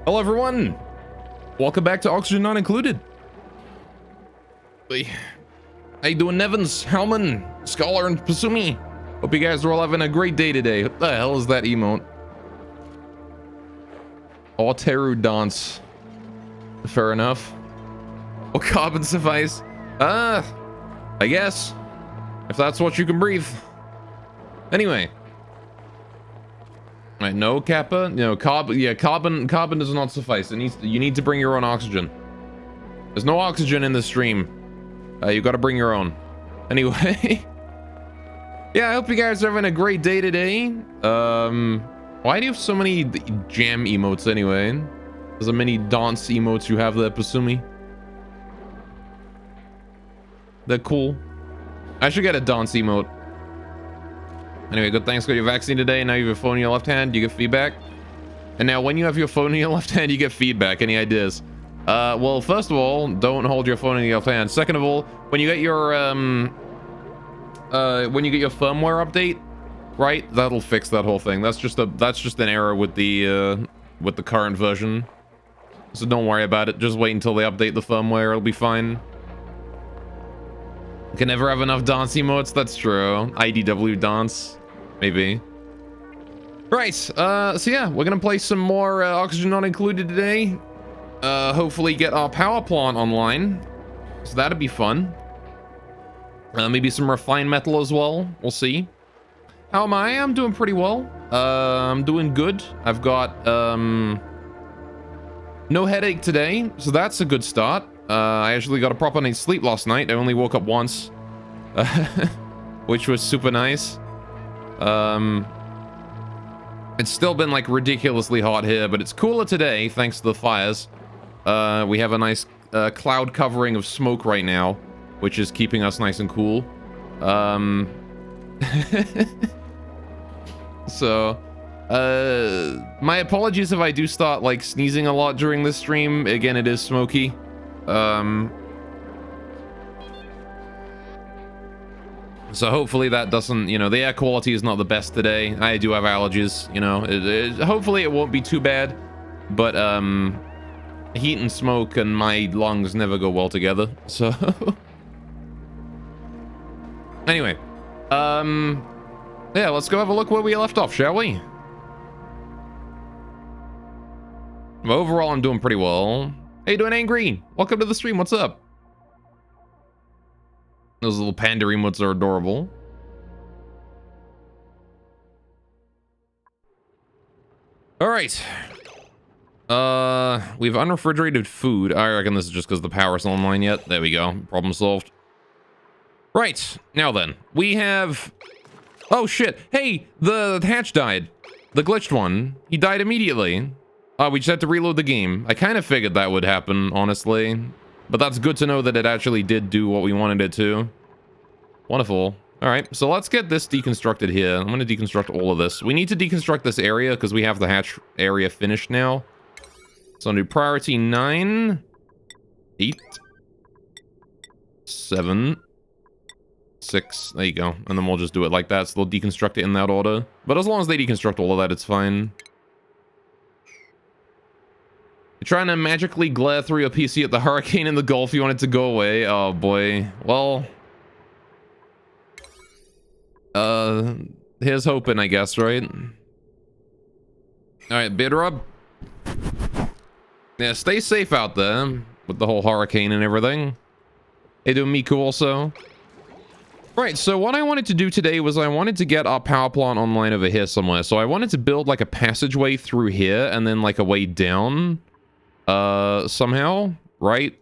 Hello everyone! Welcome back to Oxygen Not Included. Hey. How you doing, Nevins, Hellman, Scholar, and Pasumi? Hope you guys are all having a great day today. What the hell is that emote? Auteru dance. Fair enough. Will carbon suffice? I guess. If that's what you can breathe. Anyway. Right, no Kappa, no carbon. Yeah, carbon does not suffice. You need to bring your own oxygen. There's no oxygen in the stream. You got to bring your own. Anyway, yeah, I hope you guys are having a great day today. Why do you have so many jam emotes anyway? There's so many dance emotes you have there, Pasumi. They're cool. I should get a dance emote. Anyway, good, thanks. Got your vaccine today. Now you have your phone in your left hand, you get feedback. And now when you have your phone in your left hand, you get feedback. Any ideas? Well, first of all, don't hold your phone in your left hand. Second of all, when you get your firmware update, right? That'll fix that whole thing. That's just an error with the current version. So don't worry about it. Just wait until they update the firmware. It'll be fine. You can never have enough dance emotes. That's true. IDW dance. Maybe. Right. So yeah, we're gonna play some more Oxygen Not Included today. Hopefully get our power plant online. So that'd be fun. Maybe some refined metal as well. We'll see. How am I? I'm doing pretty well. I'm doing good. I've got no headache today, so that's a good start. I actually got a proper night's sleep last night. I only woke up once, which was super nice. It's still been like ridiculously hot here, but it's cooler today thanks to the fires. We have a nice cloud covering of smoke right now, which is keeping us nice and cool. So my apologies if I do start like sneezing a lot during this stream. Again, it is smoky. So hopefully that doesn't, you know, the air quality is not the best today. I do have allergies, you know. Hopefully it won't be too bad, but heat and smoke and my lungs never go well together. So anyway, yeah, let's go have a look where we left off, shall we? Overall, I'm doing pretty well. How you doing, Angry? Welcome to the stream. What's up? Those little panda emotes are adorable. All right. We've unrefrigerated food. I reckon this is just because the power's not online yet. There we go. Problem solved. Right. Now then, we have... Oh, shit. Hey, the hatch died. The glitched one. He died immediately. We just had to reload the game. I kind of figured that would happen, honestly. But that's good to know that it actually did do what we wanted it to. Wonderful. All right, so let's get this deconstructed here. I'm going to deconstruct all of this. We need to deconstruct this area because we have the hatch area finished now. So I'll do priority 9, 8, 7, 6. There you go. And then we'll just do it like that. So they'll deconstruct it in that order. But as long as they deconstruct all of that, it's fine. You're trying to magically glare through your PC at the hurricane in the Gulf. You want it to go away. Oh, boy. Well... here's hoping, I guess, right? Alright, bid rub. Yeah, stay safe out there with the whole hurricane and everything. Hey, doing Miku also. Right, so what I wanted to do today was I wanted to get our power plant online over here somewhere. So I wanted to build like a passageway through here and then like a way down somehow, right?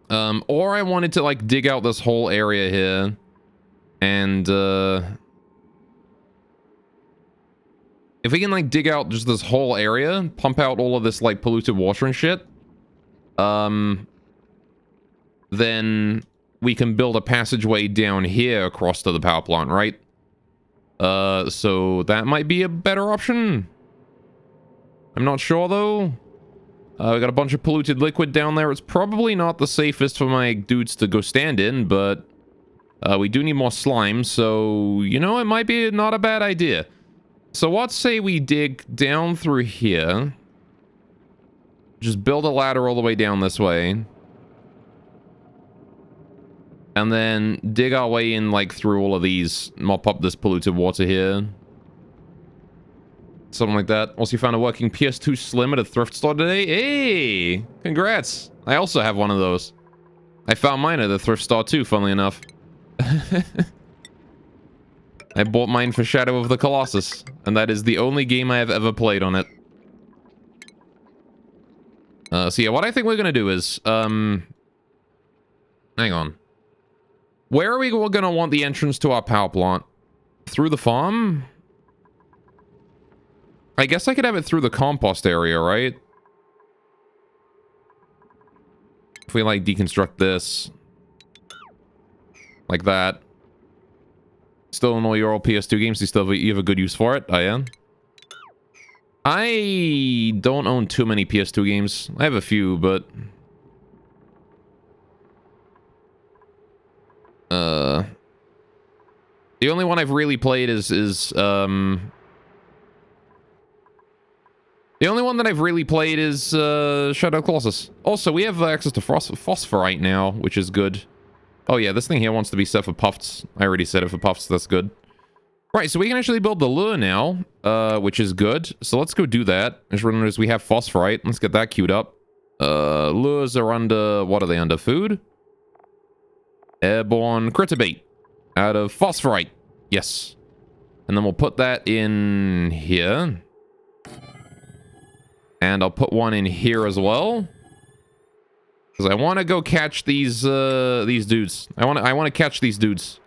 Or I wanted to like dig out this whole area here and if we can like dig out just this whole area, pump out all of this like polluted water and shit, then we can build a passageway down here across to the power plant, right? So that might be a better option. I'm not sure though. We got a bunch of polluted liquid down there. It's probably not the safest for my dudes to go stand in, but we do need more slime, so you know, it might be not a bad idea. So let's say we dig down through here. just build a ladder all the way down this way. And then dig our way in, like, through all of these. Mop up this polluted water here. Something like that. Also, you found a working PS2 Slim at a thrift store today? Hey! Congrats! I also have one of those. I found mine at the thrift store too, funnily enough. I bought mine for Shadow of the Colossus. And that is the only game I have ever played on it. So yeah, what I think we're gonna do is, hang on. Where are we gonna want the entrance to our power plant? Through the farm? I guess I could have it through the compost area, right? If we, like, deconstruct this. Like that. Still own all your old PS2 games? You have a good use for it? I am. I don't own too many PS2 games. I have a few, but... The only one I've really played is the only one that I've really played is Shadow Colossus. Also, we have access to phosphorite now, which is good. Oh yeah, this thing here wants to be set for puffs. I already set it for puffs, so that's good. Right, so we can actually build the lure now, which is good. So let's go do that. Just remember, we have phosphorite. Let's get that queued up. Lures are under... What are they under? Food? Airborne critter bait. Out of phosphorite. Yes. And then we'll put that in here. And I'll put one in here as well. Because I want to go catch these dudes. I want to catch these dudes.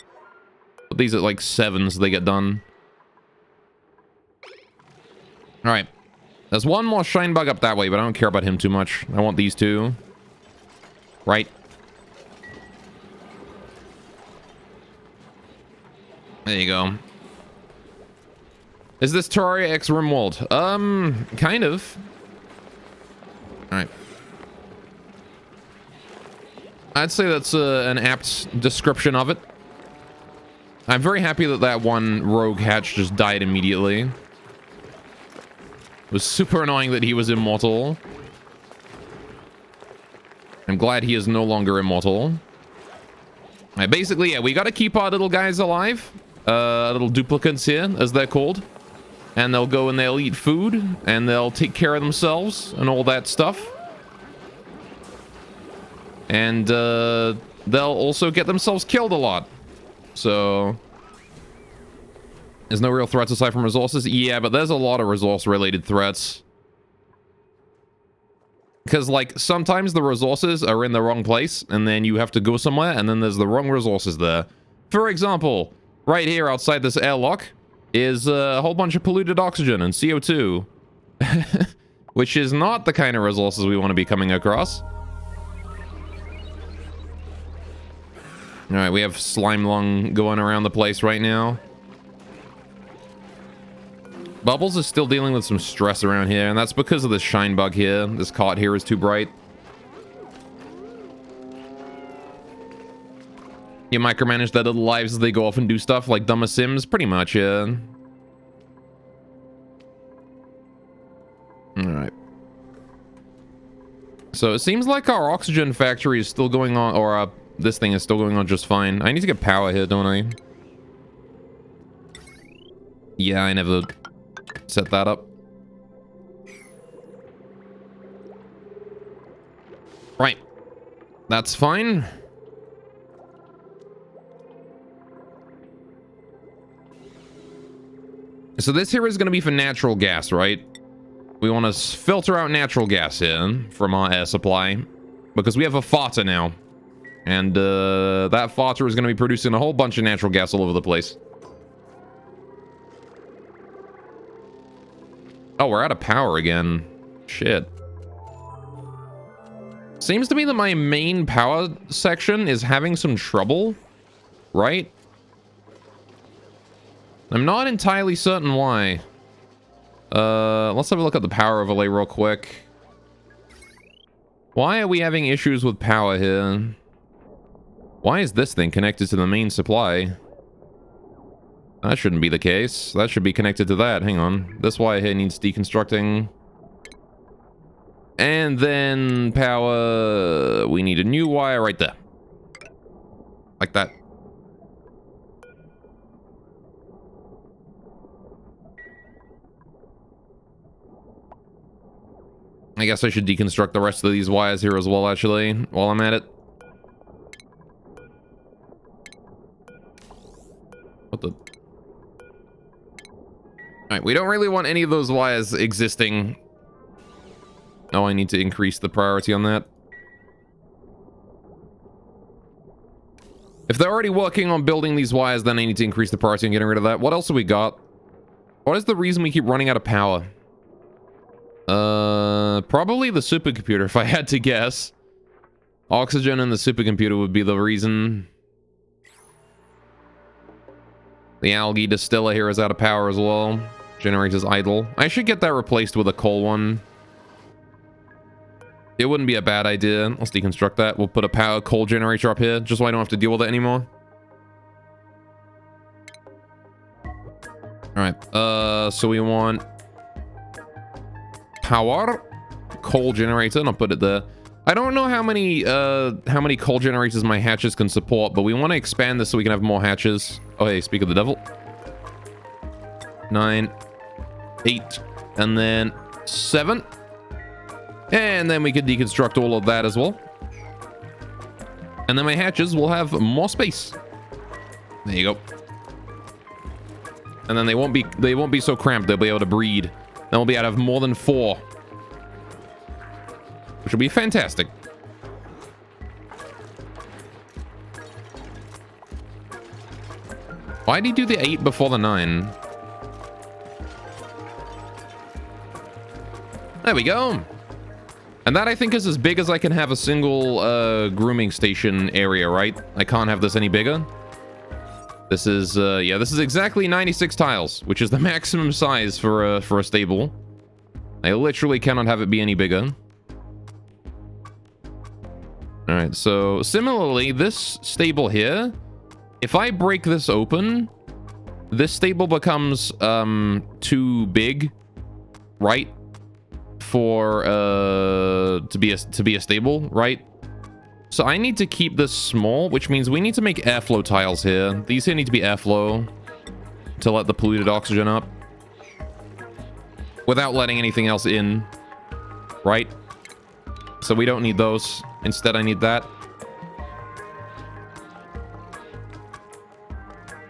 Put these at like 7 so they get done. Alright. There's one more shine bug up that way, but I don't care about him too much. I want these two. Right. There you go. Is this Terraria X Rimworld? Kind of. Alright. I'd say that's an apt description of it. I'm very happy that that one rogue hatch just died immediately. It was super annoying that he was immortal. I'm glad he is no longer immortal. Alright, basically, yeah, we gotta keep our little guys alive. Little duplicates here, as they're called. And they'll go and they'll eat food, and they'll take care of themselves, and all that stuff. And, they'll also get themselves killed a lot. So... There's no real threats aside from resources? Yeah, but there's a lot of resource-related threats. Because, like, sometimes the resources are in the wrong place, and then you have to go somewhere, and then there's the wrong resources there. For example, right here outside this airlock is a whole bunch of polluted oxygen and CO2. Which is not the kind of resources we want to be coming across. Alright, we have slime lung going around the place right now. Bubbles is still dealing with some stress around here, and that's because of this shine bug here. This cot here is too bright. You micromanage their little lives as they go off and do stuff like dumb as Sims? Pretty much, yeah. Alright. So it seems like our oxygen factory is still going on, or this thing is still going on just fine. I need to get power here, don't I? Yeah, I never set that up. Right. That's fine. So this here is going to be for natural gas, right? We want to filter out natural gas here from our air supply. Because we have a farter now. And that farter is going to be producing a whole bunch of natural gas all over the place. Oh, we're out of power again. Shit. Seems to me that my main power section is having some trouble. Right? I'm not entirely certain why. Let's have a look at the power overlay real quick. Why are we having issues with power here? Why is this thing connected to the main supply? That shouldn't be the case. That should be connected to that. Hang on. This wire here needs deconstructing. and then power. We need a new wire right there. Like that. I guess I should deconstruct the rest of these wires here as well, actually, while I'm at it. What the? Alright, we don't really want any of those wires existing. Oh, I need to increase the priority on that. If they're already working on building these wires, then I need to increase the priority on getting rid of that. What else have we got? What is the reason we keep running out of power? Probably the supercomputer, if I had to guess. Oxygen and the supercomputer would be the reason. The algae distiller here is out of power as well. Generator's idle. I should get that replaced with a coal one. It wouldn't be a bad idea. Let's deconstruct that. We'll put a power coal generator up here, just so I don't have to deal with it anymore. Alright, so we want power coal generator, and I'll put it there. I don't know how many coal generators my hatches can support, but we want to expand this so we can have more hatches. Oh, hey, speak of the devil. 9, 8, and then 7. And then we could deconstruct all of that as well. And then my hatches will have more space. There you go. And then they won't be so cramped. They'll be able to breed. Then we'll be able to have more than 4. Which will be fantastic. Why did he do the 8 before the 9? There we go. And that, I think, is as big as I can have a single grooming station area, right? I can't have this any bigger. This is, yeah, this is exactly 96 tiles, which is the maximum size for a stable. I literally cannot have it be any bigger. All right, so similarly, this stable here, if I break this open, this stable becomes too big, right? For to be a stable, right? So I need to keep this small, which means we need to make airflow tiles here. These here need to be airflow to let the polluted oxygen up without letting anything else in, right? So we don't need those. Instead, I need that.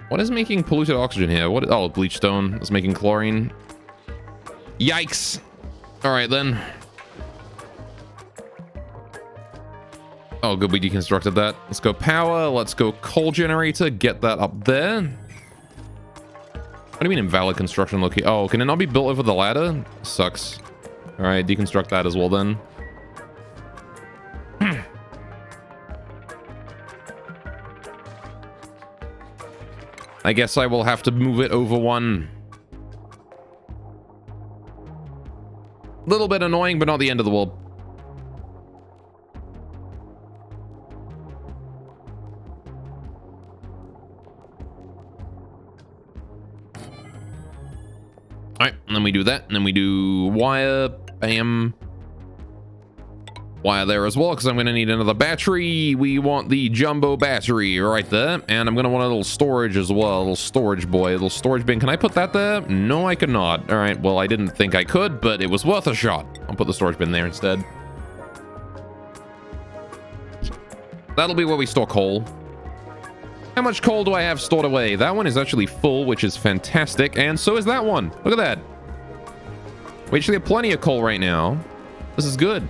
What is making polluted oxygen here? What? Oh, bleach stone is making chlorine. Yikes. All right, then. Oh, good, we deconstructed that. Let's go power. Let's go coal generator. Get that up there. What do you mean invalid construction location? Oh, can it not be built over the ladder? Sucks. All right, deconstruct that as well then. I guess I will have to move it over one. Little bit annoying, but not the end of the world. Alright, and then we do that, and then we do wire, bam. Wire there as well, because I'm going to need another battery. We want the jumbo battery right there, and I'm going to want a little storage as well, a little storage boy, a little storage bin. Can I put that there? No, I cannot. All right, well, I didn't think I could, but it was worth a shot. I'll put the storage bin there instead. That'll be where we store coal. How much coal do I have stored away? That one is actually full, which is fantastic, and so is that one. Look at that. We actually have plenty of coal right now. This is good.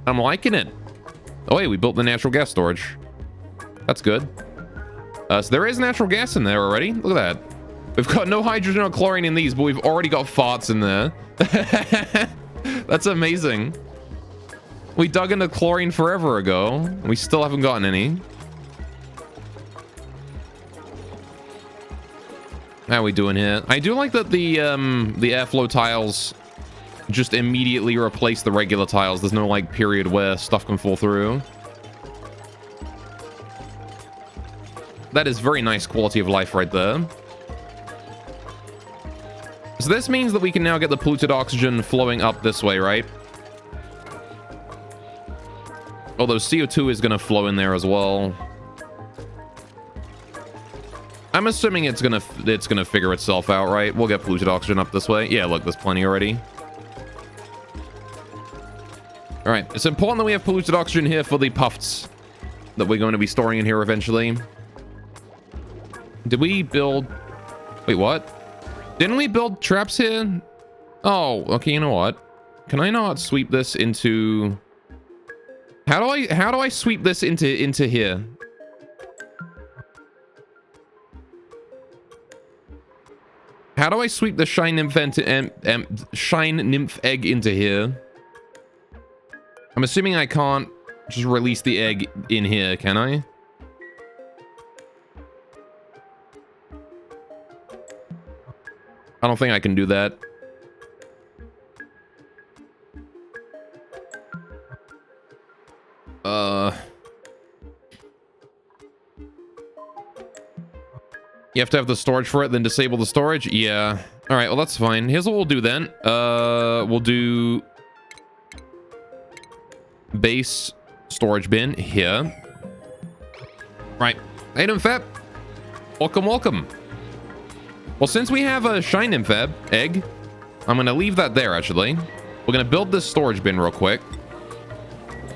I'm liking it. Oh, hey, we built the natural gas storage. That's good. So there is natural gas in there already. Look at that. We've got no hydrogen or chlorine in these, but we've already got farts in there. That's amazing. We dug into chlorine forever ago. And we still haven't gotten any. How are we doing here? I do like that the airflow tiles just immediately replace the regular tiles. There's no like period where stuff can fall through. That is very nice quality of life right there. So this means that we can now get the polluted oxygen flowing up this way, right? Although CO2 is going to flow in there as well. I'm assuming it's gonna figure itself out, right? We'll get polluted oxygen up this way. Yeah, look, there's plenty already. All right, it's important that we have polluted oxygen here for the puffs that we're going to be storing in here eventually. Did we build... Wait, what? Didn't we build traps here? Oh, okay, you know what? Can I not sweep this into... How do I sweep this into here? How do I sweep the shine nymph egg into here? I'm assuming I can't just release the egg in here, can I? I don't think I can do that. You have to have the storage for it, then disable the storage? Yeah. All right, well, that's fine. Here's what we'll do then. We'll do base storage bin here. Right. Hey, Nympheb. Welcome, welcome. Well, since we have a shine Nympheb egg, I'm going to leave that there, actually. We're going to build this storage bin real quick.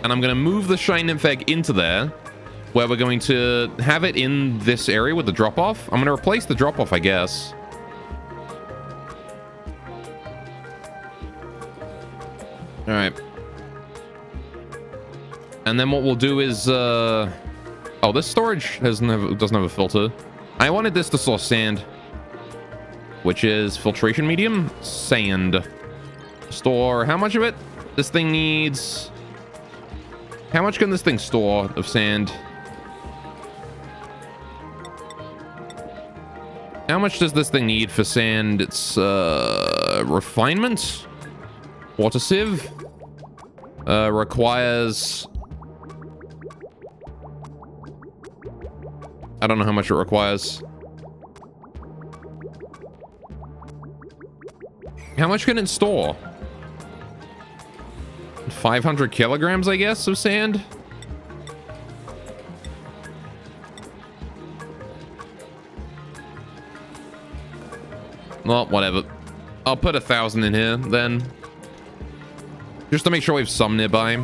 And I'm going to move the shine nymph egg into there, where we're going to have it in this area with the drop-off. I'm going to replace the drop-off, I guess. All right. And then what we'll do is... Oh, this storage doesn't have a filter. I wanted this to store sand, which is filtration medium. Sand. Store how much of it? This thing needs... How much can this thing store of sand? How much does this thing need for sand? It's refinement. Water sieve. Requires... I don't know how much it requires. How much can it store? 500 kilograms, I guess, of sand? Well, whatever. I'll put 1,000 in here, then. Just to make sure we have some nearby.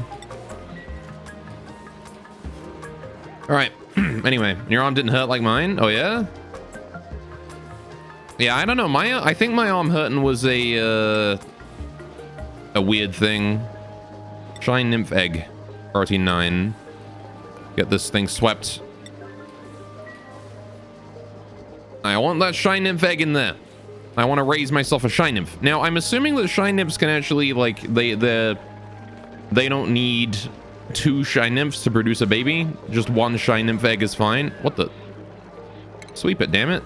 Alright. Anyway, your arm didn't hurt like mine? Oh, yeah? Yeah, I don't know. I think my arm hurting was a weird thing. Shine nymph egg. Protein 9. Get this thing swept. I want that shine nymph egg in there. I want to raise myself a shine nymph. Now, I'm assuming that shine nymphs can actually, like, they don't need 2 shine nymphs to produce a baby. Just 1 shine nymph egg is fine. What the? Sweep it, damn it.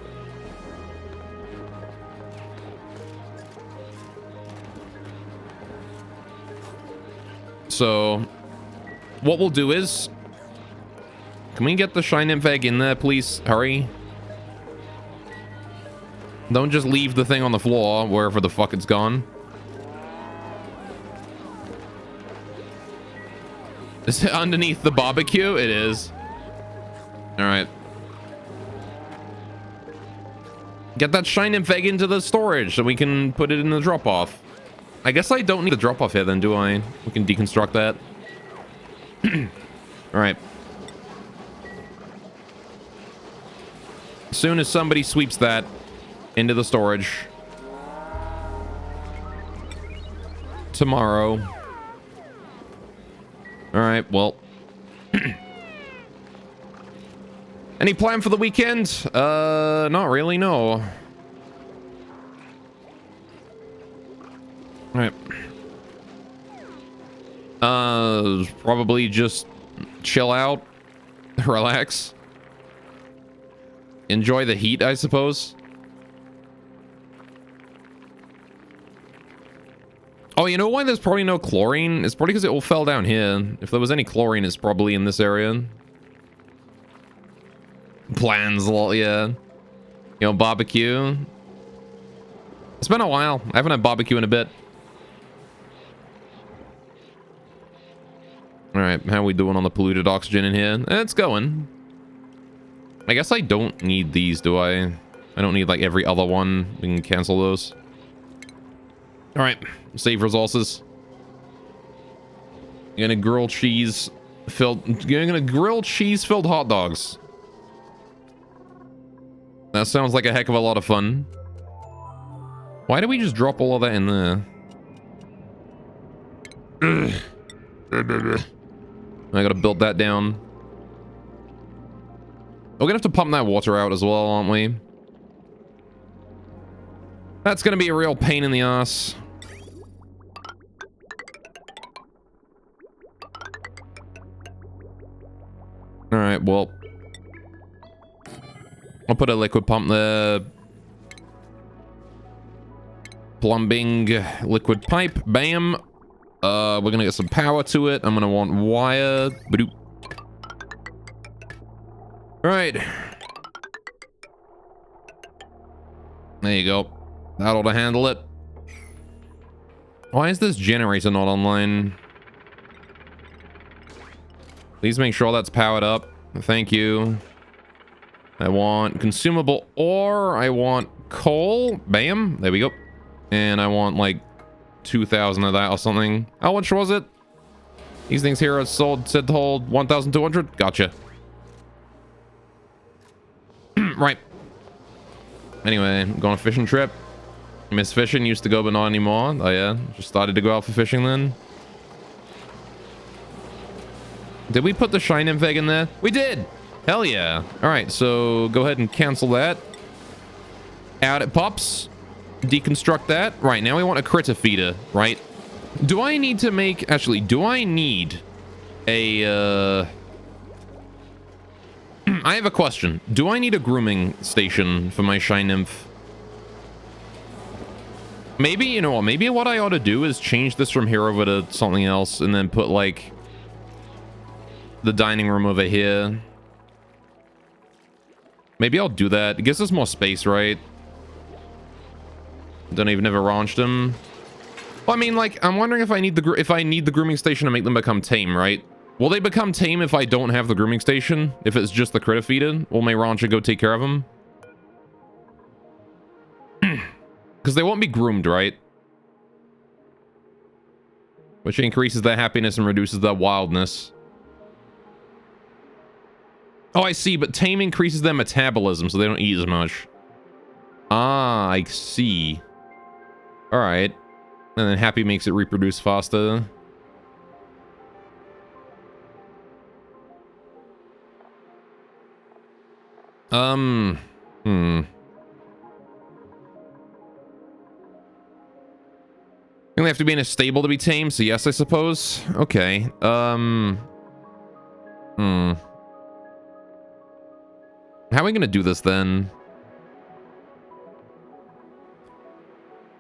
So, what we'll do is... Can we get the shine nymph egg in there, please? Hurry. Don't just leave the thing on the floor, wherever the fuck it's gone. Is it underneath the barbecue? It is. Alright. Get that shine nymph egg into the storage so we can put it in the drop-off. I guess I don't need the drop-off here then, do I? We can deconstruct that. Alright. As soon as somebody sweeps that into the storage tomorrow. Alright, well. Any plan for the weekend? Not really, no. Alright. Probably just chill out. Relax. Enjoy the heat, I suppose. Oh, you know why there's probably no chlorine? It's probably because it all fell down here. If there was any chlorine, it's probably in this area. Plans, yeah. You know, barbecue. It's been a while. I haven't had barbecue in a bit. All right, how are we doing on the polluted oxygen in here? It's going. I guess I don't need these, do I? I don't need like every other one. We can cancel those. All right, save resources. You're gonna grill cheese filled. You're gonna grill cheese filled hot dogs. That sounds like a heck of a lot of fun. Why did we just drop all of that in there? I gotta build that down. We're gonna have to pump that water out as well, aren't we? That's gonna be a real pain in the ass. Alright, well. I'll put a liquid pump there. Plumbing, liquid pipe, bam. We're gonna get some power to it. I'm gonna want wire. Badoop. Alright. There you go. That ought to handle it. Why is this generator not online? Please make sure that's powered up. Thank you. I want consumable ore. I want coal. Bam. There we go. And I want like 2,000 of that or something. How much was it? These things here are sold, said to hold 1,200. Gotcha. Right. Anyway, I'm going on a fishing trip. Miss fishing, used to go but not anymore. Oh yeah, just started to go out for fishing then. Did we put the shine nymph egg in there? We did! Hell yeah. Alright, so go ahead and cancel that. Out it pops. Deconstruct that. Right, now we want a critter feeder, right? Do I need to make... Actually, do I need a... I have a question. Do I need a grooming station for my shine nymph? Maybe, you know what? Maybe what I ought to do is change this from here over to something else and then put, like, the dining room over here. Maybe I'll do that. It gives us more space, right? Don't even ever raunched them. Well, I mean, like, I'm wondering if I need the grooming station to make them become tame, right? Will they become tame if I don't have the grooming station? If it's just the critter feeder? Will my rancher go take care of them? Because they won't be groomed, right? Which increases their happiness and reduces their wildness. Oh, I see, but tame increases their metabolism, so they don't eat as much. Ah, I see. Alright. And then happy makes it reproduce faster. They have to be in a stable to be tame, so yes, I suppose. Okay. How are we gonna do this then?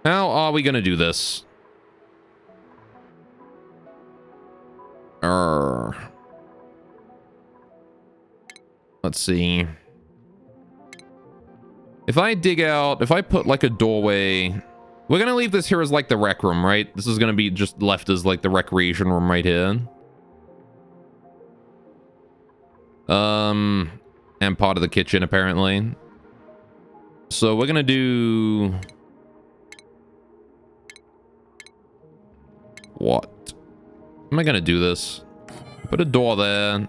How are we gonna do this? Let's see. If I dig out, if I put like a doorway, we're gonna leave this here as like the rec room, right? This is gonna be just left as like the recreation room right here. And part of the kitchen apparently. So we're gonna do... What? Am I gonna do this? Put a door there.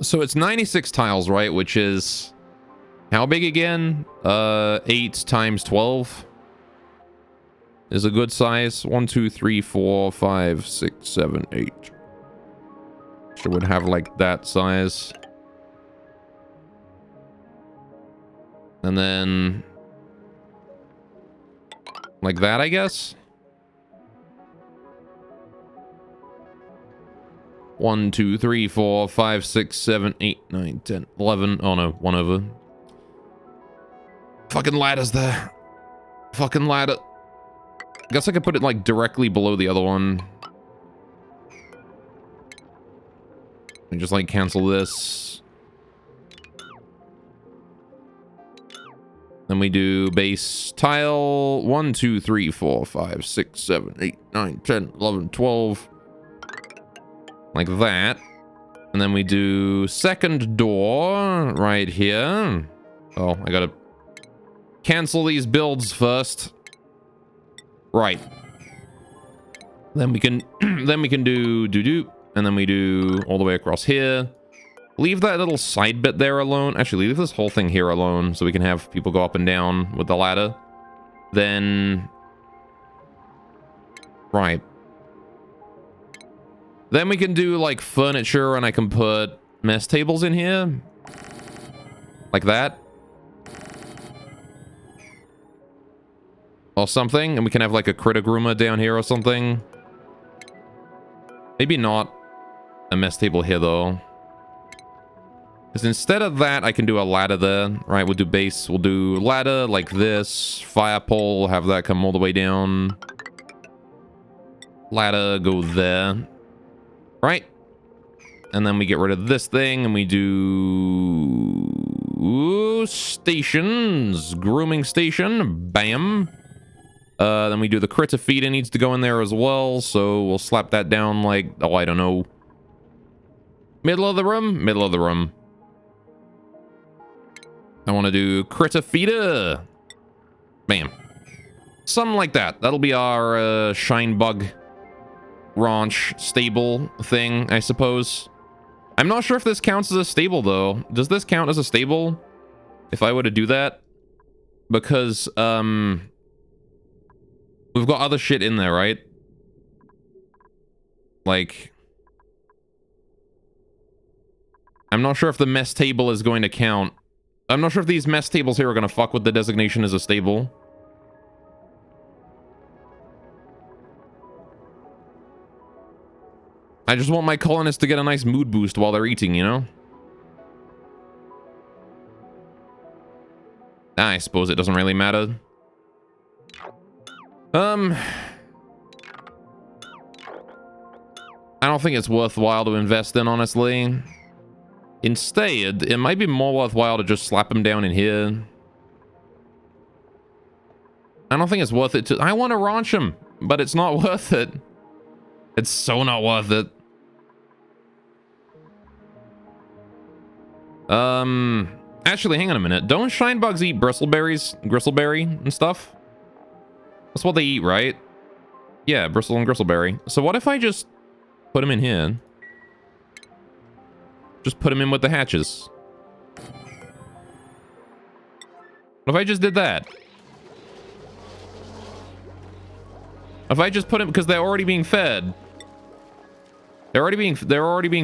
So it's 96 tiles, right? Which is how big again? 8 times 12 is a good size. 1, 2, 3, 4, 5, 6, 7, 8. So would have like that size. And then like that, I guess. 1, 2, 3, 4, 5, 6, 7, 8, 9, 10, 11. Oh no, 1 over. Fucking ladder's there. Fucking ladder. I guess I could put it like directly below the other one. We just like cancel this. Then we do base tile 1, 2, 3, 4, 5, 6, 7, 8, 9, 10, 11, 12. Like that. And then we do second door right here. Oh, I gotta cancel these builds first. Right. Then we can do and then we do all the way across here. Leave that little side bit there alone. Actually, leave this whole thing here alone so we can have people go up and down with the ladder. Then... Right. Then we can do, like, furniture, and I can put mess tables in here. Like that. Or something. And we can have, like, a critter groomer down here or something. Maybe not a mess table here, though. Because instead of that, I can do a ladder there. Right, we'll do base. We'll do ladder like this. Fire pole, have that come all the way down. Ladder, go there. Right. And then we get rid of this thing, and we do... stations. Grooming station. Bam. Then we do the critter feeder needs to go in there as well. So we'll slap that down like... Oh, I don't know. Middle of the room? Middle of the room. I want to do critter feeder. Bam. Something like that. That'll be our shine bug ranch stable thing, I suppose. I'm not sure if this counts as a stable, though. Does this count as a stable? If I were to do that? Because, we've got other shit in there, right? Like... I'm not sure if the mess table is going to count. I'm not sure if these mess tables here are going to fuck with the designation as a stable. I just want my colonists to get a nice mood boost while they're eating, you know? I suppose it doesn't really matter. I don't think it's worthwhile to invest in, honestly. Instead, it might be more worthwhile to just slap him down in here. I don't think it's worth it to... I want to ranch him, but it's not worth it. It's so not worth it. Actually, hang on a minute. Don't shine bugs eat gristleberry and stuff? That's what they eat, right? Yeah, bristle and gristleberry. So what if I just put him in here? Just put him in with the hatches. What if I just did that? If I just put him, because they're already being fed. They're already being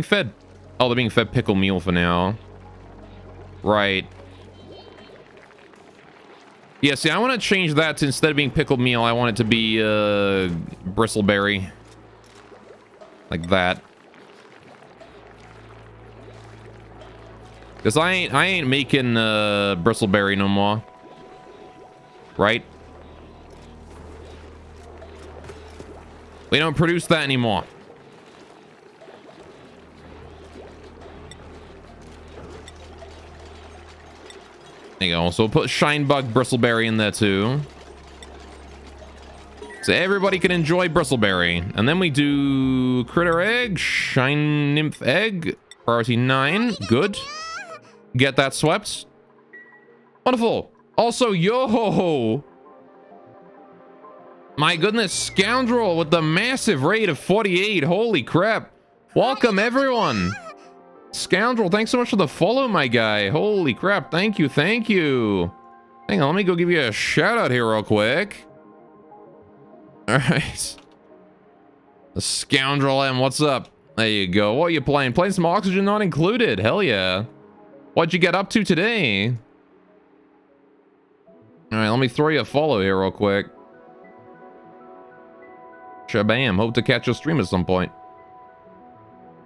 fed. Oh, they're being fed pickle meal for now. Right. Yeah, see, I want to change that to, instead of being pickled meal, I want it to be bristleberry. Like that. Because I ain't making bristleberry no more. Right? We don't produce that anymore. There you go. So we'll put shine bug bristleberry in there too. So everybody can enjoy bristleberry. And then we do critter egg, shine nymph egg, priority 9. Good. Get that swept. Wonderful. Also, yo! My goodness, Scoundrel with the massive raid of 48. Holy crap. Welcome, everyone. Scoundrel, thanks so much for the follow, my guy. Holy crap. Thank you. Thank you. Hang on, let me go give you a shout out here real quick. All right. The Scoundrel M, what's up? There you go. What are you playing? Playing some Oxygen Not Included. Hell yeah. What'd you get up to today? All right, let me throw you a follow here real quick. Shabam. Hope to catch your stream at some point.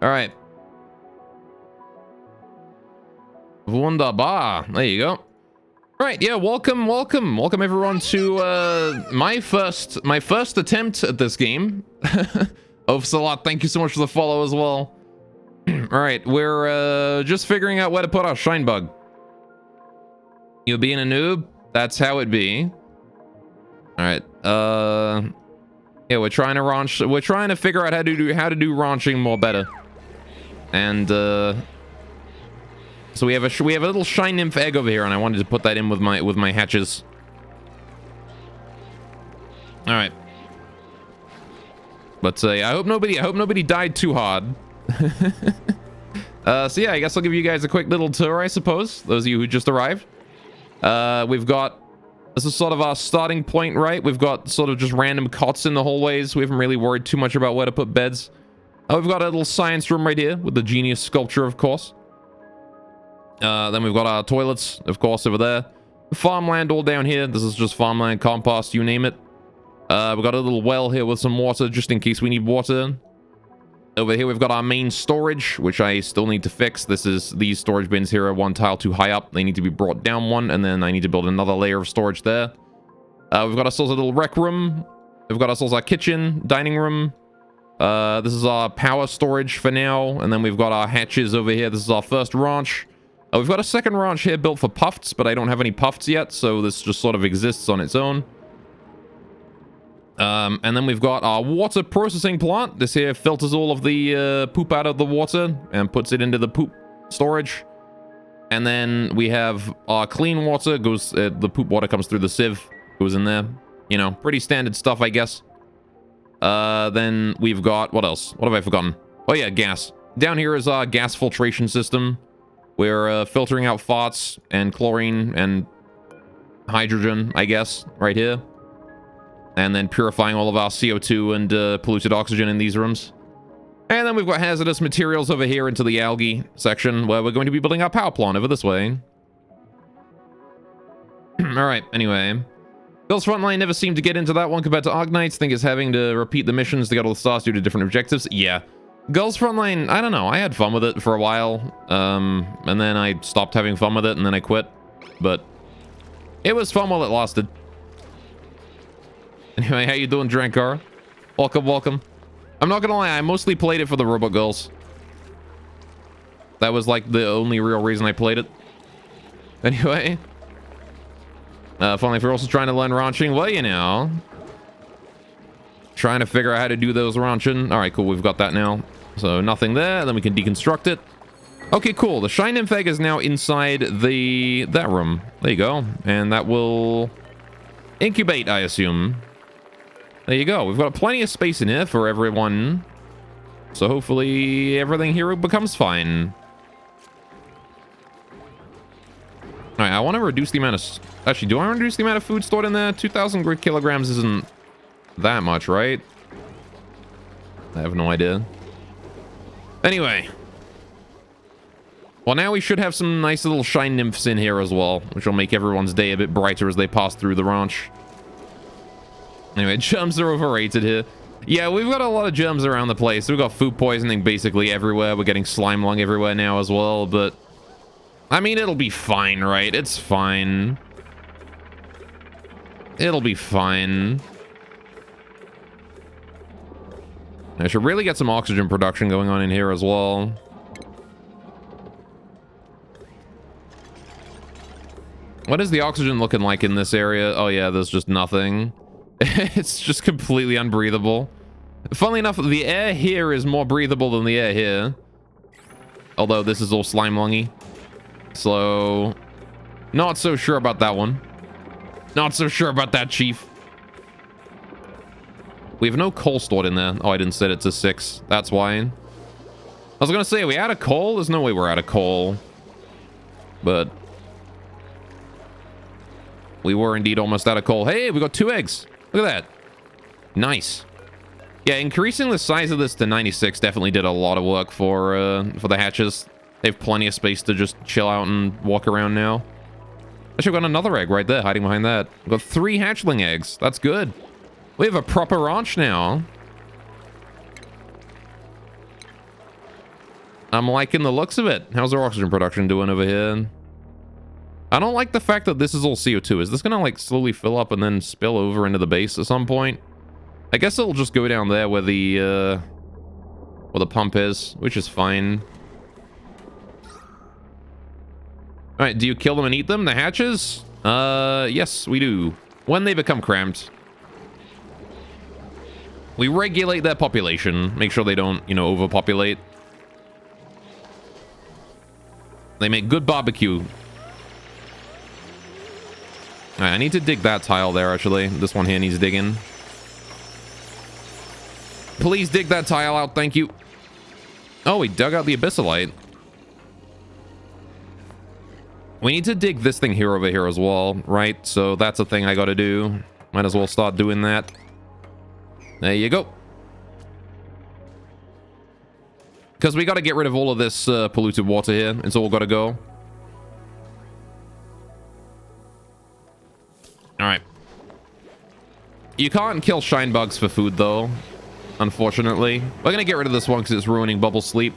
All right. Wunderbar. There you go. Right, yeah, welcome everyone to my first attempt at this game. Oafsalot, thank you so much for the follow as well. All right, we're just figuring out where to put our shine bug. You being a noob, that's how it be. All right. Yeah, we're trying to ranch. We're trying to figure out how to do ranching more better. And so we have a little shine nymph egg over here, and I wanted to put that in with my hatches. All right. But I hope nobody died too hard. So yeah, I guess I'll give you guys a quick little tour, I suppose. Those of you who just arrived. We've got, this is sort of our starting point, right? We've got sort of just random cots in the hallways. We haven't really worried too much about where to put beds. We've got a little science room right here with the genius sculpture, of course. Then we've got our toilets, of course, over there. Farmland all down here. This is just farmland, compost, you name it. We've got a little well here with some water, just in case we need water. Over here, we've got our main storage, which I still need to fix. These storage bins here are one tile too high up. They need to be brought down one, and then I need to build another layer of storage there. We've got ourselves a little rec room. We've got ourselves our kitchen, dining room. This is our power storage for now, and then we've got our hatches over here. This is our first ranch. We've got a second ranch here built for puffs, but I don't have any puffs yet, so this just sort of exists on its own. And then we've got our water processing plant. This here filters all of the poop out of the water and puts it into the poop storage. And then we have our clean water. The poop water comes through the sieve, goes in there. You know, pretty standard stuff, I guess. Then we've got, what else? What have I forgotten? Oh yeah, gas. Down here is our gas filtration system. We're filtering out farts and chlorine and hydrogen, I guess, right here. And then purifying all of our CO2 and polluted oxygen in these rooms. And then we've got hazardous materials over here into the algae section, where we're going to be building our power plant over this way. Alright, anyway. Girls Frontline never seemed to get into that one compared to Arknights. Think it's having to repeat the missions to get all the stars due to different objectives. Yeah. Girls Frontline, I don't know. I had fun with it for a while. And then I stopped having fun with it, and then I quit. But it was fun while it lasted. Anyway, how you doing, Drankar? Welcome, welcome. I'm not gonna lie, I mostly played it for the Robot Girls. That was like the only real reason I played it. Anyway. Finally, if you're also trying to learn ranching, well, you know. Trying to figure out how to do those ranching. Alright, cool, we've got that now. So nothing there, then we can deconstruct it. Okay, cool. The Shine Nymph egg is now inside that room. There you go. And that will incubate, I assume. There you go. We've got plenty of space in here for everyone. So hopefully everything here becomes fine. Alright, I want to reduce the amount of... Actually, do I want to reduce the amount of food stored in there? 2,000 kilograms isn't that much, right? I have no idea. Anyway. Well, now we should have some nice little shine nymphs in here as well, which will make everyone's day a bit brighter as they pass through the ranch. Anyway, germs are overrated here. Yeah, we've got a lot of germs around the place. We've got food poisoning basically everywhere. We're getting slime lung everywhere now as well, but... I mean, it'll be fine, right? It's fine. It'll be fine. I should really get some oxygen production going on in here as well. What is the oxygen looking like in this area? Oh yeah, there's just nothing. It's just completely unbreathable. Funnily enough, the air here is more breathable than the air here. Although this is all slime lungy. So, not so sure about that one. Not so sure about that, Chief. We have no coal stored in there. Oh, I didn't set it to 6. That's why. I was gonna say, are we out of coal? There's no way we're out of coal. But... we were indeed almost out of coal. Hey, we got 2 eggs. Look at that. Nice. Yeah, increasing the size of this to 96 definitely did a lot of work for the hatches. They have plenty of space to just chill out and walk around now. Actually, we've got another egg right there, hiding behind that. We've got 3 hatchling eggs. That's good. We have a proper ranch now. I'm liking the looks of it. How's our oxygen production doing over here? I don't like the fact that this is all CO2. Is this gonna like slowly fill up and then spill over into the base at some point? I guess it'll just go down there where the pump is, which is fine. All right, do you kill them and eat them, the hatches? Yes, we do. When they become cramped. We regulate their population. Make sure they don't, you know, overpopulate. They make good barbecue. All right, I need to dig that tile there, actually. This one here needs digging. Please dig that tile out, thank you. Oh, we dug out the abyssalite. We need to dig this thing here over here as well, right? So that's a thing I gotta do. Might as well start doing that. There you go. Because we gotta get rid of all of this polluted water here. It's all gotta go. Alright. You can't kill shine bugs for food, though. Unfortunately. We're gonna get rid of this one because it's ruining bubble sleep.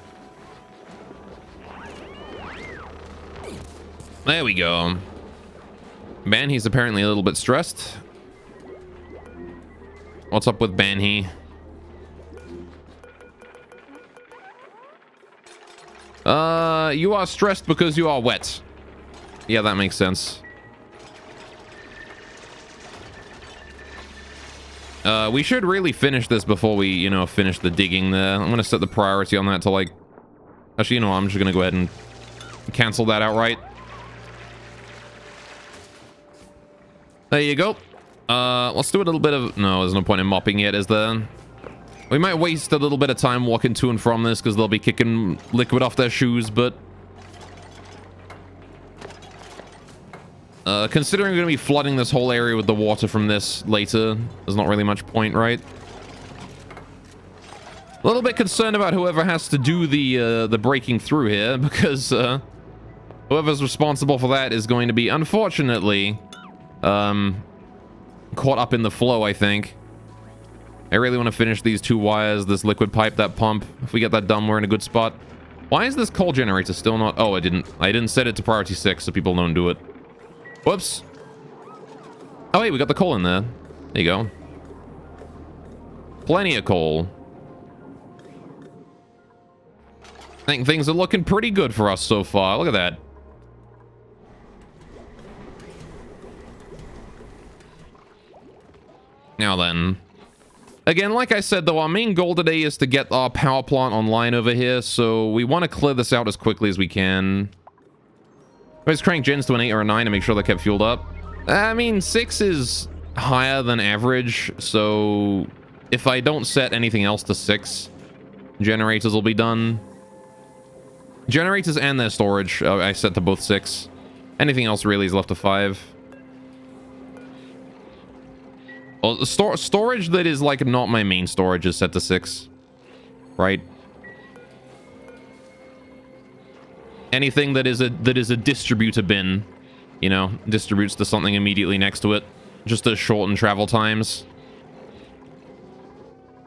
There we go. Banhee's apparently a little bit stressed. What's up with Banhee? You are stressed because you are wet. Yeah, that makes sense. We should really finish this before we, you know, finish the digging there. I'm gonna set the priority on that to, like... Actually, you know what? I'm just gonna go ahead and cancel that outright. There you go. Let's do a little bit of... No, there's no point in mopping yet, is there? We might waste a little bit of time walking to and from this because they'll be kicking liquid off their shoes, but... considering we're going to be flooding this whole area with the water from this later, there's not really much point, right? A little bit concerned about whoever has to do the breaking through here, because whoever's responsible for that is going to be, unfortunately, caught up in the flow, I think. I really want to finish these two wires, this liquid pipe, that pump. If we get that done, we're in a good spot. Why is this coal generator still not... Oh, I didn't set it to priority 6 so people don't do it. Whoops. Oh, wait, we got the coal in there. There you go. Plenty of coal. I think things are looking pretty good for us so far. Look at that. Now then. Again, like I said, though, our main goal today is to get our power plant online over here, so we want to clear this out as quickly as we can. Let's crank gens to an 8 or a 9 to make sure they're kept fueled up. I mean, 6 is higher than average, so if I don't set anything else to 6, generators will be done. Generators and their storage, I set to both 6. Anything else really is left to 5. Well, storage that is, like, not my main storage is set to 6. Right? Anything that is a distributor bin, you know, distributes to something immediately next to it, just to shorten travel times.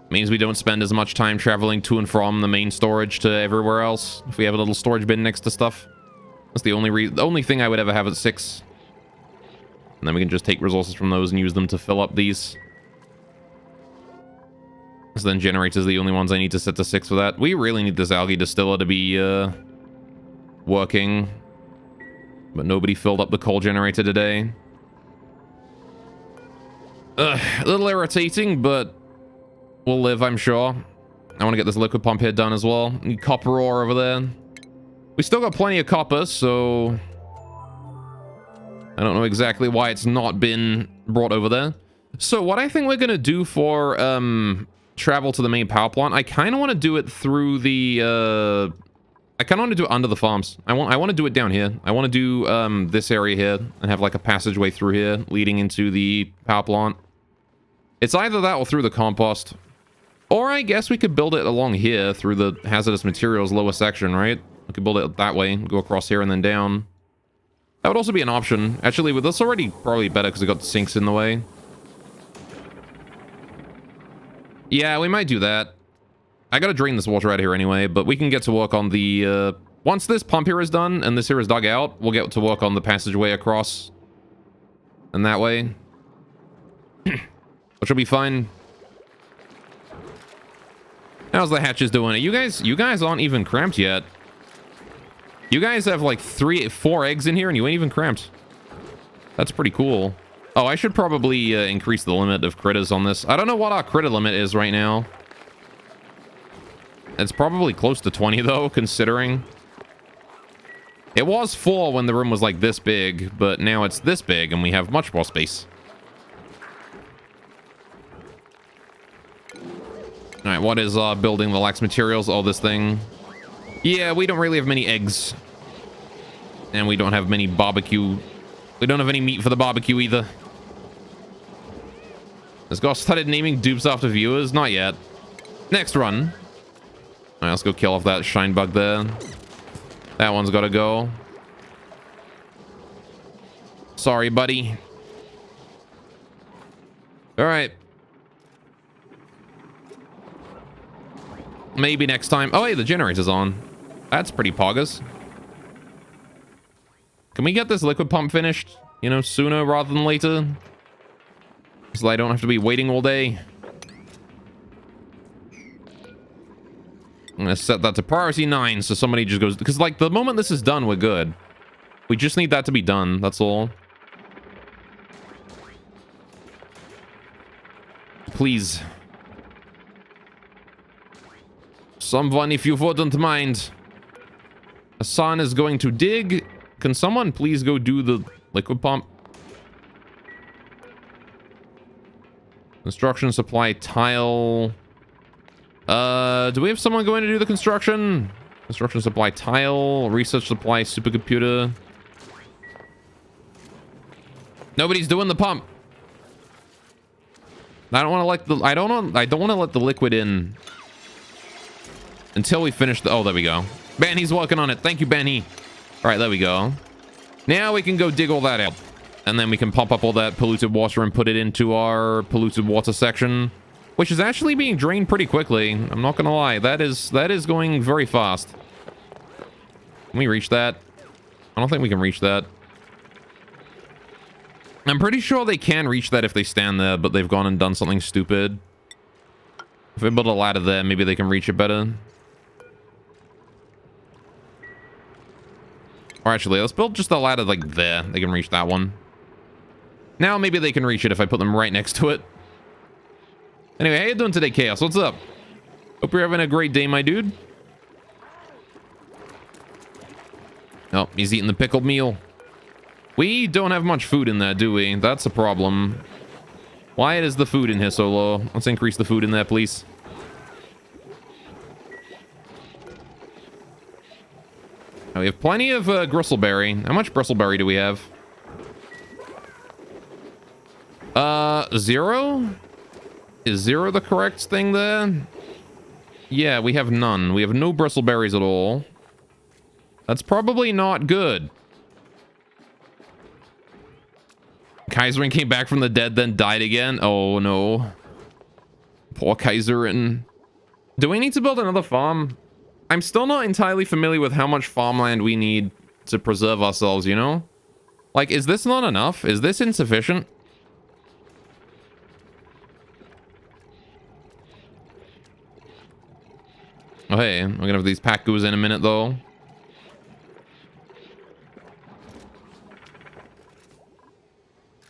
Means we don't spend as much time traveling to and from the main storage to everywhere else if we have a little storage bin next to stuff. That's the only thing I would ever have at 6. And then we can just take resources from those and use them to fill up these. So then generators are the only ones I need to set to 6 for that. We really need this algae distiller to be working. But nobody filled up the coal generator today. A little irritating, but we'll live, I'm sure. I want to get this liquid pump here done as well. Need copper ore over there. We still got plenty of copper, so... I don't know exactly why it's not been brought over there. So what I think we're going to do for travel to the main power plant, I kind of want to do it through the... I kind of want to do it under the farms. I want to do it down here. I want to do this area here and have like a passageway through here leading into the power plant. It's either that or through the compost. Or I guess we could build it along here through the hazardous materials lower section, right? We could build it that way, go across here and then down. That would also be an option. Actually, with this already probably better because it got sinks in the way. Yeah, we might do that. I gotta drain this water out of here anyway, but we can get to work on the... once this pump here is done and this here is dug out, we'll get to work on the passageway across. And that way. Which will be fine. How's the hatches doing? You guys aren't even cramped yet. You guys have like 4 eggs in here and you ain't even cramped. That's pretty cool. Oh, I should probably increase the limit of critters on this. I don't know what our critter limit is right now. It's probably close to 20 though, considering. It was 4 when the room was like this big, but now it's this big and we have much more space. Alright, what is building the lax materials? Oh, this thing. Yeah, we don't really have many eggs. And we don't have many barbecue. We don't have any meat for the barbecue either. Has Goss started naming dupes after viewers? Not yet. Next run. Alright, let's go kill off that shine bug there. That one's gotta go. Sorry, buddy. Alright. Maybe next time. Oh, hey, the generator's on. That's pretty poggers. Can we get this liquid pump finished? You know, sooner rather than later? So I don't have to be waiting all day. I'm gonna set that to priority 9 so somebody just goes... Because, like, the moment this is done, we're good. We just need that to be done, that's all. Please. Someone, if you wouldn't mind. Hassan is going to dig. Can someone please go do the liquid pump? Construction supply tile. Do we have someone going to do the construction? Construction supply tile, research supply supercomputer. Nobody's doing the pump. I don't want to let the I don't want to let the liquid in until we finish the... Oh, there we go. Banny's working on it. Thank you, Banny. All right, there we go. Now we can go dig all that out. And then we can pump up all that polluted water and put it into our polluted water section, which is actually being drained pretty quickly. I'm not going to lie. That is going very fast. Can we reach that? I don't think we can reach that. I'm pretty sure they can reach that if they stand there, but they've gone and done something stupid. If we build a ladder there, maybe they can reach it better. Or actually, let's build just a ladder like there. They can reach that one. Now maybe they can reach it if I put them right next to it. Anyway, how you doing today, Chaos? What's up? Hope you're having a great day, my dude. Oh, he's eating the pickled meal. We don't have much food in there, do we? That's a problem. Why is the food in here so low? Let's increase the food in there, please. Now, we have plenty of gristleberry. How much bristleberry do we have? 0? Is 0 the correct thing there? Yeah, we have none. We have no bristleberries at all. That's probably not good. Kaiserin came back from the dead, then died again. Oh, no. Poor Kaiserin. Do we need to build another farm? I'm still not entirely familiar with how much farmland we need to preserve ourselves, you know? Like, is this not enough? Is this insufficient? Oh, hey, we're gonna have these packus in a minute, though.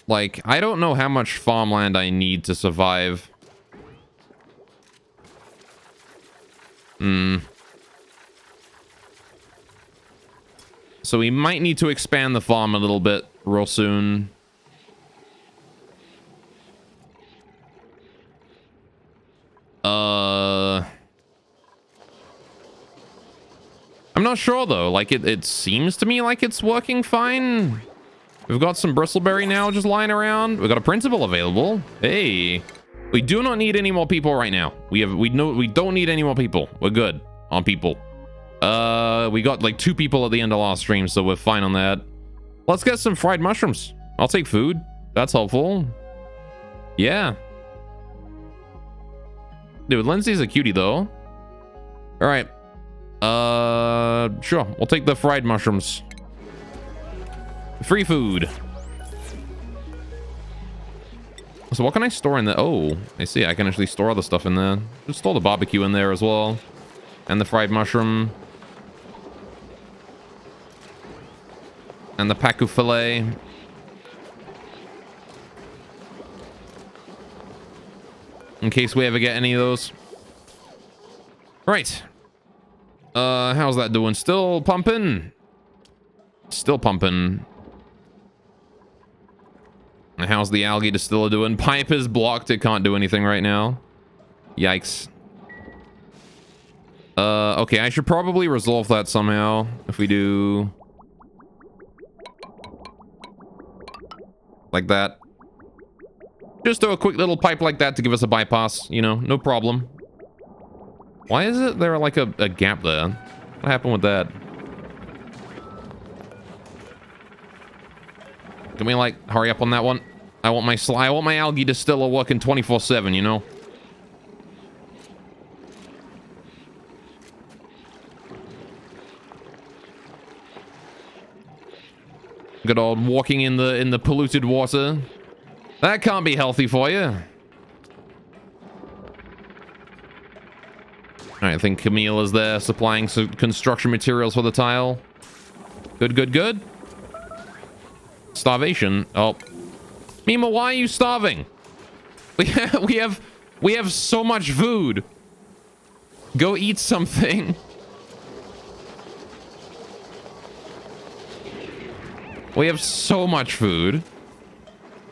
Like, I don't know how much farmland I need to survive. So we might need to expand the farm a little bit real soon. I'm not sure though. Like it seems to me like it's working fine. We've got some bristleberry now just lying around. We've got a principal available. Hey, we do not need any more people right now. We don't need any more people. We're good on people. We got like 2 people at the end of last stream, so we're fine on that. Let's get some fried mushrooms. I'll take food. That's helpful. Yeah. Dude, Lindsay's a cutie though. All right. Sure. We'll take the fried mushrooms. Free food. So what can I store in there? Oh, I see. I can actually store other stuff in there. Just store the barbecue in there as well. And the fried mushroom. And the pacu fillet. In case we ever get any of those. Right. How's that doing? Still pumping? Still pumping. And how's the algae distiller doing? Pipe is blocked. It can't do anything right now. Yikes. Okay, I should probably resolve that somehow. If we do... like that. Just throw a quick little pipe like that to give us a bypass. You know, no problem. Why is it there like a gap there? What happened with that? Can we like hurry up on that one? I want my algae distiller working 24/7, you know? Good old walking in the polluted water. That can't be healthy for you. Alright, I think Camille is there supplying some construction materials for the tile. Good, good, good. Starvation. Oh. Mima, why are you starving? We have so much food. Go eat something. We have so much food.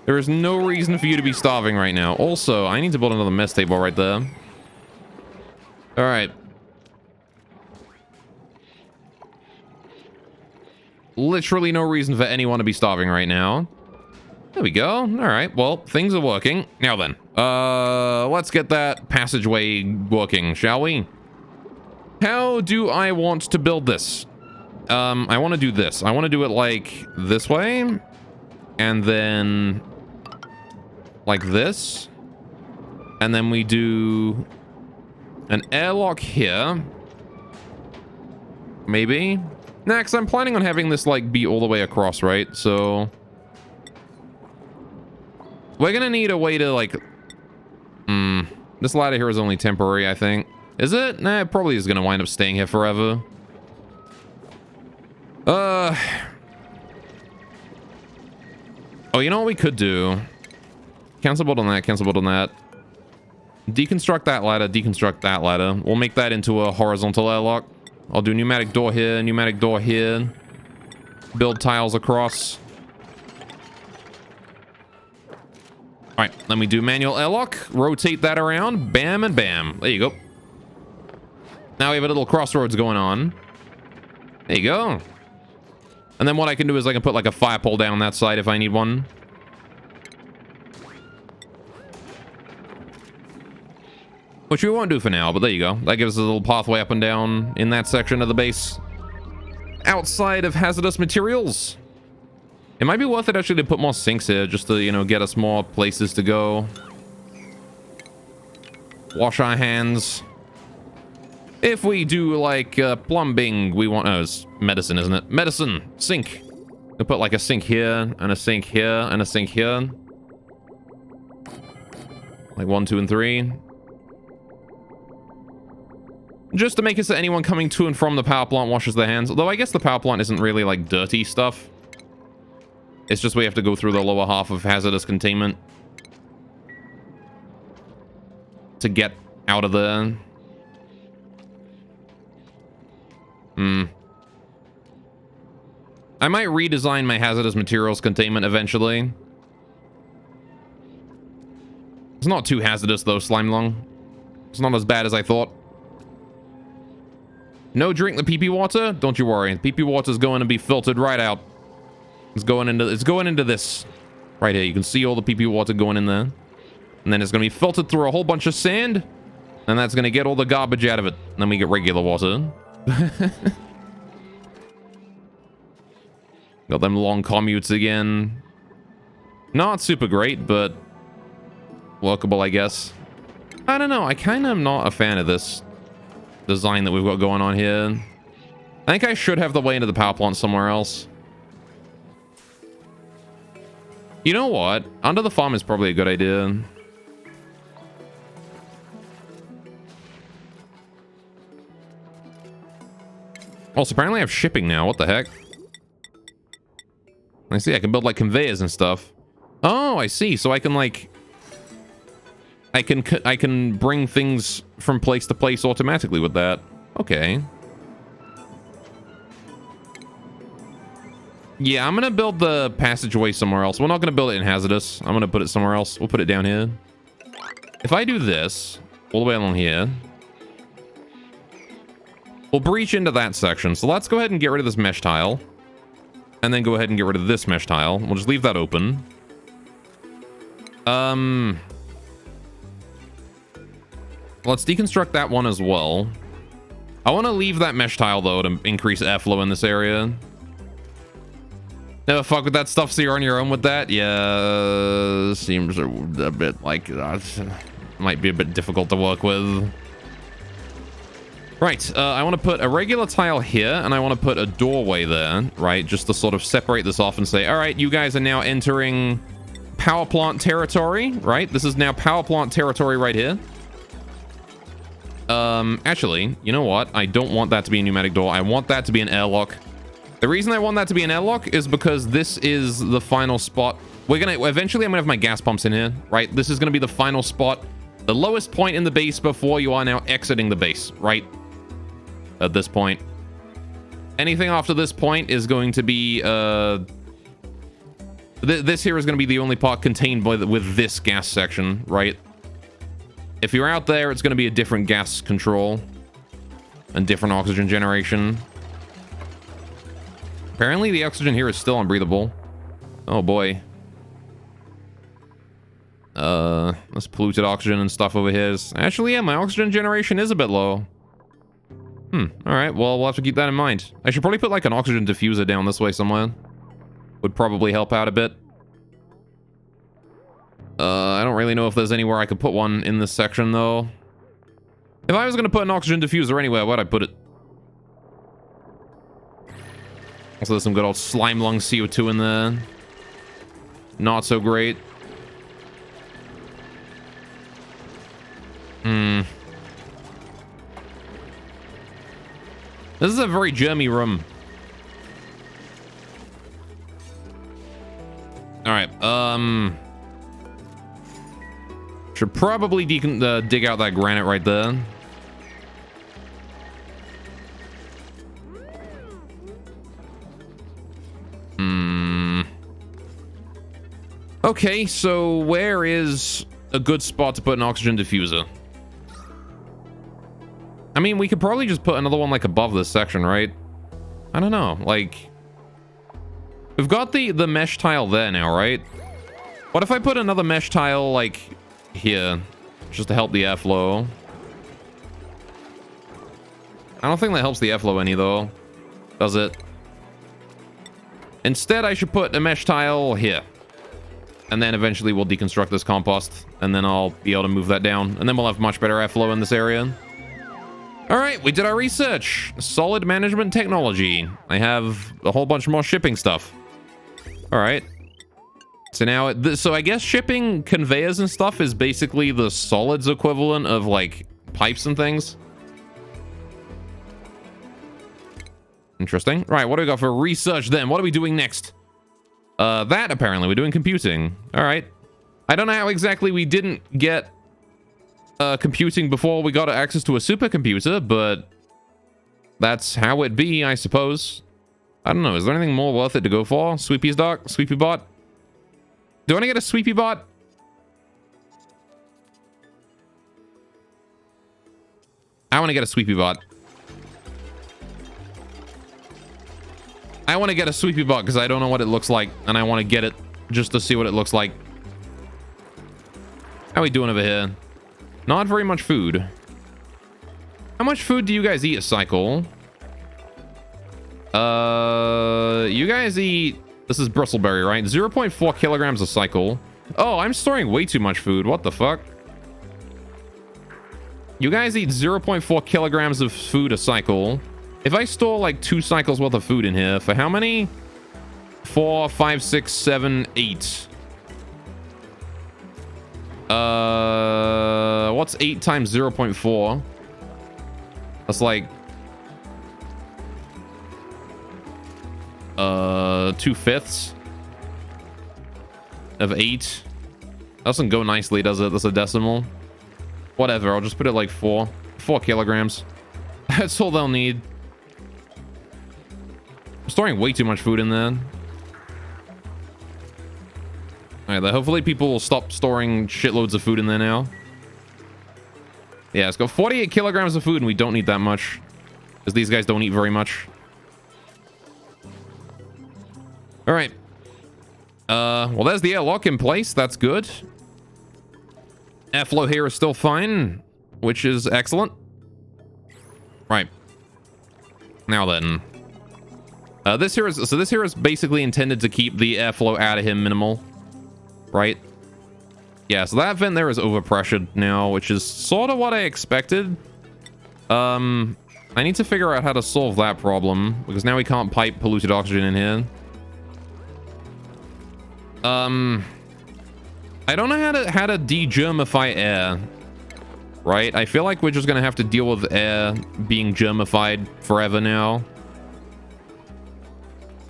There is no reason for you to be starving right now. Also, I need to build another mess table right there. All right. Literally no reason for anyone to be starving right now. There we go. All right. Well, things are working. Now then, let's get that passageway working, shall we? How do I want to build this? I want to do this. I want to do it like this way. And then like this. And then we do an airlock here. Maybe. Next, I'm planning on having this like be all the way across, right? So we're gonna need a way to like... this ladder here is only temporary, I think. Is it? Nah, it probably is gonna wind up staying here forever. Oh, you know what we could do? Cancel build on that, cancel build on that. Deconstruct that ladder, deconstruct that ladder. We'll make that into a horizontal airlock. I'll do pneumatic door here, pneumatic door here. Build tiles across. Alright, let me do manual airlock. Rotate that around. Bam and bam. There you go. Now we have a little crossroads going on. There you go. And then what I can do is I can put like a fire pole down that side if I need one. Which we won't do for now, but there you go. That gives us a little pathway up and down in that section of the base. Outside of hazardous materials. It might be worth it actually to put more sinks here just to, you know, get us more places to go. Wash our hands. If we do like plumbing, we want... oh, it's medicine, isn't it? Medicine! Sink! We'll put like a sink here, and a sink here, and a sink here. Like 1, 2, and 3. Just to make it so anyone coming to and from the power plant washes their hands. Although I guess the power plant isn't really like dirty stuff. It's just we have to go through the lower half of hazardous containment to get out of there. I might redesign my hazardous materials containment eventually. It's not too hazardous though, Slime Lung. It's not as bad as I thought. No drink the pee-pee water? Don't you worry. Pee-pee water is going to be filtered right out. It's going into this right here. You can see all the pee-pee water going in there. And then it's going to be filtered through a whole bunch of sand. And that's going to get all the garbage out of it. And then we get regular water. Got them long commutes again. Not super great, but workable, I guess. I don't know. I kind of am not a fan of this design that we've got going on here. I think I should have the way into the power plant somewhere else. You know what? Under the farm is probably a good idea. Also, apparently I have shipping now. What the heck? I see. I can build like conveyors and stuff. Oh, I see. So I can like... I can bring things from place to place automatically with that. Okay. Yeah, I'm gonna build the passageway somewhere else. We're not gonna build it in hazardous. I'm gonna put it somewhere else. We'll put it down here. If I do this all the way along here, we'll breach into that section. So let's go ahead and get rid of this mesh tile, and then go ahead and get rid of this mesh tile. We'll just leave that open. Let's deconstruct that one as well. I want to leave that mesh tile, though, to increase airflow in this area. Never fuck with that stuff, so you're on your own with that? Yeah, seems a bit like that. Might be a bit difficult to work with. Right, I want to put a regular tile here, and I want to put a doorway there, right? Just to sort of separate this off and say, all right, you guys are now entering power plant territory, right? This is now power plant territory right here. Actually, you know what? I don't want that to be a pneumatic door. I want that to be an airlock. The reason I want that to be an airlock is because this is the final spot. Eventually I'm gonna have my gas pumps in here, right? This is gonna be the final spot, the lowest point in the base before you are now exiting the base, right? At this point. Anything after this point is going to be, this here is gonna be the only part contained with this gas section, right? If you're out there, it's going to be a different gas control and different oxygen generation. Apparently, the oxygen here is still unbreathable. Oh, boy. This polluted oxygen and stuff over here is... Actually, yeah, my oxygen generation is a bit low. All right, well, we'll have to keep that in mind. I should probably put, like, an oxygen diffuser down this way somewhere. Would probably help out a bit. I don't really know if there's anywhere I could put one in this section, though. If I was going to put an oxygen diffuser anywhere, where'd I put it? Also, there's some good old slime lung CO2 in there. Not so great. This is a very germy room. Alright, should probably dig out that granite right there. Okay, so where is a good spot to put an oxygen diffuser? I mean, we could probably just put another one like above this section, right? I don't know, like... We've got the mesh tile there now, right? What if I put another mesh tile like... here, just to help the airflow? I don't think that helps the airflow any, though. Does it? Instead, I should put a mesh tile here. And then eventually we'll deconstruct this compost. And then I'll be able to move that down. And then we'll have much better airflow in this area. Alright, we did our research. Solid management technology. I have a whole bunch more shipping stuff. Alright. So now, so I guess shipping conveyors and stuff is basically the solids equivalent of, like, pipes and things. Interesting. Right, what do we got for research then? What are we doing next? That, apparently. We're doing computing. All right. I don't know how exactly we didn't get computing before we got access to a supercomputer, but that's how it be, I suppose. I don't know. Is there anything more worth it to go for? Sweepy's dock? Sweepy bot? Do I want to get a sweepy bot? I want to get a sweepy bot. I want to get a sweepy bot because I don't know what it looks like, and I want to get it just to see what it looks like. How are we doing over here? Not very much food. How much food do you guys eat a cycle? You guys eat... This is bristleberry, right? 0.4 kilograms a cycle. Oh, I'm storing way too much food. What the fuck? You guys eat 0.4 kilograms of food a cycle. If I store like 2 cycles worth of food in here, for how many? 4, 5, 6, 7, 8. What's 8 times 0.4? That's like... 2/5. of 8. Doesn't go nicely, does it? That's a decimal. Whatever, I'll just put it like 4 kilograms. That's all they'll need. I'm storing way too much food in there. All right, hopefully people will stop storing shitloads of food in there now. Yeah, it's got 48 kilograms of food, and we don't need that much, because these guys don't eat very much. All right. Well, there's the airlock in place. That's good. Airflow here is still fine, which is excellent. Right. Now then. This here is basically intended to keep the airflow out of here minimal. Right? Yeah, so that vent there is overpressured now, which is sort of what I expected. I need to figure out how to solve that problem, because now we can't pipe polluted oxygen in here. I don't know how to de-germify air, right? I feel like we're just gonna have to deal with air being germified forever now.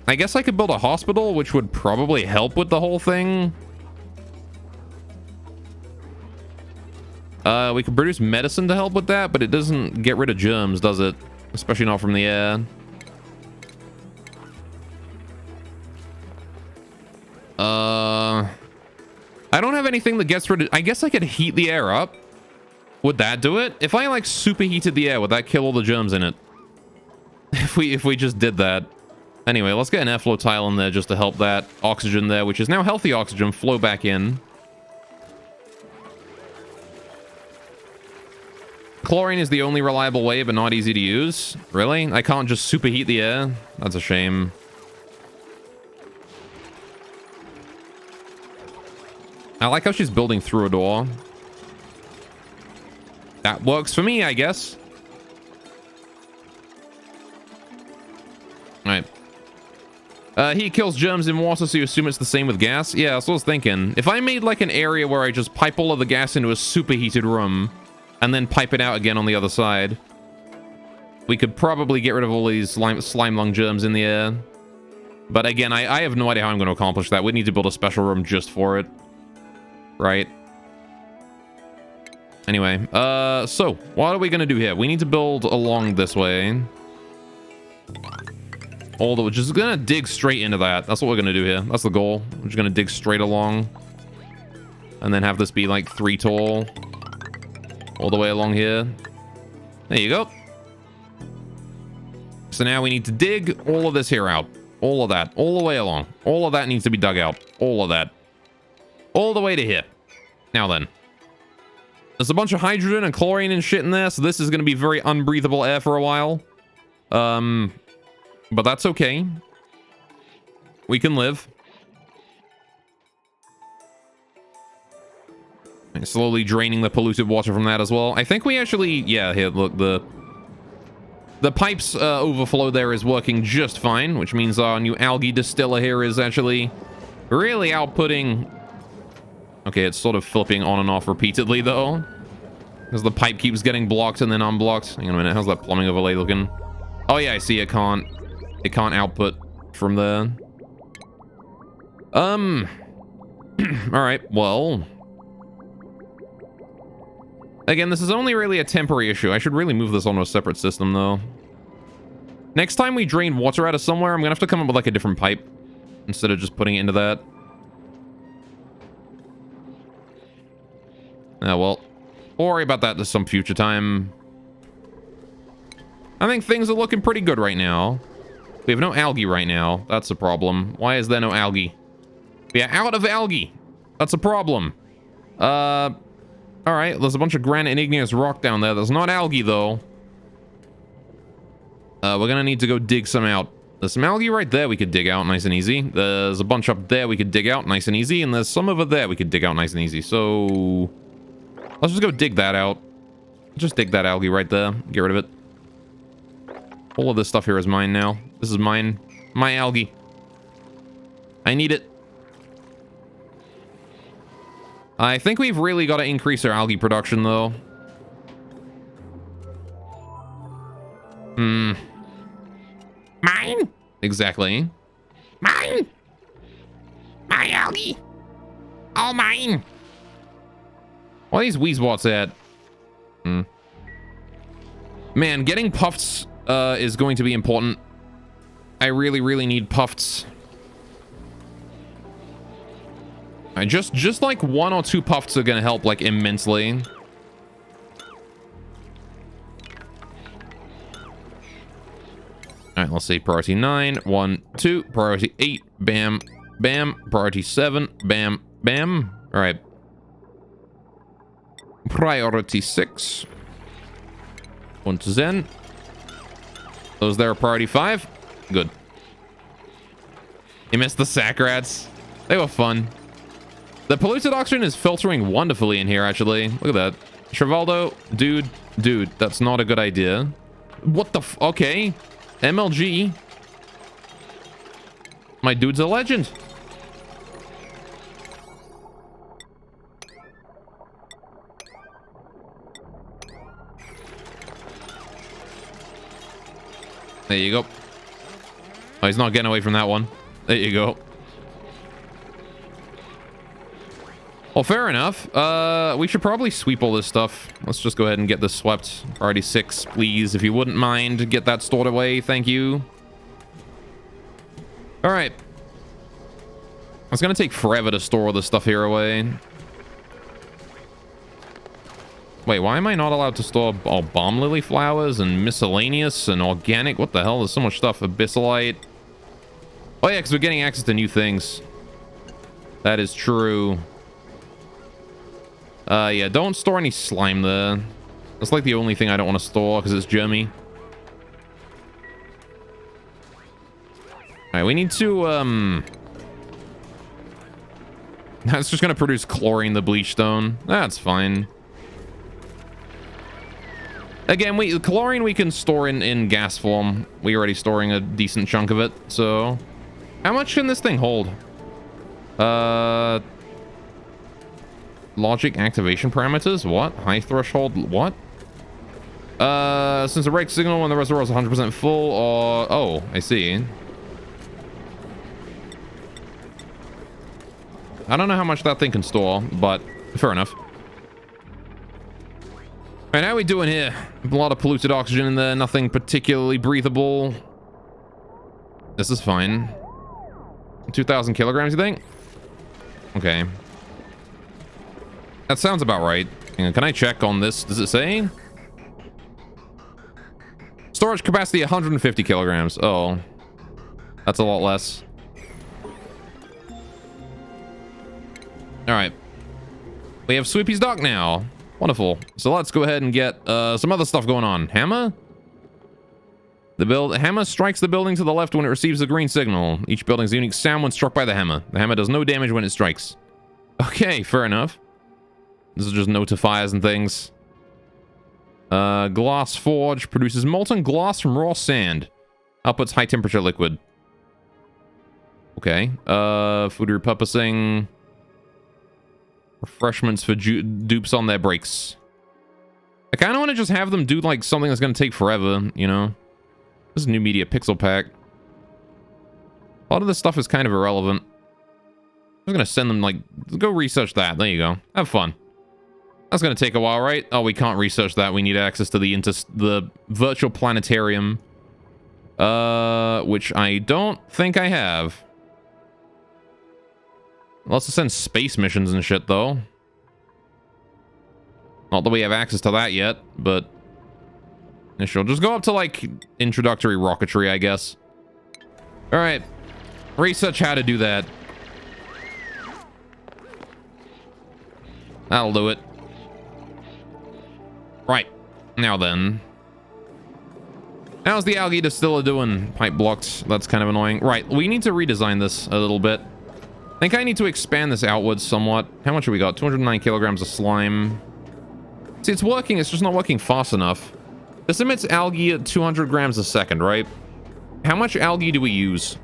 I guess I could build a hospital, which would probably help with the whole thing. We could produce medicine to help with that, but it doesn't get rid of germs, does it? Especially not from the air. I don't have anything that gets rid of... I guess I could heat the air up. Would that do it? If I, like, superheated the air, would that kill all the germs in it? If we just did that. Anyway, let's get an airflow tile in there just to help that oxygen there, which is now healthy oxygen, flow back in. Chlorine is the only reliable way, but not easy to use. Really? I can't just superheat the air? That's a shame. I like how she's building through a door. That works for me, I guess. Alright. Heat kills germs in water, so you assume it's the same with gas? Yeah, that's what I was thinking. If I made like an area where I just pipe all of the gas into a superheated room, and then pipe it out again on the other side, we could probably get rid of all these slime lung germs in the air. But again, I have no idea how I'm going to accomplish that. We need to build a special room just for it. Right? Anyway, so what are we going to do here? We need to build along this way. We're just going to dig straight into that. That's what we're going to do here. That's the goal. We're just going to dig straight along. And then have this be like 3 tall. All the way along here. There you go. So now we need to dig all of this here out. All of that. All the way along. All of that needs to be dug out. All of that. All the way to here. Now then. There's a bunch of hydrogen and chlorine and shit in there, so this is going to be very unbreathable air for a while. But that's okay. We can live. And slowly draining the polluted water from that as well. I think we actually... Yeah, here, look, the pipes overflow there is working just fine, which means our new algae distiller here is actually really outputting... Okay, it's sort of flipping on and off repeatedly, though. Because the pipe keeps getting blocked and then unblocked. Hang on a minute, how's that plumbing overlay looking? Oh yeah, I see, it can't output from there. Alright, well... Again, this is only really a temporary issue. I should really move this onto a separate system, though. Next time we drain water out of somewhere, I'm gonna have to come up with, like, a different pipe. Instead of just putting it into that. Oh, well. We'll worry about that to some future time. I think things are looking pretty good right now. We have no algae right now. That's a problem. Why is there no algae? We are out of algae. That's a problem. Alright, there's a bunch of granite and igneous rock down there. There's not algae, though. We're gonna need to go dig some out. There's some algae right there we could dig out nice and easy. There's a bunch up there we could dig out nice and easy. And there's some over there we could dig out nice and easy. So... let's just go dig that out. Just dig that algae right there. Get rid of it. All of this stuff here is mine now. This is mine. My algae. I need it. I think we've really got to increase our algae production, though. Mine? Exactly. Mine! My algae! All mine. What are these Weezwots at? Man, getting puffs is going to be important. I really, really need puffs. I just like 1 or 2 puffs are gonna help like immensely. All right, let's see. Priority 9, 1, 2. Priority 8, bam, bam. Priority 7, bam, bam. All right. Priority 6. 1 to Zen. Those there are priority 5. Good. You missed the sack rats. They were fun. The polluted oxygen is filtering wonderfully in here, actually. Look at that. Trivaldo, dude, that's not a good idea. What the f... Okay. MLG. My dude's a legend. There you go. Oh, he's not getting away from that one. There you go. Well, fair enough. We should probably sweep all this stuff. Let's just go ahead and get this swept. Priority 6, please, if you wouldn't mind. Get that stored away. Thank you. All right. It's going to take forever to store all this stuff here away. Wait, why am I not allowed to store all bomb lily flowers and miscellaneous and organic? What the hell? There's so much stuff. Abyssalite. Oh, yeah, because we're getting access to new things. That is true. Yeah, don't store any slime there. That's like the only thing I don't want to store because it's germy. Alright, we need to, That's just gonna produce chlorine, the bleach stone. That's fine. Again, the chlorine we can store in gas form. We're already storing a decent chunk of it, so... How much can this thing hold? Logic activation parameters? What? High threshold? What? Since the brake signal when the reservoir is 100% full, or... Oh, I see. I don't know how much that thing can store, but fair enough. Alright, how are we doing here? A lot of polluted oxygen in there, nothing particularly breathable. This is fine. 2,000 kilograms, you think? Okay. That sounds about right. Can I check on this? Does it say? Storage capacity 150 kilograms. Oh. That's a lot less. Alright. We have Sweepy's dock now. Wonderful. So let's go ahead and get some other stuff going on. Hammer? The hammer strikes the building to the left when it receives the green signal. Each building's a unique sound when struck by the hammer. The hammer does no damage when it strikes. Okay, fair enough. This is just notifiers and things. Glass forge produces molten glass from raw sand. Outputs high temperature liquid. Okay. Food repurposing. Refreshments for dupes on their brakes. I kind of want to just have them do like something that's going to take forever, you know? This is new media pixel pack. A lot of this stuff is kind of irrelevant. I'm going to send them like, go research that. There you go. Have fun. That's going to take a while, right? Oh, we can't research that. We need access to the virtual planetarium. Which I don't think I have. Let's send space missions and shit, though. Not that we have access to that yet, but... She'll just go up to, like, introductory rocketry, I guess. Alright. Research how to do that. That'll do it. Right. Now then. How's the algae distiller doing? Pipe blocked. That's kind of annoying. Right. We need to redesign this a little bit. I think I need to expand this outwards somewhat. How much have we got? 209 kilograms of slime. See, it's working. It's just not working fast enough. This emits algae at 200 grams a second, right? How much algae do we use?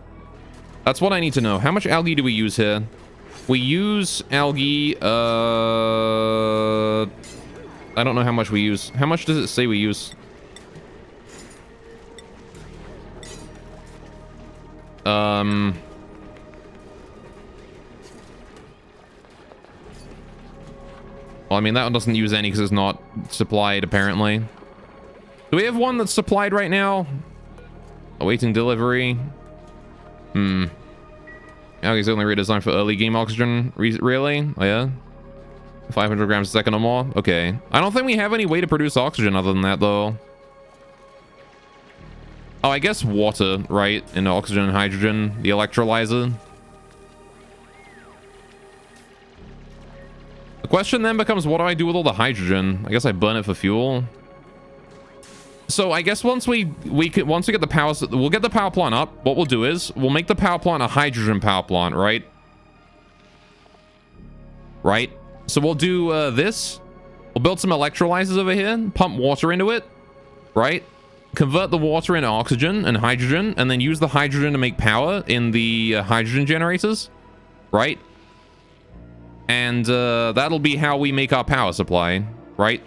That's what I need to know. How much algae do we use here? We use algae, I don't know how much we use. How much does it say we use? Well, I mean, that one doesn't use any because it's not supplied, apparently. Do we have one that's supplied right now? Awaiting delivery. Algae's only redesigned for early game oxygen. Really? Oh, yeah? 500 grams a second or more? Okay. I don't think we have any way to produce oxygen other than that, though. Oh, I guess water, right? And oxygen and hydrogen. The electrolyzer. The question then becomes, what do I do with all the hydrogen? I guess I burn it for fuel. So I guess once we get the power, we'll get the power plant up. What we'll do is we'll make the power plant a hydrogen power plant, right? Right. So we'll do this. We'll build some electrolyzers over here, pump water into it, right? Convert the water into oxygen and hydrogen, and then use the hydrogen to make power in the hydrogen generators, right? And that'll be how we make our power supply, right?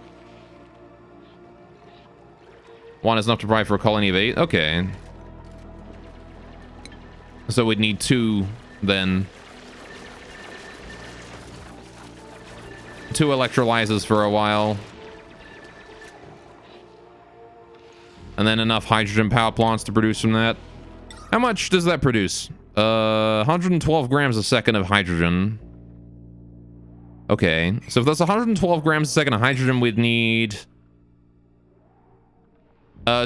One is enough to provide for a colony of 8. Okay. So we'd need 2 then. 2 electrolyzers for a while. And then enough hydrogen power plants to produce from that. How much does that produce? 112 grams a second of hydrogen. Okay. So if that's 112 grams a second of hydrogen, we'd need...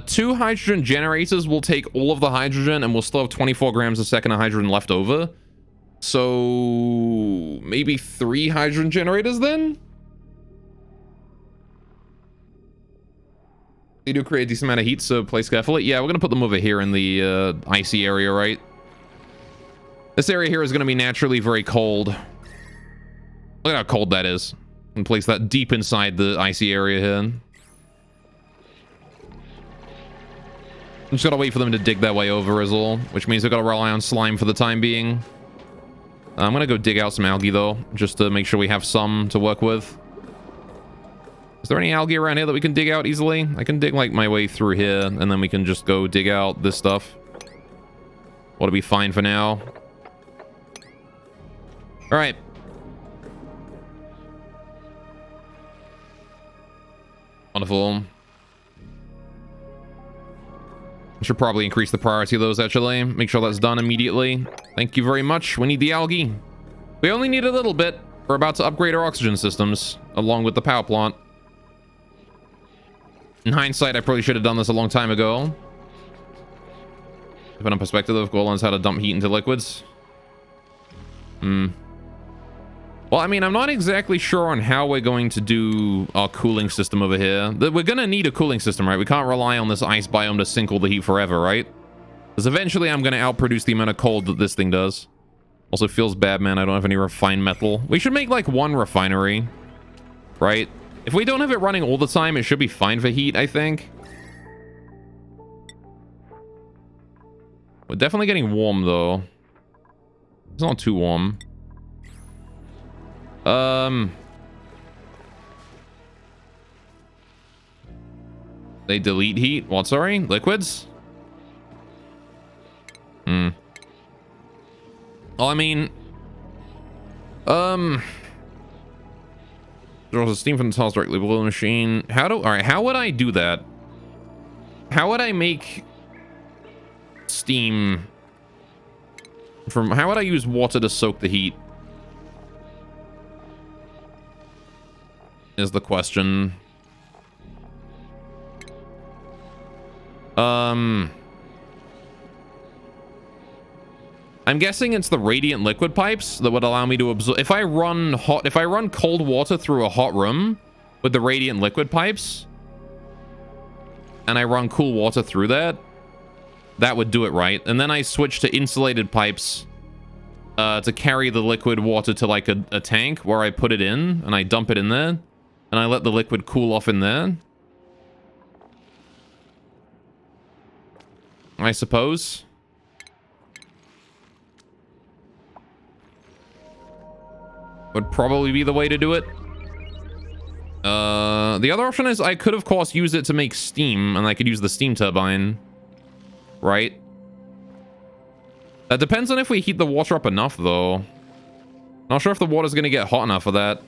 2 hydrogen generators will take all of the hydrogen, and we'll still have 24 grams a second of hydrogen left over. So maybe 3 hydrogen generators then? They do create a decent amount of heat, so place carefully. Yeah, we're gonna put them over here in the icy area, right? This area here is gonna be naturally very cold. Look at how cold that is. And place that deep inside the icy area here. Just gotta wait for them to dig their way over is all, which means we've got to rely on slime for the time being. I'm gonna go dig out some algae though, just to make sure we have some to work with. Is there any algae around here that we can dig out easily? I can dig like my way through here, and then we can just go dig out this stuff. What'll be fine for now. All right. Wonderful. Should probably increase the priority of those, actually. Make sure that's done immediately. Thank you very much. We need the algae. We only need a little bit. We're about to upgrade our oxygen systems, along with the power plant. In hindsight, I probably should have done this a long time ago. Put in perspective, of course, learns how to dump heat into liquids. Well, I mean, I'm not exactly sure on how we're going to do our cooling system over here. We're going to need a cooling system, right? We can't rely on this ice biome to sink all the heat forever, right? Because eventually I'm going to outproduce the amount of cold that this thing does. Also feels bad, man. I don't have any refined metal. We should make like 1 refinery, right? If we don't have it running all the time, it should be fine for heat, I think. We're definitely getting warm, though. It's not too warm. They delete heat. What, sorry? Liquids? Well, I mean... Draws the steam from the tiles directly below the machine. Alright, how would I do that? How would I make... steam... How would I use water to soak the heat? Is the question. I'm guessing it's the radiant liquid pipes that would allow me to absorb. If I run cold water through a hot room with the radiant liquid pipes, and I run cool water through that, that would do it right. And then I switch to insulated pipes to carry the liquid water to like a tank where I put it in and I dump it in there. And I let the liquid cool off in there. I suppose. Would probably be the way to do it. The other option is I could, of course, use it to make steam, and I could use the steam turbine. Right? That depends on if we heat the water up enough, though. Not sure if the water's going to get hot enough for that.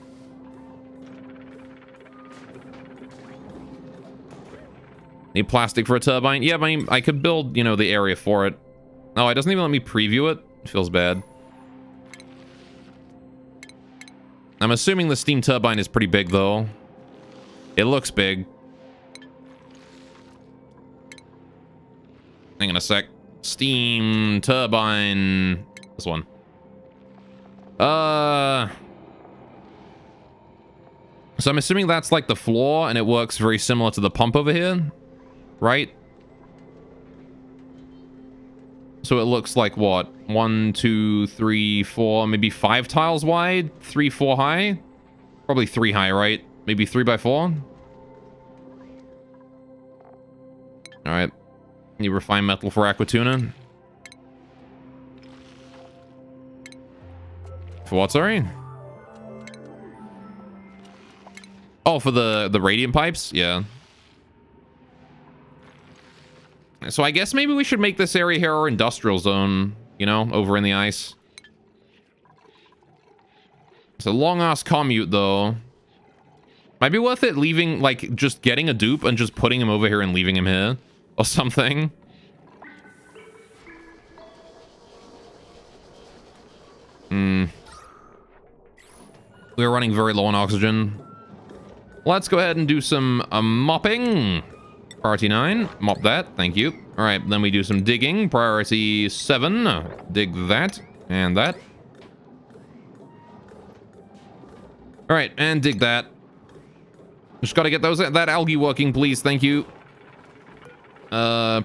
Need plastic for a turbine. Yeah, I mean, I could build, you know, the area for it. Oh, it doesn't even let me preview it. It feels bad. I'm assuming the steam turbine is pretty big, though. It looks big. Hang on a sec. Steam turbine. This one. So I'm assuming that's like the floor, and it works very similar to the pump over here, right? So it looks like what? 1, 2, 3, 4, maybe 5 tiles wide, 3, 4 high, probably 3 high, right? Maybe 3 by 4. All right. Need refined metal for aquatuna. For what? Sorry. Oh, for the radiant pipes? Yeah. So I guess maybe we should make this area here our industrial zone, you know, over in the ice. It's a long-ass commute, though. Might be worth it leaving, like, just getting a dupe and just putting him over here and leaving him here. Or something. We're running very low on oxygen. Let's go ahead and do some mopping. Priority 9. Mop that. Thank you. All right, then we do some digging. Priority 7. Dig that. And that. All right, and dig that. Just got to get that algae working, please. Thank you.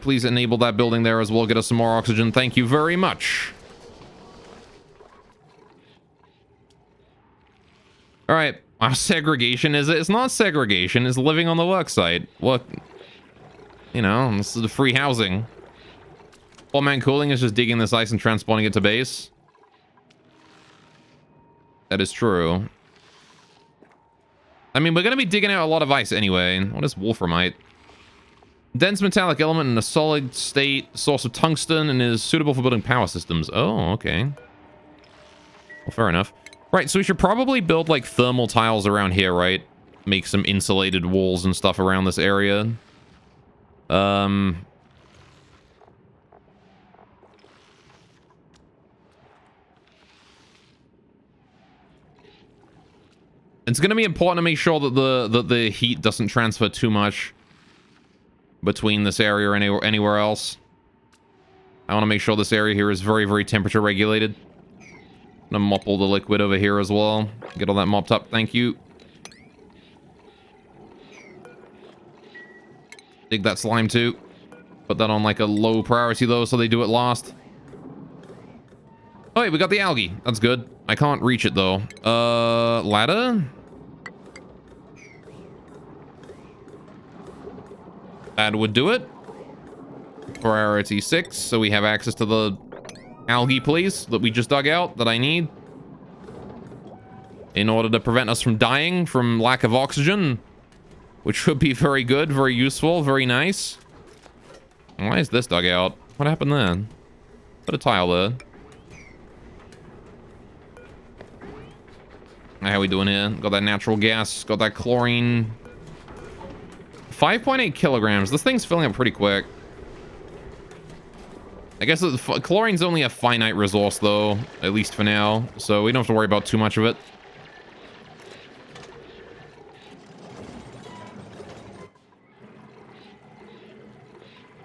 Please enable that building there as well. Get us some more oxygen. Thank you very much. All right. Segregation, is it? It's not segregation. It's living on the work site. What? You know, this is the free housing. All-man cooling is just digging this ice and transporting it to base. That is true. I mean, we're going to be digging out a lot of ice anyway. What is Wolframite? Dense metallic element in a solid state, source of tungsten, and is suitable for building power systems. Oh, okay. Well, fair enough. Right, so we should probably build, like, thermal tiles around here, right? Make some insulated walls and stuff around this area. It's going to be important to make sure that the heat doesn't transfer too much between this area or anywhere else. I want to make sure this area here is very, very temperature regulated. I'm gonna mop all the liquid over here as well. Get all that mopped up. Thank you. Dig that slime too. Put that on like a low priority though, so they do it last. Oh, wait, we got the algae. That's good. I can't reach it though. Ladder? That would do it. Priority 6, so we have access to the algae, please, that we just dug out, that I need. In order to prevent us from dying from lack of oxygen. Which would be very good, very useful, very nice. Why is this dug out? What happened there? Put a tile there. How we doing here? Got that natural gas, got that chlorine. 5.8 kilograms. This thing's filling up pretty quick. I guess chlorine's only a finite resource, though, at least for now, so we don't have to worry about too much of it.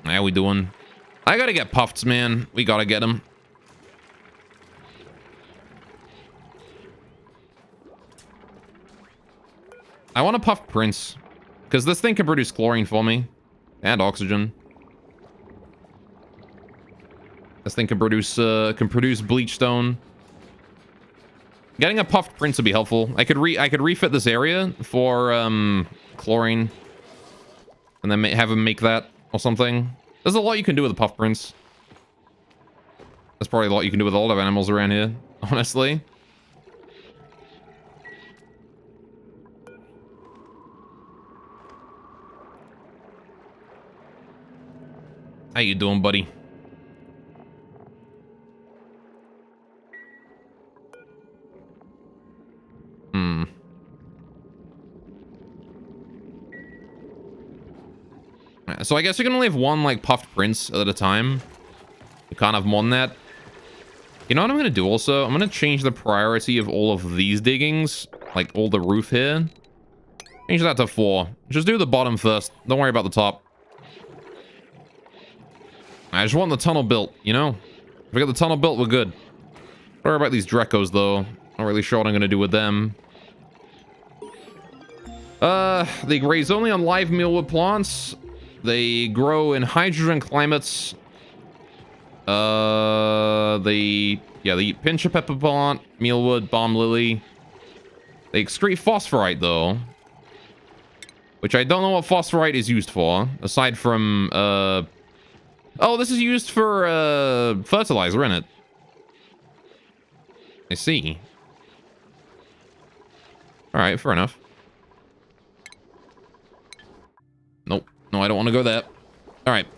How we doing? I gotta get puffs, man. We gotta get them. I want to puff Prince, because this thing can produce chlorine for me, and oxygen. This thing can produce bleach stone. Getting a puffed Prince would be helpful. I could refit this area for chlorine, and then have him make that or something. There's a lot you can do with a puffed Prince. There's probably a lot you can do with a lot of animals around here, honestly. How you doing, buddy? So I guess you can only have one, like, puffed prince at a time. You can't have more than that. You know what I'm going to do also? I'm going to change the priority of all of these diggings. Like, all the roof here. Change that to 4. Just do the bottom first. Don't worry about the top. I just want the tunnel built, you know? If we get the tunnel built, we're good. Don't worry about these Drecos, though. Not really sure what I'm going to do with them. They graze only on live mealwood plants. They grow in hydrogen climates. They eat pincher pepper plant, mealwood, balm lily. They excrete phosphorite, though. Which I don't know what phosphorite is used for, aside from, oh, this is used for, fertilizer, isn't it? I see. Alright, fair enough. Nope. No, I don't want to go there. Alright.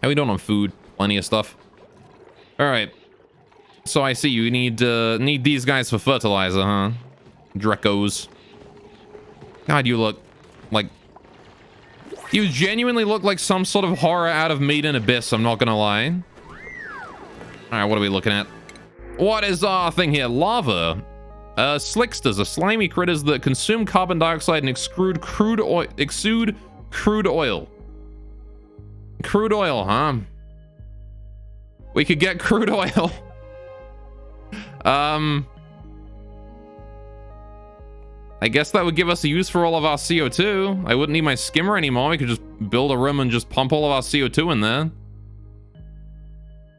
How we doing on food? Plenty of stuff. Alright. So I see you need these guys for fertilizer, huh? Drecos. God, you look like... You genuinely look like some sort of horror out of Made in Abyss, I'm not gonna lie. Alright, what are we looking at? What is our thing here? Lava. Slicksters are slimy critters that consume carbon dioxide and extrude crude oil. Crude oil, huh? We could get crude oil. I guess that would give us a use for all of our CO2. I wouldn't need my skimmer anymore. We could just build a room and just pump all of our CO2 in there. And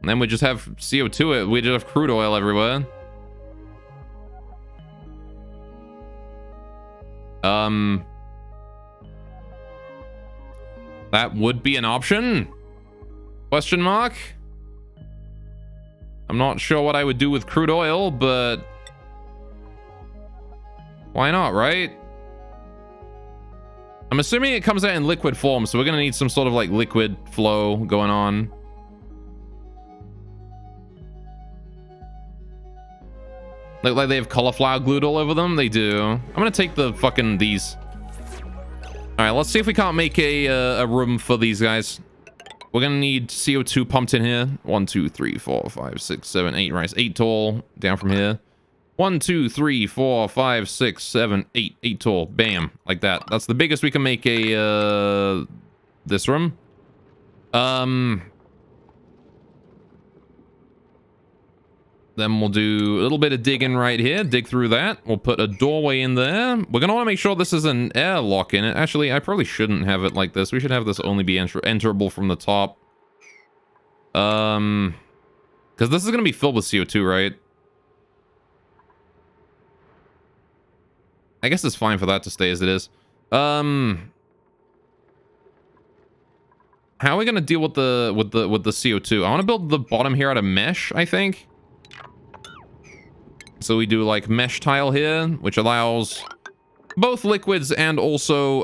then we just have CO2. We just have crude oil everywhere. That would be an option? Question mark? I'm not sure what I would do with crude oil, but... Why not, right? I'm assuming it comes out in liquid form, so we're gonna need some sort of, like, liquid flow going on. Look like they have cauliflower glued all over them? They do. I'm gonna take the fucking these. Alright, let's see if we can't make a room for these guys. We're gonna need CO2 pumped in here. 1, 2, 3, 4, 5, 6, 7, 8. Right, 8 tall. Down from here. 1, 2, 3, 4, 5, 6, 7, 8. 8 tall. Bam. Like that. That's the biggest we can make this room. Then we'll do a little bit of digging right here. Dig through that. We'll put a doorway in there. We're going to want to make sure this is an airlock in it. Actually, I probably shouldn't have it like this. We should have this only be enterable from the top. Because this is going to be filled with CO2, right? I guess it's fine for that to stay as it is. How are we going to deal with the CO2? I want to build the bottom here out of mesh, I think. So we do like mesh tile here, which allows both liquids and also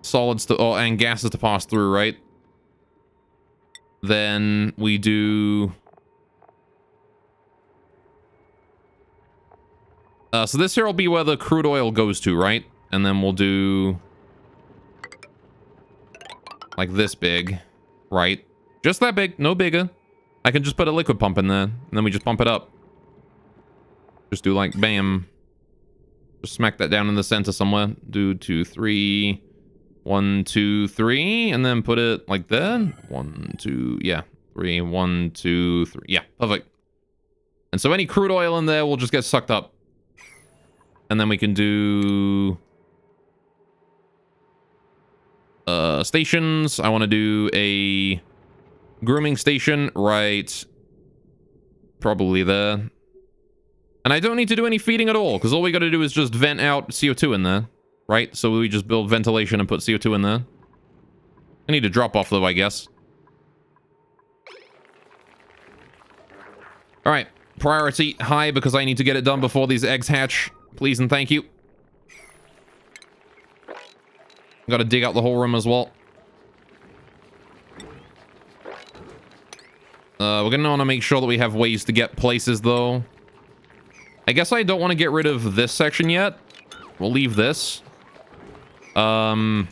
solids to and gases to pass through, right? Then we do so this here will be where the crude oil goes to, right? And then we'll do like this big, right? Just that big, no bigger. I can just put a liquid pump in there, and then we just pump it up. Just do like, bam. Just smack that down in the center somewhere. Do 2, 3. 1, 2, 3. And then put it like that. 1, 2, yeah. 3, 1, 2, 3. Yeah, perfect. And so any crude oil in there will just get sucked up. And then we can do... stations. I want to do a... grooming station right probably there. And I don't need to do any feeding at all, because all we got to do is just vent out CO2 in there, right? So we just build ventilation and put CO2 in there. I need to drop off though, I guess. All right, priority high because I need to get it done before these eggs hatch. Please and thank you. Got to dig out the whole room as well. We're gonna want to make sure that we have ways to get places, though. I guess I don't want to get rid of this section yet. We'll leave this. I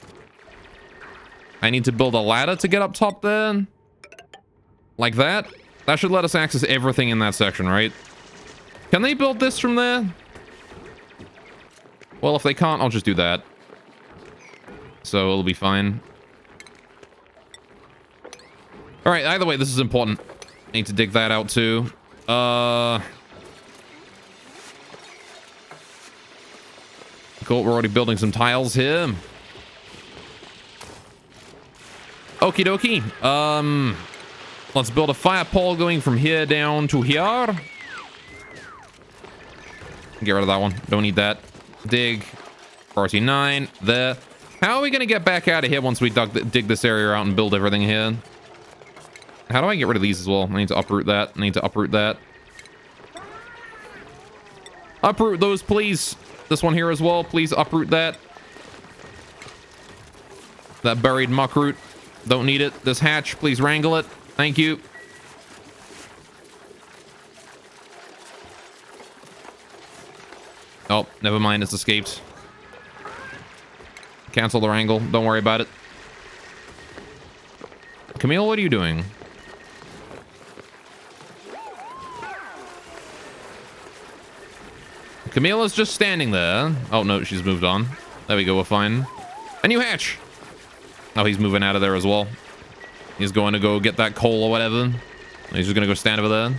need to build a ladder to get up top there. Like that. That should let us access everything in that section, right? Can they build this from there? Well, if they can't, I'll just do that. So it'll be fine. Alright, either way, this is important. I need to dig that out too. Cool, we're already building some tiles here. Okie dokie. Let's build a fire pole going from here down to here. Get rid of that one. Don't need that. Dig. 49. There. How are we going to get back out of here once we dig this area out and build everything here? How do I get rid of these as well? I need to uproot that. I need to uproot that. Uproot those, please. This one here as well. Please uproot that. That buried muck root. Don't need it. This hatch, please wrangle it. Thank you. Oh, never mind. It's escaped. Cancel the wrangle. Don't worry about it. Camille, what are you doing? Camille is just standing there. Oh, no, she's moved on. There we go. We're fine. A new hatch. Oh, he's moving out of there as well. He's going to go get that coal or whatever. He's just going to go stand over there.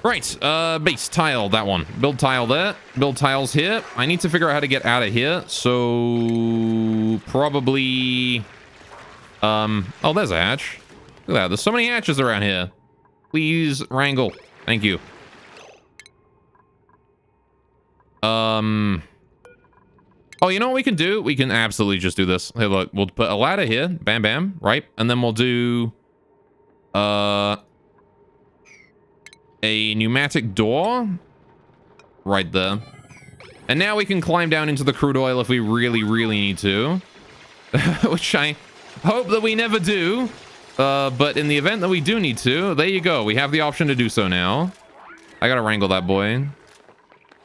Right. Base tile. That one. Build tile there. Build tiles here. I need to figure out how to get out of here. So probably... Oh, there's a hatch. Look at that. There's so many hatches around here. Please wrangle. Thank you. Oh, you know what we can do? We can absolutely just do this. Hey, look, we'll put a ladder here. Bam, bam. Right. And then we'll do... a pneumatic door. Right there. And now we can climb down into the crude oil if we really, really need to. Which I hope that we never do. But in the event that we do need to, there you go. We have the option to do so now. I gotta wrangle that boy.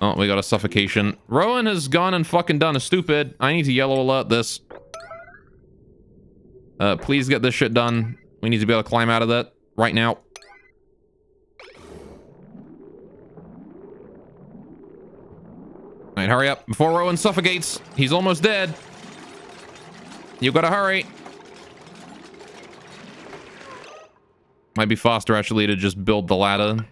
Oh, we got a suffocation. Rowan has gone and fucking done a stupid. I need to yellow alert this. Please get this shit done. We need to be able to climb out of that right now. Alright, hurry up before Rowan suffocates. He's almost dead. You gotta hurry. Might be faster actually to just build the ladder.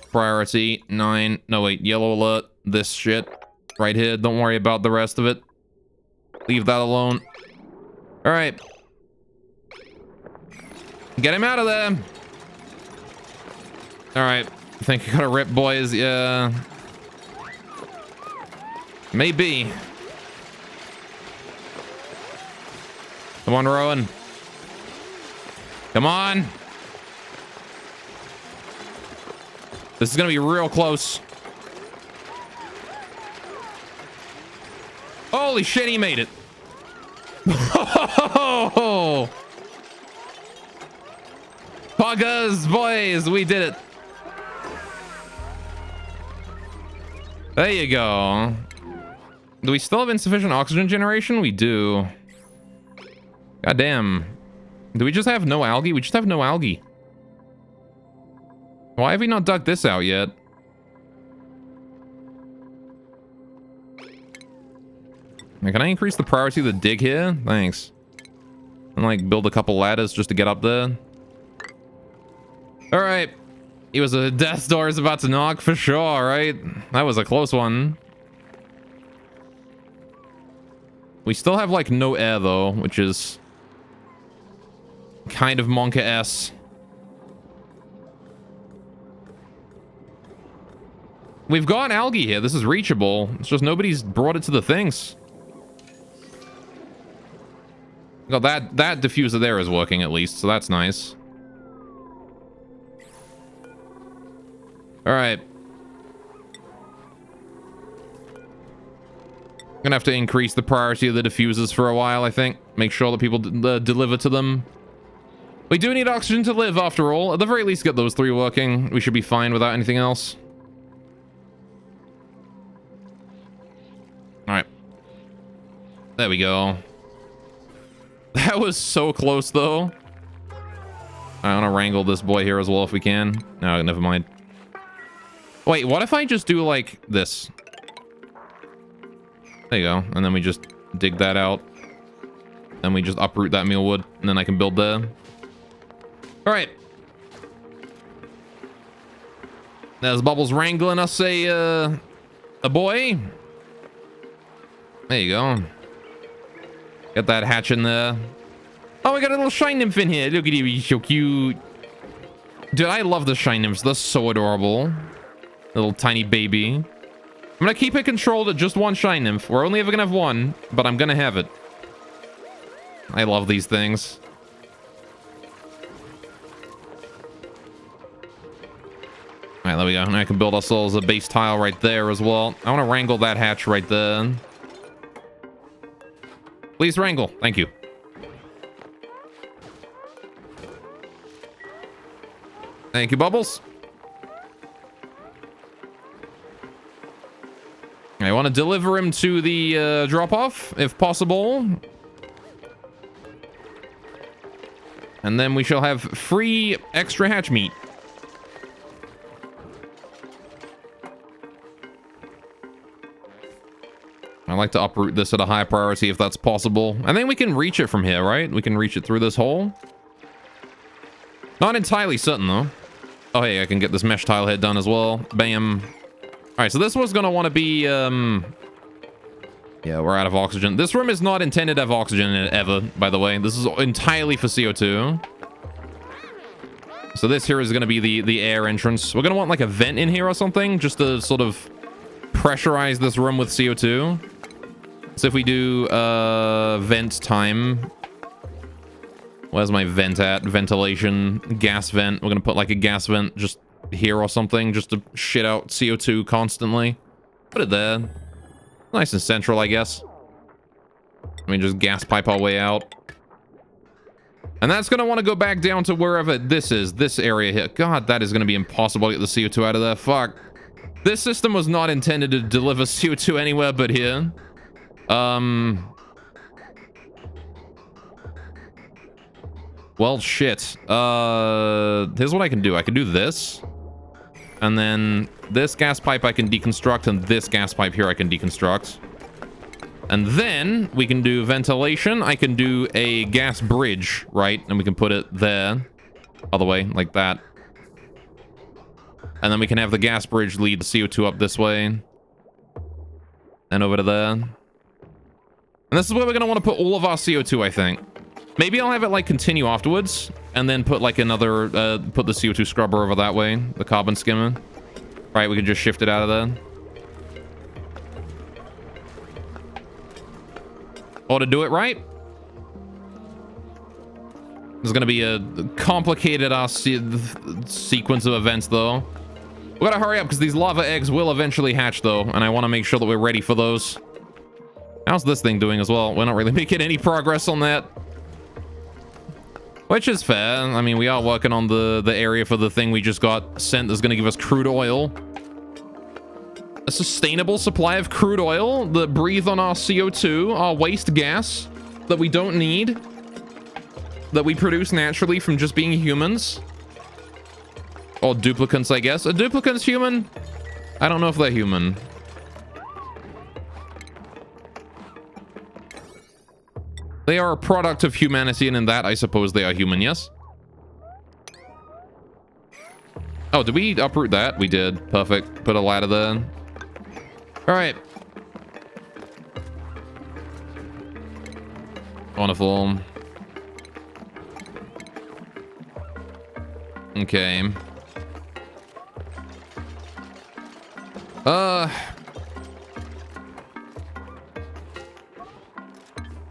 Priority 9. No, wait. Yellow alert. This shit right here. Don't worry about the rest of it. Leave that alone. All right. Get him out of there. All right. I think I got a rip, boys. Yeah. Maybe. Come on, Rowan. Come on. This is gonna be real close. Holy shit, he made it. Oh, Poggers, boys, we did it. There you go. Do we still have insufficient oxygen generation? We do. God damn. Do we just have no algae? We just have no algae. Why have we not dug this out yet? Now, can I increase the priority of the dig here? Thanks. And like build a couple ladders just to get up there. All right. He was a death door is about to knock for sure, right? That was a close one. We still have like no air though, which is kind of Monka-esque. We've got algae here. This is reachable. It's just nobody's brought it to the things. Well, that diffuser there is working at least, so that's nice. All right. I'm gonna have to increase the priority of the diffusers for a while, I think. Make sure that people deliver to them. We do need oxygen to live, after all. At the very least, get those 3 working. We should be fine without anything else. All right. There we go. That was so close, though. I want to wrangle this boy here as well if we can. No, never mind. Wait, what if I just do, like, this? There you go. And then we just dig that out. And we just uproot that mealwood. And then I can build there. All right. There's Bubbles wrangling us a boy. There you go. Get that hatch in there. Oh, we got a little shine nymph in here. Look at you, he's so cute. Dude, I love the shine nymphs. They're so adorable. Little tiny baby. I'm gonna keep it controlled at just one shine nymph. We're only ever gonna have one, but I'm gonna have it. I love these things. All right, there we go. Now I can build ourselves a base tile right there as well. I want to wrangle that hatch right there. Please wrangle. Thank you. Thank you, Bubbles. I want to deliver him to the drop-off, if possible. And then we shall have free extra hatch meat. I like to uproot this at a high priority if that's possible. I think we can reach it from here, right? We can reach it through this hole. Not entirely certain, though. Oh, hey, I can get this mesh tile head done as well. Bam. All right, so this was going to want to be... Yeah, we're out of oxygen. This room is not intended to have oxygen in it ever, by the way. This is entirely for CO2. So this here is going to be the air entrance. We're going to want like a vent in here or something, just to sort of pressurize this room with CO2. So if we do vent time... Where's my vent at? Ventilation, gas vent. We're going to put like a gas vent just here or something, just to shit out CO2 constantly. Put it there. Nice and central, I guess. I mean, just gas pipe our way out. And that's going to want to go back down to wherever this is, this area here. God, that is going to be impossible to get the CO2 out of there. Fuck. This system was not intended to deliver CO2 anywhere but here. Well, shit. Here's what I can do. I can do this. And then this gas pipe I can deconstruct, and this gas pipe here I can deconstruct. And then we can do ventilation. I can do a gas bridge, right? And we can put it there. All the way, like that. And then we can have the gas bridge lead the CO2 up this way. And over to there. And this is where we're going to want to put all of our CO2, I think. Maybe I'll have it, like, continue afterwards. And then put, like, another... put the CO2 scrubber over that way. The carbon skimmer. Right, we can just shift it out of there. Or to do it right. There's going to be a complicated sequence of events, though. We gotta hurry up, because these lava eggs will eventually hatch, though. And I want to make sure that we're ready for those. How's this thing doing as well? We're not really making any progress on that. Which is fair. I mean, we are working on the area for the thing we just got sent that's going to give us crude oil. A sustainable supply of crude oil that breathe on our CO2, our waste gas that we don't need. That we produce naturally from just being humans. Or duplicants, I guess. A duplicant's human? I don't know if they're human. They are a product of humanity, and in that, I suppose they are human, yes? Oh, did we uproot that? We did. Perfect. Put a ladder there. All right. Wonderful. Okay.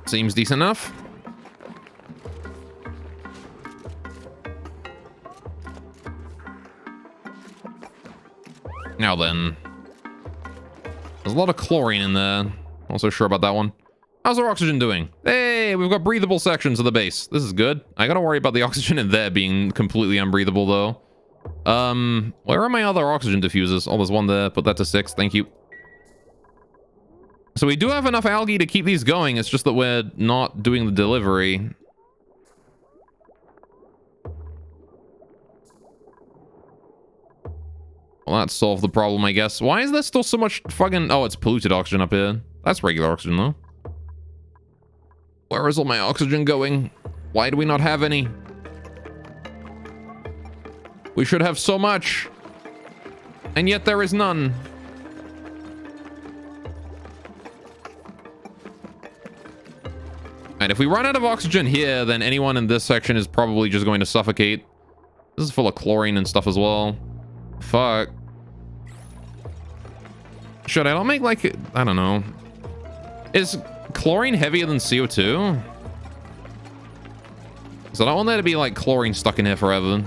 Seems decent enough. Now then. There's a lot of chlorine in there. Not so sure about that one. How's our oxygen doing? Hey, we've got breathable sections of the base. This is good. I gotta worry about the oxygen in there being completely unbreathable, though. Where are my other oxygen diffusers? Oh, there's one there. Put that to 6. Thank you. So we do have enough algae to keep these going. It's just that we're not doing the delivery. Well, that solved the problem, I guess. Why is there still so much fucking... Oh, it's polluted oxygen up here. That's regular oxygen, though. Where is all my oxygen going? Why do we not have any? We should have so much. And yet there is none. And if we run out of oxygen here, then anyone in this section is probably just going to suffocate. This is full of chlorine and stuff as well. Fuck. Should I not make like... I don't know. Is chlorine heavier than CO2? So I don't want there to be like chlorine stuck in here forever.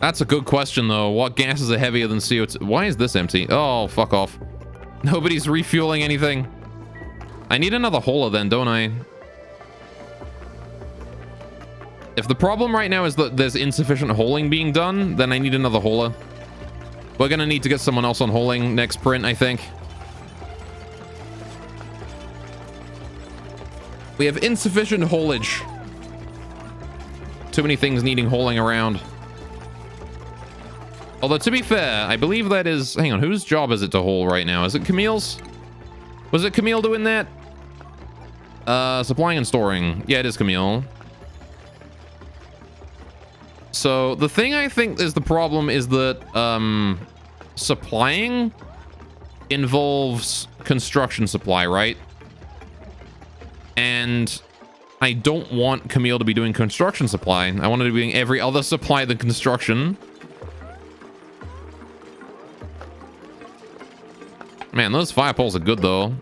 That's a good question, though. What gases are heavier than CO2? Why is this empty? Oh, fuck off. Nobody's refueling anything. I need another hauler then, don't I? If the problem right now is that there's insufficient hauling being done, then I need another hauler. We're gonna need to get someone else on hauling next print, I think. We have insufficient haulage. Too many things needing hauling around. Although, to be fair, I believe that is... Hang on, whose job is it to haul right now? Is it Camille's? Was it Camille doing that? Supplying and storing. Yeah, it is Camille. So, the thing I think is the problem is that, supplying involves construction supply, right? And I don't want Camille to be doing construction supply. I want her to be doing every other supply than construction. Man, those fire poles are good, though.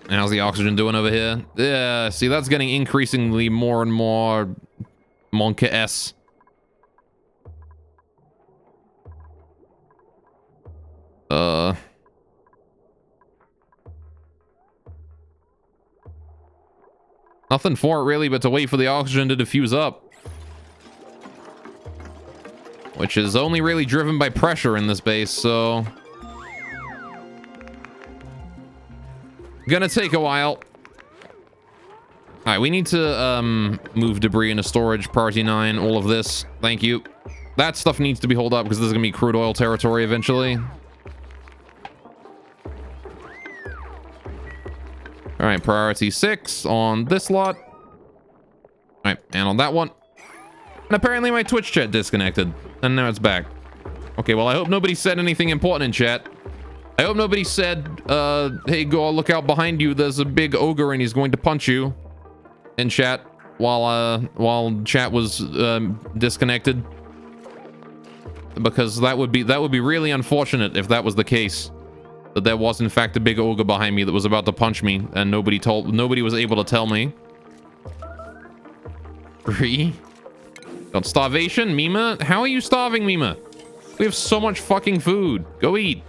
How's the oxygen doing over here? Yeah, see, that's getting increasingly more and more Monka-S. Nothing for it, really, but to wait for the oxygen to diffuse up. Which is only really driven by pressure in this base, so... Gonna take a while. Alright, we need to move debris into storage. Priority 9, all of this. Thank you. That stuff needs to be hauled up because this is gonna be crude oil territory eventually. Alright, priority 6 on this lot. Alright, and on that one. And apparently my Twitch chat disconnected. And now it's back. Okay, well, I hope nobody said anything important in chat. I hope nobody said, hey, go look out behind you. There's a big ogre and he's going to punch you. In chat while chat was disconnected. Because that would be really unfortunate if that was the case. That there was in fact a big ogre behind me that was about to punch me and nobody was able to tell me. Got starvation, Mima? How are you starving, Mima? We have so much fucking food. Go eat.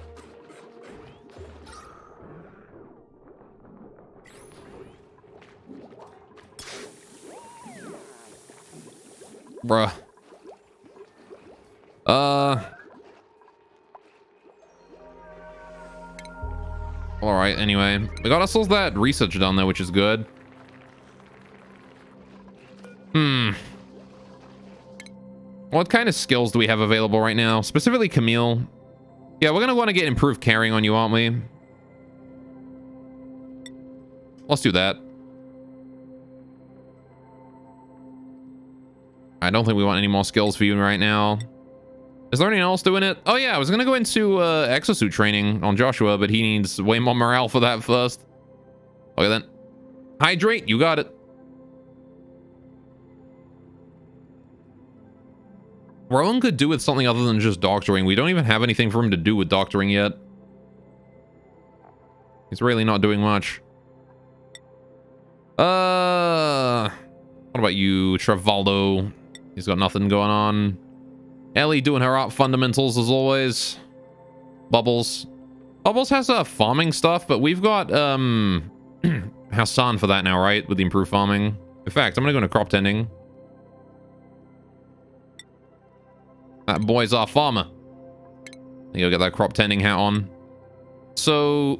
Bruh. Alright, anyway. We got ourselves that research done there, which is good. What kind of skills do we have available right now? Specifically Camille. Yeah, we're gonna want to get improved carrying on you, aren't we? Let's do that. I don't think we want any more skills for you right now. Is there anyone else doing it? Oh yeah, I was gonna go into exosuit training on Joshua, but he needs way more morale for that first. Okay then. Hydrate, you got it. Rowan could do with something other than just doctoring. We don't even have anything for him to do with doctoring yet. He's really not doing much. What about you, Travaldo? He's got nothing going on. Ellie doing her art fundamentals as always. Bubbles. Bubbles has farming stuff, but we've got Hassan for that now, right? With the improved farming. In fact, I'm gonna go into crop tending. That boy's our farmer. You go get that crop tending hat on. So,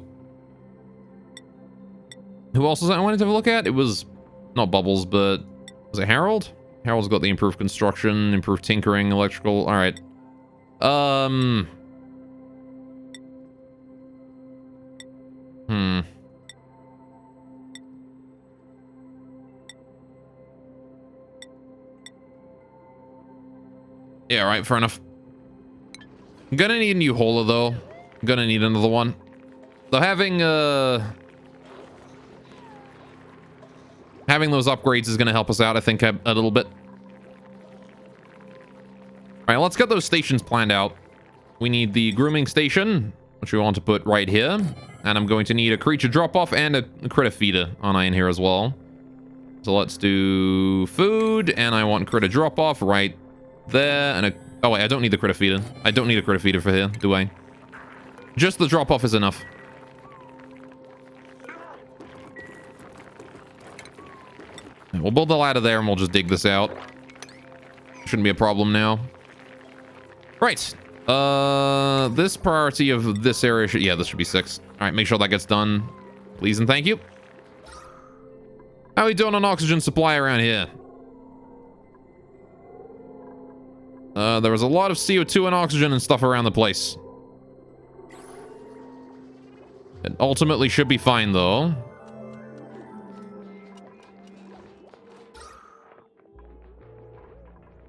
who else was that I wanted to have a look at? It was not Bubbles, but was it Harold? Harold's got the improved construction, improved tinkering, electrical. All right. Yeah, right, fair enough. I'm gonna need a new hauler, though. I'm gonna need another one. So having those upgrades is gonna help us out, I think, a little bit. All right, let's get those stations planned out. We need the grooming station, which we want to put right here. And I'm going to need a creature drop-off and a critter feeder on in here as well. So let's do food, and I want critter drop-off right there, and a... Oh, wait, I don't need the critter feeder. I don't need a critter feeder for here, do I? Just the drop-off is enough. We'll build the ladder there, and we'll just dig this out. Shouldn't be a problem now. Right. This priority of this area should... Yeah, this should be 6. All right, make sure that gets done. Please and thank you. How are we doing on oxygen supply around here? There was a lot of CO2 and oxygen and stuff around the place. It ultimately should be fine, though.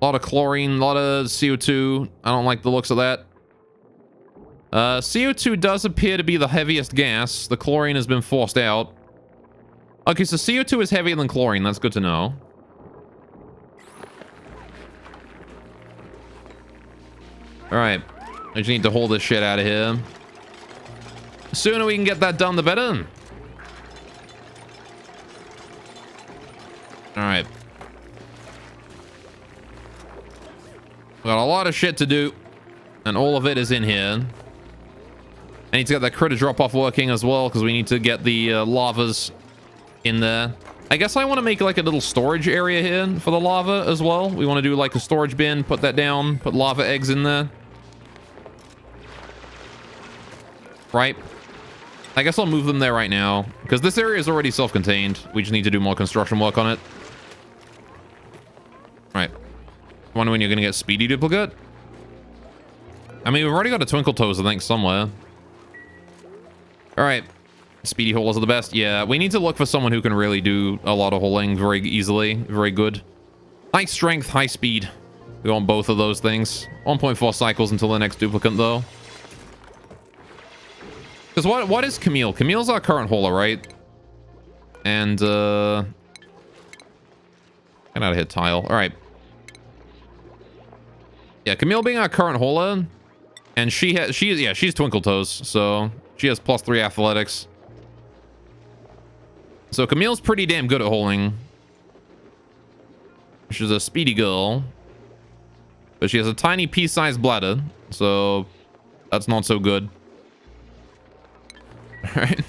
A lot of chlorine, a lot of CO2. I don't like the looks of that. CO2 does appear to be the heaviest gas. The chlorine has been forced out. Okay, so CO2 is heavier than chlorine. That's good to know. Alright. I just need to hold this shit out of here. The sooner we can get that done, the better. Alright. We got a lot of shit to do. And all of it is in here. I need to get that critter drop-off working as well, because we need to get the lavas in there. I guess I want to make like a little storage area here for the lava as well. We want to do like a storage bin, put that down, put lava eggs in there. Right? I guess I'll move them there right now, because this area is already self-contained. We just need to do more construction work on it. Right. Wonder when you're going to get Speedy Duplicate? I mean, we've already got a Twinkle Toes, I think, somewhere. Alright. Speedy haulers are the best. Yeah, we need to look for someone who can really do a lot of hauling very easily. Very good. High strength, high speed. We want both of those things. 1.4 cycles until the next duplicate, though. Because what is Camille? Camille's our current hauler, right? And, get out of here, Tile. Alright. Yeah, Camille being our current hauler. And she's Twinkle Toes, so she has +3 athletics. So Camille's pretty damn good at hauling. She's a speedy girl. But she has a tiny pea-sized bladder, so that's not so good. Alright.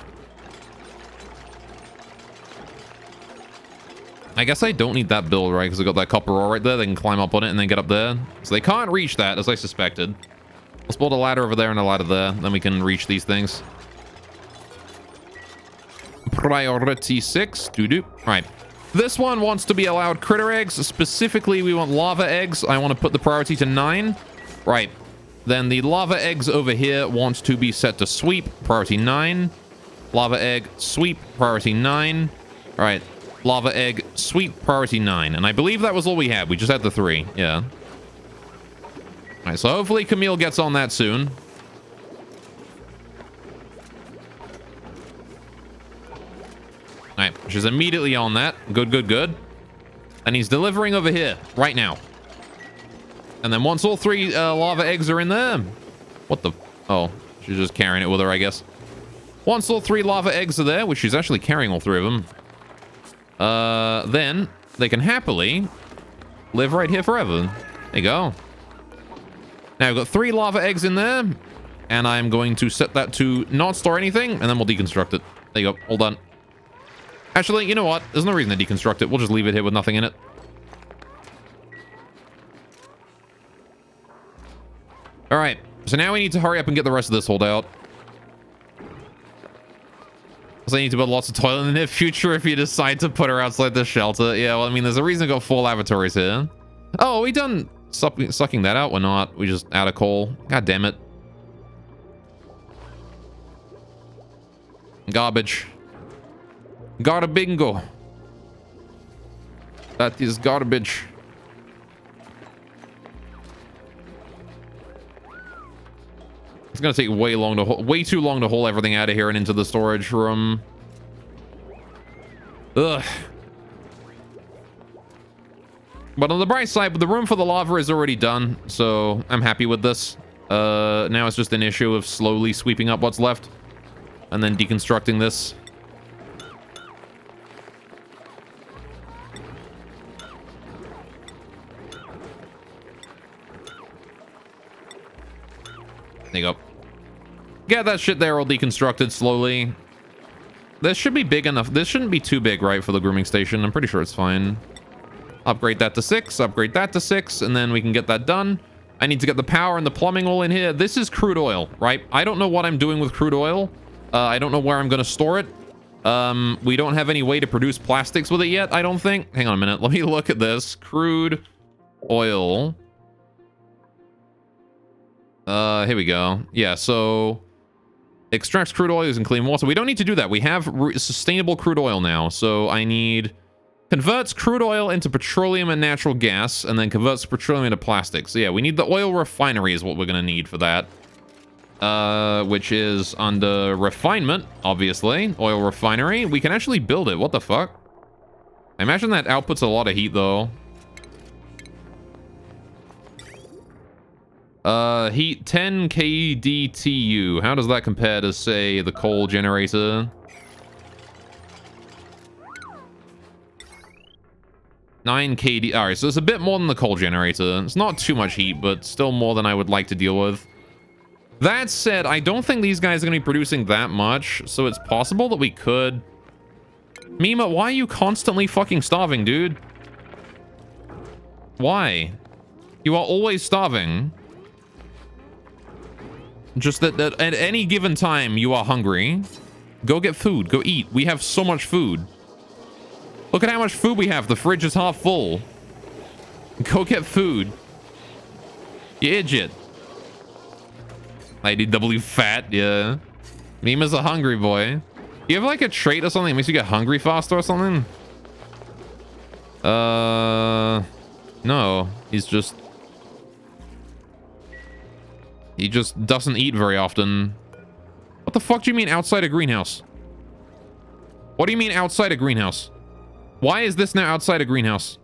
I guess I don't need that build, right? Because I got that copper ore right there. They can climb up on it and then get up there. So they can't reach that, as I suspected. Let's build a ladder over there and a ladder there. Then we can reach these things. Priority 6. Doo-doo. Right. This one wants to be allowed critter eggs. Specifically, we want lava eggs. I want to put the priority to 9. Right. Then the lava eggs over here wants to be set to sweep. Priority 9. Lava egg, sweep. Priority 9. All right. Lava egg, sweep. Priority 9. And I believe that was all we had. We just had the 3. Yeah. All right. So hopefully Camille gets on that soon. Alright, she's immediately on that. Good, good, good. And he's delivering over here, right now. And then once all 3 lava eggs are in there... What the... Oh, she's just carrying it with her, I guess. Once all 3 lava eggs are there, which she's actually carrying all 3 of them... then they can happily live right here forever. There you go. Now, we've got 3 lava eggs in there. And I'm going to set that to not store anything, and then we'll deconstruct it. There you go, all done. Actually, you know what? There's no reason to deconstruct it. We'll just leave it here with nothing in it. All right. So now we need to hurry up and get the rest of this hold out. So I need to build lots of toilet in the near future if you decide to put her outside the shelter. Yeah, well, I mean, there's a reason to go 4 lavatories here. Oh, are we done sucking that out? We're not. We just out of coal. God damn it. Garbage. Garbingo. That is garbage. It's gonna take way too long to haul everything out of here and into the storage room. Ugh. But on the bright side, the room for the lava is already done, so I'm happy with this. Now it's just an issue of slowly sweeping up what's left and then deconstructing this. There you go. Get that shit there all deconstructed slowly. This should be big enough. This shouldn't be too big, right, for the grooming station. I'm pretty sure it's fine. Upgrade that to 6, upgrade that to 6, and then we can get that done. I need to get the power and the plumbing all in here. This is crude oil, right? I don't know what I'm doing with crude oil. I don't know where I'm going to store it. We don't have any way to produce plastics with it yet, I don't think. Hang on a minute. Let me look at this. Crude oil. Here we go. Yeah, so extracts crude oil using clean water. We don't need to do that. We have sustainable crude oil now. So I need converts crude oil into petroleum and natural gas, and then converts petroleum into plastic. So yeah, we need the oil refinery is what we're going to need for that. Which is under refinement, obviously. Oil refinery. We can actually build it. What the fuck? I imagine that outputs a lot of heat, though. Heat 10 kDTU. How does that compare to, say, the coal generator? 9 kD. Alright, so it's a bit more than the coal generator. It's not too much heat, but still more than I would like to deal with. That said, I don't think these guys are going to be producing that much, so it's possible that we could... Mima, why are you constantly fucking starving, dude? Why? You are always starving. Just that at any given time, you are hungry. Go get food. Go eat. We have so much food. Look at how much food we have. The fridge is half full. Go get food. You idiot. IDW fat, yeah. Mima's a hungry boy. You have like a trait or something that makes you get hungry faster or something? No. He just doesn't eat very often. What the fuck do you mean outside a greenhouse? What do you mean outside a greenhouse? Why is this now outside a greenhouse?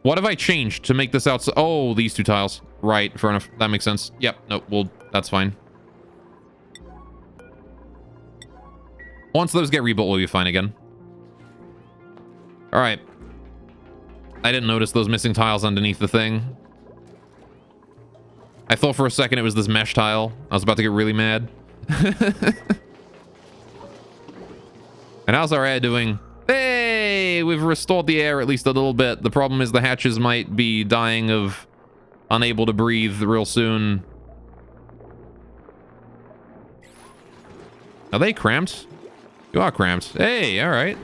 What have I changed to make this outside? Oh, these 2 tiles. Right, fair enough. That makes sense. Yep, no, well, that's fine. Once those get rebuilt, we'll be fine again. All right. I didn't notice those missing tiles underneath the thing. I thought for a second it was this mesh tile. I was about to get really mad. And how's our air doing? Hey, we've restored the air at least a little bit. The problem is the hatches might be dying of unable to breathe real soon. Are they cramped? You are cramped. Hey, all right.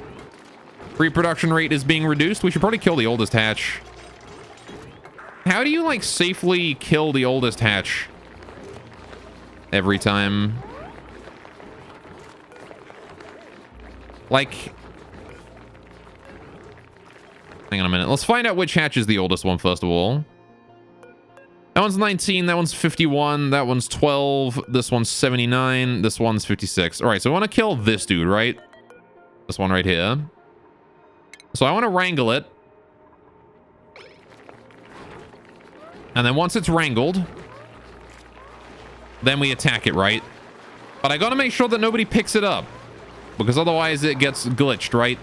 Reproduction rate is being reduced. We should probably kill the oldest hatch. How do you, like, safely kill the oldest hatch every time? Like... Hang on a minute. Let's find out which hatch is the oldest one, first of all. That one's 19. That one's 51. That one's 12. This one's 79. This one's 56. All right, so I want to kill this dude, right? This one right here. So I want to wrangle it. And then once it's wrangled, then we attack it, right? But I got to make sure that nobody picks it up, because otherwise it gets glitched, right?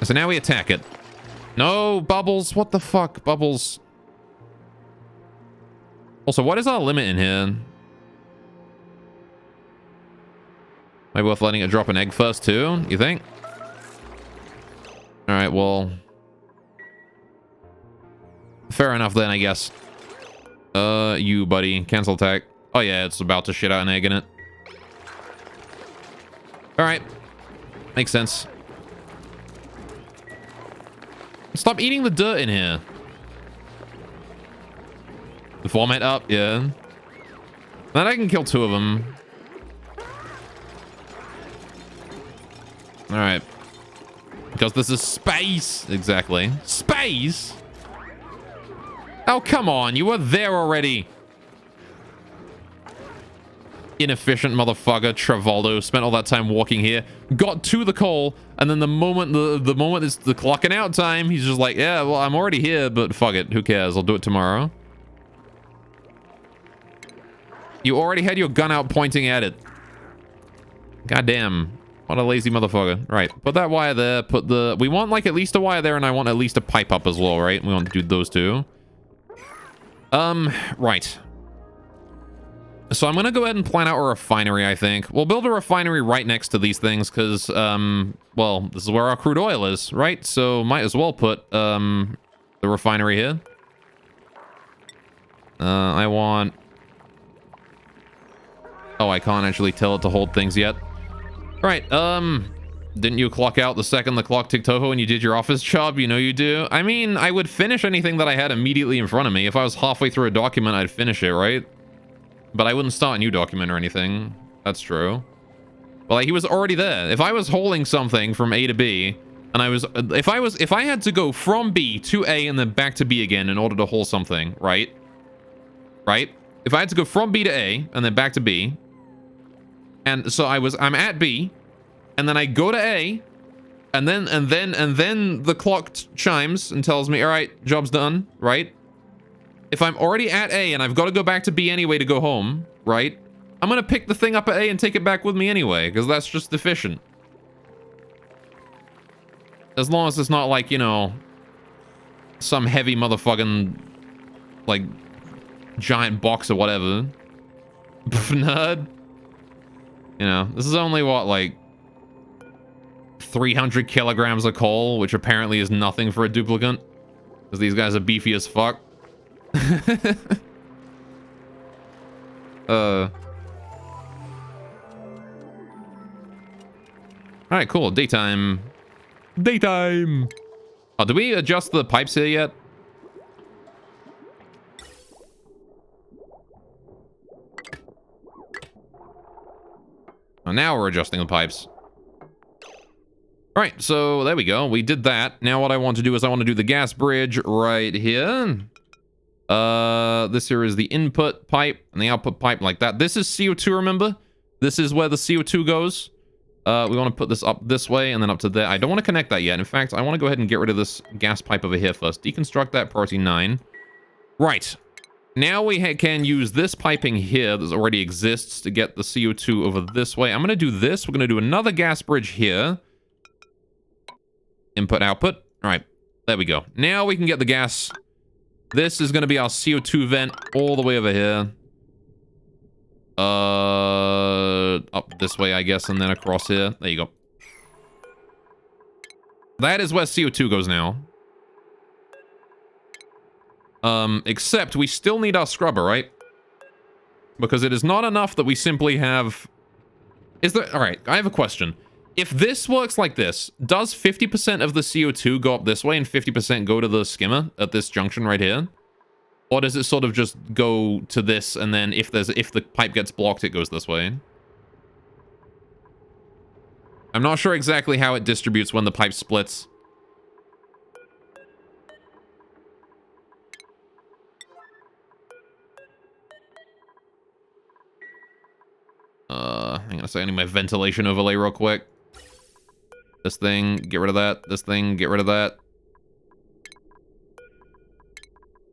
So now we attack it. No, Bubbles. What the fuck? Bubbles. Also, what is our limit in here? Maybe worth letting it drop an egg first too, you think? Alright, well... fair enough then, I guess. You, buddy. Cancel attack. Oh yeah, it's about to shit out an egg in it. Alright. Makes sense. Stop eating the dirt in here. The format up, yeah. Then I can kill 2 of them. Alright. Because this is space. Exactly. Space? Oh, come on. You were there already. Inefficient motherfucker. Travoldo spent all that time walking here. Got to the coal. And then the moment the moment it's the clocking out time, he's just like, yeah, well, I'm already here, but fuck it. Who cares? I'll do it tomorrow. You already had your gun out pointing at it. Goddamn. What a lazy motherfucker. Right. Put that wire there. Put the... we want, like, at least a wire there, and I want at least a pipe up as well, right? We want to do those two. Right. So I'm going to go ahead and plan out a refinery, I think. We'll build a refinery right next to these things, because, well, this is where our crude oil is, right? So might as well put, the refinery here. I want... oh, I can't actually tell it to hold things yet. Right, didn't you clock out the second the clock ticked over when you did your office job? You know you do. I mean, I would finish anything that I had immediately in front of me. If I was halfway through a document, I'd finish it, right? But I wouldn't start a new document or anything. That's true. But like, he was already there. If I was holding something from A to B, and if I had to go from B to A and then back to B again in order to hold something, right? Right? If I had to go from B to A and then back to B, and so I'm at B, and then I go to A, and then the clock chimes and tells me, all right, job's done, right? If I'm already at A and I've got to go back to B anyway to go home, right? I'm gonna pick the thing up at A and take it back with me anyway, because that's just efficient. As long as it's not like, you know, some heavy motherfucking, like, giant box or whatever. Nerd. You know, this is only, what, like, 300 kilograms of coal, which apparently is nothing for a duplicate. Because these guys are beefy as fuck. Alright, cool. Daytime. Daytime! Oh, did we adjust the pipes here yet? Oh, now we're adjusting the pipes. Alright, so there we go. We did that. Now what I want to do is I want to do the gas bridge right here. This here is the input pipe and the output pipe like that. This is CO2, remember? This is where the CO2 goes. We want to put this up this way and then up to there. I don't want to connect that yet. In fact, I want to go ahead and get rid of this gas pipe over here first. Deconstruct that, priority 9. Right. Now we can use this piping here that already exists to get the CO2 over this way. I'm going to do this. We're going to do another gas bridge here. Input, output. All right. There we go. Now we can get the gas. This is going to be our CO2 vent all the way over here. Up this way, I guess, and then across here. There you go. That is where CO2 goes now. Except we still need our scrubber, right? Because it is not enough that we simply have... Is there... Alright, I have a question. If this works like this, does 50% of the CO2 go up this way and 50% go to the skimmer at this junction right here? Or does it sort of just go to this and then if the pipe gets blocked, it goes this way? I'm not sure exactly how it distributes when the pipe splits. Hang on a second, I need my ventilation overlay real quick. This thing, get rid of that. This thing, get rid of that.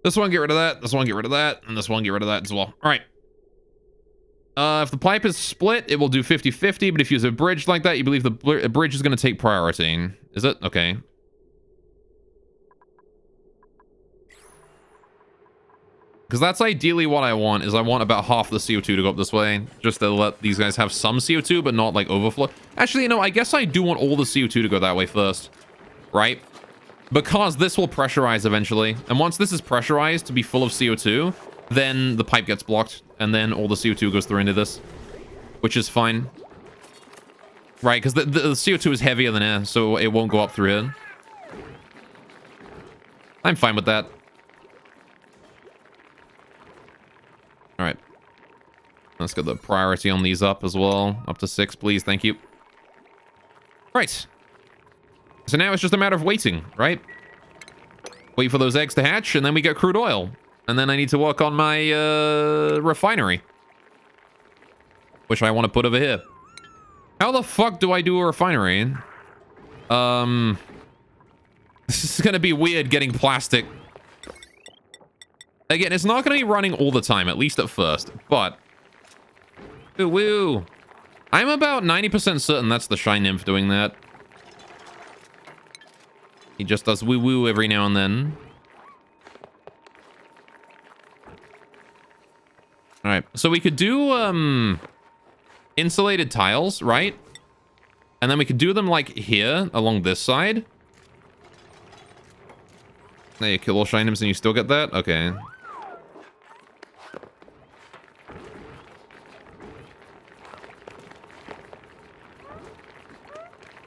This one, get rid of that. This one, get rid of that. And this one, get rid of that as well. All right. If the pipe is split, it will do 50-50. But if you use a bridge like that, you believe the bridge is going to take priority. Is it? Okay. Because that's ideally what I want, is I want about half the CO2 to go up this way. Just to let these guys have some CO2, but not, like, overflow. Actually, you know, I guess I do want all the CO2 to go that way first. Right? Because this will pressurize eventually. And once this is pressurized to be full of CO2, then the pipe gets blocked. And then all the CO2 goes through into this. Which is fine. Right, because the CO2 is heavier than air, so it won't go up through here. I'm fine with that. Alright. Let's get the priority on these up as well. Up to 6, please. Thank you. Right. So now it's just a matter of waiting, right? Wait for those eggs to hatch, and then we get crude oil. And then I need to work on my refinery. Which I want to put over here. How the fuck do I do a refinery? This is going to be weird getting plastic. Again, it's not going to be running all the time, at least at first. But... Ooh, woo. I'm about 90% certain that's the Shy Nymph doing that. He just does woo-woo every now and then. Alright, so we could do, insulated tiles, right? And then we could do them, like, here, along this side. There, you kill all Shy Nymphs and you still get that? Okay.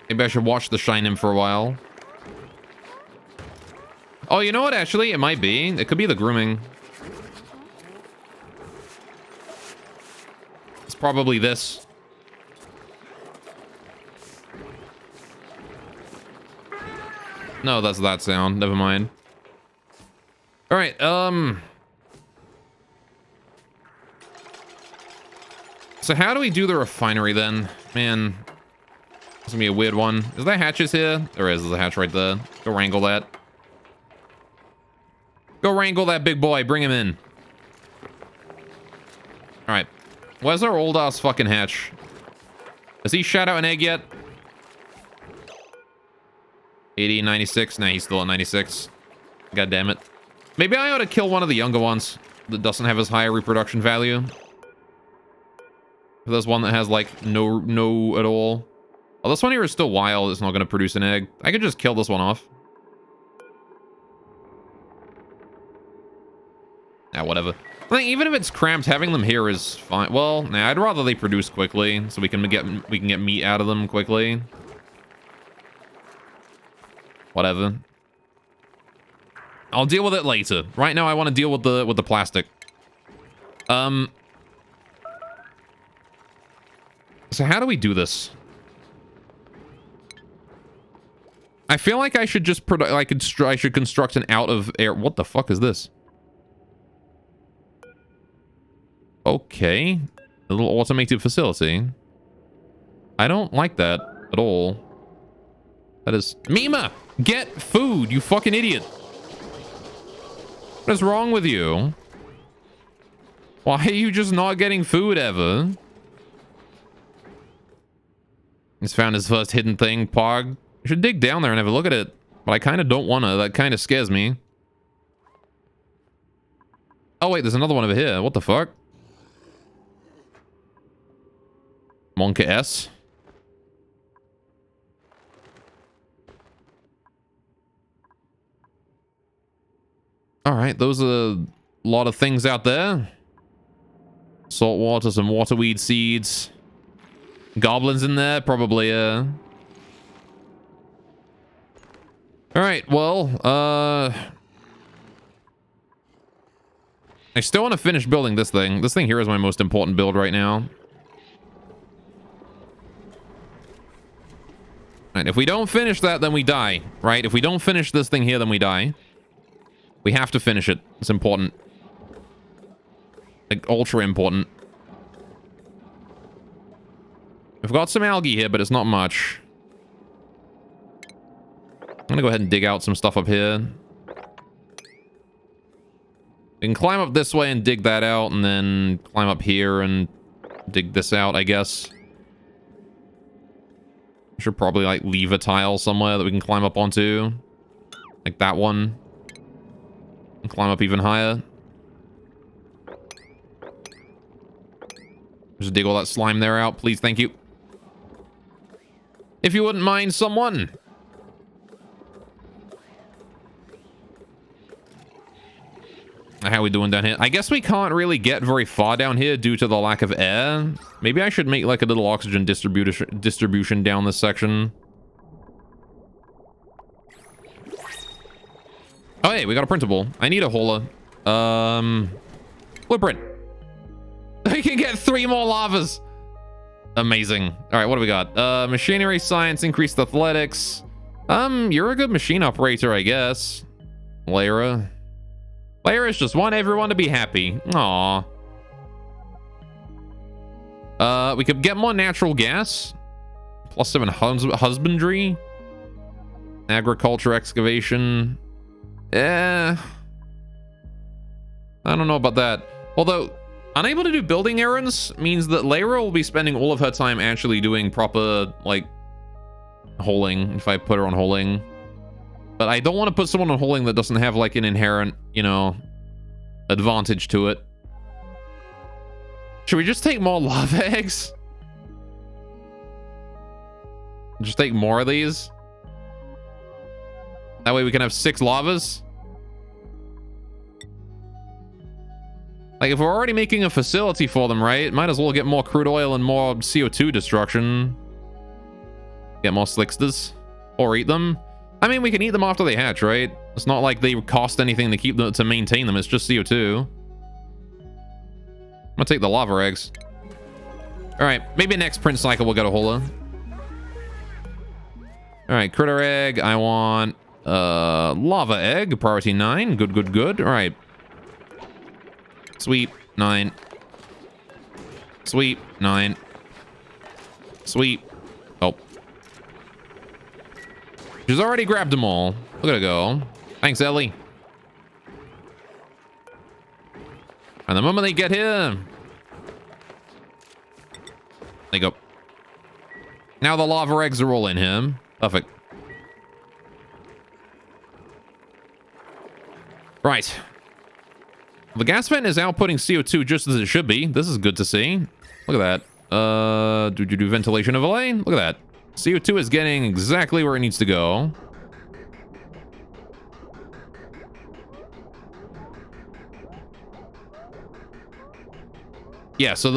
Maybe I should watch the Shy Nymph for a while. Oh, you know what, actually? It might be. It could be the grooming. It's probably this. No, that's that sound. Never mind. Alright, so how do we do the refinery then? Man, it's gonna be a weird one. Is there hatches here? There is. There's a hatch right there. Go wrangle that. Go wrangle that big boy. Bring him in. Alright. Where's our old ass fucking hatch? Has he shot out an egg yet? 80, 96. Nah, he's still at 96. God damn it. Maybe I ought to kill one of the younger ones that doesn't have as high a reproduction value. If there's one that has, like, no at all. Oh, this one here is still wild. It's not going to produce an egg. I could just kill this one off. Yeah, whatever. I think even if it's cramped, having them here is fine. Well, nah, I'd rather they produce quickly, so we can get meat out of them quickly. Whatever. I'll deal with it later. Right now, I want to deal with the plastic. So how do we do this? I feel like I should just I should construct an out of air. What the fuck is this? Okay, a little automated facility. I don't like that at all. That is Mima. Get food, you fucking idiot. What is wrong with you? Why are you just not getting food ever? He's found his first hidden thing, Pog. You should dig down there and have a look at it. But I kind of don't want to. That kind of scares me. Oh, wait, there's another one over here. What the fuck? Monka S. Alright, those are a lot of things out there. Salt water, some waterweed seeds. Goblins in there, probably, Alright, well, I still want to finish building this thing. This thing here is my most important build right now. Alright, if we don't finish that, then we die, right? If we don't finish this thing here, then we die. We have to finish it. It's important. Like, ultra important. We've got some algae here, but it's not much. I'm gonna go ahead and dig out some stuff up here. We can climb up this way and dig that out, and then climb up here and dig this out, I guess. I should probably, like, leave a tile somewhere that we can climb up onto. Like that one. And climb up even higher. Just dig all that slime there out, please. Thank you. If you wouldn't mind, someone. How are we doing down here? I guess we can't really get very far down here due to the lack of air. Maybe I should make like a little oxygen distribution down this section. Oh, hey, we got a printable. I need a hauler. Blueprint. We can get 3 more lavas. Amazing. All right, what do we got? Machinery science, increased athletics. You're a good machine operator, I guess. Lyra. Lyra's just want everyone to be happy. Aw. We could get more natural gas. +7 husbandry. Agriculture, excavation. I don't know about that. Although, unable to do building errands means that Lyra will be spending all of her time actually doing proper, like, holing, if I put her on holing. But I don't want to put someone on holing that doesn't have, like, an inherent, you know, advantage to it. Should we just take more lava eggs? Just take more of these? That way we can have 6 lavas? Like, if we're already making a facility for them, right? Might as well get more crude oil and more CO2 destruction. Get more slicksters. Or eat them. I mean, we can eat them after they hatch, right? It's not like they cost anything to keep them, to maintain them. It's just CO2. I'm gonna take the lava eggs. Alright, maybe next print cycle we'll get a hauler. Alright, critter egg. I want lava egg. Priority 9. Good, good, good. Alright. Sweep, 9. Sweep, 9. Sweep. Oh. She's already grabbed them all. Look at her go. Thanks, Ellie. And the moment they get here, they go. Now the lava eggs are all in here. Perfect. Right. The gas vent is outputting CO2 just as it should be. This is good to see. Look at that. Do ventilation overlay. Look at that. CO2 is getting exactly where it needs to go. Yeah, so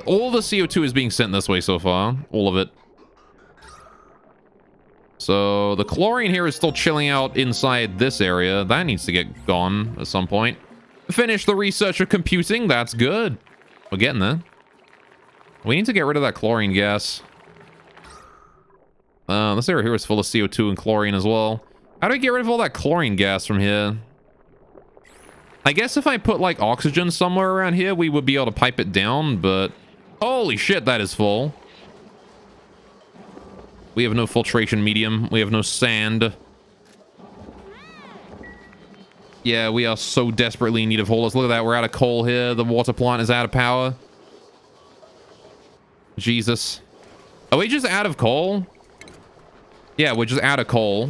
all the CO2 is being sent this way so far. All of it. So the chlorine here is still chilling out inside this area. That needs to get gone at some point. Finish the research of computing. That's good. We're getting there. We need to get rid of that chlorine gas. This area here is full of CO2 and chlorine as well. How do I get rid of all that chlorine gas from here? I guess if I put, like, oxygen somewhere around here, we would be able to pipe it down, but... Holy shit, that is full. We have no filtration medium. We have no sand. Yeah, we are so desperately in need of haulers. Look at that, we're out of coal here. The water plant is out of power. Jesus. Are we just out of coal? Yeah, we're just out of coal.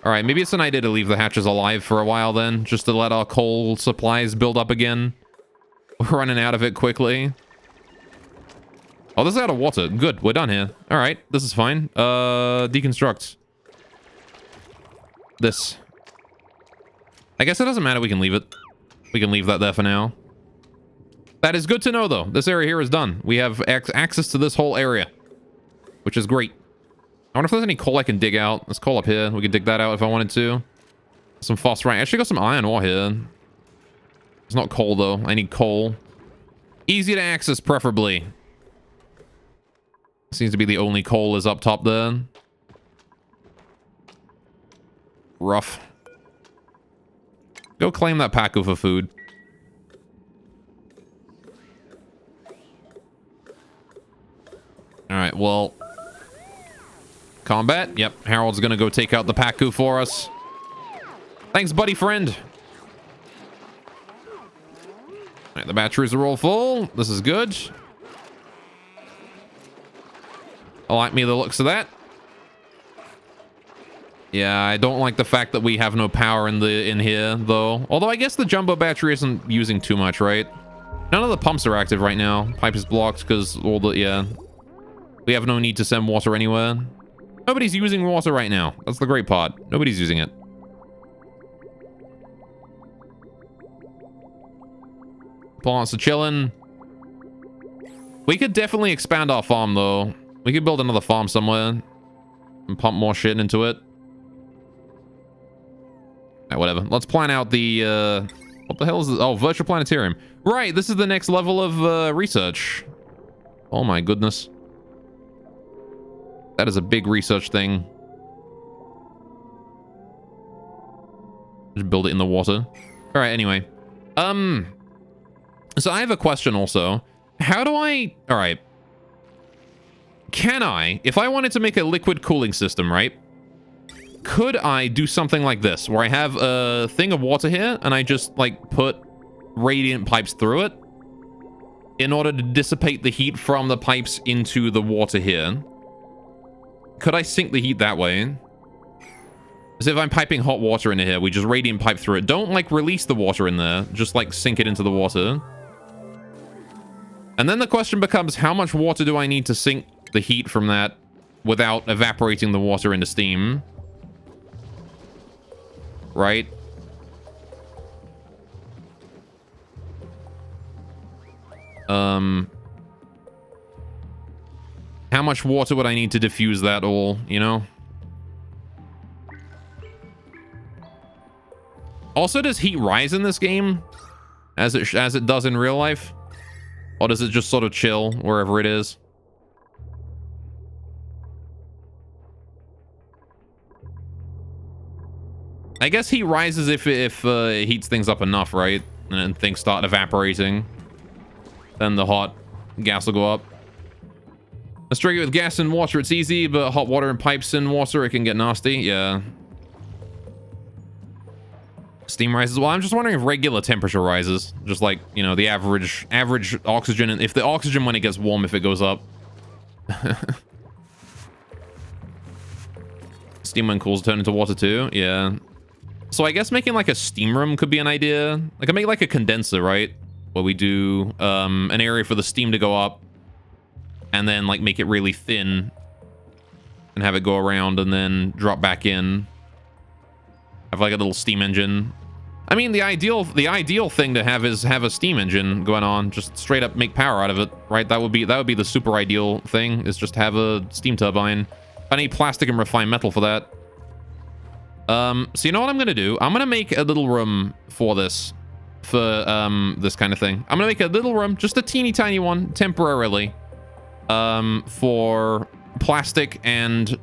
Alright, maybe it's an idea to leave the hatches alive for a while then, just to let our coal supplies build up again. We're running out of it quickly. Oh, this is out of water. Good, we're done here. Alright, this is fine. Deconstruct. This. I guess it doesn't matter, we can leave it. We can leave that there for now. That is good to know, though. This area here is done. We have access to this whole area, which is great. I wonder if there's any coal I can dig out. There's coal up here. We could dig that out if I wanted to. Some phosphorite. I actually got some iron ore here. It's not coal, though. I need coal. Easy to access, preferably. Seems to be the only coal is up top there. Rough. Go claim that Pacu for food. Alright, well... Combat? Yep, Harold's gonna go take out the Pacu for us. Thanks, buddy friend. Alright, the batteries are all full. This is good. I like me the looks of that. Yeah, I don't like the fact that we have no power in here, though. Although I guess the jumbo battery isn't using too much, right? None of the pumps are active right now. Pipe is blocked because all the... Yeah. We have no need to send water anywhere. Nobody's using water right now. That's the great part. Nobody's using it. Plants are chilling. We could definitely expand our farm, though. We could build another farm somewhere and pump more shit into it. Whatever. Let's plan out the... What the hell is this? Oh, virtual planetarium. Right, this is the next level of research. Oh my goodness. That is a big research thing. Just build it in the water. All right, anyway. So I have a question also. How do I... All right. Can I, if I wanted to make a liquid cooling system, right? Could I do something like this, where I have a thing of water here, and I just, like, put radiant pipes through it in order to dissipate the heat from the pipes into the water here? Could I sink the heat that way? As if I'm piping hot water into here, we just radiant pipe through it. Don't, like, release the water in there. Just, like, sink it into the water. And then the question becomes, how much water do I need to sink the heat from that without evaporating the water into steam? Right? How much water would I need to diffuse that all, you know? Also, does heat rise in this game as it does in real life? Or does it just sort of chill wherever it is? I guess heat rises if it heats things up enough, right? And then things start evaporating. Then the hot gas will go up. Let's drink it with gas and water, it's easy, but hot water and pipes and water, it can get nasty. Yeah. Steam rises. Well, I'm just wondering if regular temperature rises. Just like, you know, the average oxygen. And if the oxygen, when it gets warm, if it goes up. Steam when cools turn into water too. Yeah. So I guess making like a steam room could be an idea. Like I make like a condenser, right? Where we do an area for the steam to go up. And then like make it really thin. And have it go around and then drop back in. Have like a little steam engine. I mean, the ideal thing to have is have a steam engine going on. Just straight up make power out of it, right? That would be the super ideal thing, is just have a steam turbine. I need plastic and refined metal for that. So you know what I'm gonna do? I'm gonna make a little room for this. For this kind of thing. I'm gonna make a little room, just a teeny tiny one, temporarily. For plastic and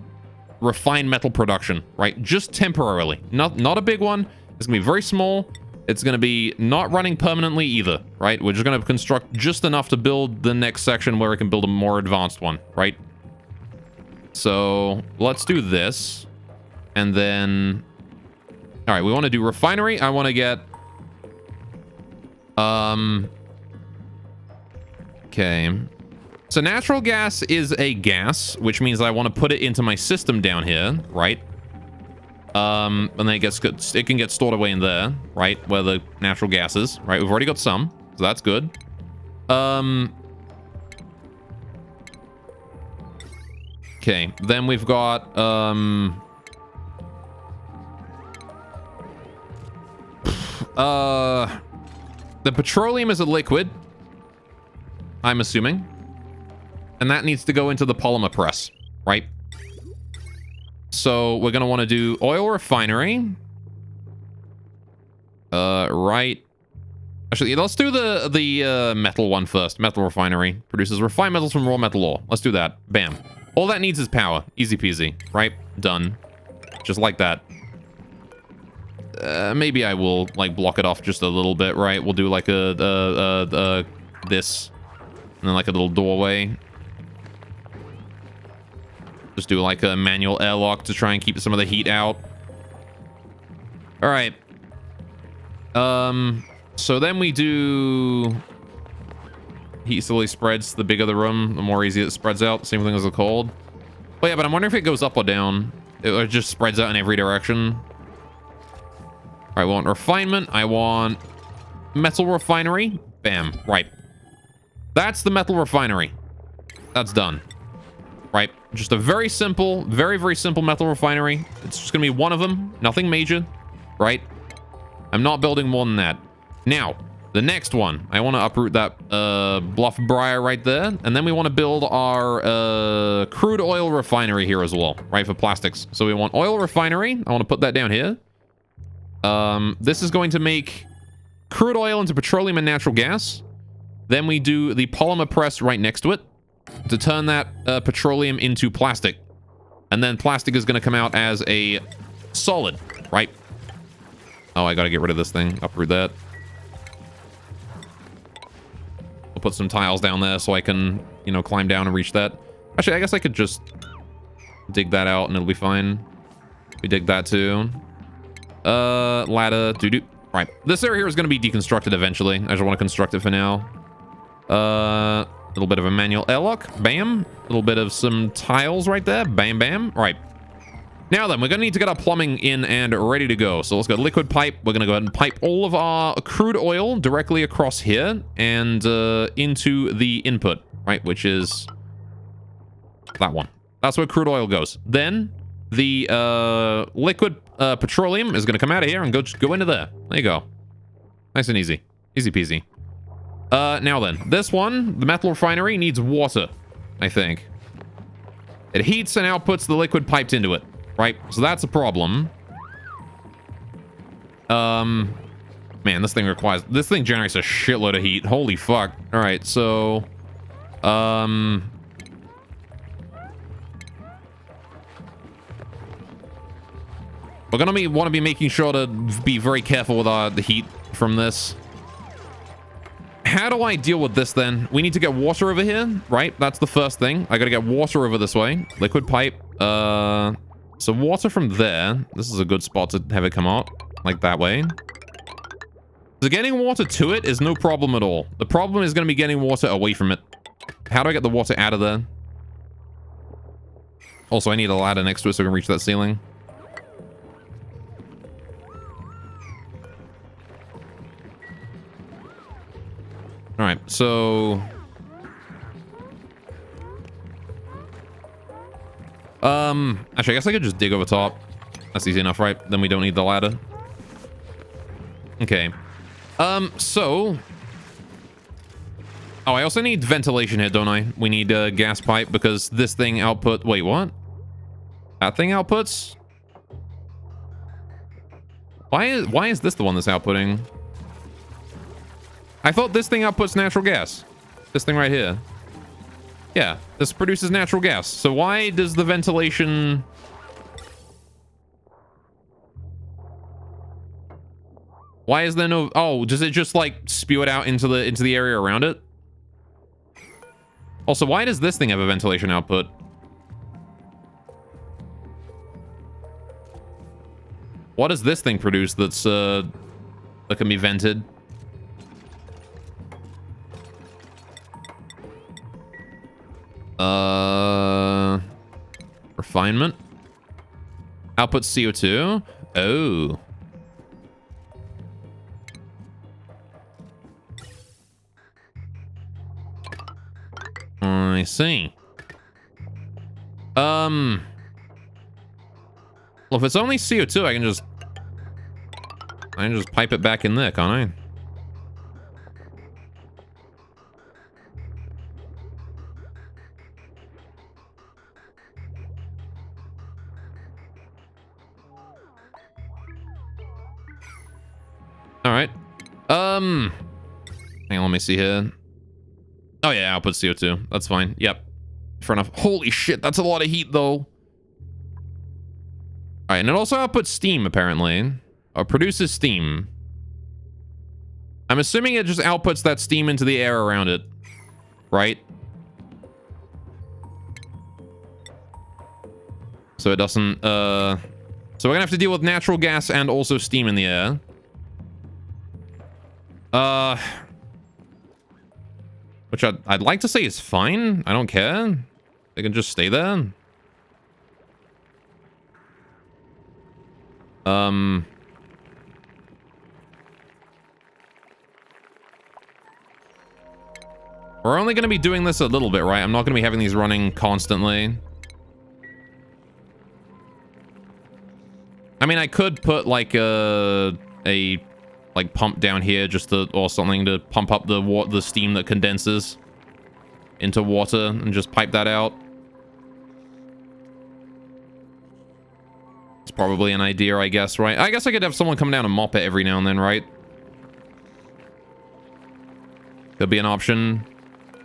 refined metal production, right? Just temporarily. Not a big one. It's gonna be very small. It's gonna be not running permanently either, right? We're just gonna construct just enough to build the next section where we can build a more advanced one, right? So let's do this. And then... All right, we want to do refinery. I want to get... Okay. So natural gas is a gas, which means I want to put it into my system down here, right? And then it can get stored away in there, right? Where the natural gas is, right? We've already got some, so that's good. Okay, then we've got, the petroleum is a liquid, I'm assuming. And that needs to go into the polymer press, right? So we're going to want to do oil refinery. Right. Actually, let's do the metal one first. Metal refinery. Produces refined metals from raw metal ore. Let's do that. Bam. All that needs is power. Easy peasy. Right? Done. Just like that. Maybe I will, like, block it off just a little bit, right? We'll do, like, this. And then, like, a little doorway. Just do like a manual airlock to try and keep some of the heat out. All right. So then we do... Heat slowly spreads. The bigger the room, the more easy it spreads out. Same thing as the cold. Oh yeah, but I'm wondering if it goes up or down. It just spreads out in every direction. All right, I want refinement. I want metal refinery. Bam. Right. That's the metal refinery. That's done. Right? Just a very simple, very, very simple metal refinery. It's just going to be one of them. Nothing major. Right? I'm not building more than that. Now, the next one. I want to uproot that bluff briar right there. And then we want to build our crude oil refinery here as well. Right? For plastics. So we want oil refinery. I want to put that down here. This is going to make crude oil into petroleum and natural gas. Then we do the polymer press right next to it to turn that petroleum into plastic. And then plastic is going to come out as a solid, right? Oh, I got to get rid of this thing. Uproot that. We'll put some tiles down there so I can, you know, climb down and reach that. Actually, I guess I could just dig that out and it'll be fine. We dig that too. Ladder. Doo-doo. Right. This area here is going to be deconstructed eventually. I just want to construct it for now. A little bit of a manual airlock. Bam. A little bit of some tiles right there. Bam, bam. All right. Now then, we're going to need to get our plumbing in and ready to go. So let's go liquid pipe. We're going to go ahead and pipe all of our crude oil directly across here and into the input, right? Which is that one. That's where crude oil goes. Then the liquid petroleum is going to come out of here and go into there. There you go. Nice and easy. Easy peasy. Now then, this one, the metal refinery, needs water, I think. It heats and outputs the liquid piped into it, right? So that's a problem. Man, this thing generates a shitload of heat. Holy fuck. All right, so, we're gonna want to be making sure to be very careful with the heat from this. How do I deal with this then? We need to get water over here, right? That's the first thing. I gotta get water over this way. Liquid pipe. So water from there. This is a good spot to have it come out. Like that way. So getting water to it is no problem at all. The problem is gonna be getting water away from it. How do I get the water out of there? Also, I need a ladder next to it so I can reach that ceiling. All right, so actually, I guess I could just dig over top. That's easy enough, right? Then we don't need the ladder. Okay. So I also need ventilation here, don't I? We need a gas pipe because this thing output. Wait, what? That thing outputs? Why is this the one that's outputting? I thought this thing outputs natural gas. This thing right here. Yeah, this produces natural gas. So why does the ventilation... Why is there no... Oh, does it just like spew it out into the area around it? Also, why does this thing have a ventilation output? What does this thing produce that's that can be vented? Refinement. Output CO2. Oh. I see. Well, if it's only CO2, I can just pipe it back in there, can't I? All right. Hang on, let me see here. Oh yeah, output CO2. That's fine. Yep. Fair enough. Holy shit, that's a lot of heat though. All right, and it also outputs steam apparently, or produces steam. I'm assuming it just outputs that steam into the air around it, right? So it doesn't. So we're gonna have to deal with natural gas and also steam in the air. Which I'd like to say is fine. I don't care. They can just stay there. We're only going to be doing this a little bit, right? I'm not going to be having these running constantly. I mean, I could put like a like pump down here just to, or something to pump up the steam that condenses into water and just pipe that out. It's probably an idea, I guess, right? I guess I could have someone come down and mop it every now and then, right? Could be an option.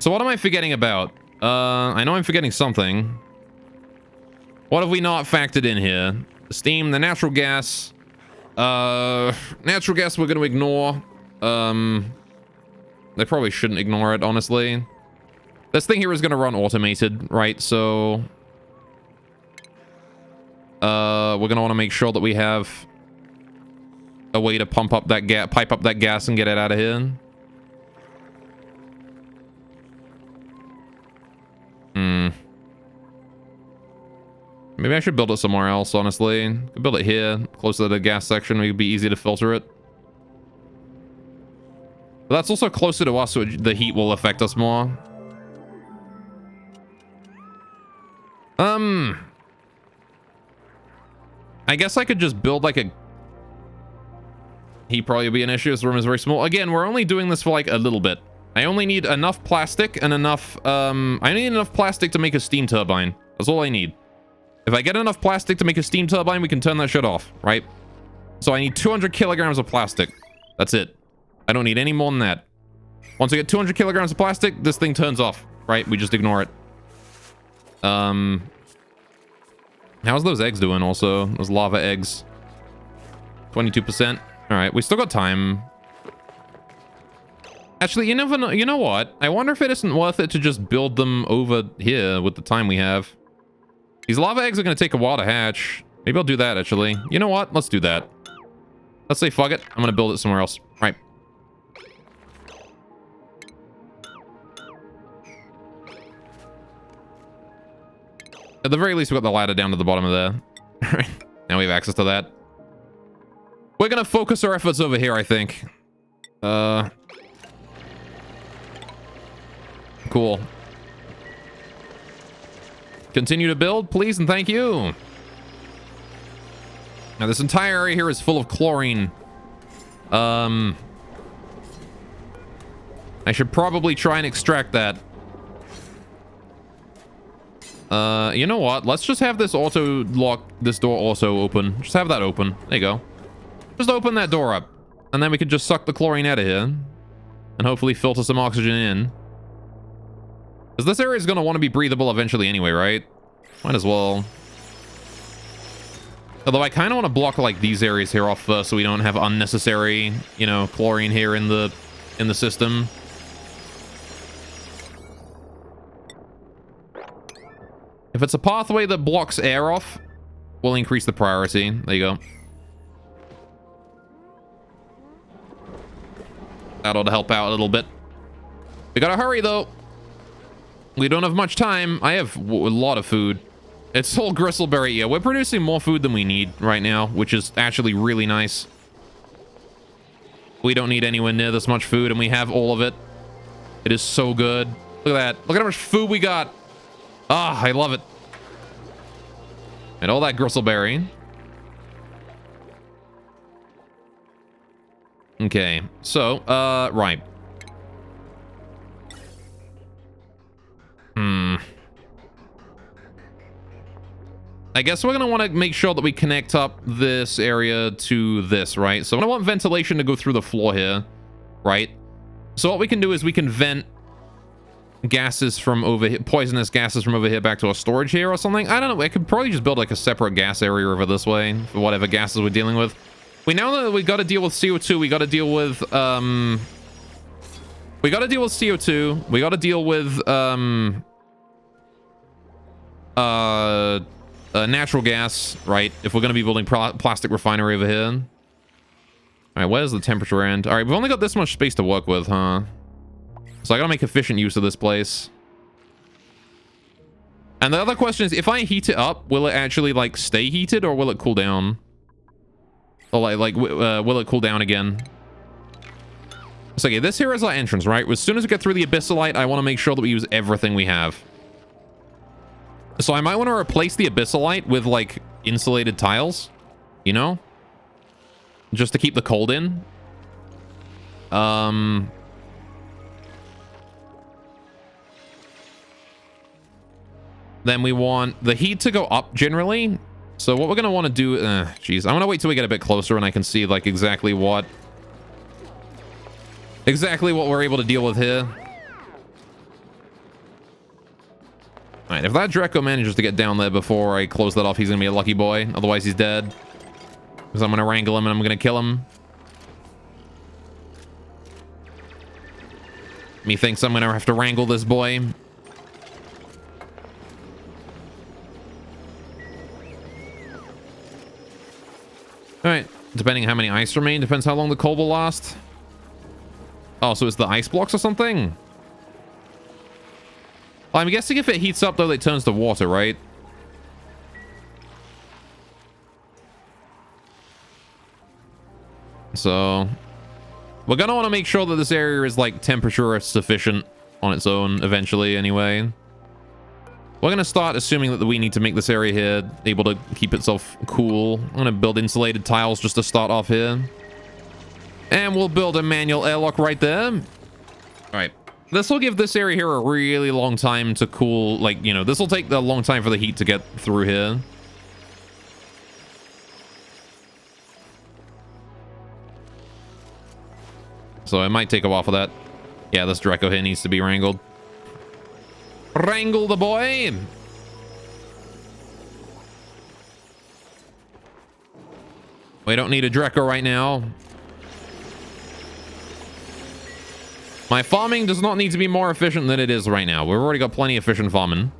So what am I forgetting about? I know I'm forgetting something. What have we not factored in here? The steam, the natural gas. Natural gas we're going to ignore. They probably shouldn't ignore it, honestly. This thing here is going to run automated, right? So we're going to want to make sure that we have a way to pump up that gas, pipe up that gas and get it out of here. Maybe I should build it somewhere else, honestly. Could build it here, closer to the gas section. It would be easy to filter it. But that's also closer to us, so the heat will affect us more. I guess I could just build like a... Heat probably would be an issue. This room is very small. Again, we're only doing this for like a little bit. I only need enough plastic and enough... I need enough plastic to make a steam turbine. That's all I need. If I get enough plastic to make a steam turbine, we can turn that shit off, right? So I need 200 kilograms of plastic. That's it. I don't need any more than that. Once I get 200 kilograms of plastic, this thing turns off, right? We just ignore it. How's those eggs doing also? Those lava eggs. 22%. All right, we still got time. Actually, you know what? I wonder if it isn't worth it to just build them over here with the time we have. These lava eggs are going to take a while to hatch. Maybe I'll do that, actually. You know what? Let's do that. Let's say fuck it. I'm going to build it somewhere else. Right. At the very least, we got the ladder down to the bottom of there. Now we have access to that. We're going to focus our efforts over here, I think. Cool. Continue to build, please, and thank you. Now, this entire area here is full of chlorine. I should probably try and extract that. You know what? Let's just have this auto lock, this door also open. Just have that open. There you go. Just open that door up. And then we can just suck the chlorine out of here. And hopefully filter some oxygen in. Because this area is going to want to be breathable eventually anyway, right? Might as well. Although I kind of want to block like these areas here off first so we don't have unnecessary, you know, chlorine here in the system. If it's a pathway that blocks air off, we'll increase the priority. There you go. That ought to help out a little bit. We gotta hurry though. We don't have much time. I have a lot of food. It's all gristleberry. Yeah, we're producing more food than we need right now, which is actually really nice. We don't need anywhere near this much food, and we have all of it. It is so good. Look at that. Look at how much food we got. Ah, I love it. And all that gristleberry. Okay, so, right. I guess we're going to want to make sure that we connect up this area to this, right? So I want ventilation to go through the floor here, right? So what we can do is we can vent gases from over here, poisonous gases from over here back to our storage here or something. I don't know. I could probably just build like a separate gas area over this way for whatever gases we're dealing with. We now know that we got to deal with CO2. We got to deal with, we got to deal with CO2. We got to deal with, natural gas, right? If we're going to be building plastic refinery over here. All right, where's the temperature end? All right, we've only got this much space to work with, huh? So I got to make efficient use of this place. And the other question is, if I heat it up, will it actually, like, stay heated or will it cool down? Or, will it cool down again? So, okay, this here is our entrance, right? As soon as we get through the Abyssalite, I want to make sure that we use everything we have. So I might want to replace the Abyssalite with, like, insulated tiles, you know? Just to keep the cold in. Then we want the heat to go up generally. So what we're going to want to do... Jeez, I'm going to wait till we get a bit closer and I can see, like, exactly what we're able to deal with here. Alright, if that Draco manages to get down there before I close that off, he's going to be a lucky boy. Otherwise, he's dead. Because I'm going to wrangle him and I'm going to kill him. Methinks I'm going to have to wrangle this boy. Alright, depending how many ice remain, depends how long the cold will last. Oh, so it's the ice blocks or something? Well, I'm guessing if it heats up, though, it turns to water, right? So, we're going to want to make sure that this area is, like, temperature sufficient on its own eventually, anyway. We're going to start assuming that we need to make this area here able to keep itself cool. I'm going to build insulated tiles just to start off here. And we'll build a manual airlock right there. All right. This will give this area here a really long time to cool. Like, you know, this will take a long time for the heat to get through here. So it might take a while for that. Yeah, this Draco here needs to be wrangled. Wrangle the boy! We don't need a Draco right now. My farming does not need to be more efficient than it is right now. We've already got plenty of efficient farming.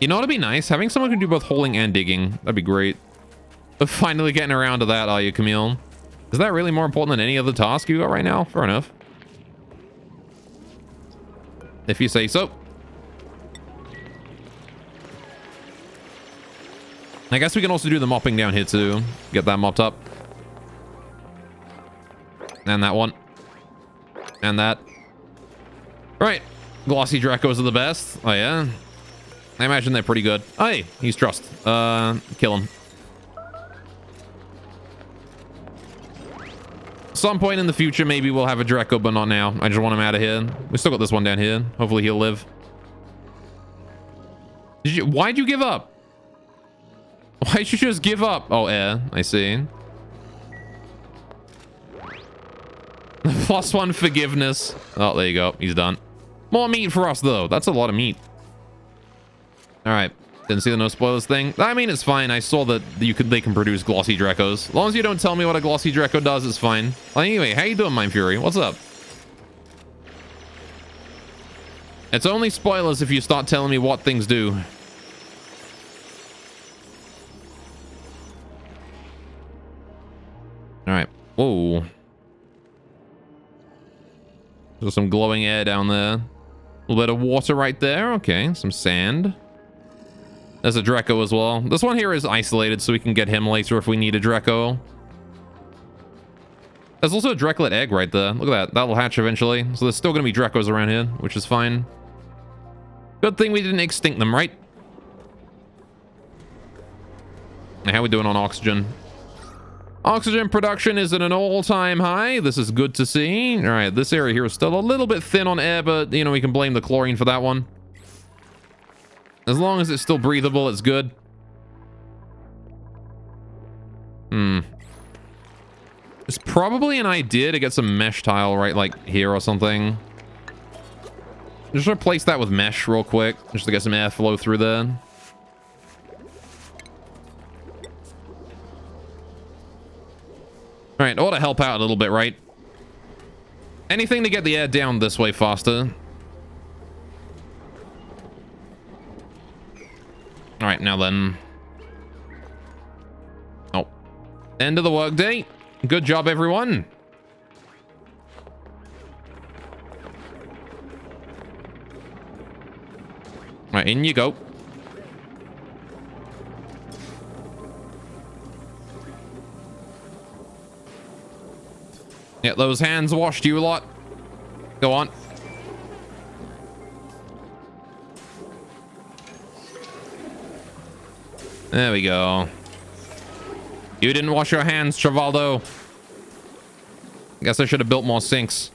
You know what'd be nice? Having someone who can do both holding and digging. That'd be great. But finally getting around to that, are you, Camille? Is that really more important than any other task you got right now? Fair enough. If you say so. I guess we can also do the mopping down here too. Get that mopped up. And that one. And that. Right. Glossy Dracos are the best. Oh, yeah. I imagine they're pretty good. Oh, hey, he's trust. Kill him. Some point in the future, maybe we'll have a Draco, but not now. I just want him out of here. We still got this one down here. Hopefully he'll live. Why'd you give up? Why'd you just give up? Oh, air. I see. +1 forgiveness. Oh, there you go. He's done. More meat for us, though. That's a lot of meat. All right. Didn't see the no spoilers thing. I mean, it's fine. I saw that they can produce glossy Dracos. As long as you don't tell me what a glossy Draco does, it's fine. Well, anyway, how you doing, Mind Fury? What's up? It's only spoilers if you start telling me what things do. All right. Whoa. There's some glowing air down there. A little bit of water right there. Okay, some sand. There's a Draco as well. This one here is isolated, so we can get him later if we need a Draco. There's also a Dreklet egg right there. Look at that. That'll hatch eventually. So there's still going to be Dracos around here, which is fine. Good thing we didn't extinct them, right? Now, how we doing on oxygen? Oxygen production is at an all-time high. This is good to see. All right, this area here is still a little bit thin on air, but, you know, we can blame the chlorine for that one. As long as it's still breathable, it's good. It's probably an idea to get some mesh tile right, like, here or something. Just replace that with mesh real quick, just to get some airflow through there. All right, ought to help out a little bit, right? Anything to get the air down this way faster. All right, now then. Oh, end of the workday. Good job, everyone. All right, in you go. Yeah, those hands washed you a lot. Go on. There we go. You didn't wash your hands, Travaldo. Guess I should have built more sinks.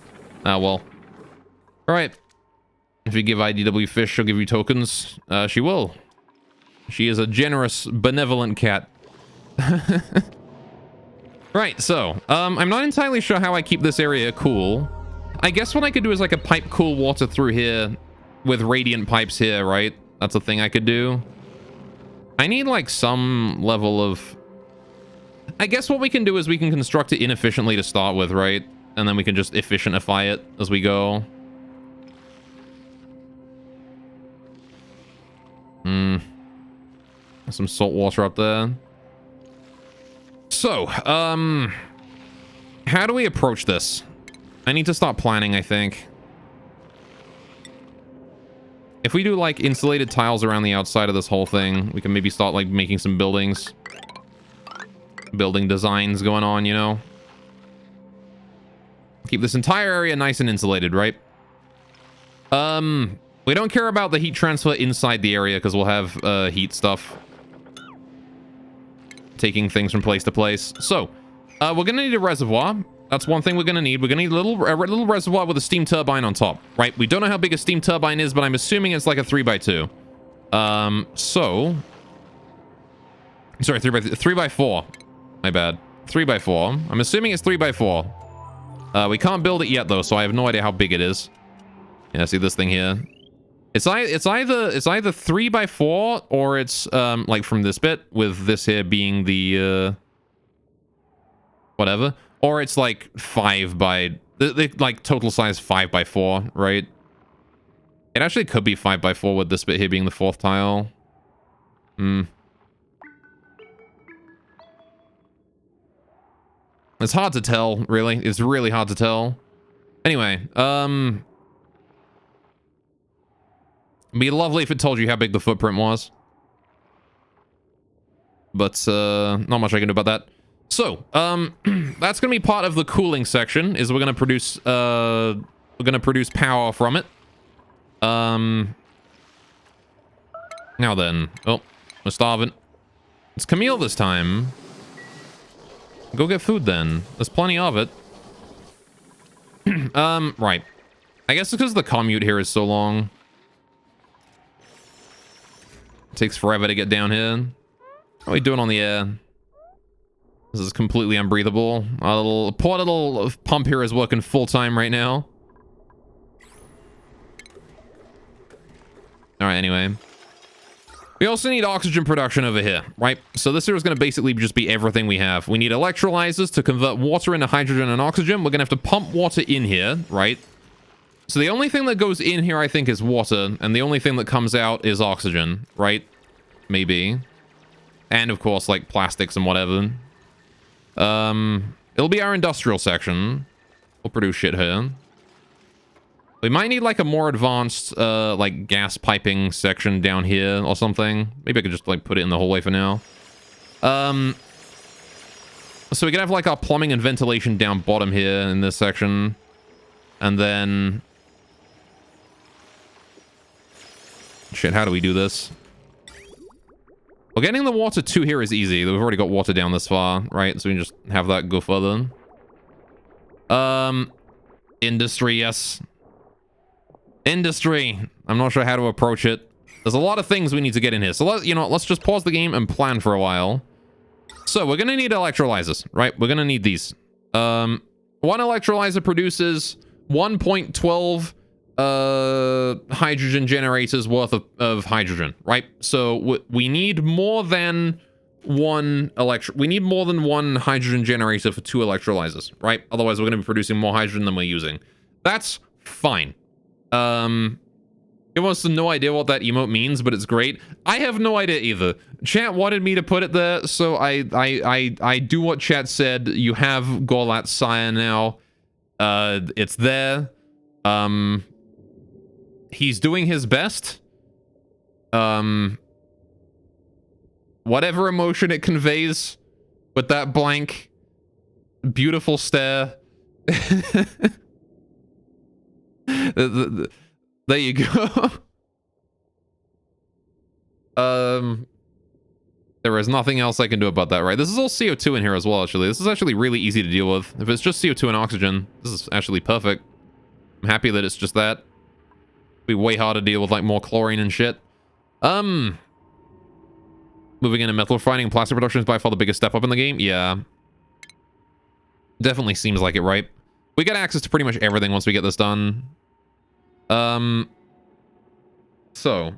Ah, well. Alright. If you give IDW fish, she'll give you tokens. She will. She is a generous, benevolent cat. Right, so, I'm not entirely sure how I keep this area cool. I guess what I could do is I could pipe cool water through here with radiant pipes here, right? That's a thing I could do. I need, like, some level of... I guess what we can do is we can construct it inefficiently to start with, right? And then we can just efficientify it as we go. Some salt water up there. So, how do we approach this? I need to start planning, I think. If we do, like, insulated tiles around the outside of this whole thing, we can maybe start, like, making some buildings. Building designs going on, you know? Keep this entire area nice and insulated, right? We don't care about the heat transfer inside the area because we'll have heat stuff. Taking things from place to place. So, we're gonna need a reservoir. That's one thing we're gonna need. We're gonna need a little reservoir with a steam turbine on top, right? We don't know how big a steam turbine is, but I'm assuming it's like a 3x2. Sorry, 3x4. My bad. 3x4. I'm assuming it's 3x4. We can't build it yet though, so I have no idea how big it is. Yeah, see this thing here. It's either 3x4 or it's like from this bit with this here being the whatever, or it's like 5 by like total size 5x4, right? It actually could be 5x4 with this bit here being the 4th tile. It's hard to tell, really. It's really hard to tell. Anyway, it'd be lovely if it told you how big the footprint was. But, not much I can do about that. So, that's gonna be part of the cooling section, is we're gonna produce power from it. Now then. Oh, we're starving. It's Camille this time. Go get food then. There's plenty of it. Right. I guess it's because the commute here is so long. It takes forever to get down here. How are we doing on the air? This is completely unbreathable. Our poor little pump here is working full-time right now. Alright, anyway. We also need oxygen production over here, right? So this here is going to basically just be everything we have. We need electrolyzers to convert water into hydrogen and oxygen. We're going to have to pump water in here, right? So the only thing that goes in here, I think, is water. And the only thing that comes out is oxygen, right? Maybe. And, of course, like, plastics and whatever. It'll be our industrial section. We'll produce shit here. We might need, like, a more advanced, like, gas piping section down here or something. Maybe I could just, like, put it in the hallway for now. So we can have, like, our plumbing and ventilation down bottom here in this section. And then... Shit, how do we do this? Well, getting the water to here is easy. We've already got water down this far, right? So we can just have that go further. Industry, yes. Industry. I'm not sure how to approach it. There's a lot of things we need to get in here. So let's just pause the game and plan for a while. So we're gonna need electrolyzers, right? We're gonna need these. One electrolyzer produces 1.12 hydrogen generators worth of hydrogen, right? So we need more than one hydrogen generator for 2 electrolyzers, right? Otherwise, we're going to be producing more hydrogen than we're using. That's fine. It wants no idea what that emote means, but it's great. I have no idea either. Chat wanted me to put it there, so I do what chat said. You have Gorlat Sire now. It's there. He's doing his best. Whatever emotion it conveys with that blank, beautiful stare. There you go. There is nothing else I can do about that, right? This is all CO2 in here as well, actually. This is actually really easy to deal with. If it's just CO2 and oxygen, this is actually perfect. I'm happy that it's just that. It'd be way harder to deal with, like, more chlorine and shit. Moving into metal refining and plastic production is by far the biggest step up in the game. Yeah. Definitely seems like it, right? We get access to pretty much everything once we get this done. So.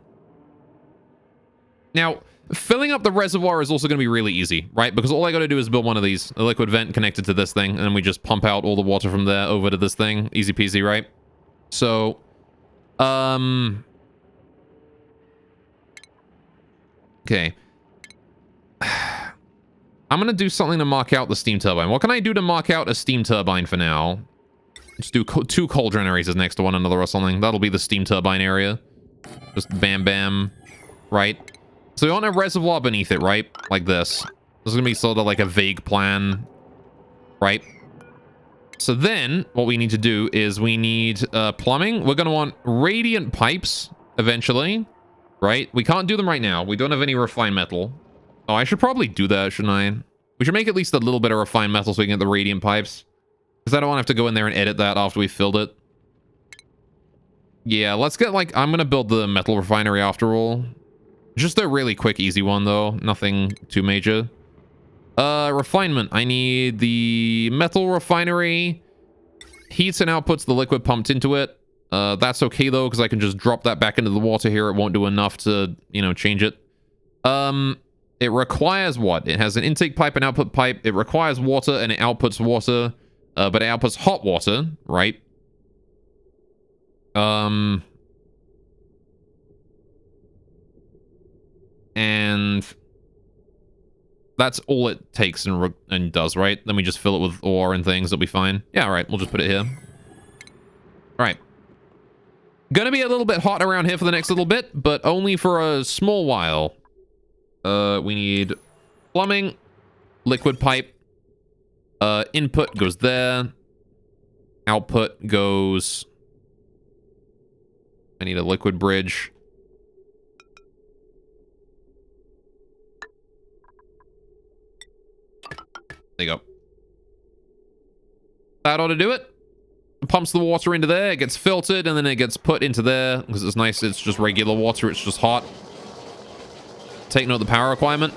Now, filling up the reservoir is also going to be really easy, right? Because all I got to do is build one of these. A liquid vent connected to this thing. And then we just pump out all the water from there over to this thing. Easy peasy, right? So, okay. I'm going to do something to mark out the steam turbine. What can I do to mark out a steam turbine for now? Just do 2 coal generators next to one another or something. That'll be the steam turbine area. Just bam, bam. Right? So we want a reservoir beneath it, right? Like this. This is going to be sort of like a vague plan. Right? So then, what we need to do is we need plumbing. We're going to want radiant pipes eventually. Right? We can't do them right now. We don't have any refined metal. Oh, I should probably do that, shouldn't I? We should make at least a little bit of refined metal so we can get the radiant pipes. Because I don't want to have to go in there and edit that after we filled it. Yeah, let's get, like, I'm going to build the metal refinery after all. Just a really quick, easy one, though. Nothing too major. Refinement. I need the metal refinery. Heats and outputs the liquid pumped into it. That's okay, though, because I can just drop that back into the water here. It won't do enough to, you know, change it. It requires what? It has an intake pipe and output pipe. It requires water and it outputs water. But it outputs hot water, right? And that's all it takes and does, right? Then we just fill it with ore and things. It'll be fine. Yeah, all right. We'll just put it here. All right. Gonna be a little bit hot around here for the next little bit, but only for a small while. We need plumbing, liquid pipe. Input goes there. Output goes... I need a liquid bridge. There you go. That ought to do it. Pumps the water into there. It gets filtered, and then it gets put into there. Because it's nice. It's just regular water. It's just hot. Take note of the power requirement.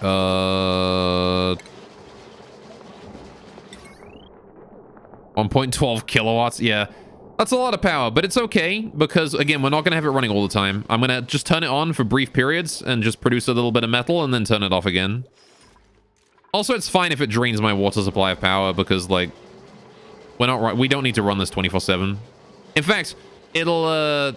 Uh... 1.12 kilowatts. Yeah. That's a lot of power, but it's okay. Because, again, we're not going to have it running all the time. I'm going to just turn it on for brief periods and just produce a little bit of metal and then turn it off again. Also, it's fine if it drains my water supply of power because, like, we don't need to run this 24/7. In fact, it'll,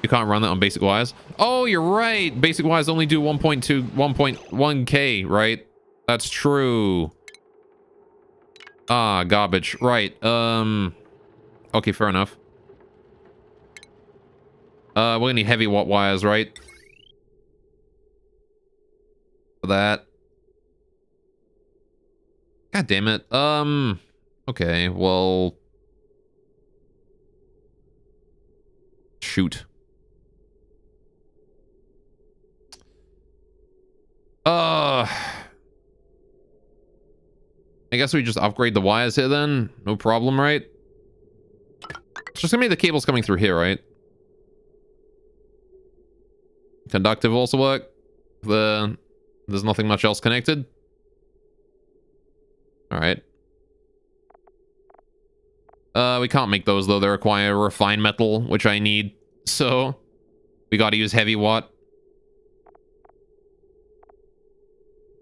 you can't run that on basic wires. Oh, you're right. Basic wires only do 1.1K, right? That's true. Ah, garbage. Right. Okay, fair enough. We're gonna need heavy watt wires, right? For that. God damn it. Okay, well... Shoot. I guess we just upgrade the wires here then. No problem, right? It's just gonna be the cables coming through here, right? Conductive also work. There's nothing much else connected. Alright. We can't make those, though. They require refined metal, which I need. So, we gotta use heavy watt.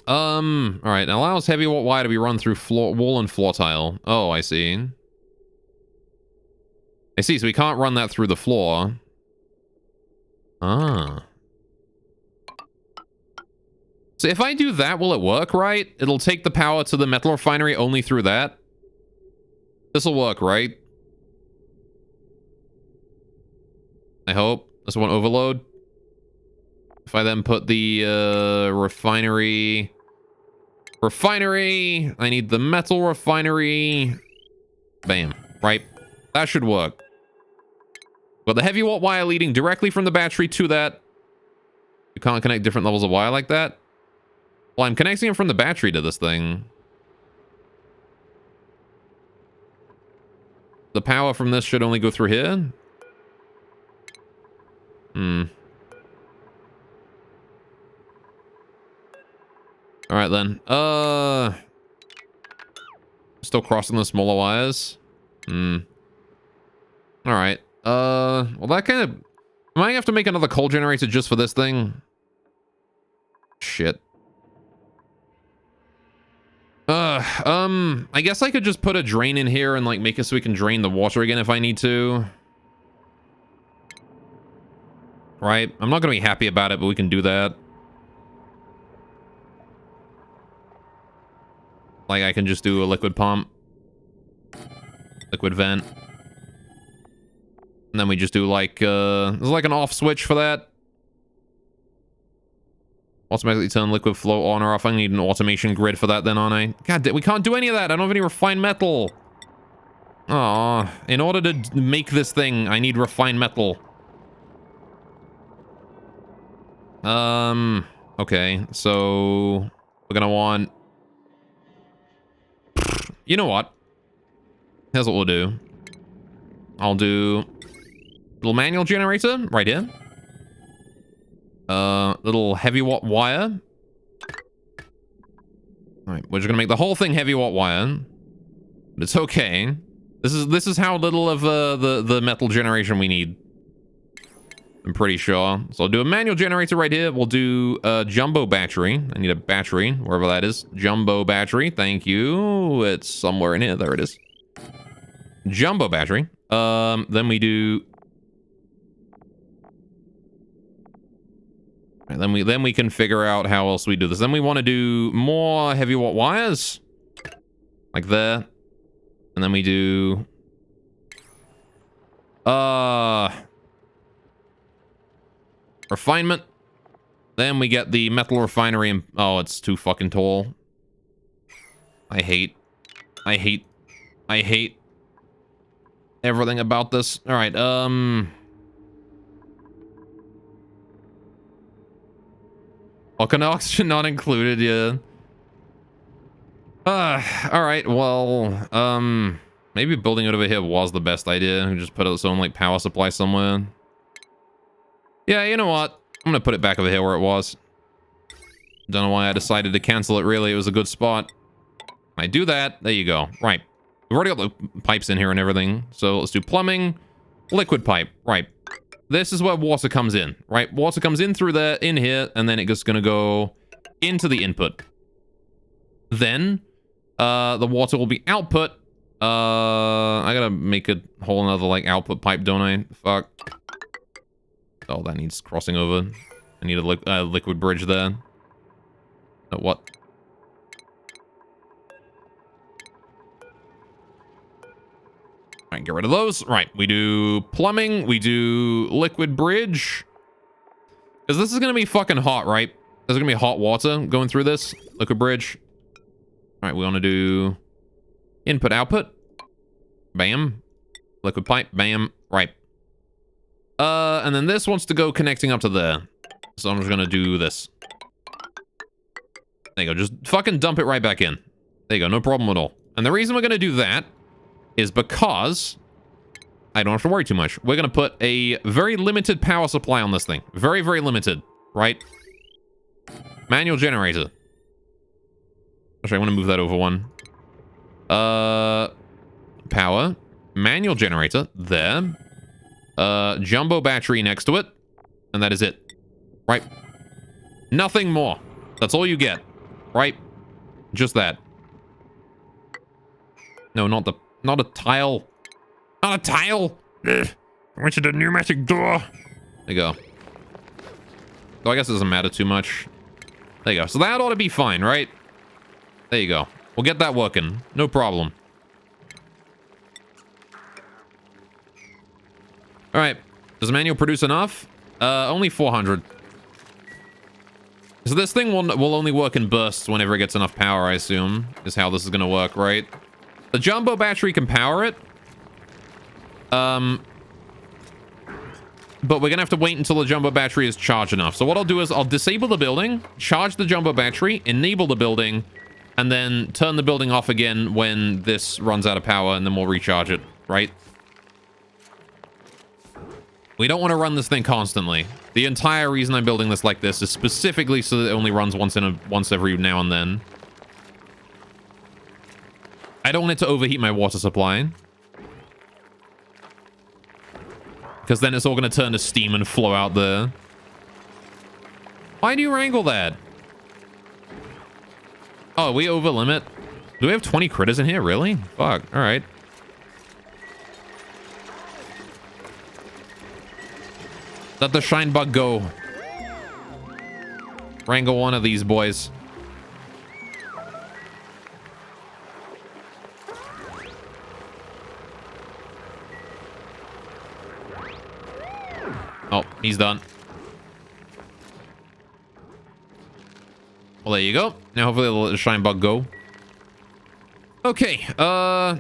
Alright. Allows heavy watt wire to be run through wall and floor tile. Oh, I see. I see, so we can't run that through the floor. Ah. So if I do that, will it work, right? It'll take the power to the metal refinery only through that. This'll work, right? I hope. This won't overload. If I then put the refinery... Refinery! I need the metal refinery. Bam. Right? That should work. But the heavy watt wire leading directly from the battery to that. You can't connect different levels of wire like that. Well, I'm connecting it from the battery to this thing. The power from this should only go through here. Alright then. Still crossing the smaller wires. Alright. Well that kind of... I might have to make another coal generator just for this thing. Shit. I guess I could just put a drain in here and like make it so we can drain the water again if I need to. Right? I'm not gonna be happy about it, but we can do that. Like I can just do a liquid pump. Liquid vent. And then we just do like, there's like an off switch for that. Automatically turn liquid flow on or off. I need an automation grid for that then, aren't I? God damn, we can't do any of that. I don't have any refined metal. Aw, in order to make this thing, I need refined metal. Okay, so we're gonna want... You know what? Here's what we'll do. I'll do a little manual generator right here. Little heavy watt wire. Alright, we're just gonna make the whole thing heavy watt wire. But it's okay. This is how little of the metal generation we need. I'm pretty sure. So I'll do a manual generator right here. We'll do a jumbo battery. I need a battery, wherever that is. Jumbo battery, thank you. It's somewhere in here. There it is. Jumbo battery. Then we do... Right, then we can figure out how else we do this. Then we want to do more heavy watt wires. Like there. And then we do... Refinement. Then we get the metal refinery and... Oh, it's too fucking tall. I hate everything about this. Alright, Welcome to oxygen not included, yeah. Alright, well, maybe building it over here was the best idea. We just put its own, like, power supply somewhere. Yeah, you know what? I'm gonna put it back over here where it was. Don't know why I decided to cancel it, really. It was a good spot. I do that. There you go. Right. We've already got the pipes in here and everything. So let's do plumbing. Liquid pipe. Right. This is where water comes in. Right. Water comes in through there, in here, and then it's gonna go into the input. Then, the water will be output. I gotta make a whole another, like, output pipe, don't I? Fuck. Oh, that needs crossing over. I need a liquid bridge there. What? Alright, get rid of those. Right, we do plumbing. We do liquid bridge. Because this is going to be fucking hot, right? There's going to be hot water going through this. Liquid bridge. Alright, we want to do input, output. Bam. Liquid pipe. Bam. Right. And then this wants to go connecting up to there. So I'm just gonna do this. There you go. Just fucking dump it right back in. There you go. No problem at all. And the reason we're gonna do that is because I don't have to worry too much. We're gonna put a very limited power supply on this thing. Very, very limited. Right? Manual generator. Actually, I want to move that over one. Power. Manual generator. There. Jumbo battery next to it. And that is it. Right? Nothing more. That's all you get. Right? Just that. No, not a tile. Not a tile! Ugh. I went to the pneumatic door. There you go. So I guess it doesn't matter too much. There you go. So that ought to be fine, right? There you go. We'll get that working. No problem. Alright. Does the manual produce enough? Only 400. So this thing will only work in bursts whenever it gets enough power, I assume, is how this is going to work, right? The jumbo battery can power it. But we're going to have to wait until the jumbo battery is charged enough. So what I'll do is I'll disable the building, charge the jumbo battery, enable the building, and then turn the building off again when this runs out of power, and then we'll recharge it, right? We don't want to run this thing constantly. The entire reason I'm building this like this is specifically so that it only runs once every now and then. I don't want it to overheat my water supply, because then it's all going to turn to steam and flow out there. Why do you wrangle that? Oh, are we over limit? Do we have 20 critters in here? Really? Fuck. All right. Let the shine bug go. Wrangle one of these boys. Oh, he's done. Well, there you go. Now hopefully they'll let the shine bug go. Okay,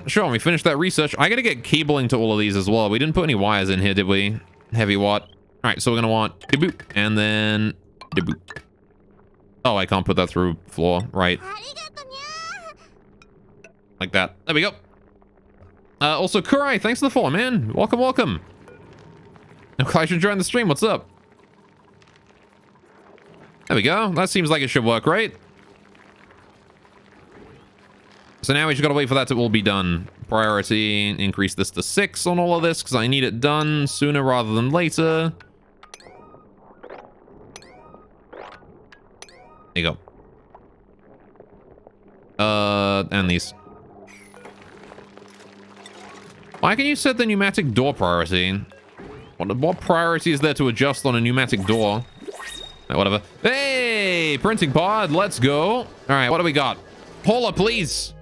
sure, we finished that research. I gotta get cabling to all of these as well. We didn't put any wires in here, did we? Heavy watt. All right, so we're gonna want deboot and then deboot. Oh, I can't put that through floor, right? Like that. There we go. Also, Kurai, thanks for the follow, man. Welcome, welcome. No, I should join the stream. What's up? There we go. That seems like it should work, right? So now we just gotta wait for that to all be done. Priority, increase this to 6 on all of this, because I need it done sooner rather than later. There you go. And these. Why can you set the pneumatic door priority? What priority is there to adjust on a pneumatic door? Whatever. Hey, printing pod, let's go. All right, what do we got? Hauler, please.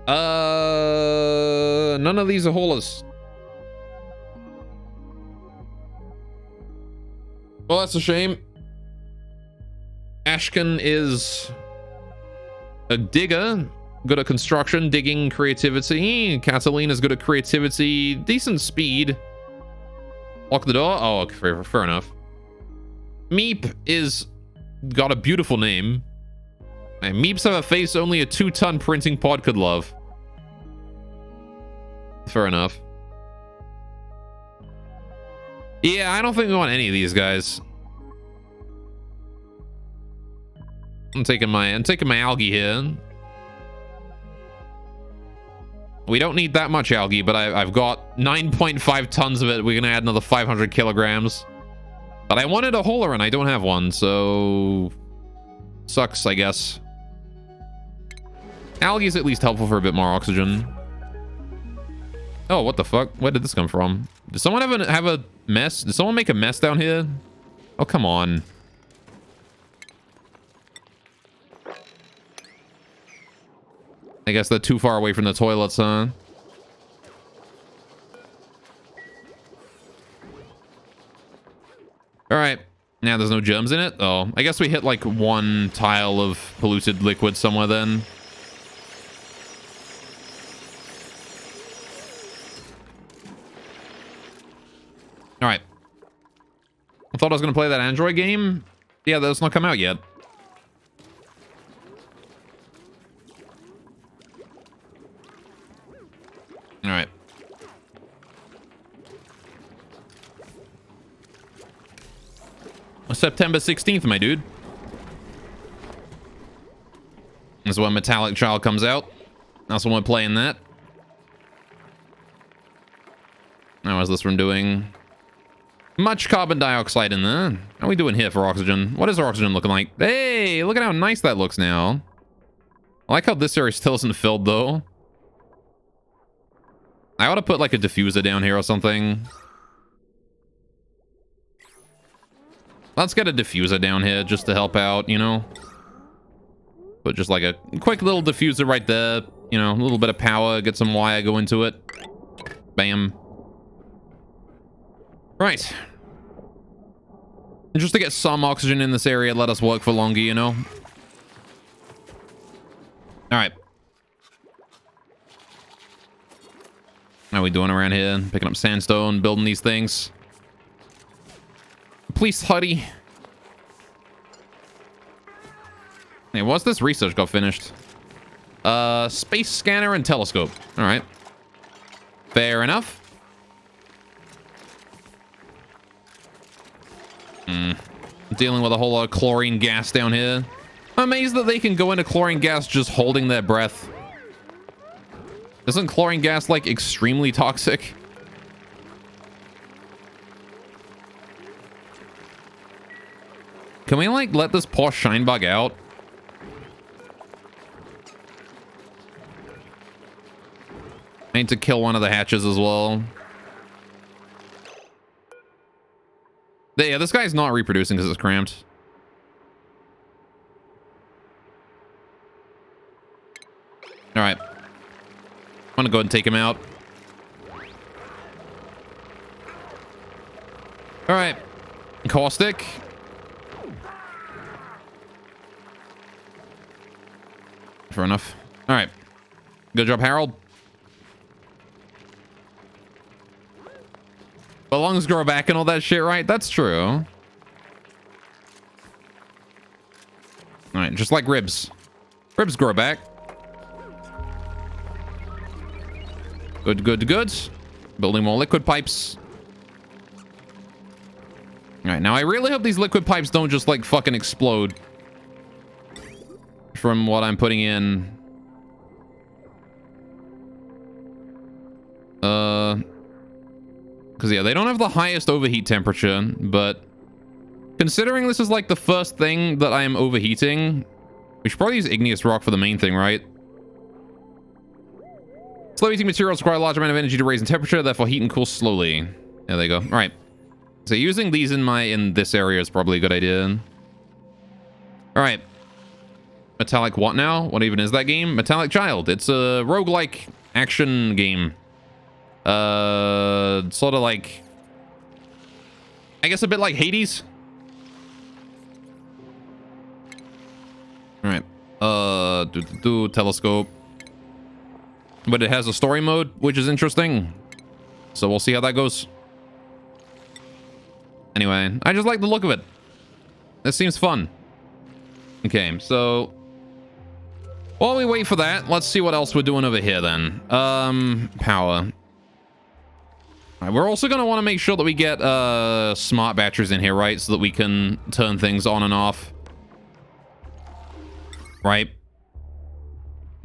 None of these are haulers. Well, that's a shame. Ashken is a digger, good at construction, digging, creativity. Catalina's good at creativity, decent speed. Lock the door. Oh, okay, fair enough. Meep is got a beautiful name. And Meeps have a face only a 2-ton printing pod could love. Fair enough. Yeah, I don't think we want any of these guys. I'm taking my algae here. We don't need that much algae, but I've got 9.5 tons of it. We're gonna add another 500 kilograms. But I wanted a hauler and I don't have one, so sucks, I guess. Algae is at least helpful for a bit more oxygen. Oh, what the fuck? Where did this come from? Did someone have a mess? Did someone make a mess down here? Oh, come on. I guess they're too far away from the toilets, huh? All right. Now there's no germs in it. Oh, I guess we hit like one tile of polluted liquid somewhere then. All right. I thought I was going to play that Android game. Yeah, that's not come out yet. All right. September 16th, my dude. That's when Metallic Child comes out. That's when we're playing that. How is this one doing? Much carbon dioxide in there. How are we doing here for oxygen? What is our oxygen looking like? Hey, look at how nice that looks now. I like how this area still isn't filled, though. I ought to put, like, a diffuser down here or something. Let's get a diffuser down here just to help out, you know? Put just, like, a quick little diffuser right there. You know, a little bit of power, get some wire, go into it. Bam. Right. Just to get some oxygen in this area, let us work for longer, you know? Alright. How are we doing around here? Picking up sandstone, building these things. Please, Huddy. Hey, what's this research got finished? Space scanner and telescope. Alright. Fair enough. Dealing with a whole lot of chlorine gas down here. I'm amazed that they can go into chlorine gas just holding their breath. Isn't chlorine gas, like, extremely toxic? Can we, like, let this poor shine bug out? I need to kill one of the hatches as well. Yeah, this guy's not reproducing because it's cramped. Alright. I'm gonna go ahead and take him out. Alright. Caustic. Fair enough. Alright. Good job, Harold. The lungs grow back and all that shit, right? That's true. Alright, just like ribs. Ribs grow back. Good, good, good. Building more liquid pipes. Alright, now I really hope these liquid pipes don't just, like, fucking explode. From what I'm putting in. Because, yeah, they don't have the highest overheat temperature, but considering this is, like, the first thing that I am overheating, we should probably use igneous rock for the main thing, right? Slow heating materials require a large amount of energy to raise in temperature, therefore heat and cool slowly. There they go. All right. So using these in this area is probably a good idea. All right. Metallic what now? What even is that game? Metallic Child. It's a roguelike action game. Sort of like, I guess a bit like Hades. All right. Telescope. But it has a story mode, which is interesting. So we'll see how that goes. Anyway, I just like the look of it. This seems fun. Okay, so while we wait for that, let's see what else we're doing over here then. Power. All right, we're also going to want to make sure that we get smart batteries in here, right? So that we can turn things on and off. Right?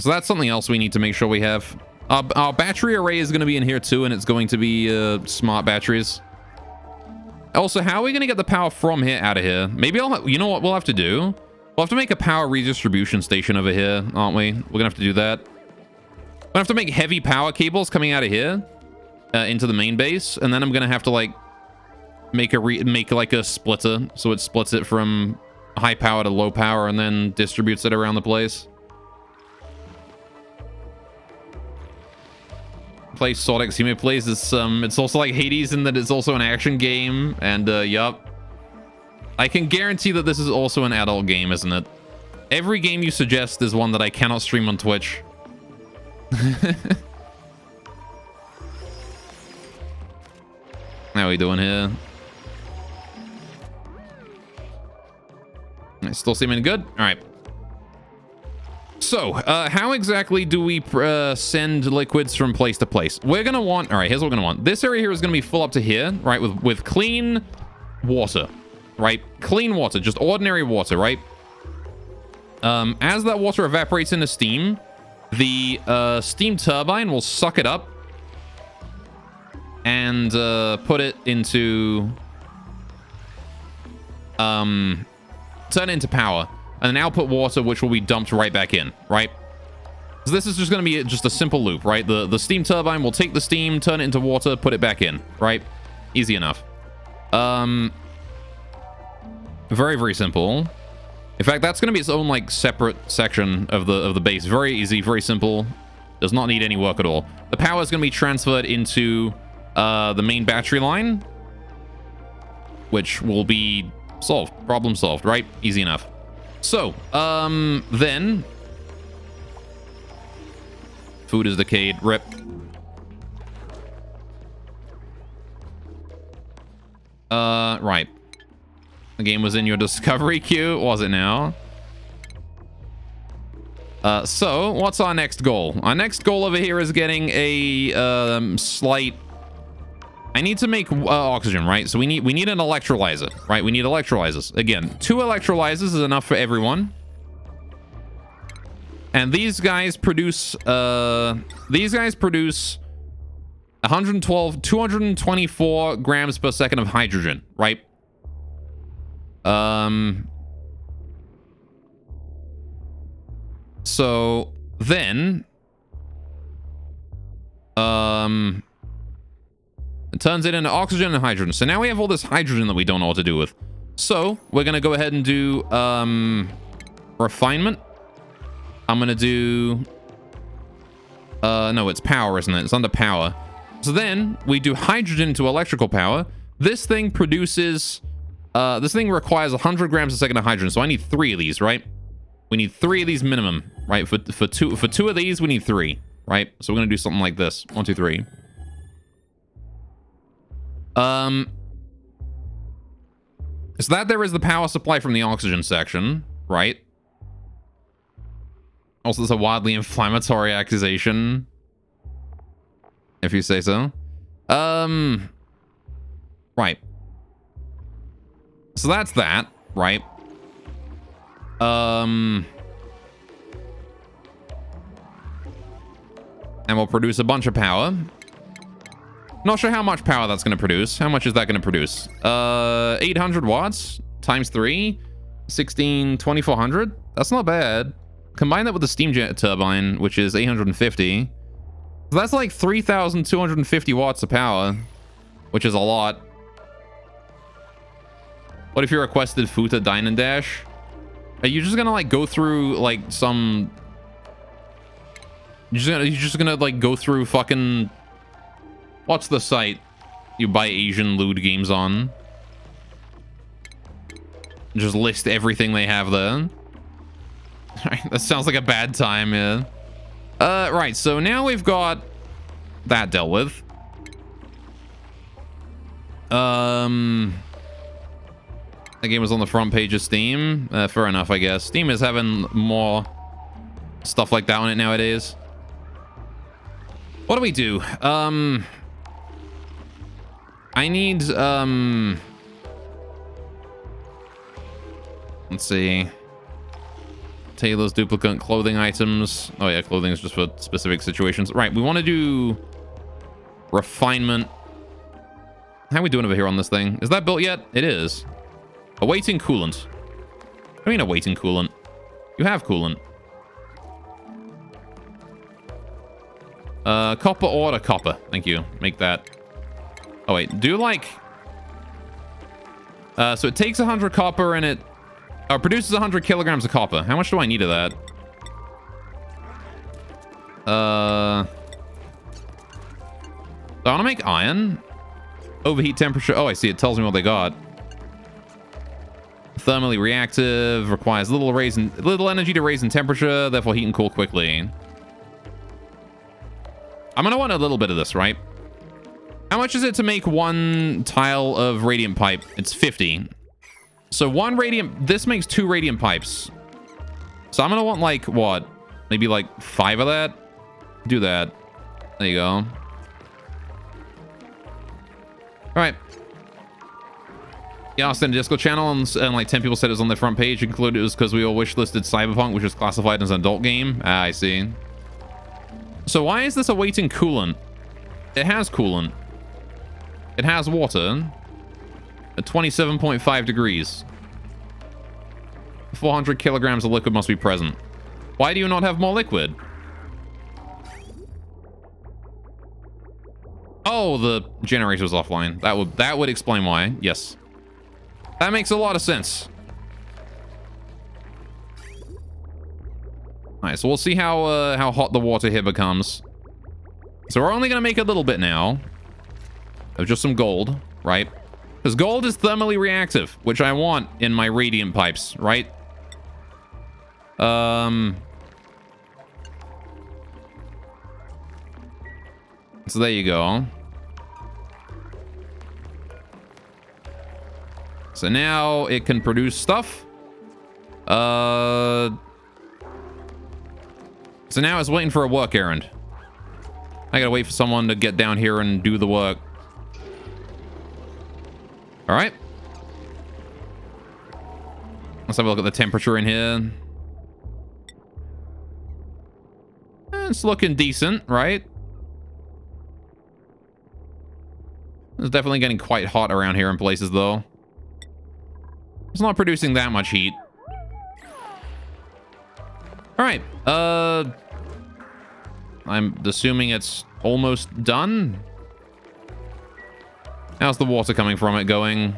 So that's something else we need to make sure we have. Our battery array is going to be in here too, and it's going to be smart batteries. Also, how are we going to get the power from here out of here? Maybe you know what we'll have to do? We'll have to make a power redistribution station over here, aren't we? We're going to have to do that. We're going to have to make heavy power cables coming out of here into the main base, and then I'm going to have to like make like a splitter, so it splits it from high power to low power and then distributes it around the place. Play Sonic Simulator plays is it's also like Hades in that it's also an action game, and yup, I can guarantee that this is also an adult game, isn't it? Every game you suggest is one that I cannot stream on Twitch. How are we doing here? It's still seeming good. All right. So, how exactly do we send liquids from place to place? We're going to want... All right, here's what we're going to want. This area here is going to be full up to here, right, with clean water, right? Clean water, just ordinary water, right? As that water evaporates into steam, the steam turbine will suck it up and put it into... turn it into power. And then output water, which will be dumped right back in, right? So this is just going to be just a simple loop, right? The steam turbine will take the steam, turn it into water, put it back in, right? Easy enough. Very, very simple. In fact, that's going to be its own, like, separate section of the base. Very easy, very simple. Does not need any work at all. The power is going to be transferred into the main battery line, which will be Solved. Problem solved, right? Easy enough. So, then... Food is decayed. Rip. Right. The game was in your discovery queue. Was it now? So, what's our next goal? Our next goal over here is getting a, slight... I need to make oxygen, right? So we need an electrolyzer, right? We need electrolyzers. Again, 2 electrolyzers is enough for everyone. And these guys produce 224 grams per second of hydrogen, right? So then, it turns it into oxygen and hydrogen. So now we have all this hydrogen that we don't know what to do with. So we're going to go ahead and do, refinement. I'm going to do, no, it's power, isn't it? It's under power. So then we do hydrogen to electrical power. This thing produces, this thing requires 100 grams a second of hydrogen. So I need 3 of these, right? We need 3 of these minimum, right? For two of these, we need 3, right? So we're going to do something like this. 1, 2, 3. So that there is the power supply from the oxygen section, right? Also, it's a wildly inflammatory accusation, if you say so. Right. So that's that, right? And we'll produce a bunch of power. Not sure how much power that's going to produce. How much is that going to produce? 800 watts times 3, 2400. That's not bad. Combine that with the steam jet turbine, which is 850. So that's like 3,250 watts of power, which is a lot. What if you requested Futa Dine and Dash? Are you just gonna like go through like some? You're just gonna like go through fucking. What's the site you buy Asian lewd games on? Just list everything they have there. That sounds like a bad time, yeah. Right, so now we've got that dealt with. The game was on the front page of Steam. Fair enough, I guess. Steam is having more stuff like that on it nowadays. What do we do? I need, let's see. Taylor's duplicate clothing items. Oh yeah, clothing is just for specific situations. Right, we want to do refinement. How are we doing over here on this thing? Is that built yet? It is. Awaiting coolant. I mean awaiting coolant. You have coolant. Copper order copper. Thank you. Make that. Oh wait, do like... so it takes 100 copper and it produces 100 kilograms of copper. How much do I need of that? I want to make iron. Overheat temperature. Oh, I see. It tells me what they got. Thermally reactive. Requires little energy to raise in temperature. Therefore, heat and cool quickly. I'm going to want a little bit of this, right? How much is it to make 1 tile of radiant pipe? It's 50. So 1 radiant... This makes 2 radiant pipes. So I'm going to want, like, what? Maybe, like, 5 of that? Do that. There you go. All right. Yeah, I sent a Discord channel, and like 10 people said it was on the front page. Included it was because we all wishlisted Cyberpunk, which was classified as an adult game. Ah, I see. So why is this awaiting coolant? It has coolant. It has water. At 27.5 degrees. 400 kilograms of liquid must be present. Why do you not have more liquid? Oh, the generator's offline. That would explain why. Yes. That makes a lot of sense. Alright, so we'll see how hot the water here becomes. So we're only gonna make a little bit now of just some gold, right? Because Because gold is thermally reactive, which I want in my radiant pipes, right? So there you go. So now it can produce stuff. So now it's waiting for a work errand. I gotta wait for someone to get down here and do the work. All right. Let's have a look at the temperature in here. It's looking decent, right? It's definitely getting quite hot around here in places, though. It's not producing that much heat. All right. I'm assuming it's almost done. How's the water coming from it going?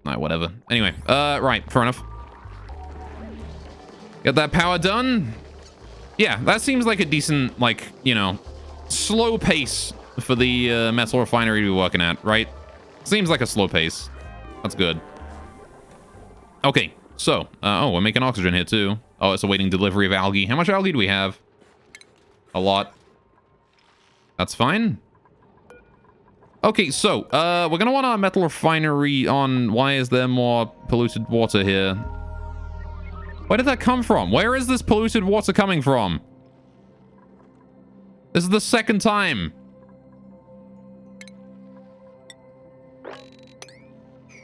Alright, whatever. Anyway, right, fair enough. Get that power done. Yeah, that seems like a decent, like, you know, slow pace for the metal refinery to be working at, right? Seems like a slow pace. That's good. Okay, so, oh, we're making oxygen here too. Oh, it's awaiting delivery of algae. How much algae do we have? A lot. That's fine. Okay, so, we're gonna want our metal refinery on. Why is there more polluted water here? Where did that come from? Where is this polluted water coming from? This is the second time.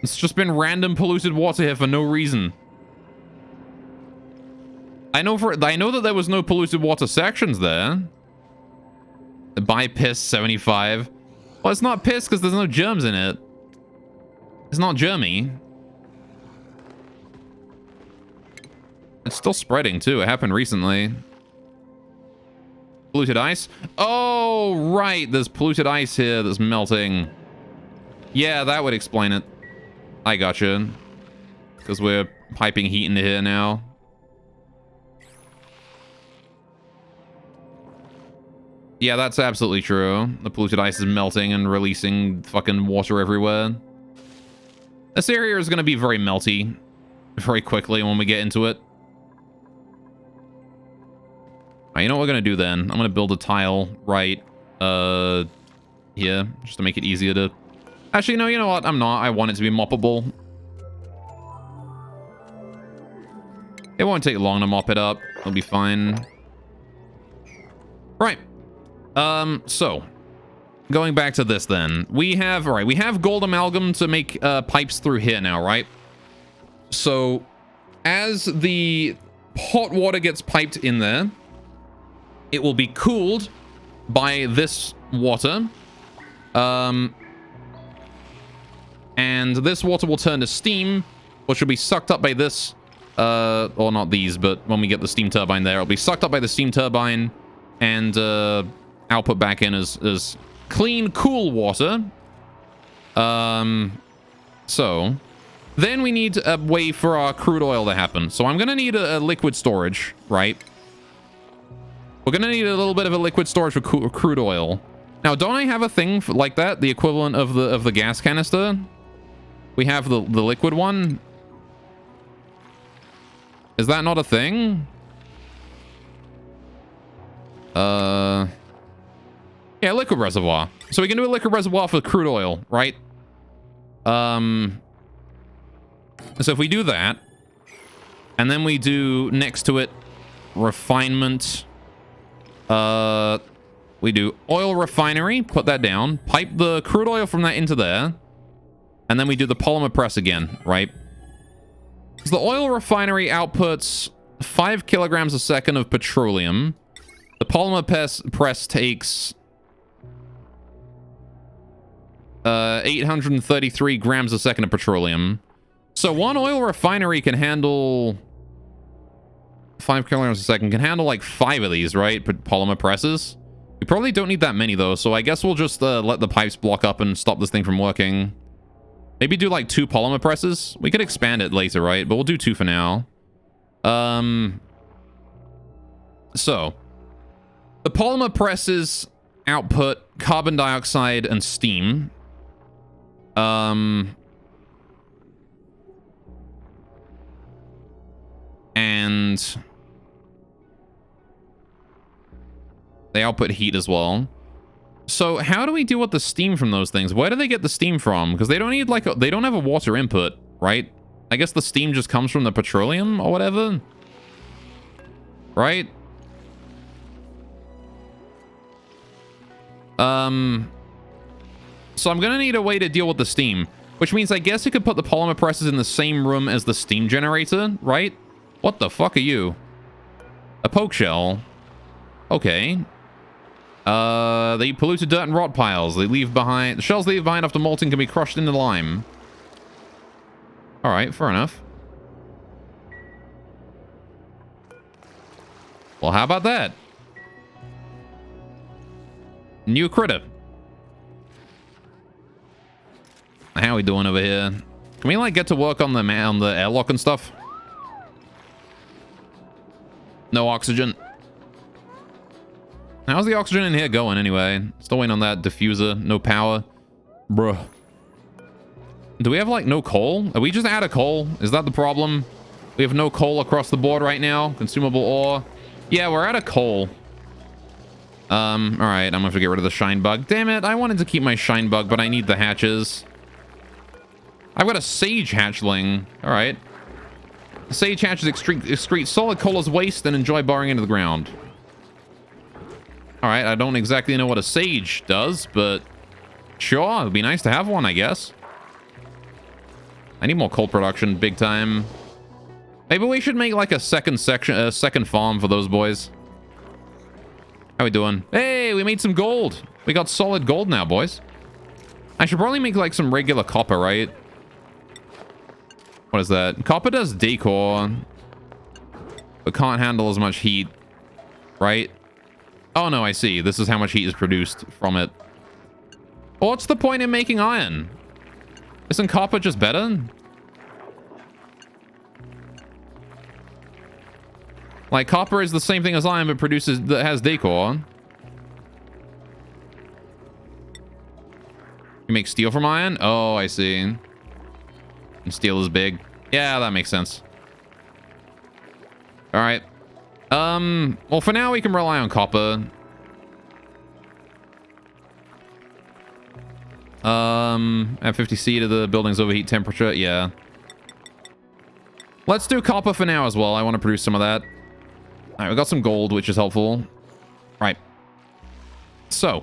It's just been random polluted water here for no reason. I know that there was no polluted water sections there. By piss 75. Well, it's not piss because there's no germs in it. It's not germy. It's still spreading too. It happened recently. Polluted ice? Oh, right. There's polluted ice here that's melting. Yeah, that would explain it. I gotcha. Because we're piping heat into here now. Yeah, that's absolutely true. The polluted ice is melting and releasing fucking water everywhere. This area is going to be very melty very quickly when we get into it. Alright, you know what we're going to do then? I'm going to build a tile right here, just to make it easier to... Actually, no, you know what? I'm not. I want it to be moppable. It won't take long to mop it up. It'll be fine. Right. So, going back to this then. We have, all right, we have gold amalgam to make pipes through here now, right? So, as the hot water gets piped in there, it will be cooled by this water. And this water will turn to steam, which will be sucked up by this, or not these, but when we get the steam turbine there, it'll be sucked up by the steam turbine and output back in as clean, cool water. So then we need a way for our crude oil to happen. So I'm going to need a liquid storage, right? We're going to need a little bit of a liquid storage for crude oil. Now, don't I have a thing like that? The equivalent of the gas canister? We have the liquid one. Is that not a thing? Yeah, liquid reservoir. So we can do a liquid reservoir for crude oil, right? So if we do that, and then we do next to it refinement, we do oil refinery, put that down, pipe the crude oil from that into there, and then we do the polymer press again, right? So the oil refinery outputs 5 kilograms a second of petroleum. The polymer press takes 833 grams a second of petroleum. So one oil refinery can handle 5 kilograms a second, can handle like 5 of these, right? Polymer presses. We probably don't need that many though, so I guess we'll just let the pipes block up and stop this thing from working. Maybe do like 2 polymer presses. We could expand it later, right? But we'll do 2 for now. So The polymer presses output carbon dioxide and steam. And they output heat as well. So how do we deal with the steam from those things? Where do they get the steam from? Because they don't need like they don't have a water input, right? I guess the steam just comes from the petroleum or whatever, right? So I'm gonna need a way to deal with the steam, which means I guess I could put the polymer presses in the same room as the steam generator, right? What the fuck are you? A poke shell. Okay. They eat polluted dirt and rot piles. The shells they leave behind after molting can be crushed into lime. Alright, fair enough. Well, how about that? New critter. How we doing over here? Can we, like, get to work on the airlock and stuff? No oxygen. How's the oxygen in here going, anyway? Still waiting on that diffuser. No power. Bruh. Do we have, like, no coal? Are we just out of coal? Is that the problem? We have no coal across the board right now. Consumable ore. Yeah, we're out of coal. Alright, I'm gonna have to get rid of the shine bug. Damn it, I wanted to keep my shine bug, but I need the hatches. I've got a sage hatchling. Alright. Sage hatches excrete solid coal as waste and enjoy burrowing into the ground. Alright, I don't exactly know what a sage does, but sure, it'd be nice to have one, I guess. I need more coal production, big time. Maybe we should make like a second farm for those boys. How we doing? Hey, we made some gold. We got solid gold now, boys. I should probably make like some regular copper, right? What is that? Copper does decor, but can't handle as much heat, right? Oh no, I see. This is how much heat is produced from it. What's the point in making iron? Isn't copper just better? Like, copper is the same thing as iron, but has decor. You make steel from iron? Oh, I see. And steel is big. Yeah, that makes sense. All right. Well, for now, we can rely on copper. At 50C to the building's overheat temperature. Yeah. Let's do copper for now as well. I want to produce some of that. All right, we got some gold, which is helpful. Right. So,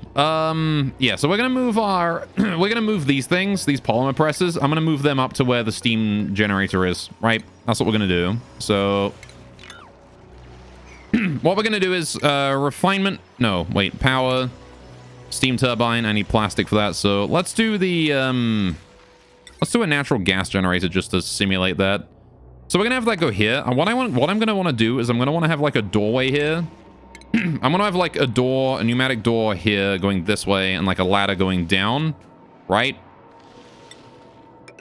yeah, so we're going to move we're going to move these things, these polymer presses. I'm going to move them up to where the steam generator is, right? That's what we're going to do. So, what we're going to do is, power, steam turbine. I need plastic for that. So, let's do the, let's do a natural gas generator just to simulate that. So we're gonna have that go here. And what I'm gonna want to do is I'm gonna want to have like a doorway here. I'm gonna have like a pneumatic door here going this way, and like a ladder going down, right?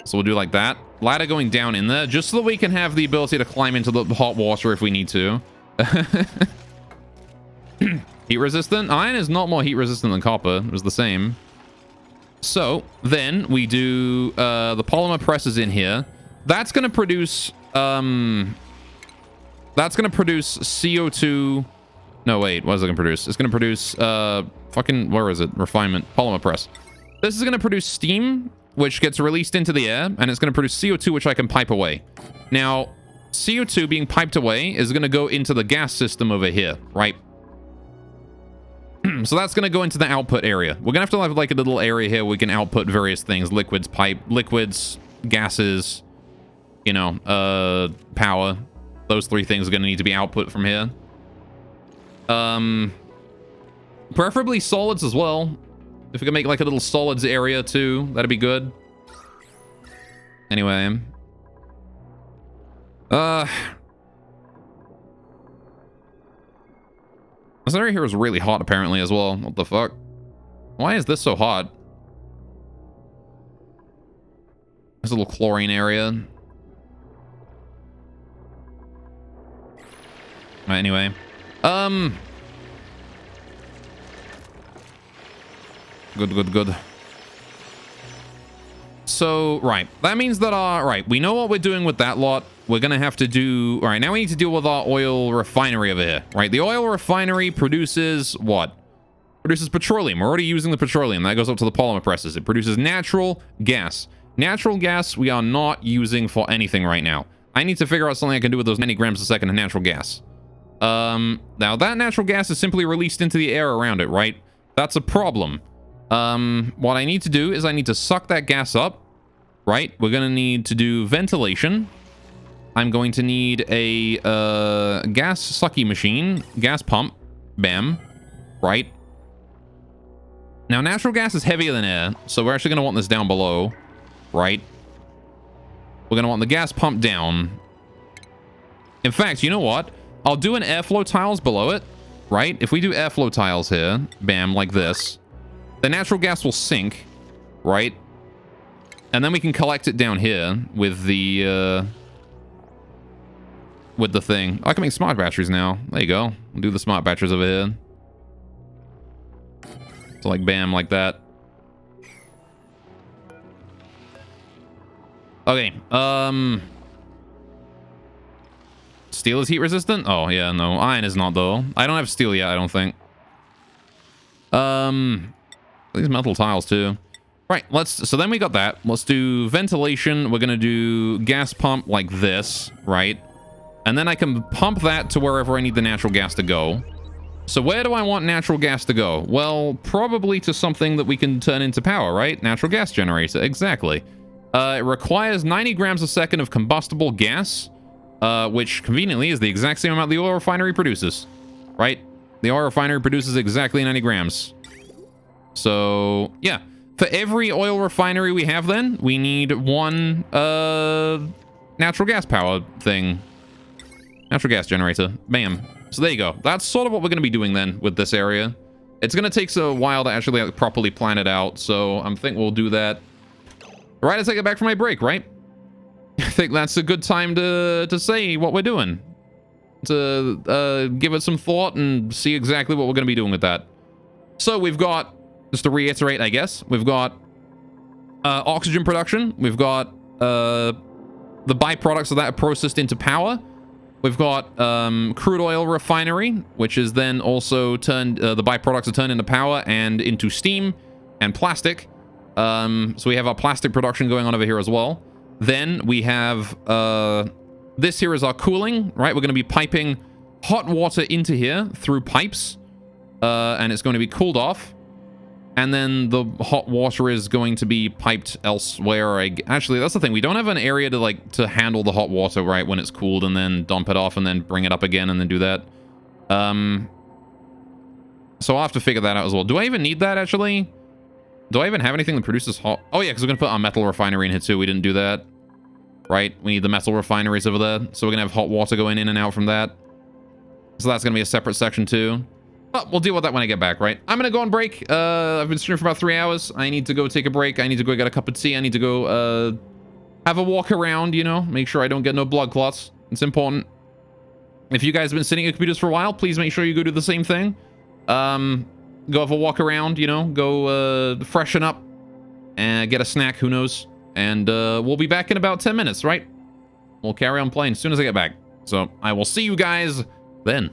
So we'll do like that. Ladder going down in there, just so that we can have the ability to climb into the hot water if we need to. Heat resistant? Iron is not more heat resistant than copper. It was the same. So then we do the polymer presses in here. That's gonna produce CO2. No, wait, what is it gonna produce? It's gonna produce where is it? Refinement, polymer press. This is gonna produce steam, which gets released into the air, and it's gonna produce CO2, which I can pipe away. Now, CO2 being piped away is gonna go into the gas system over here, right? So that's gonna go into the output area. We're gonna have to have like a little area here where we can output various things: liquids, gases, you know, power. Those three things are going to need to be output from here. Preferably solids as well. If we can make like a little solids area too, that'd be good. Anyway. This area here is really hot apparently as well. What the fuck? Why is this so hot? There's a little chlorine area. Anyway, Good, good, good. So, right. That means that right, we know what we're doing with that lot. We're going to have to do... All right, now we need to deal with our oil refinery over here, right? The oil refinery produces what? Produces petroleum. We're already using the petroleum. That goes up to the polymer presses. It produces natural gas. Natural gas we are not using for anything right now. I need to figure out something I can do with those 90 grams a second of natural gas. Now that natural gas is simply released into the air around it, right? That's a problem. What I need to do is I need to suck that gas up, right? We're going to need to do ventilation. I'm going to need a gas sucky machine, gas pump, bam, right? Now, natural gas is heavier than air, so we're actually going to want this down below, right? We're going to want the gas pump down. In fact, you know what? I'll do an airflow tiles below it, right? If we do airflow tiles here, bam, like this, the natural gas will sink, right? And then we can collect it down here with the thing. I can make smart batteries now. There you go. We'll do the smart batteries over here. So like bam, like that. Okay, steel is heat resistant? Oh, yeah, no. Iron is not, though. I don't have steel yet, I don't think. These metal tiles, too. Right, so then we got that. Let's do ventilation. We're gonna do gas pump like this, right? And then I can pump that to wherever I need the natural gas to go. So where do I want natural gas to go? Well, probably to something that we can turn into power, right? Natural gas generator, exactly. It requires 90 grams a second of combustible gas, which conveniently is the exact same amount the oil refinery produces, right? The oil refinery produces exactly 90 grams. So, yeah. For every oil refinery we have then, we need one natural gas power thing. Natural gas generator. Bam. So there you go. That's sort of what we're going to be doing then with this area. It's going to take a while to actually like, properly plan it out, so I think we'll do that right as I get back from my break, right? I think that's a good time to say what we're doing. To give it some thought and see exactly what we're going to be doing with that. So we've got, just to reiterate, I guess, we've got oxygen production. We've got the byproducts of that are processed into power. We've got crude oil refinery, which is then also turned, the byproducts are turned into power and into steam and plastic. So we have our plastic production going on over here as well. Then we have, this here is our cooling, right? We're going to be piping hot water into here through pipes, and it's going to be cooled off. And then the hot water is going to be piped elsewhere. Actually, that's the thing. We don't have an area to handle the hot water, right, when it's cooled, and then dump it off and then bring it up again and then do that. So I'll have to figure that out as well. Do I even need that, actually? Do I even have anything that produces hot? Oh, yeah, because we're going to put our metal refinery in here, too. We didn't do that. Right? We need the metal refineries over there. So we're going to have hot water going in and out from that. So that's going to be a separate section, too. But we'll deal with that when I get back, right? I'm going to go on break. I've been streaming for about 3 hours. I need to go take a break. I need to go get a cup of tea. I need to go have a walk around, you know, make sure I don't get no blood clots. It's important. If you guys have been sitting at computers for a while, please make sure you go do the same thing. Go have a walk around, you know, go freshen up and get a snack, who knows. And we'll be back in about 10 minutes, right? We'll carry on playing as soon as I get back. So I will see you guys then.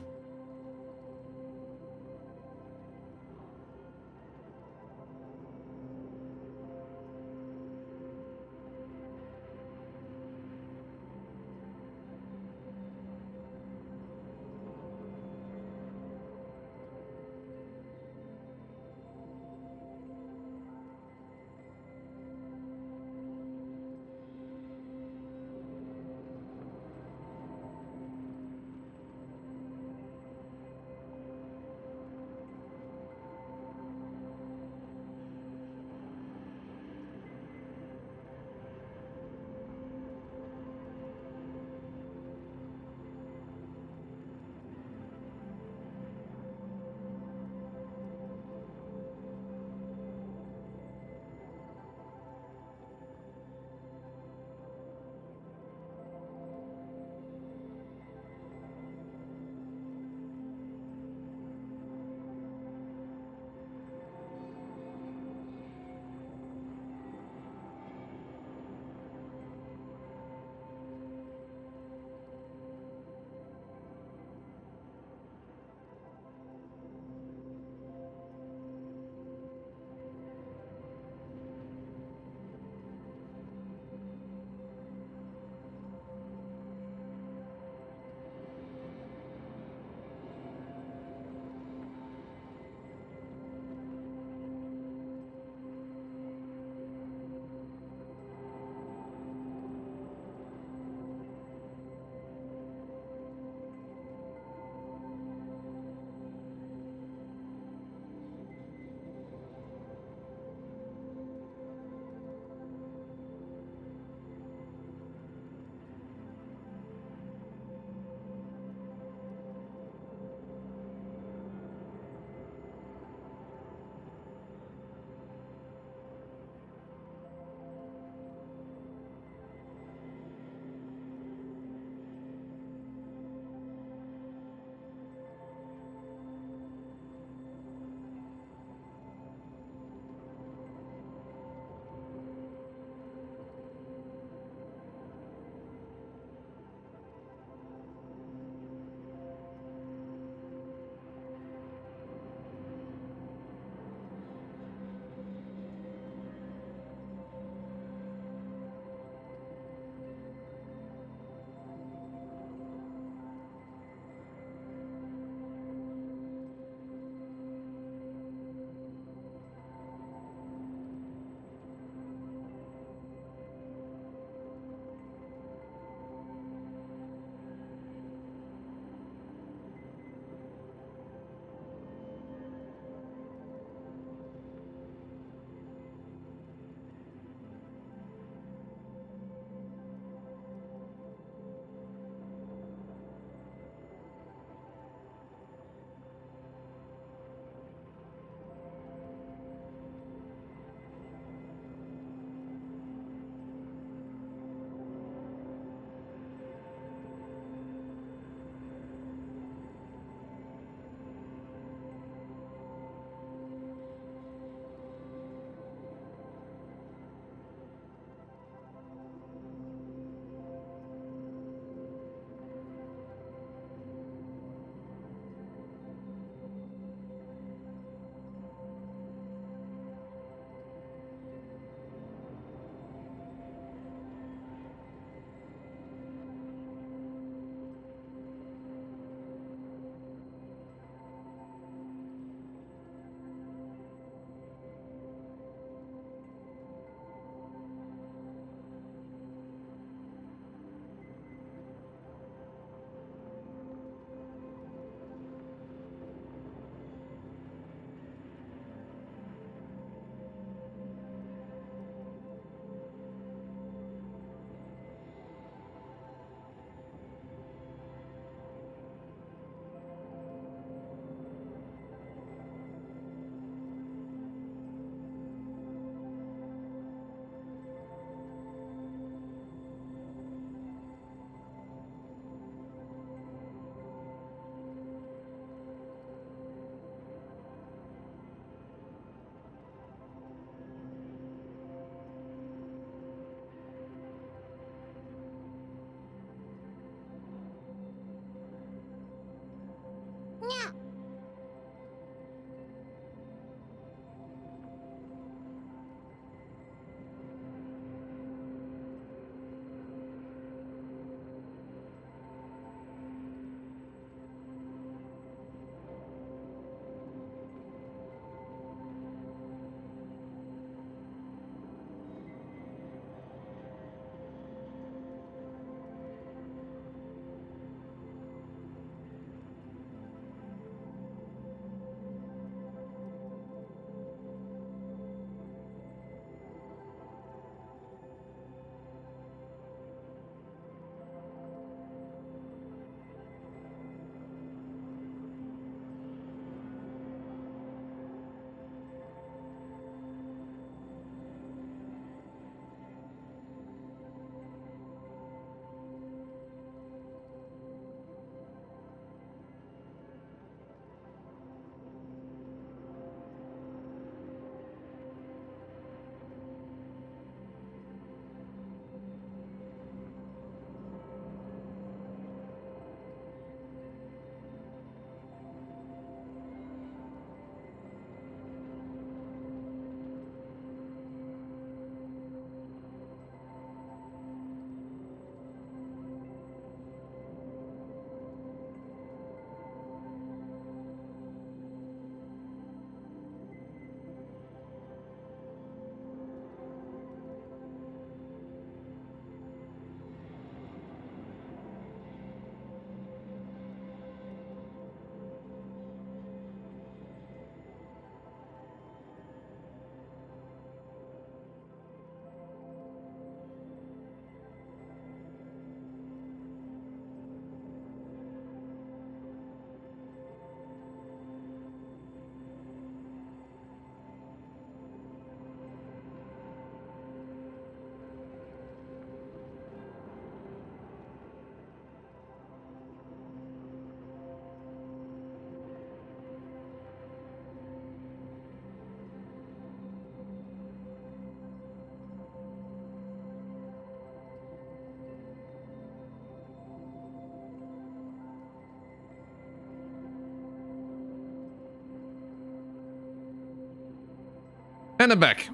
And I'm back.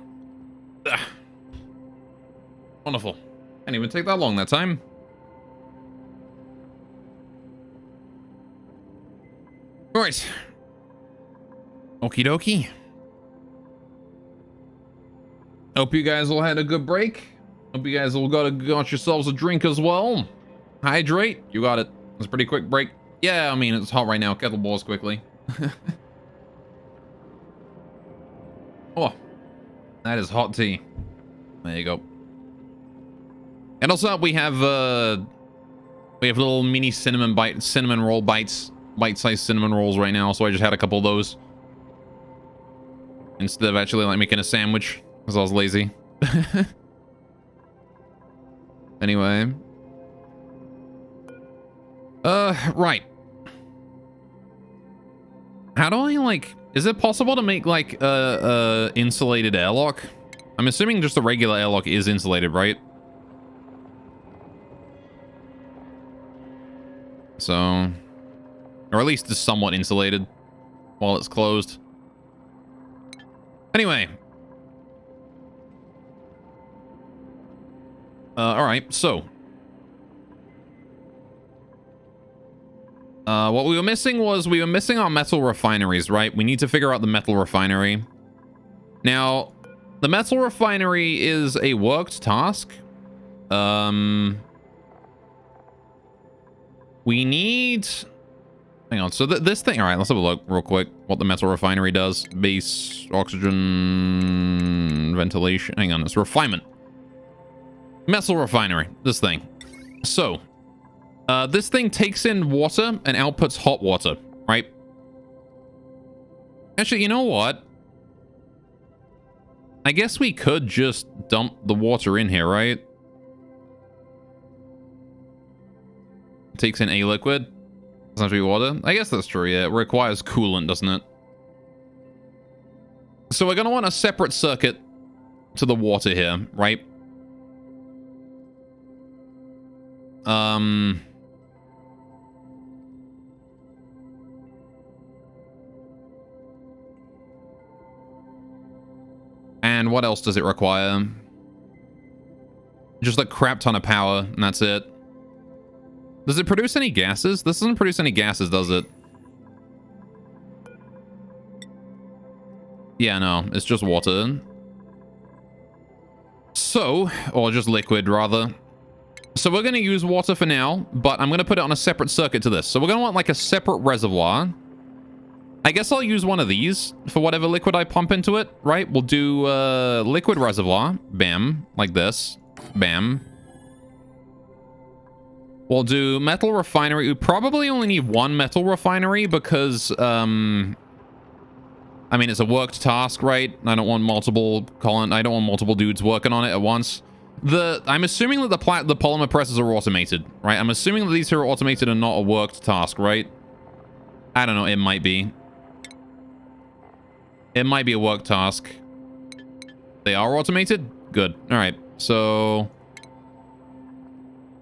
Ugh. Wonderful. Didn't even take that long that time. Alright. Okie dokie. Hope you guys all had a good break. Hope you guys all got yourselves a drink as well. Hydrate. You got it. It's a pretty quick break. Yeah, I mean, it's hot right now. Kettle boils quickly. Oh, that is hot tea. There you go. And also we have little mini cinnamon roll bites, bite-sized cinnamon rolls right now. So I just had a couple of those instead of actually like making a sandwich because I was lazy. Anyway, right. How do I like? Is it possible to make like insulated airlock? I'm assuming just the regular airlock is insulated, right? So, or at least it's somewhat insulated while it's closed. Anyway. All right, so. What we were missing was our metal refineries, right? We need to figure out the metal refinery. Now, the metal refinery is a worked task. We need... Hang on, so this thing... All right, let's have a look real quick what the metal refinery does. Base, oxygen, ventilation... Hang on, it's refinement. Metal refinery, this thing. So... this thing takes in water and outputs hot water, right? Actually, you know what? I guess we could just dump the water in here, right? Takes in a liquid. Doesn't have to be water. I guess that's true, yeah. It requires coolant, doesn't it? So we're going to want a separate circuit to the water here, right? And what else does it require? Just a crap ton of power, and that's it. Does it produce any gases? This doesn't produce any gases, does it? Yeah, no, it's just water. So, or just liquid, rather. So we're going to use water for now, but I'm going to put it on a separate circuit to this. So we're going to want like a separate reservoir. I guess I'll use one of these for whatever liquid I pump into it, right? We'll do liquid reservoir. Bam. Like this. Bam. We'll do metal refinery. We probably only need one metal refinery because, I mean, it's a worked task, right? I don't want multiple dudes working on it at once. I'm assuming that the polymer presses are automated, right? I'm assuming that these two are automated and not a worked task, right? I don't know. It might be. It might be a work task. They are automated? Good. All right. So,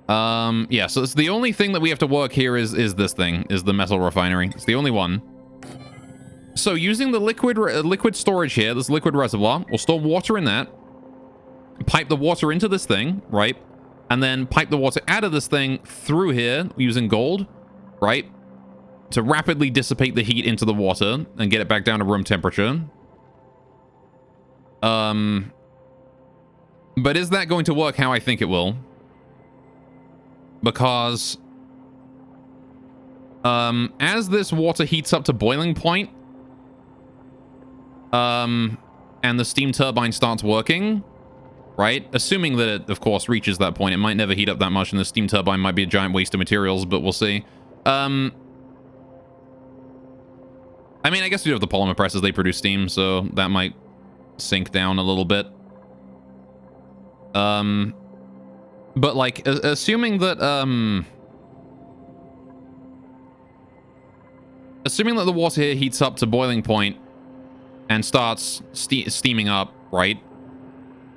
yeah, so it's the only thing that we have to work here is this thing, is the metal refinery. It's the only one. So using the liquid storage here, this liquid reservoir, we'll store water in that. Pipe the water into this thing, right? And then pipe the water out of this thing through here using gold, right? To rapidly dissipate the heat into the water and get it back down to room temperature. But is that going to work how I think it will? Because as this water heats up to boiling point, and the steam turbine starts working, right? Assuming that it, of course, reaches that point. It might never heat up that much, and the steam turbine might be a giant waste of materials, but we'll see. I mean, I guess we do have the polymer presses. They produce steam, so that might sink down a little bit. But, like, assuming that the water here heats up to boiling point and starts steaming up, right?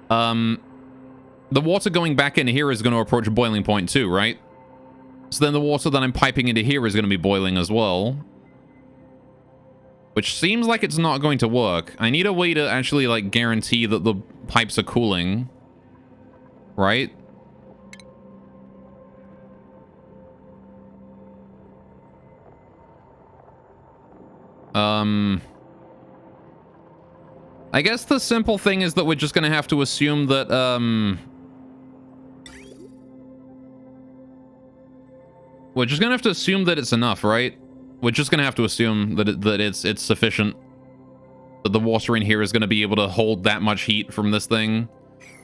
The water going back into here is going to approach boiling point too, right? So then the water that I'm piping into here is going to be boiling as well. which seems like it's not going to work. I need a way to actually, like, guarantee that the pipes are cooling. Right? I guess the simple thing is that we're just gonna have to assume that, we're just gonna have to assume that it's enough, right? We're just gonna have to assume that it's sufficient. That the water in here is gonna be able to hold that much heat from this thing.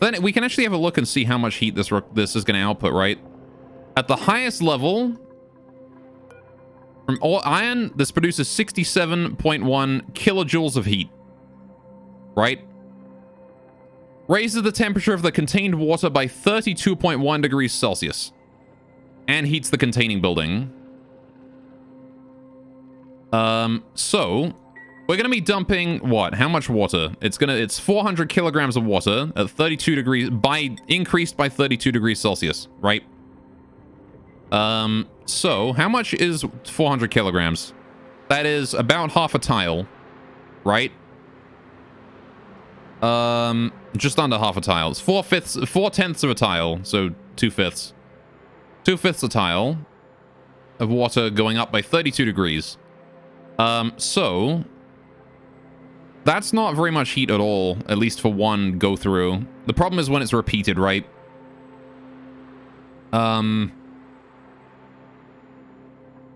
Then we can actually have a look and see how much heat this is gonna output, right? At the highest level, from all iron, this produces 67.1 kilojoules of heat. Right? Raises the temperature of the contained water by 32.1 degrees Celsius. And heats the containing building. So we're gonna be dumping what? How much water? It's 400 kilograms of water at 32 degrees increased by 32 degrees Celsius, right? So how much is 400 kilograms? That is about half a tile, right? Just under half a tile. It's 4/10 of a tile, so 2/5. 2/5 a tile of water going up by 32 degrees. So that's not very much heat at all, at least for one go through. The problem is when it's repeated, right?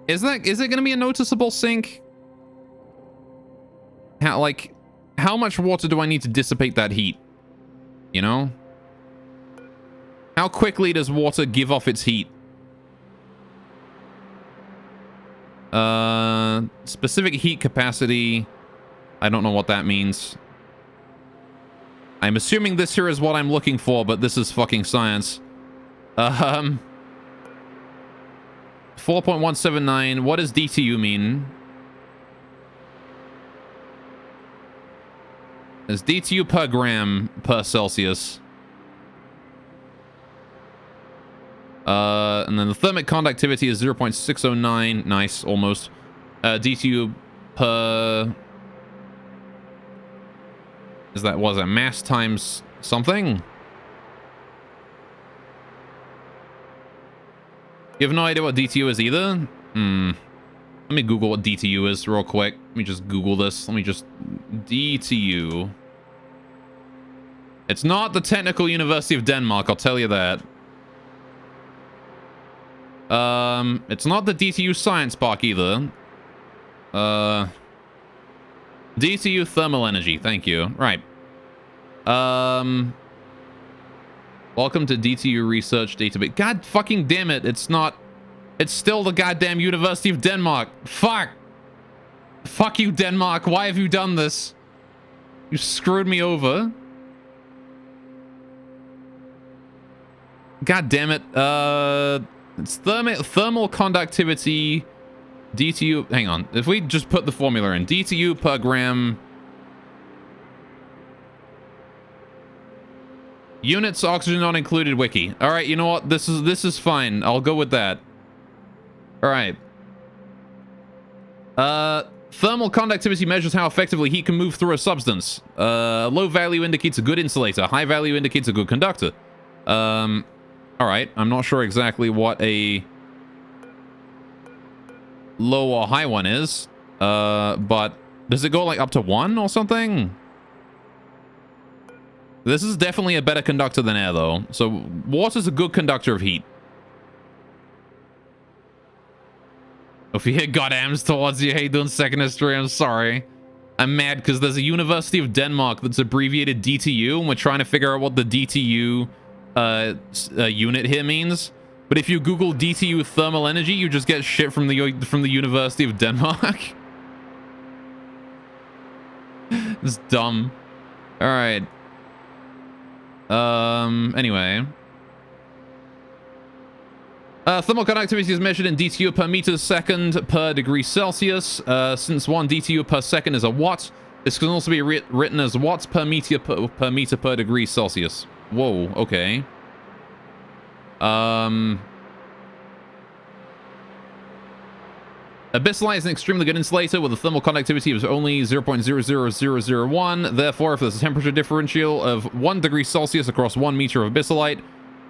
Is it gonna be a noticeable sink? How much water do I need to dissipate that heat? You know? How quickly does water give off its heat? Specific heat capacity. I don't know what that means. I'm assuming this here is what I'm looking for, but this is fucking science. 4.179. What does DTU mean? It's DTU per gram per Celsius. And then the thermic conductivity is 0.609. Nice, almost. DTU per... was that mass times something? You have no idea what DTU is either? Let me Google what DTU is real quick. Let me just Google this. Let me just... DTU. It's not the Technical University of Denmark, I'll tell you that. It's not the DTU Science Park either. DTU Thermal Energy, thank you. Right. Welcome to DTU Research Database. God fucking damn it, it's not... It's still the goddamn University of Denmark. Fuck! Fuck you, Denmark, why have you done this? You screwed me over. God damn it. It's thermal conductivity, DTU. Hang on. If we just put the formula in, DTU per gram. Units, oxygen not included, wiki. All right, you know what? This is fine. I'll go with that. All right. Thermal conductivity measures how effectively heat can move through a substance. Low value indicates a good insulator. High value indicates a good conductor. All right, I'm not sure exactly what a low or high one is, but does it go like up to 1 or something? This is definitely a better conductor than air, though. So water's a good conductor of heat. If you hit goddams towards you, hey, doing second history, I'm sorry. I'm mad because there's a University of Denmark that's abbreviated DTU, and we're trying to figure out what the DTU unit here means. But if you Google DTU thermal energy, you just get shit from the University of Denmark. It's dumb. All right. Anyway. Thermal conductivity is measured in DTU per meter second per degree Celsius. Since 1 DTU per second is a watt, this can also be written as watts per meter per degree Celsius. Whoa, okay. Abyssalite is an extremely good insulator with a thermal conductivity of only 0.00001. Therefore, if there's a temperature differential of 1 degree Celsius across 1 meter of abyssalite,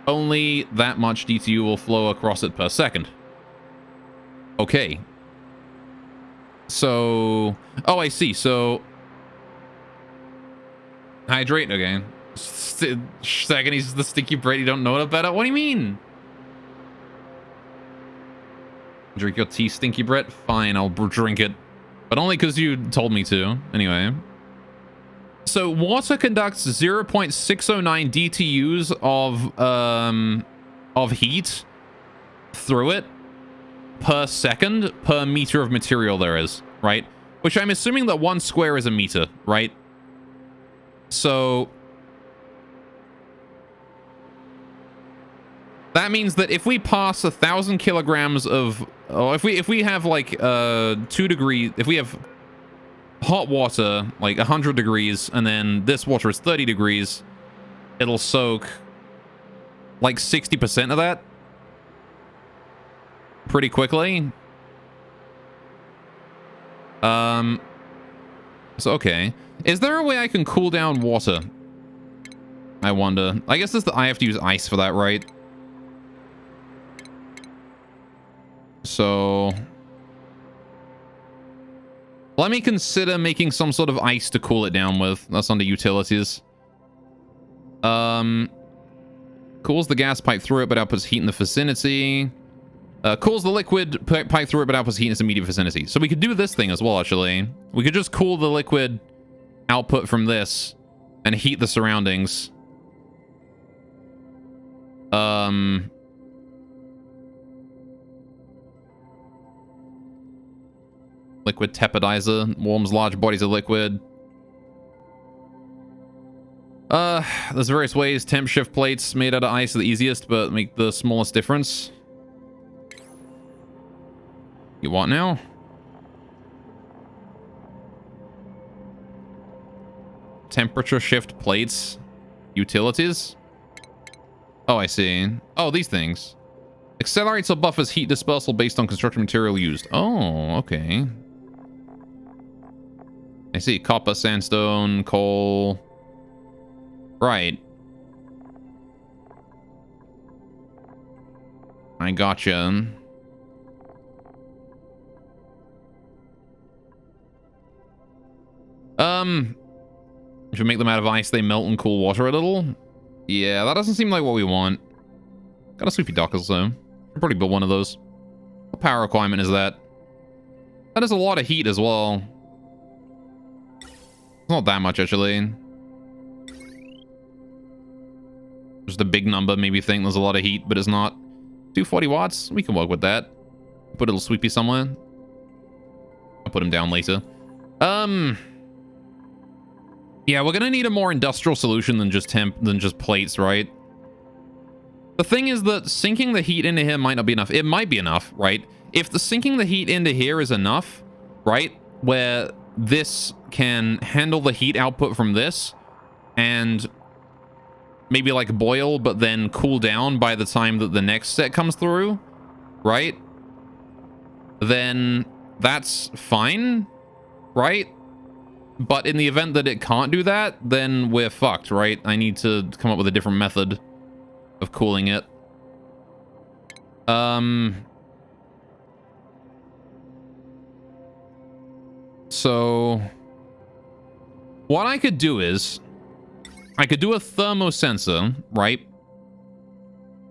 only that much DTU will flow across it per second. Okay. So... Oh, I see. So... Hydrate? Okay. Second, he's the stinky bread. You don't know about it? What do you mean? Drink your tea, stinky Brett? Fine, I'll drink it. But only because you told me to. Anyway. So, water conducts 0.609 DTUs of heat through it per second per meter of material there is, right? Which I'm assuming that 1 square is a meter, right? So... that means that if we pass 1,000 kilograms of... Oh, if we have like 2 degree... If we have hot water, like 100 degrees, and then this water is 30 degrees, it'll soak like 60% of that pretty quickly. So, okay. Is there a way I can cool down water? I wonder. I guess I have to use ice for that, right? So let me consider making some sort of ice to cool it down with. That's under utilities. Cools the gas pipe through it, but outputs heat in the vicinity. Cools the liquid pipe through it, but outputs heat in its immediate vicinity. So we could do this thing as well, actually. We could just cool the liquid output from this and heat the surroundings. Liquid tepidizer warms large bodies of liquid. There's various ways. Temp shift plates made out of ice are the easiest, but make the smallest difference. You want now? Temperature shift plates. Utilities? Oh, I see. Oh, these things. Accelerates or buffers heat dispersal based on construction material used. Oh, okay. I see. Copper, sandstone, coal. Right. I gotcha. If you make them out of ice, they melt and cool water a little. Yeah, that doesn't seem like what we want. Got a sleepy dockers, though. I'll probably build one of those. What power requirement is that? That is a lot of heat as well. Not that much, actually. Just a big number, maybe think there's a lot of heat, but it's not. 240 watts? We can work with that. Put a little sweepy somewhere. I'll put him down later. Yeah, we're gonna need a more industrial solution than just plates, right? The thing is that sinking the heat into here might not be enough. It might be enough, right? If the sinking the heat into here is enough, right? Where this can handle the heat output from this and maybe like boil, but then cool down by the time that the next set comes through, right? Then that's fine, right? But in the event that it can't do that, then we're fucked, right? I need to come up with a different method of cooling it. So what I could do is I could do a thermosensor, right?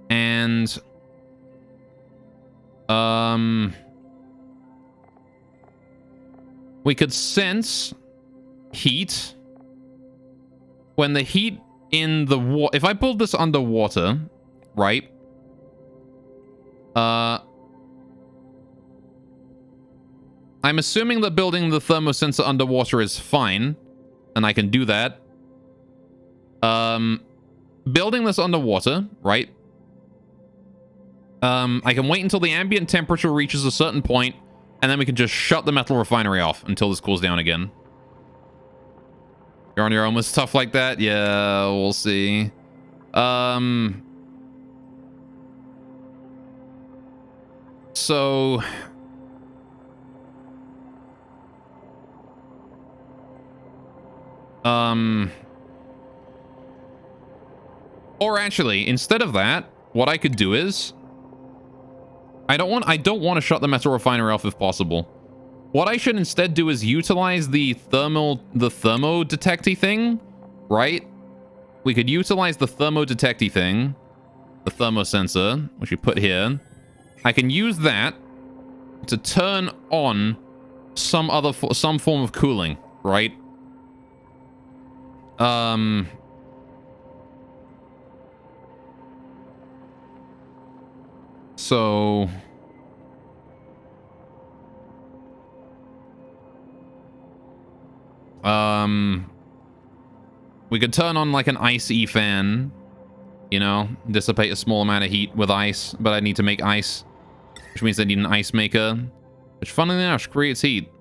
And we could sense heat when the heat in the water. If I pulled this underwater, right? I'm assuming that building the thermosensor underwater is fine, and I can do that. Building this underwater, right? I can wait until the ambient temperature reaches a certain point, and then we can just shut the metal refinery off until this cools down again. You're on your own with stuff like that? Yeah, we'll see. So Or actually, instead of that, what I could do is... I don't want to shut the metal refinery off if possible. What I should instead do is utilize the thermo-detecty thing, right? We could utilize the thermo-detecty thing, the thermosensor, which we put here. I can use that to turn on some form of cooling, right? So we could turn on like an icy fan, you know, dissipate a small amount of heat with ice, but I need to make ice, which means I need an ice maker, which funnily enough creates heat.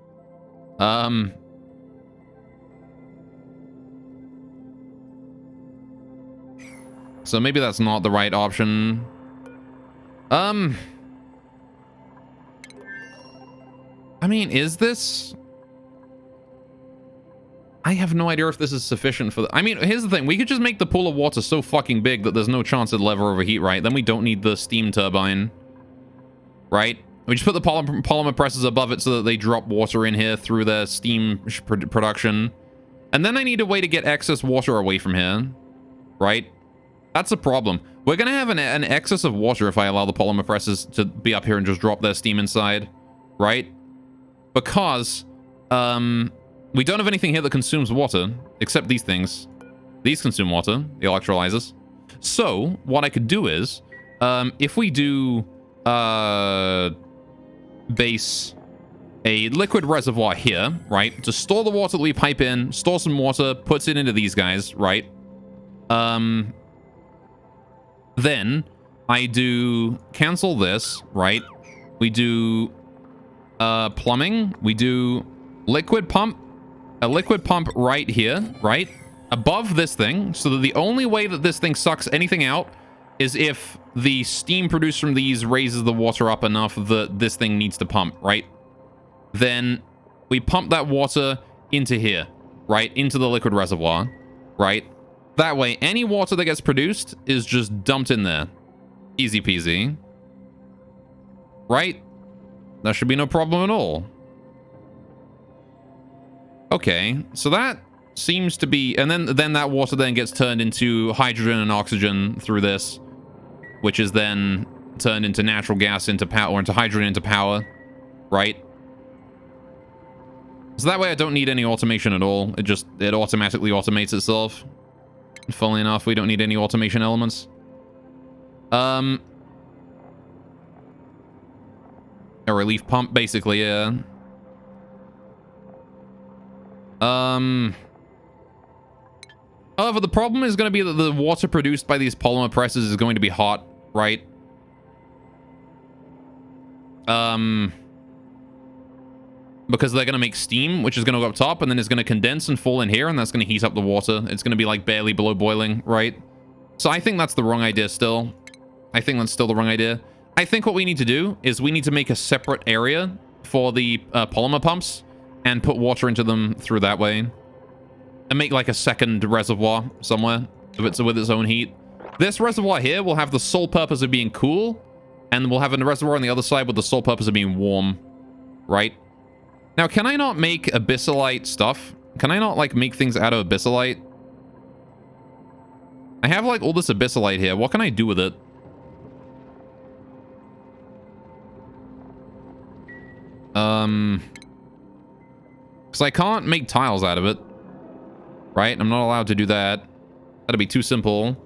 So maybe that's not the right option. I mean, is this... I have no idea if this is sufficient for... I mean, here's the thing. We could just make the pool of water so fucking big that there's no chance it'll ever overheat, right? Then we don't need the steam turbine. Right? We just put the polymer presses above it so that they drop water in here through their steam production. And then I need a way to get excess water away from here. Right? That's a problem. We're going to have an excess of water if I allow the polymer presses to be up here and just drop their steam inside. Right? Because... we don't have anything here that consumes water, except these things. These consume water, the electrolyzers. So, what I could do is, if we do, base a liquid reservoir here, right, to store the water that we pipe in, store some water, puts it into these guys, right? Then, I do cancel this, right? We do, plumbing. We do liquid pump. A liquid pump right here, right? Above this thing, so that the only way that this thing sucks anything out is if the steam produced from these raises the water up enough that this thing needs to pump, right? Then we pump that water into here, right? Into the liquid reservoir, right? That way, any water that gets produced is just dumped in there. Easy peasy. Right? There should be no problem at all. Okay, so that seems to be... And then that water then gets turned into hydrogen and oxygen through this, which is then turned into natural gas into power, or into hydrogen into power, right? So that way I don't need any automation at all. It automatically automates itself. Funnily enough, we don't need any automation elements. A relief pump, basically, yeah. However, the problem is going to be that the water produced by these polymer presses is going to be hot, right? Because they're going to make steam, which is going to go up top, and then it's going to condense and fall in here, and that's going to heat up the water. It's going to be like barely below boiling, right? So I think that's the wrong idea still. I think that's still the wrong idea. I think what we need to do is we need to make a separate area for the polymer pumps and put water into them through that way. And make like a second reservoir somewhere with its own heat. This reservoir here will have the sole purpose of being cool, and we'll have a reservoir on the other side with the sole purpose of being warm, right? Now, can I not make abyssalite stuff? Can I not like make things out of abyssalite? I have like all this abyssalite here. What can I do with it? Because I can't make tiles out of it. Right? I'm not allowed to do that. That'd be too simple.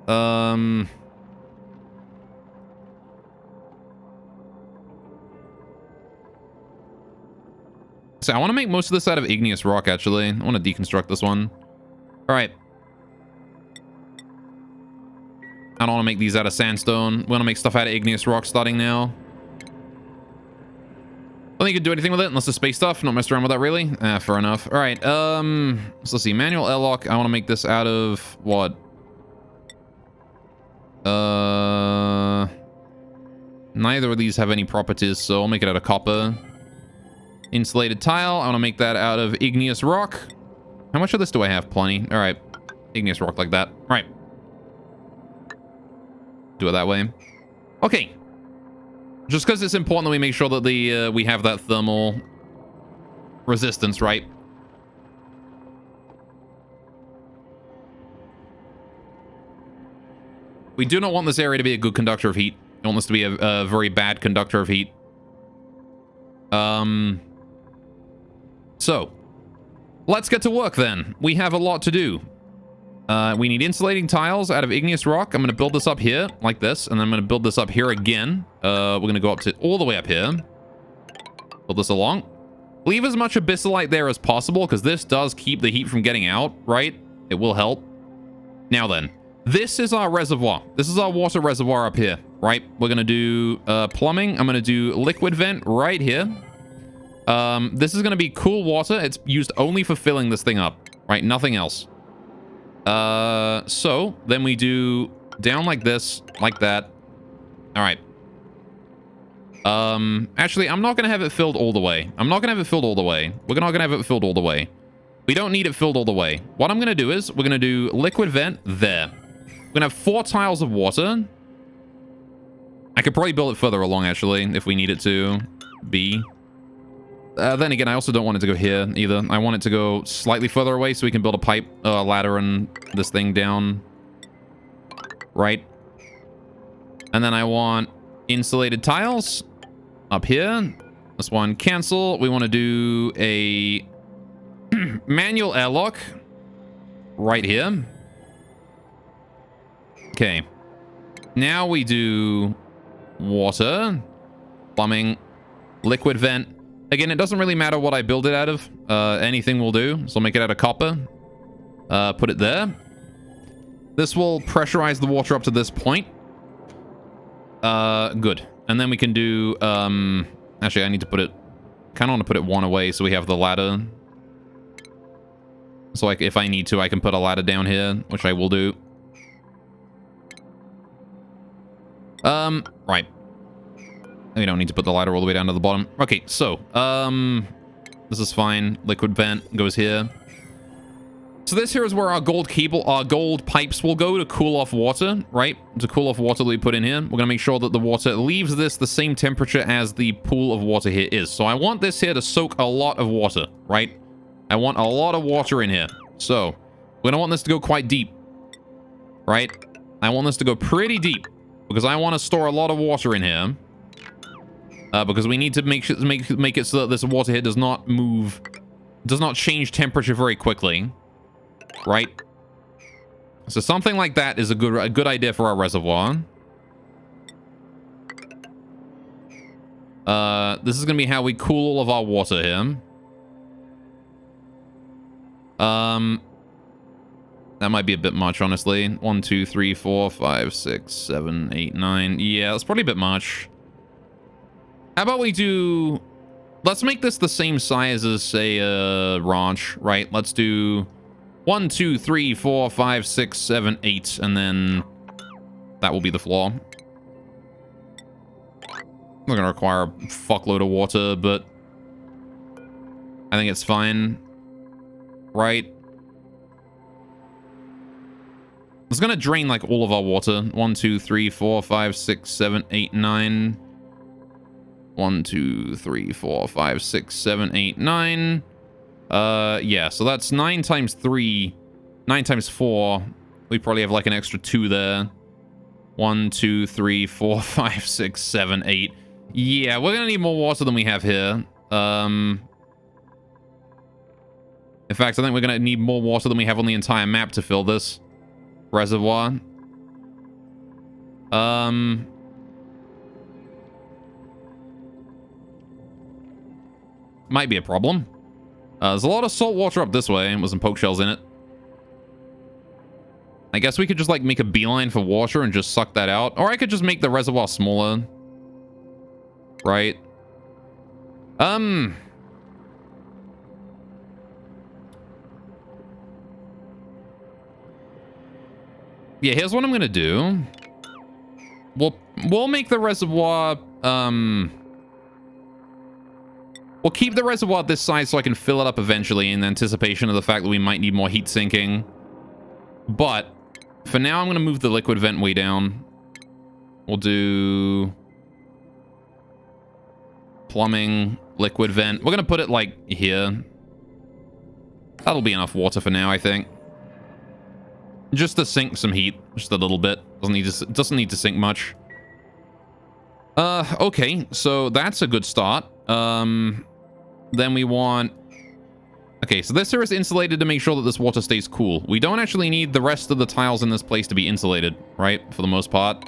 So I want to make most of this out of igneous rock, actually. I want to deconstruct this one. Alright. I don't want to make these out of sandstone. We want to make stuff out of igneous rock starting now. I don't think you can do anything with it unless it's space stuff. Not messed around with that, really. Fair enough. All right. So let's see. Manual airlock. I want to make this out of what? Neither of these have any properties, so I'll make it out of copper. Insulated tile. I want to make that out of igneous rock. How much of this do I have? Plenty. All right. Igneous rock like that. All right. Do it that way. Okay. Just because it's important that we make sure that we have that thermal resistance, right? We do not want this area to be a good conductor of heat. We want this to be a very bad conductor of heat. So, let's get to work then. We have a lot to do. We need insulating tiles out of igneous rock. I'm going to build this up here, like this, and then I'm going to build this up here again. We're going to go up to all the way up here. Build this along. Leave as much abyssalite there as possible, because this does keep the heat from getting out, right? It will help. Now then, this is our reservoir. This is our water reservoir up here, right? We're going to do plumbing. I'm going to do liquid vent right here. This is going to be cool water. It's used only for filling this thing up, right? Nothing else. So then we do down like this, like that. All right. Actually, I'm not going to have it filled all the way. I'm not going to have it filled all the way. We're not going to have it filled all the way. We don't need it filled all the way. What I'm going to do is we're going to do liquid vent there. We're going to have 4 tiles of water. I could probably build it further along, actually, if we need it to be. Then again, I also don't want it to go here either. I want it to go slightly further away so we can build a pipe, ladder and this thing down. Right. And then I want insulated tiles up here. This one, cancel. We want to do a manual airlock right here. Okay. Now we do water, plumbing, liquid vent. Again, it doesn't really matter what I build it out of. Anything will do. So I'll make it out of copper. Put it there. This will pressurize the water up to this point. Good. And then we can do... actually, I need to put it... kind of want to put it one away so we have the ladder. So like, if I need to, I can put a ladder down here, which I will do. Right. We don't need to put the ladder all the way down to the bottom. Okay, so, this is fine. Liquid vent goes here. So this here is where our gold cable, our gold pipes will go to cool off water, right? To cool off water that we put in here. We're going to make sure that the water leaves this the same temperature as the pool of water here is. So I want this here to soak a lot of water, right? I want a lot of water in here. So we're going to want this to go quite deep, right? I want this to go pretty deep because I want to store a lot of water in here. Because we need to make it so that this water here does not move, does not change temperature very quickly, right? So something like that is a good idea for our reservoir. This is gonna be how we cool all of our water here. That might be a bit much, honestly. 1, 2, 3, 4, 5, 6, 7, 8, 9. Yeah, that's probably a bit much. How about we do... let's make this the same size as, say, ranch, right? Let's do 1, 2, 3, 4, 5, 6, 7, 8, and then that will be the floor. We're going to require a fuckload of water, but I think it's fine, right? It's going to drain, like, all of our water. 1, 2, 3, 4, 5, 6, 7, 8, 9... 1, 2, 3, 4, 5, 6, 7, 8, 9. Yeah, so that's 9 times 3. 9 times 4. We probably have like an extra 2 there. 1, 2, 3, 4, 5, 6, 7, 8. Yeah, we're gonna need more water than we have here. In fact, I think we're gonna need more water than we have on the entire map to fill this reservoir. Might be a problem. There's a lot of salt water up this way with some poke shells in it. I guess we could just like make a beeline for water and just suck that out. Or I could just make the reservoir smaller. Right? Yeah, here's what I'm gonna do. We'll make the reservoir We'll keep the reservoir this size so I can fill it up eventually in anticipation of the fact that we might need more heat sinking. But for now, I'm going to move the liquid vent way down. We'll do plumbing, liquid vent. We're going to put it like here. That'll be enough water for now, I think. Just to sink some heat, just a little bit. Doesn't need to sink much. Okay, so that's a good start. Then we want... Okay, so this here is insulated to make sure that this water stays cool. We don't actually need the rest of the tiles in this place to be insulated, right? For the most part.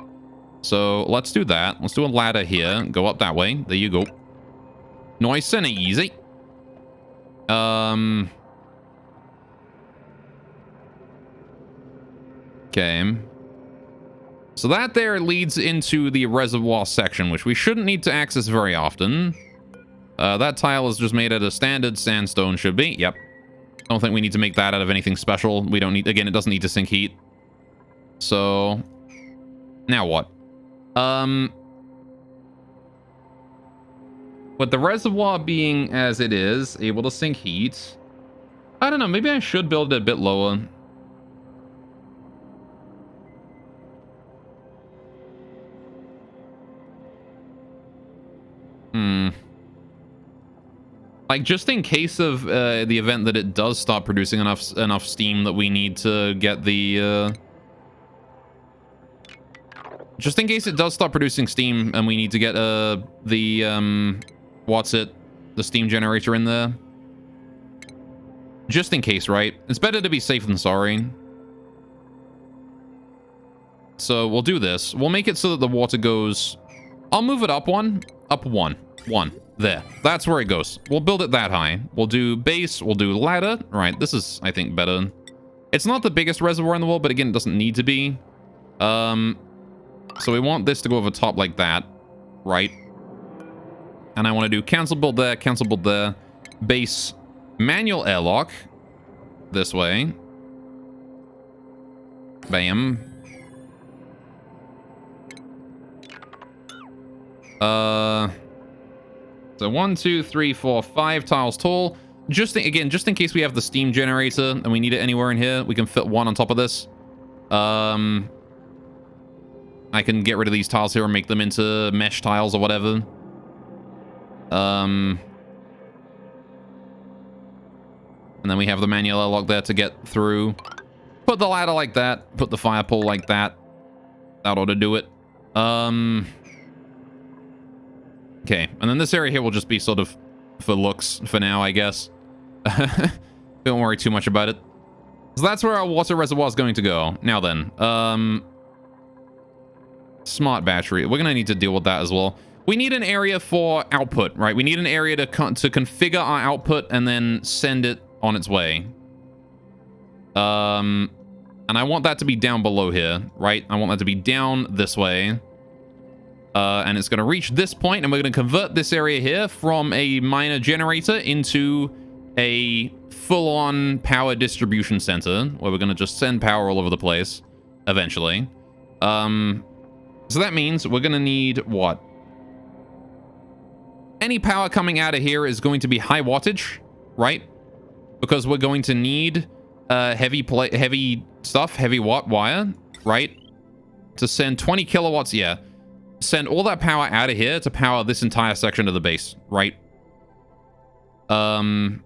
So let's do that. Let's do a ladder here. Go up that way. There you go. Nice and easy. Okay. So that there leads into the reservoir section, which we shouldn't need to access very often. That tile is just made out of standard sandstone, should be. Yep. Don't think we need to make that out of anything special. We don't need... Again, it doesn't need to sink heat. So... Now what? With the reservoir being as it is, able to sink heat... I don't know, maybe I should build it a bit lower. Like, just in case of the event that it does start producing enough steam that we need to get the... Just in case it does start producing steam and we need to get the... What's it? The steam generator in there. Just in case, right? It's better to be safe than sorry. So we'll do this. We'll make it so that the water goes... I'll move it up one. Up one. One. There. That's where it goes. We'll build it that high. We'll do base. We'll do ladder. Right. This is, I think, better. It's not the biggest reservoir in the world, but again, it doesn't need to be. So we want this to go over top like that. Right. And I want to do cancel build there, cancel build there. Base manual airlock. This way. Bam. So 1, 2, 3, 4, 5 tiles tall. Again, just in case we have the steam generator and we need it anywhere in here, we can fit one on top of this. I can get rid of these tiles here and make them into mesh tiles or whatever. And then we have the manual airlock there to get through. Put the ladder like that. Put the fire pole like that. That ought to do it. Okay, and then this area here will just be sort of for looks for now, I guess. Don't worry too much about it. So that's where our water reservoir is going to go. Now then, smart battery. We're going to need to deal with that as well. We need an area for output, right? We need an area to configure our output and then send it on its way. And I want that to be down below here, right? I want that to be down this way. And it's going to reach this point, and we're going to convert this area here from a minor generator into a full-on power distribution center, where we're going to just send power all over the place, eventually. So that means we're going to need what? Any power coming out of here is going to be high wattage, right? Because we're going to need heavy watt wire, right? To send 20 kilowatts, yeah. Send all that power out of here to power this entire section of the base, right? I'm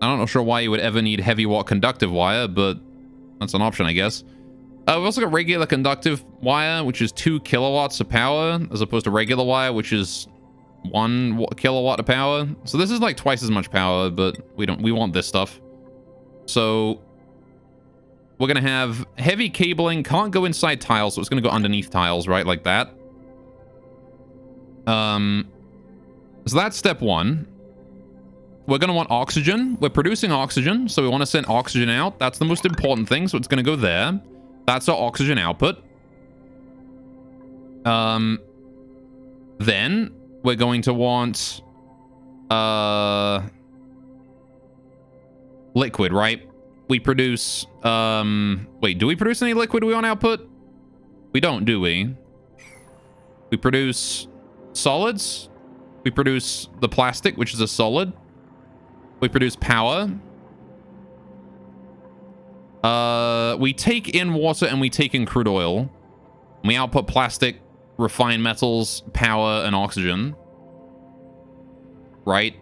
not sure why you would ever need heavy watt conductive wire, but that's an option, I guess. We've also got regular conductive wire, which is 2 kilowatts of power, as opposed to regular wire, which is 1 kilowatt of power. So this is like twice as much power, but we want this stuff. So we're going to have heavy cabling, can't go inside tiles, so it's going to go underneath tiles, right? Like that. So that's step one. We're going to want oxygen. We're producing oxygen, so we want to send oxygen out. That's the most important thing, so it's going to go there. That's our oxygen output. Then we're going to want liquid, right? We produce, wait, do we produce any liquid we want output? We don't, do we? We produce solids. We produce the plastic, which is a solid. We produce power. We take in water and we take in crude oil. We output plastic, refined metals, power, and oxygen. Right?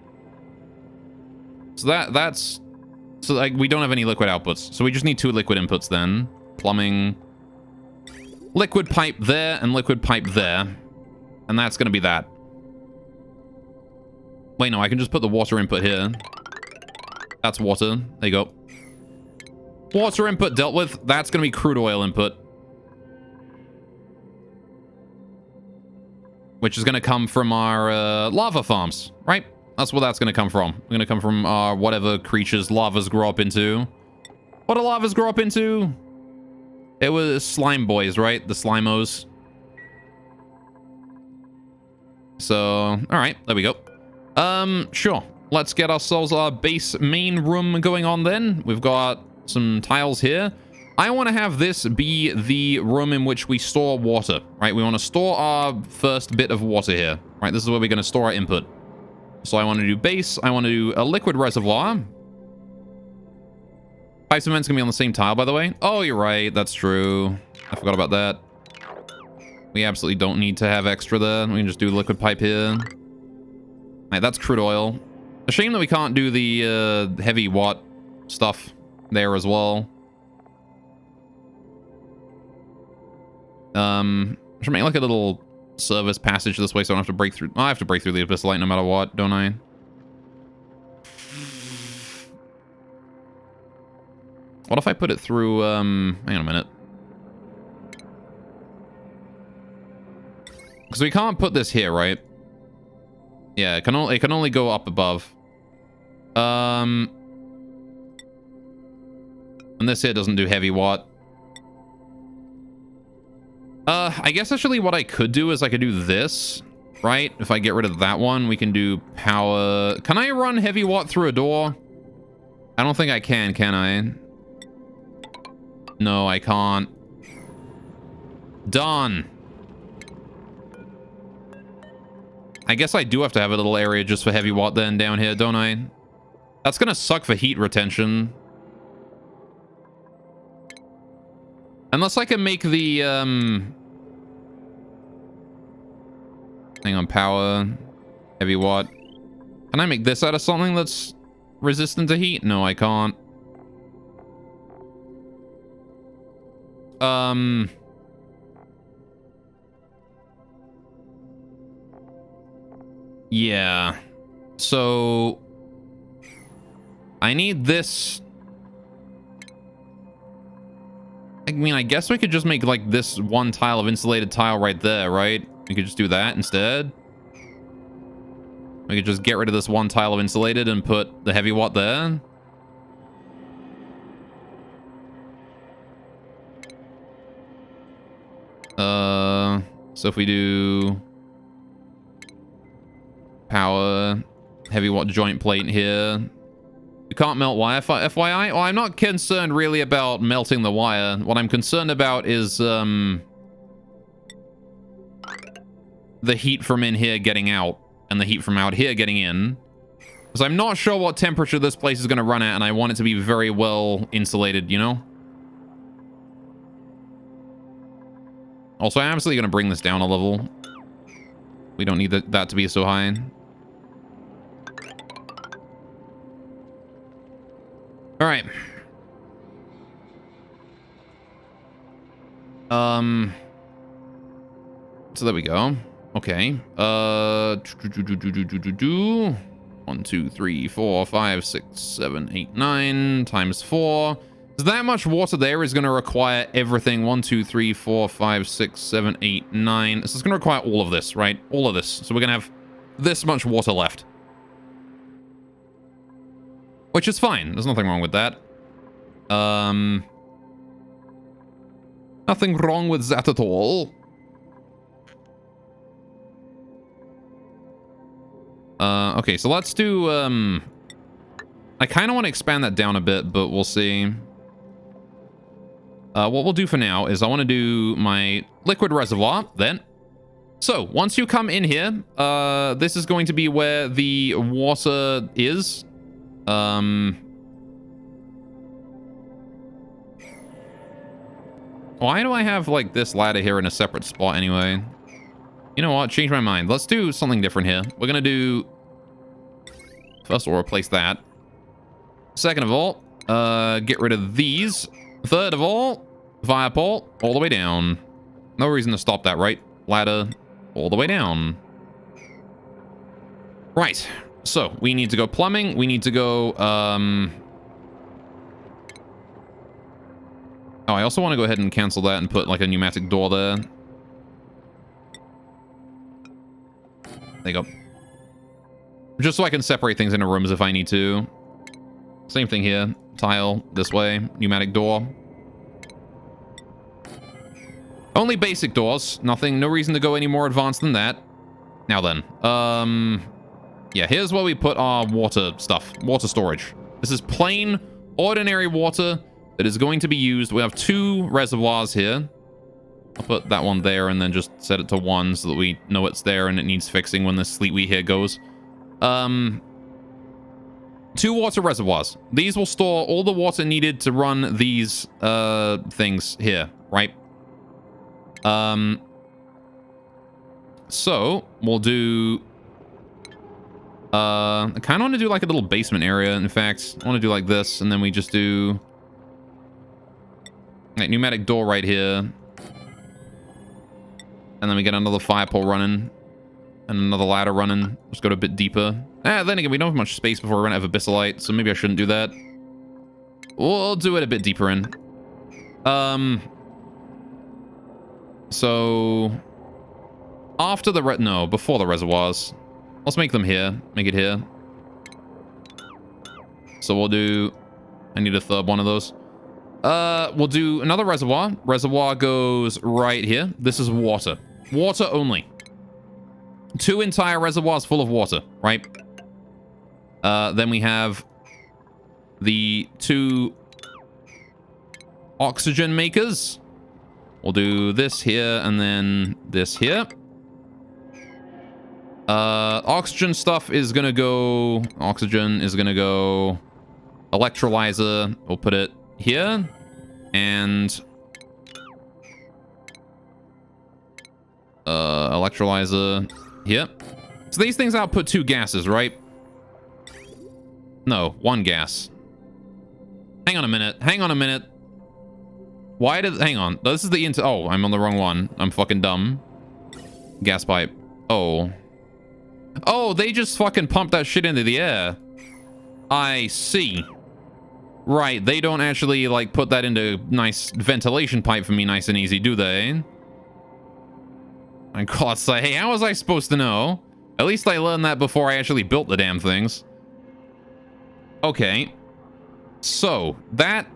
So that's... So, like, we don't have any liquid outputs. So we just need 2 liquid inputs then. Plumbing. Liquid pipe there and liquid pipe there. And that's going to be that. Wait, no, I can just put the water input here. That's water. There you go. Water input dealt with. That's going to be crude oil input. Which is going to come from our lava farms, right? That's where that's going to come from. We're going to come from our whatever creatures lavas grow up into. What do lavas grow up into? It was slime boys, right? The slimos. So, all right, there we go. Sure. Let's get ourselves our base main room going on then. We've got some tiles here. I want to have this be the room in which we store water, right? We want to store our first bit of water here, right? This is where we're going to store our input. So I want to do base. I want to do a liquid reservoir. Pipes and vents going to be on the same tile, by the way. Oh, you're right. That's true. I forgot about that. We absolutely don't need to have extra there. We can just do liquid pipe here. Right, that's crude oil. A shame that we can't do the heavy watt stuff there as well. Should make like a little service passage this way so I don't have to break through. I have to break through the abyssal no matter what, don't I? What if I put it through, hang on a minute. Because we can't put this here, right? Yeah, it can only go up above. And this here doesn't do heavy watt. I guess actually what I could do is I could do this, right? If I get rid of that one, we can do power. Can I run heavy watt through a door? I don't think I can I? No, I can't. Done. I guess I do have to have a little area just for heavy watt then down here, don't I? That's gonna suck for heat retention. Unless I can make the, hang on, power, heavy watt. Can I make this out of something that's resistant to heat? No, I can't. Yeah. So I need this. I mean, I guess we could just make like this one tile of insulated tile right there, right? We could just do that instead. We could just get rid of this one tile of insulated and put the heavy watt there. So if we do power, heavy watt joint plate here. You can't melt wire, FYI. Well, I'm not concerned really about melting the wire. What I'm concerned about is the heat from in here getting out and the heat from out here getting in. Because I'm not sure what temperature this place is going to run at, and I want it to be very well insulated, you know? Also, I'm absolutely going to bring this down a level. We don't need that to be so high. All right. So there we go. Okay. 1, 2, 3, 4, 5, 6, 7, 8, 9 times 4. So that much water there is going to require everything. 1, 2, 3, 4, 5, 6, 7, 8, 9. So it's going to require all of this, right? All of this. So we're going to have this much water left. Which is fine. There's nothing wrong with that. Nothing wrong with that at all. Okay, so let's do, I kind of want to expand that down a bit, but we'll see. What we'll do for now is I want to do my liquid reservoir, then. So, once you come in here, this is going to be where the water is. Why do I have, like, this ladder here in a separate spot anyway? You know what? Change my mind. Let's do something different here. We're gonna do... First, we'll replace that. Second of all, get rid of these. Third of all, fire pole all the way down. No reason to stop that, right? Ladder all the way down. Right. So, we need to go plumbing. We need to go, Oh, I also want to go ahead and cancel that and put, like, a pneumatic door there. There you go. Just so I can separate things into rooms if I need to. Same thing here. Tile this way. Pneumatic door. Only basic doors. Nothing. No reason to go any more advanced than that. Now then. Yeah, here's where we put our water stuff. Water storage. This is plain, ordinary water that is going to be used. We have 2 reservoirs here. I'll put that one there and then just set it to 1 so that we know it's there and it needs fixing when this sleet wheat here goes. 2 water reservoirs. These will store all the water needed to run these things here, right? So we'll do I kind of want to do like a little basement area. In fact, I want to do like this, and then we just do like pneumatic door right here. And then we get another fire pole running. And another ladder running. Let's go a bit deeper. Then again, we don't have much space before we run out of abyssalite, so maybe I shouldn't do that. We'll do it a bit deeper in. So... After the... No, before the reservoirs. Let's make them here. Make it here. So we'll do... I need a third one of those. We'll do another reservoir. Reservoir goes right here. This is water. Water only. 2 entire reservoirs full of water, right? Then we have the 2 oxygen makers. We'll do this here and then this here. Oxygen stuff is gonna go... Oxygen is gonna go... Electrolyzer. We'll put it here. And... electrolyzer here. So these things output 2 gases, right? No, 1 gas. Hang on a minute. Hang on a minute. Why did... Hang on. This is the... Oh, I'm on the wrong one. I'm fucking dumb. Gas pipe. Oh. Oh, they just fucking pumped that shit into the air. I see. Right, they don't actually, like, put that into nice ventilation pipe for me nice and easy, do they? And God's sake, hey, how was I supposed to know? At least I learned that before I actually built the damn things. Okay. So, that'd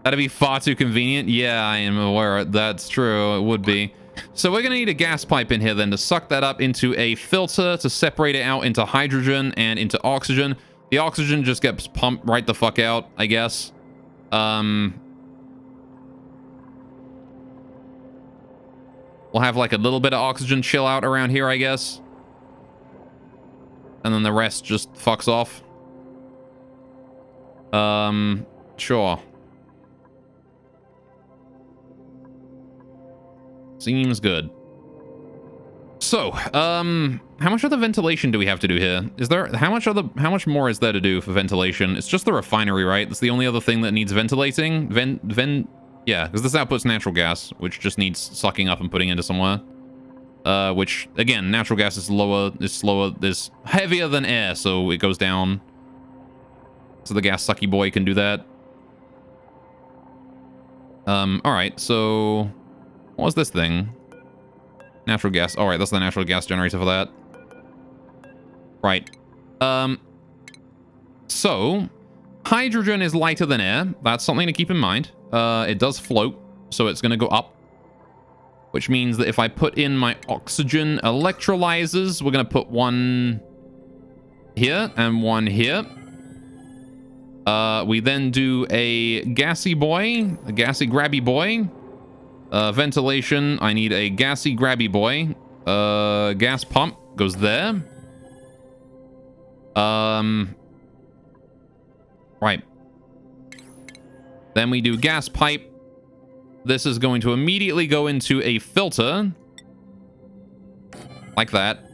be far too convenient. Yeah, I am aware. That's true. It would be. So we're going to need a gas pipe in here then to suck that up into a filter to separate it out into hydrogen and into oxygen. The oxygen just gets pumped right the fuck out, I guess. We'll have like a little bit of oxygen chill out around here, I guess. And then the rest just fucks off. Sure. Seems good. So, how much other ventilation do we have to do here? Is there... How much more is there to do for ventilation? It's just the refinery, right? That's the only other thing that needs ventilating. Yeah, because this outputs natural gas, which just needs sucking up and putting into somewhere. Which, again, natural gas is slower, is heavier than air, so it goes down. So the gas sucky boy can do that. Alright, so... What was this thing? Natural gas. Alright, that's the natural gas generator for that. Right. So, hydrogen is lighter than air. That's something to keep in mind. It does float, so it's going to go up. Which means that if I put in my oxygen electrolyzers, we're going to put one here and one here. We then do a gassy boy, a gassy grabby boy. Ventilation, I need a gassy grabby boy. Gas pump goes there. Right. Then we do gas pipe. This is going to immediately go into a filter. Like that.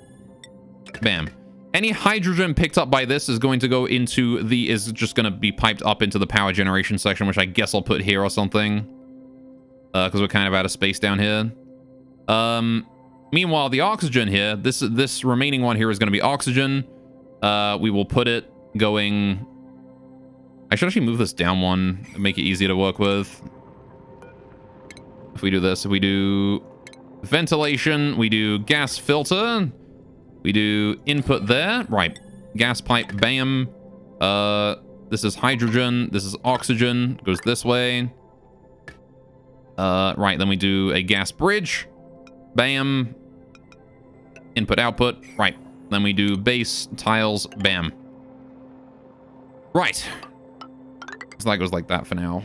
Bam. Any hydrogen picked up by this is going to go into the... is just going to be piped up into the power generation section, which I guess I'll put here or something. Because we're kind of out of space down here. Meanwhile, the oxygen here, this remaining one here is going to be oxygen. We will put it going... I should actually move this down one and make it easier to work with. If we do this, if we do ventilation, we do gas filter, we do input there. Right. Gas pipe, bam. This is hydrogen, this is oxygen, goes this way. Right, then we do a gas bridge. Bam. Input, output. Right. Then we do base, tiles, bam. Right. So that goes like that for now.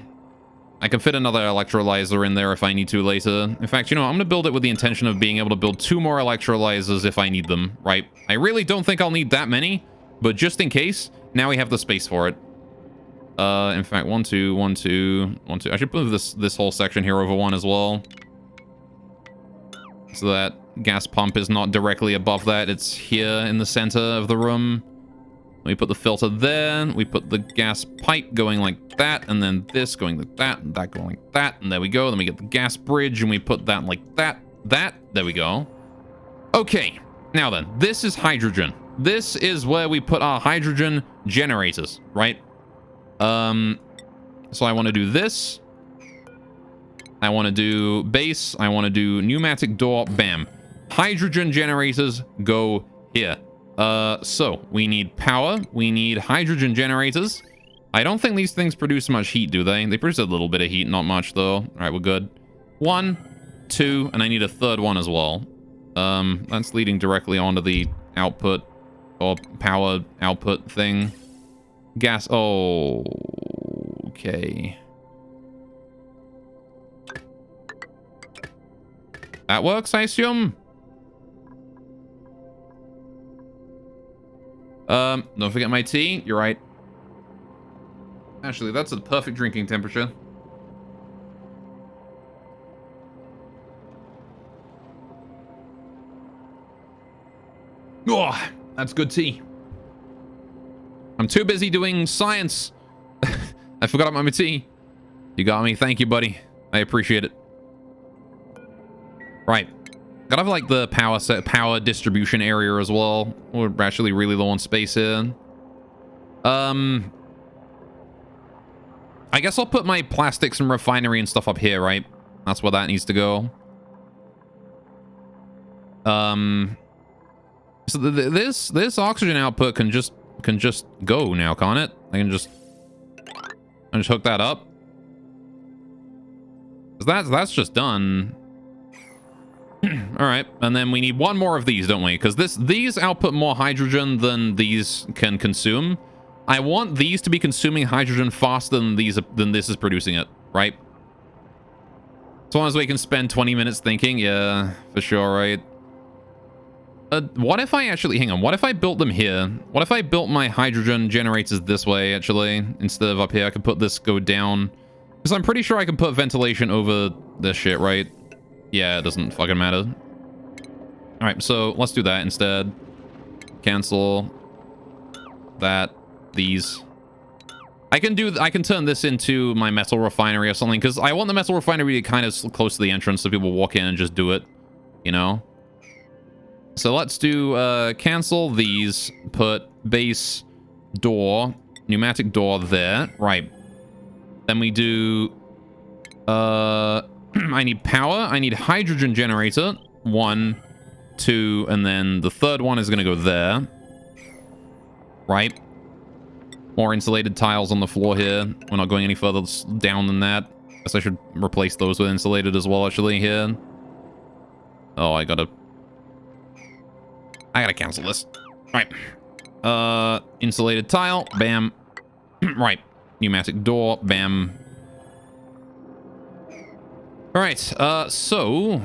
I can fit another electrolyzer in there if I need to later. In fact, you know, I'm going to build it with the intention of being able to build 2 more electrolyzers if I need them, right? I really don't think I'll need that many, but just in case, now we have the space for it. In fact, 1, 2, 1, 2, 1, 2. I should move this whole section here over 1 as well. So that gas pump is not directly above that. It's here in the center of the room. We put the filter there. We put the gas pipe going like that. And then this going like that. And that going like that. And there we go. Then we get the gas bridge. And we put that like that. That. There we go. Okay. Now then. This is hydrogen. This is where we put our hydrogen generators. Right? So I want to do this. I want to do base. I want to do pneumatic door. Bam. Hydrogen generators go here. So we need power. We need hydrogen generators. I don't think these things produce much heat, do they? They produce a little bit of heat, not much though. All right, we're good. 1, 2, and I need a third one as well. That's leading directly onto the output or power output thing. Gas. Oh, okay. That works, I assume. Don't forget my tea. You're right. Actually, that's a perfect drinking temperature. Oh, that's good tea. I'm too busy doing science. I forgot about my tea. You got me. Thank you, buddy. I appreciate it. Right. Gotta have like the power distribution area as well. We're actually really low on space here. I guess I'll put my plastics and refinery and stuff up here, right? That's where that needs to go. So this oxygen output can just go now, can't it? I can just hook that up. 'Cause that's just done. All right, and then we need 1 more of these, don't we? Because these output more hydrogen than these can consume. I want these to be consuming hydrogen faster than this is producing it, right? As long as we can spend 20 minutes thinking, yeah, for sure, right? What if I actually... hang on, what if I built them here? What if I built my hydrogen generators this way, actually? Instead of up here, I could put this go down. Because I'm pretty sure I can put ventilation over this shit, right? Yeah, it doesn't fucking matter. Alright, so let's do that instead. Cancel. That. These. I can turn this into my metal refinery or something, because I want the metal refinery to be kind of close to the entrance so people walk in and just do it. You know? So let's do cancel these, put base door, pneumatic door there. Right. Then we do I need power, I need hydrogen generator. 1, 2, and then the third one is gonna go there. Right. More insulated tiles on the floor here. We're not going any further down than that. Guess I should replace those with insulated as well, actually, here. Oh, I gotta cancel this. Right. Insulated tile. Bam. Right. Pneumatic door. Bam. All right, so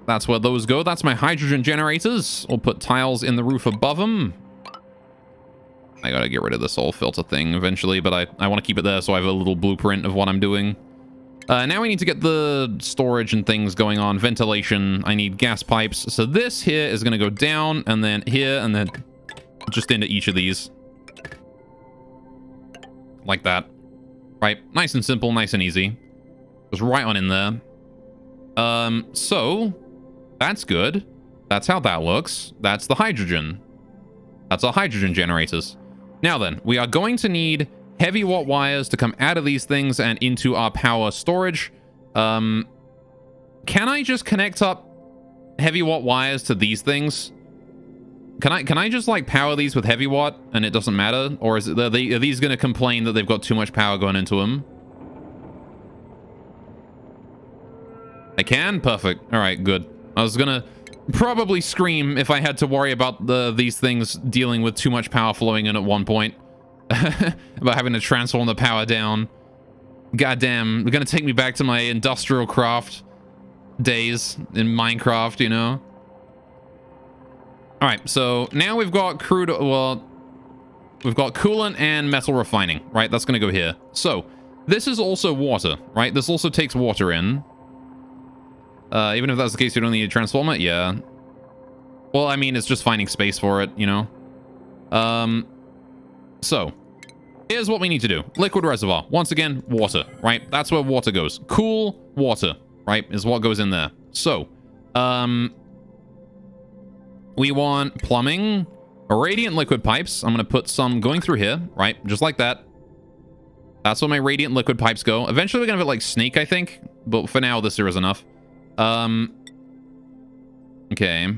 that's where those go. That's my hydrogen generators. We'll put tiles in the roof above them. I gotta get rid of this whole filter thing eventually, but I want to keep it there so I have a little blueprint of what I'm doing. Now we need to get the storage and things going on. Ventilation. I need gas pipes. So this here is going to go down, and then here, and then just into each of these. Like that. Right. Nice and simple, nice and easy. Goes right on in there. So that's good. That's how that looks. That's the hydrogen. That's our hydrogen generators. Now then, we are going to need heavy watt wires to come out of these things and into our power storage. Can I just connect up heavy watt wires to these things? Can I just like power these with heavy watt and it doesn't matter? Or is it, are these going to complain that they've got too much power going into them? I can? Perfect. All right, good. I was going to probably scream if I had to worry about these things dealing with too much power flowing in at one point. About having to transform the power down. Goddamn, they're gonna take me back to my industrial craft days in Minecraft, you know? Alright, so now we've got crude, well, we've got coolant and metal refining, right? That's gonna go here. So, this is also water, right? This also takes water in. Even if that's the case, you don't need to transform it? Yeah. Well, I mean, it's just finding space for it, you know? So, here's what we need to do. Liquid reservoir. Once again, water, right? That's where water goes. Cool water, right, is what goes in there. So, we want plumbing, radiant liquid pipes. I'm going to put some going through here, right? Just like that. That's where my radiant liquid pipes go. Eventually, we're going to have it like snake, I think. But for now, this here is enough. Okay.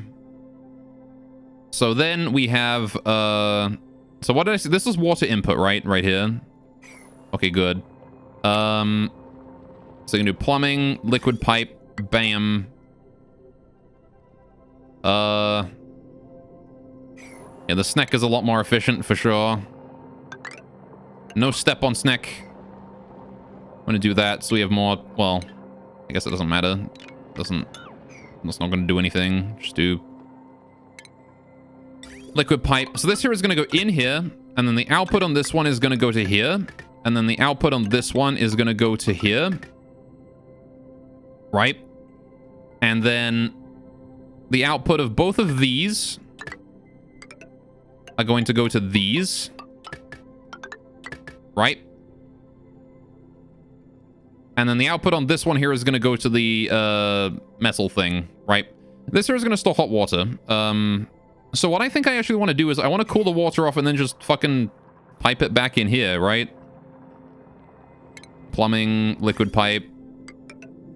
So then we have, so what did I say? This is water input, right? Right here. Okay, good. So you can do plumbing, liquid pipe, bam. Yeah, the snack is a lot more efficient for sure. No step on snack. I'm gonna do that so we have more, well, I guess it doesn't matter. That's not gonna do anything. Just do liquid pipe. So this here is going to go in here, and then the output on this one is going to go to here, and then the output on this one is going to go to here. Right? And then the output of both of these are going to go to these. Right? And then the output on this one here is going to go to the metal thing. Right? This here is going to store hot water. So what I think I actually want to do is I want to cool the water off and then just fucking pipe it back in here, right? Plumbing, liquid pipe.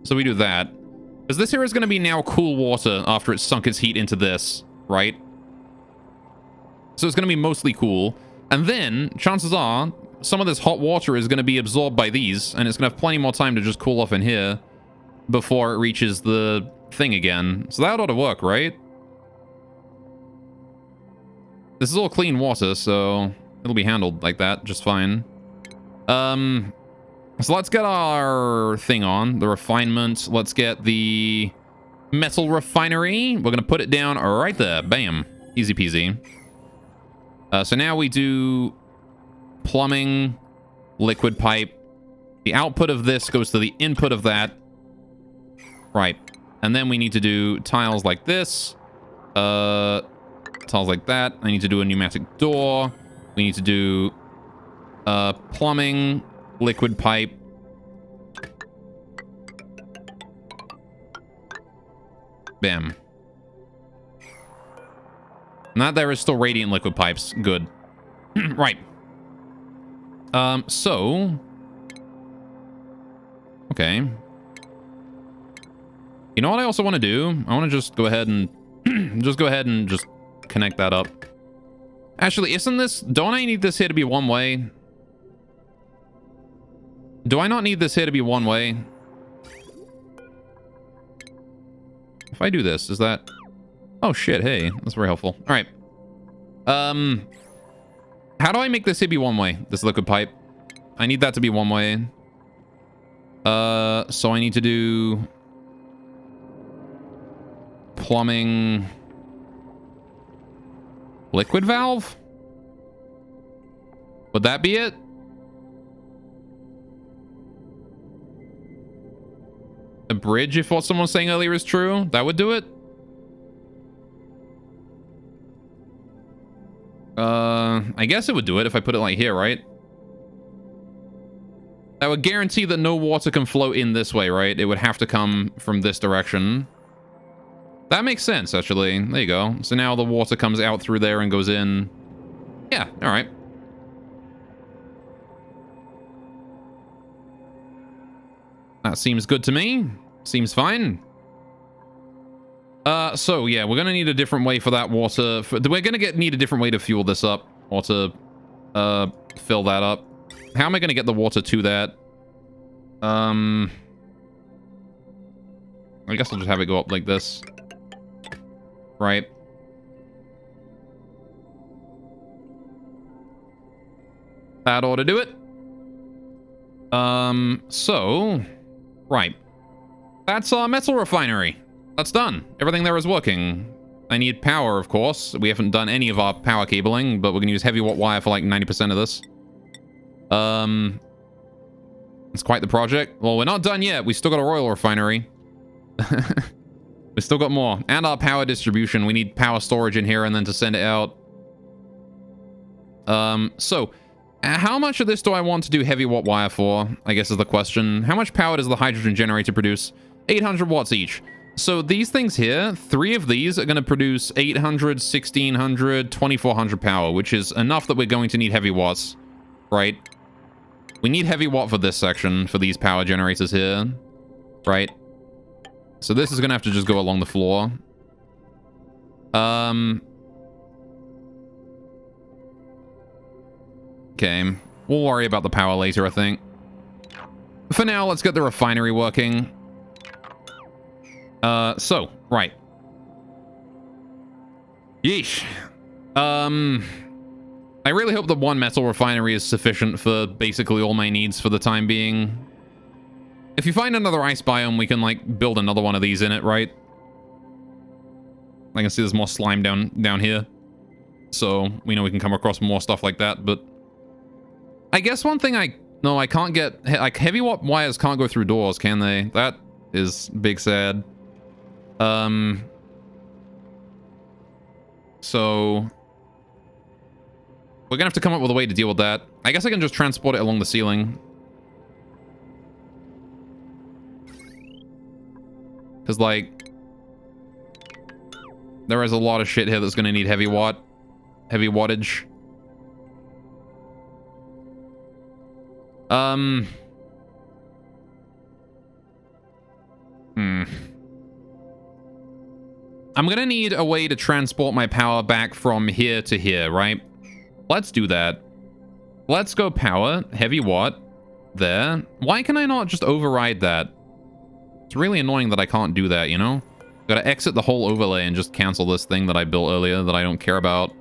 So we do that. Because this here is going to be now cool water after it's sunk its heat into this, right? So it's going to be mostly cool. And then, chances are, some of this hot water is going to be absorbed by these, and it's going to have plenty more time to just cool off in here before it reaches the thing again. So that ought to work, right? This is all clean water, so it'll be handled like that just fine. So let's get our thing on, the refinement. Let's get the metal refinery. We're going to put it down right there. Bam. Easy peasy. So now we do plumbing, liquid pipe. The output of this goes to the input of that. Right. And then we need to do tiles like this. Tiles like that. I need to do a pneumatic door. We need to do plumbing, liquid pipe. Bam. And that there is still radiant liquid pipes. Good. Right. So. Okay. You know what I also want to do? I want to just go ahead and just connect that up. Actually, isn't this... Don't I need this here to be one way? Do I not need this here to be one way? If I do this, is that... Oh, shit. Hey, that's very helpful. All right. How do I make this here be one way? This liquid pipe. I need that to be one way. So I need to do plumbing liquid valve? Would that be it? A bridge, if what someone was saying earlier is true, that would do it? I guess it would do it if I put it like here, right? That would guarantee that no water can flow in this way, right? It would have to come from this direction. That makes sense, actually. There you go. So now the water comes out through there and goes in. Yeah, all right. That seems good to me. Seems fine. So yeah, we're gonna need a different way for that water. We're gonna need a different way to fuel this up, or to fill that up. How am I gonna get the water to that? I guess I'll just have it go up like this. Right. That ought to do it. So, right. That's our metal refinery. That's done. Everything there is working. I need power, of course. We haven't done any of our power cabling, but we're gonna use heavy watt wire for like 90% of this. It's quite the project. Well, we're not done yet. We still got a oil refinery. We still got more. And our power distribution. We need power storage in here and then to send it out. So, how much of this do I want to do heavy watt wire for? I guess is the question. How much power does the hydrogen generator produce? 800 watts each. So these things here, 3 of these are going to produce 800, 1600, 2400 power, which is enough that we're going to need heavy watts, right? We need heavy watt for this section, for these power generators here, right? So this is going to have to just go along the floor. Okay, we'll worry about the power later, I think. For now, let's get the refinery working. So, right. Yeesh. I really hope that one metal refinery is sufficient for basically all my needs for the time being. If you find another ice biome, we can, like, build another one of these in it, right? I can see there's more slime down here. So, we know we can come across more stuff like that, but... I guess one thing I can't get... Like, heavy wires can't go through doors, can they? That is big sad. So... We're gonna have to come up with a way to deal with that. I guess I can just transport it along the ceiling. Because, like... There is a lot of shit here that's gonna need heavy wattage. I'm gonna need a way to transport my power back from here to here, right? Let's do that. Let's go power, heavy watt, there. Why can I not just override that? It's really annoying that I can't do that, you know? Gotta exit the whole overlay and just cancel this thing that I built earlier that I don't care about.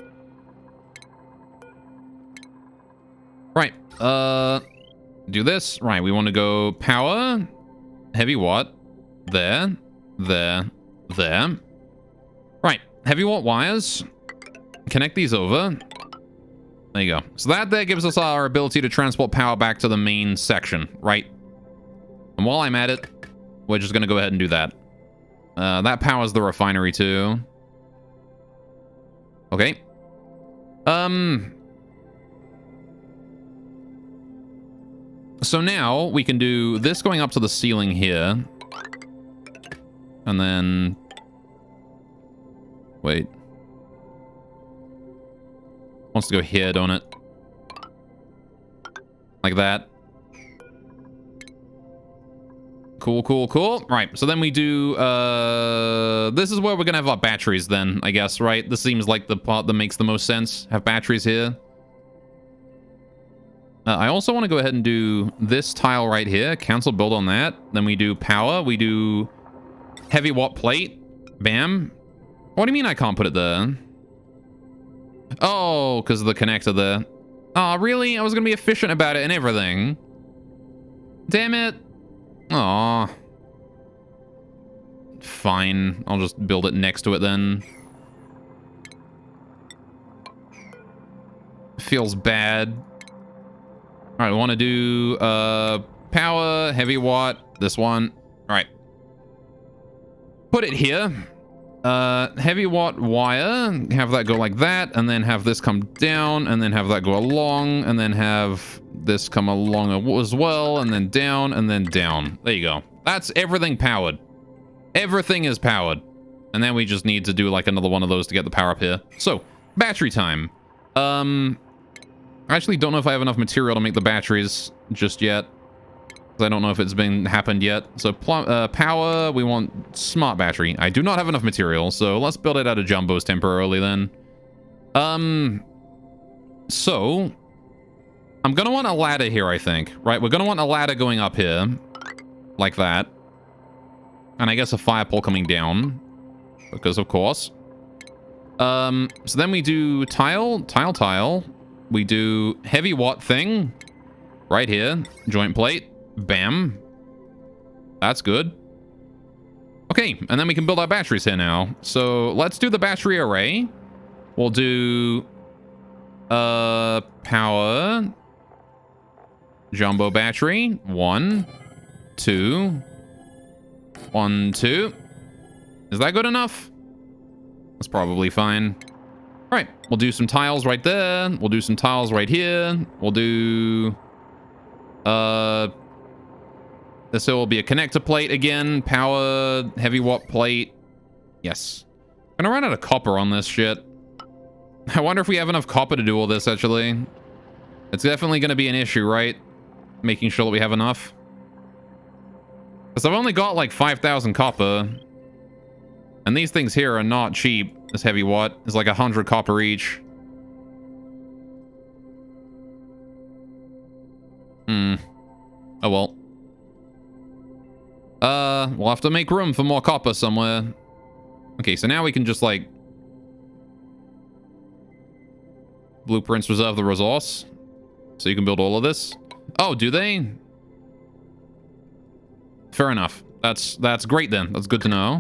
Right, do this. Right, we want to go power, heavy watt, there, there, there. Right, heavy watt wires. Connect these over. There you go. So that there gives us our ability to transport power back to the main section, right? And while I'm at it, we're just going to go ahead and do that. That powers the refinery too. Okay. So now we can do this going up to the ceiling here. And then... Wait. Wants to go here, don't it? Like that. Cool, cool, cool. Right, so then we do... this is where we're gonna have our batteries then, I guess, right? This seems like the part that makes the most sense. Have batteries here. I also want to go ahead and do this tile right here. Cancel build on that. Then we do power. We do heavy watt plate. Bam. What do you mean I can't put it there? Oh, because of the connector there. Oh, really? I was going to be efficient about it and everything. Damn it. Aw. Fine. I'll just build it next to it then. Feels bad. Alright, we want to do power, heavy watt, this one. Alright. Put it here. Heavy watt wire, have that go like that, and then have this come down, and then have that go along, and then have this come along as well, and then down, and then down. There you go. That's everything powered. Everything is powered. And then we just need to do like another one of those to get the power up here. So, battery time. I actually don't know if I have enough material to make the batteries just yet. I don't know if it's happened yet. So power, we want smart battery. I do not have enough material, so let's build it out of jumbos temporarily then. So I'm gonna want a ladder here, I think. Right, we're gonna want a ladder going up here, like that, and I guess a fire pole coming down, because of course. So then we do tile. We do heavy watt thing right here, joint plate. Bam. That's good. Okay, and then we can build our batteries here now. So let's do the battery array. We'll do power jumbo battery. 1, 2. 1, 2. Is that good enough? That's probably fine. All right, we'll do some tiles right there. We'll do some tiles right here. We'll do this will be a connector plate again. Power, heavy watt plate. Yes. I'm gonna run out of copper on this shit. I wonder if we have enough copper to do all this, actually. It's definitely gonna be an issue, right? Making sure that we have enough. Because I've only got like 5,000 copper. And these things here are not cheap. This heavy watt is like 100 copper each. Oh well. We'll have to make room for more copper somewhere. Okay, so now we can just like blueprints reserve the resource. So you can build all of this. Oh, do they? Fair enough. That's great then. That's good to know.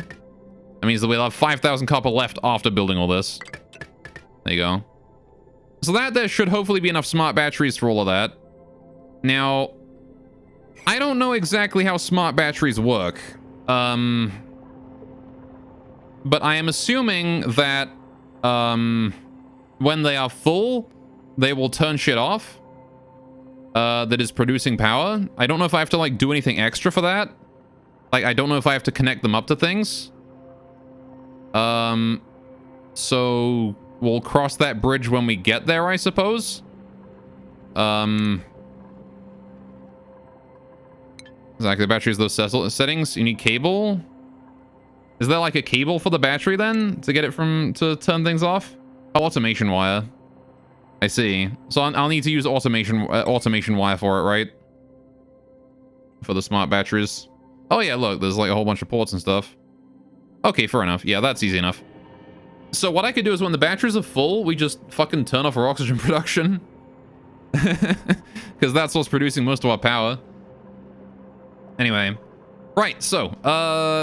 That means that we'll have 5,000 copper left after building all this. There you go. So there should hopefully be enough smart batteries for all of that. Now, I don't know exactly how smart batteries work. But I am assuming that when they are full, they will turn shit off that is producing power. I don't know if I have to like do anything extra for that. Like, I don't know if I have to connect them up to things. So we'll cross that bridge when we get there, I suppose. Exactly, the batteries, those settings. You need cable. Is there like a cable for the battery then to get it to turn things off? Oh, automation wire. I see. So I'll need to use automation wire for it, right? For the smart batteries. Oh yeah, look, there's like a whole bunch of ports and stuff. Okay, fair enough. Yeah, that's easy enough. So what I could do is when the batteries are full, we just fucking turn off our oxygen production. Because that's what's producing most of our power. Anyway. Right, so,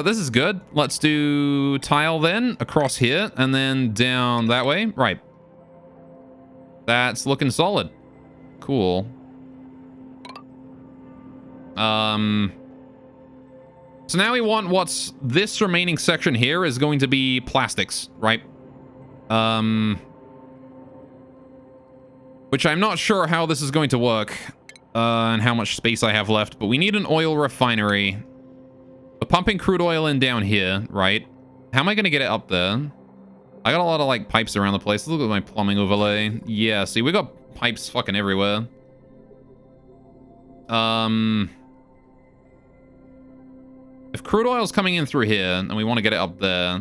this is good. Let's do tile then, across here, and then down that way. Right. That's looking solid. Cool. So now we want this remaining section here is going to be plastics, right? Which I'm not sure how this is going to work, and how much space I have left, but we need an oil refinery. We're pumping crude oil in down here, right? How am I going to get it up there? I got a lot of, like, pipes around the place. Look at my plumbing overlay. Yeah, see, we got pipes fucking everywhere. If crude oil's coming in through here, and we want to get it up there...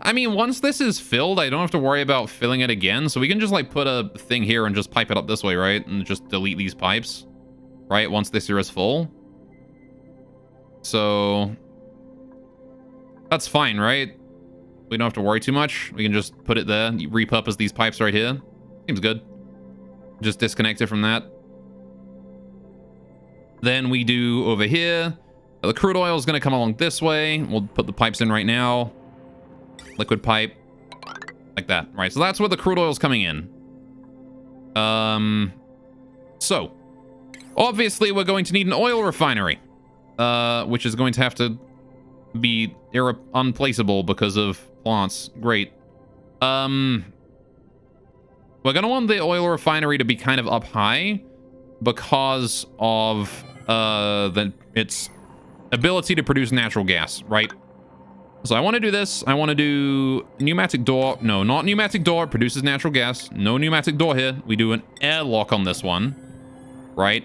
I mean, once this is filled, I don't have to worry about filling it again, so we can just, like, put a thing here and just pipe it up this way, right? And just delete these pipes, right? Once this here is full. So... that's fine, right? We don't have to worry too much. We can just put it there, repurpose these pipes right here. Seems good. Just disconnect it from that. Then we do over here. The crude oil is going to come along this way. We'll put the pipes in right now. Liquid pipe. Like that. Right, so that's where the crude oil is coming in. So, obviously we're going to need an oil refinery. Which is going to have to be unplaceable because of plants. Great. We're going to want the oil refinery to be kind of up high because of its ability to produce natural gas, right? So I want to do this. I want to do pneumatic door. No, not pneumatic door. It produces natural gas. No pneumatic door here. We do an airlock on this one, right?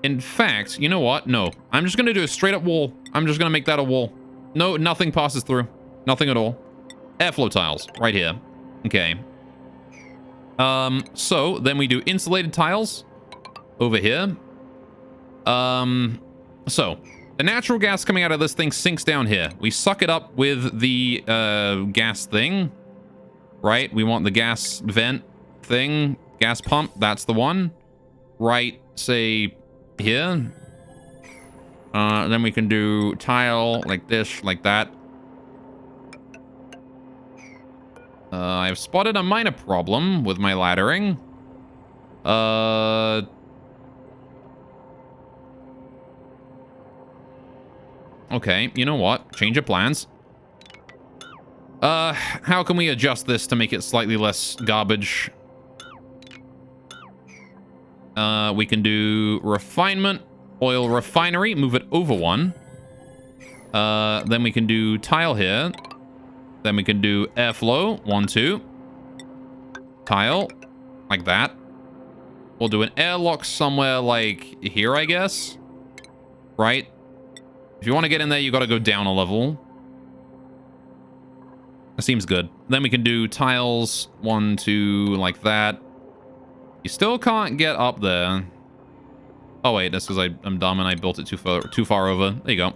In fact, you know what? No, I'm just going to do a straight up wall. I'm just going to make that a wall. No, nothing passes through. Nothing at all. Airflow tiles right here. Okay. So then we do insulated tiles over here. So the natural gas coming out of this thing sinks down here. We suck it up with the gas thing, right? We want the gas vent thing, gas pump. That's the one, right? Say here. Then we can do tile like this, like that. I've spotted a minor problem with my laddering. Okay, you know what? Change of plans. How can we adjust this to make it slightly less garbage? We can do refinement, oil refinery, move it over one. Then we can do tile here. Then we can do airflow, 1, 2. Tile, like that. We'll do an airlock somewhere like here, I guess. Right? If you want to get in there, you got to go down a level. That seems good. Then we can do tiles, 1, 2, like that. You still can't get up there. Oh, wait, that's because I'm dumb and I built it too far over. There you go.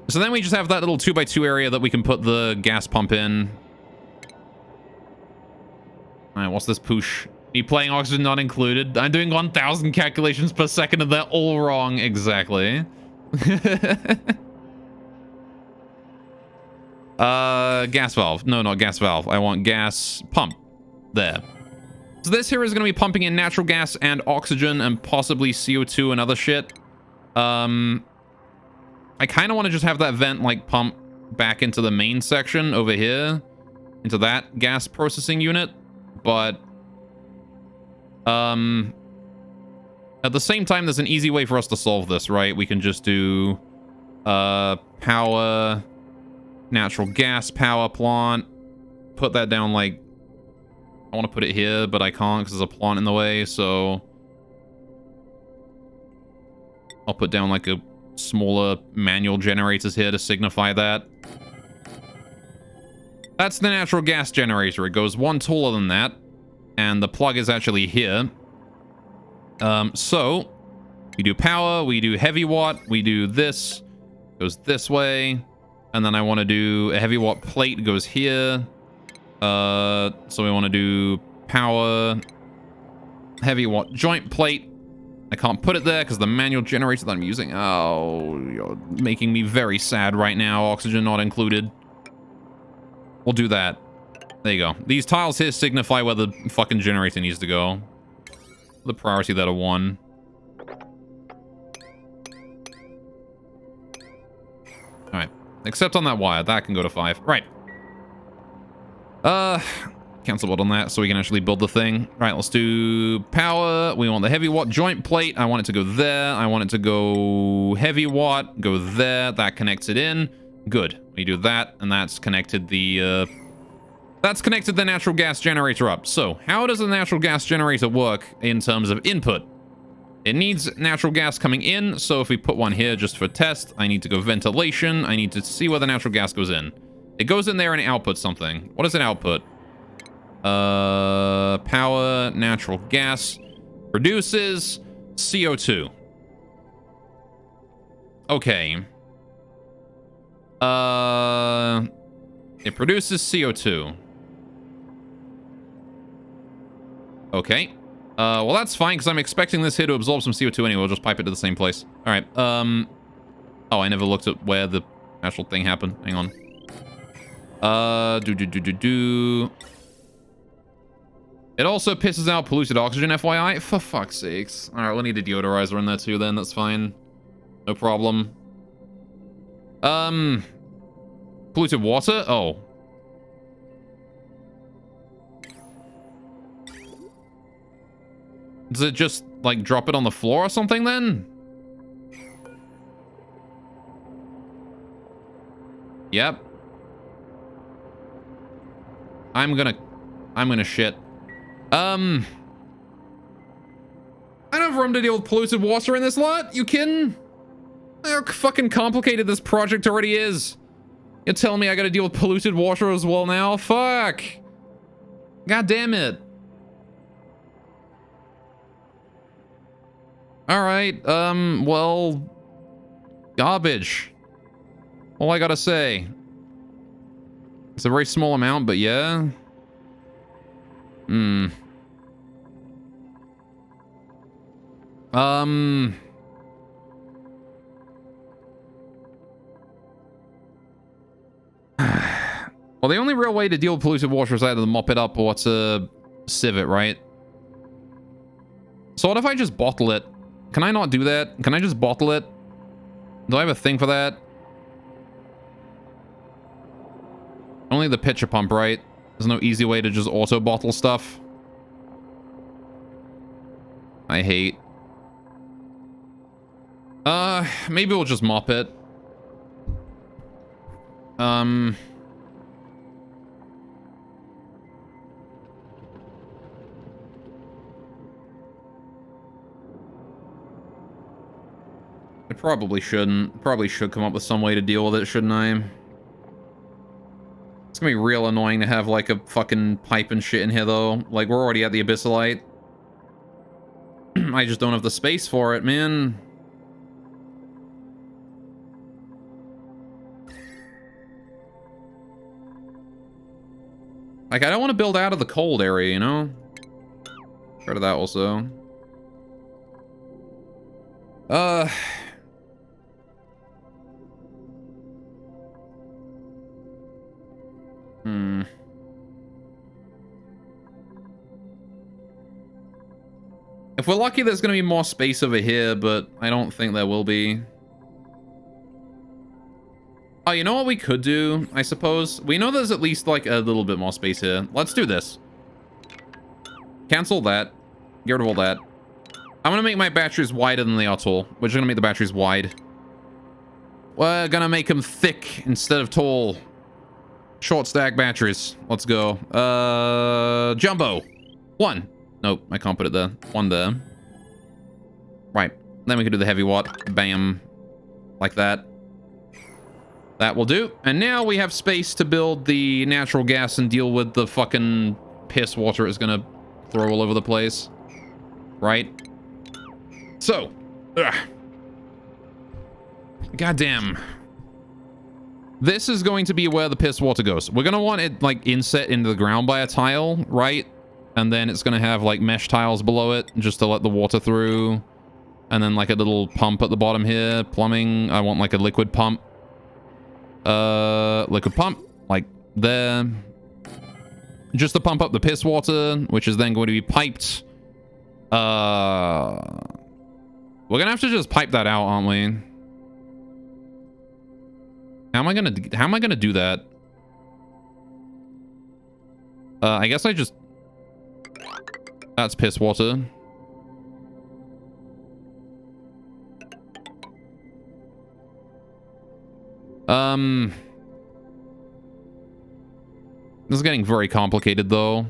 So then we just have that little 2x2 area that we can put the gas pump in. All right, what's this push? Me playing oxygen not included. I'm doing 1,000 calculations per second and they're all wrong. Exactly. Gas valve. No, not gas valve. I want gas pump. There. So this here is going to be pumping in natural gas and oxygen and possibly CO2 and other shit. I kind of want to just have that vent like pump back into the main section over here, into that gas processing unit, but at the same time, there's an easy way for us to solve this, right? We can just do power, natural gas power plant, put that down like, I want to put it here, but I can't because there's a plant in the way, so I'll put down like a smaller manual generators here to signify that. That's the natural gas generator. It goes one taller than that, and the plug is actually here. So we do power, we do heavy watt, we do this, goes this way, and then I want to do a heavy watt plate goes here. So we want to do power, heavy watt joint plate. I can't put it there because the manual generator that I'm using. Oh, you're making me very sad right now. Oxygen not included. We'll do that. There you go. These tiles here signify where the fucking generator needs to go. The priority that are 1. Alright. Except on that wire. That can go to 5. Right. Cancel bot on that so we can actually build the thing. Right, let's do power. We want the heavy watt joint plate. I want it to go there. I want it to go heavy watt. Go there. That connects it in. Good. We do that, and that's connected the natural gas generator up. So, how does a natural gas generator work in terms of input? It needs natural gas coming in, so if we put one here just for test, I need to go ventilation. I need to see where the natural gas goes in. It goes in there and it outputs something. What does it output? Power, natural gas, produces CO2. Okay. It produces CO2. Okay. Well, that's fine, because I'm expecting this here to absorb some CO2 anyway. We'll just pipe it to the same place. All right. Oh, I never looked at where the actual thing happened. Hang on. It also pisses out polluted oxygen, FYI. For fuck's sakes. All right, we'll need a deodorizer in there too then. That's fine. No problem. Polluted water? Oh. Does it just, like, drop it on the floor or something then? Yep. I'm gonna shit. I don't have room to deal with polluted water in this lot. You kidding? How fucking complicated this project already is. You're telling me I gotta deal with polluted water as well now? Fuck. God damn it. Alright, well... Garbage. All I gotta say. It's a very small amount, but yeah. Well, the only real way to deal with polluted water is either to mop it up or to sieve it, right? So what if I just bottle it? Can I not do that? Can I just bottle it? Do I have a thing for that? Only the pitcher pump, right? There's no easy way to just auto bottle stuff. I hate. Maybe we'll just mop it. I probably shouldn't. Probably should come up with some way to deal with it, shouldn't I? It's gonna be real annoying to have, like, a fucking pipe and shit in here, though. Like, we're already at the Abyssalite. I just don't have the space for it, man. Like, I don't want to build out of the cold area, you know? Rid of that also. If we're lucky, there's going to be more space over here, but I don't think there will be. Oh, you know what we could do, I suppose? We know there's at least, like, a little bit more space here. Let's do this. Cancel that. Get rid of all that. I'm going to make my batteries wider than they are tall. We're just going to make the batteries wide. We're going to make them thick instead of tall. Short stack batteries. Let's go. Jumbo. 1. Nope, I can't put it there. 1 there. Right. Then we can do the heavy watt. Bam. Like that. That will do. And now we have space to build the natural gas and deal with the fucking piss water it's gonna throw all over the place. Right? So. Goddamn. This is going to be where the piss water goes. We're gonna want it, like, inset into the ground by a tile, right? And then it's gonna have, like, mesh tiles below it just to let the water through. And then, like, a little pump at the bottom here. Plumbing. I want, like, a liquid pump. Liquid pump. Like, there. Just to pump up the piss water, which is then going to be piped. We're gonna have to just pipe that out, aren't we? How am I gonna do that? I guess I just... That's piss water. This is getting very complicated, though.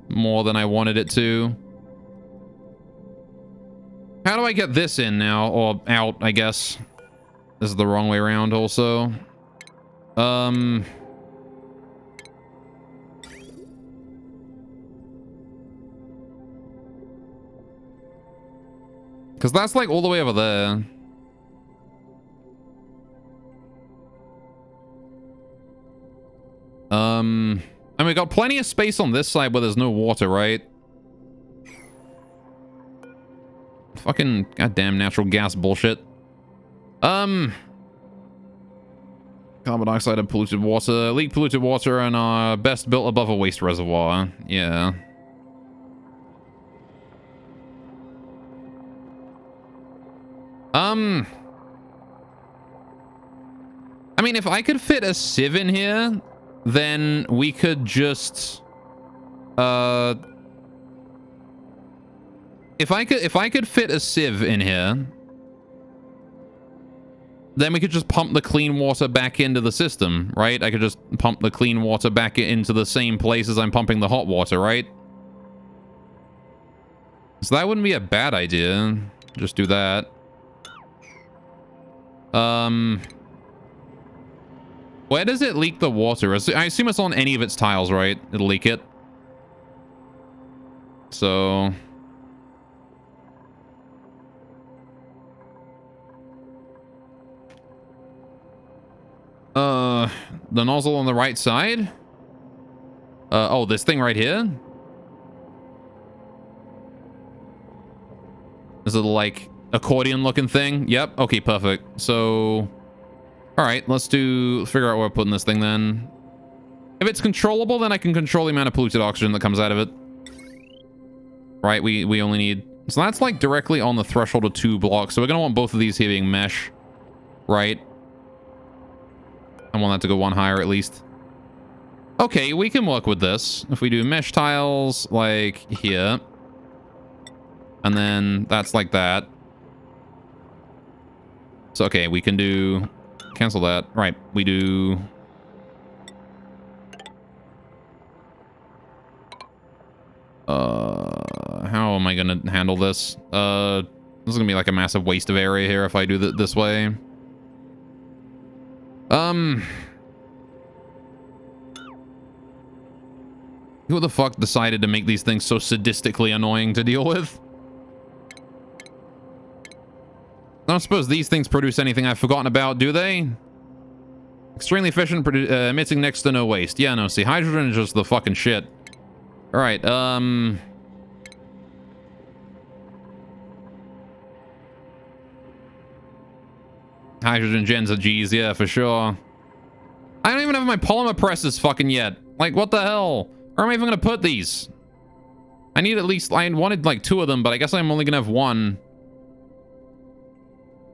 More than I wanted it to. How do I get this in now? Or out, I guess. This is the wrong way around, also. Because that's, like, all the way over there. And we got plenty of space on this side where there's no water, right? fucking goddamn natural gas bullshit. Carbon dioxide and polluted water. Leak polluted water and are best built above a waste reservoir. Yeah. I mean, if I could fit a sieve in here, then we could just, if I could fit a sieve in here, then we could just pump the clean water back into the system, right? I could just pump the clean water back into the same place as I'm pumping the hot water, right? So that wouldn't be a bad idea. Just do that. Where does it leak the water? I assume it's on any of its tiles, right? It'll leak it. So... the nozzle on the right side? Oh, this thing right here? Is it like accordion looking thing? Yep. Okay, perfect. So, all right, let's figure out where we're putting this thing then. If it's controllable, then I can control the amount of polluted oxygen that comes out of it. Right, we only need, so that's like directly on the threshold of 2 blocks. So we're gonna want both of these here being mesh, right? I want that to go one higher at least. Okay, we can work with this. If we do mesh tiles like here, and then that's like that. So, okay, we can do... Cancel that. Right, we do... how am I gonna handle this? This is gonna be like a massive waste of area here if I do it this way. Who the fuck decided to make these things so sadistically annoying to deal with? I don't suppose these things produce anything I've forgotten about, do they? Extremely efficient, emitting next to no waste. Yeah, no, see, hydrogen is just the fucking shit. Alright, hydrogen gens are G's, yeah, for sure. I don't even have my polymer presses fucking yet. Like, what the hell? Where am I even gonna put these? I need at least... I wanted, like, 2 of them, but I guess I'm only gonna have 1.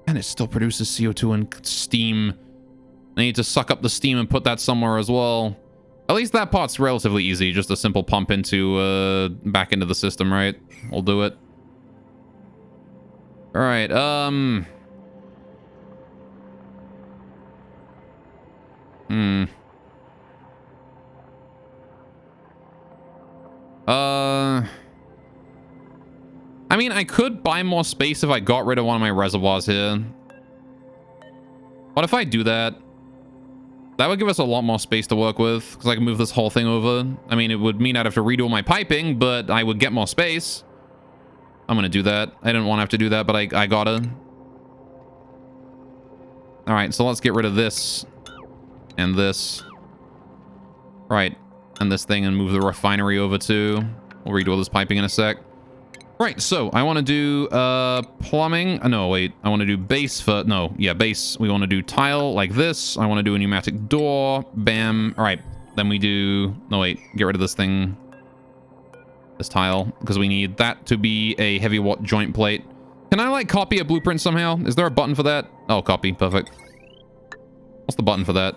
And it still produces CO2 and steam. I need to suck up the steam and put that somewhere as well. At least that part's relatively easy. Just a simple pump into, back into the system, right? We'll do it. Alright, I mean, I could buy more space if I got rid of one of my reservoirs here. What if I do that? That would give us a lot more space to work with, because I can move this whole thing over. I mean, it would mean I'd have to redo my piping, but I would get more space. I'm gonna do that. I didn't want to have to do that, but I gotta. Alright, so let's get rid of this. And this. Right. And this thing, and move the refinery over too. We'll redo all this piping in a sec. Right, so I want to do plumbing. No, wait. I want to do base for... No, yeah, base. We want to do tile like this. I want to do a pneumatic door. Bam. All right. Then we do... No, wait. Get rid of this thing. This tile. Because we need that to be a heavy watt joint plate. Can I, like, copy a blueprint somehow? Is there a button for that? Oh, copy. Perfect. What's the button for that?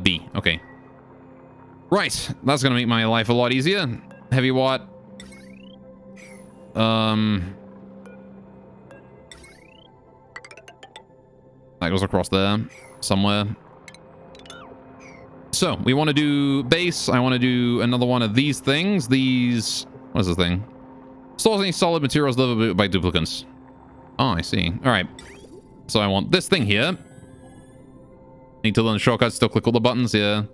B. Okay. Right. That's going to make my life a lot easier. Heavy watt. That goes across there somewhere. So we want to do base. I want to do another one of these things. These, what is this thing? Stores any solid materials delivered by duplicants. Oh, I see. All right. So I want this thing here. Need to learn shortcuts. Still click all the buttons here.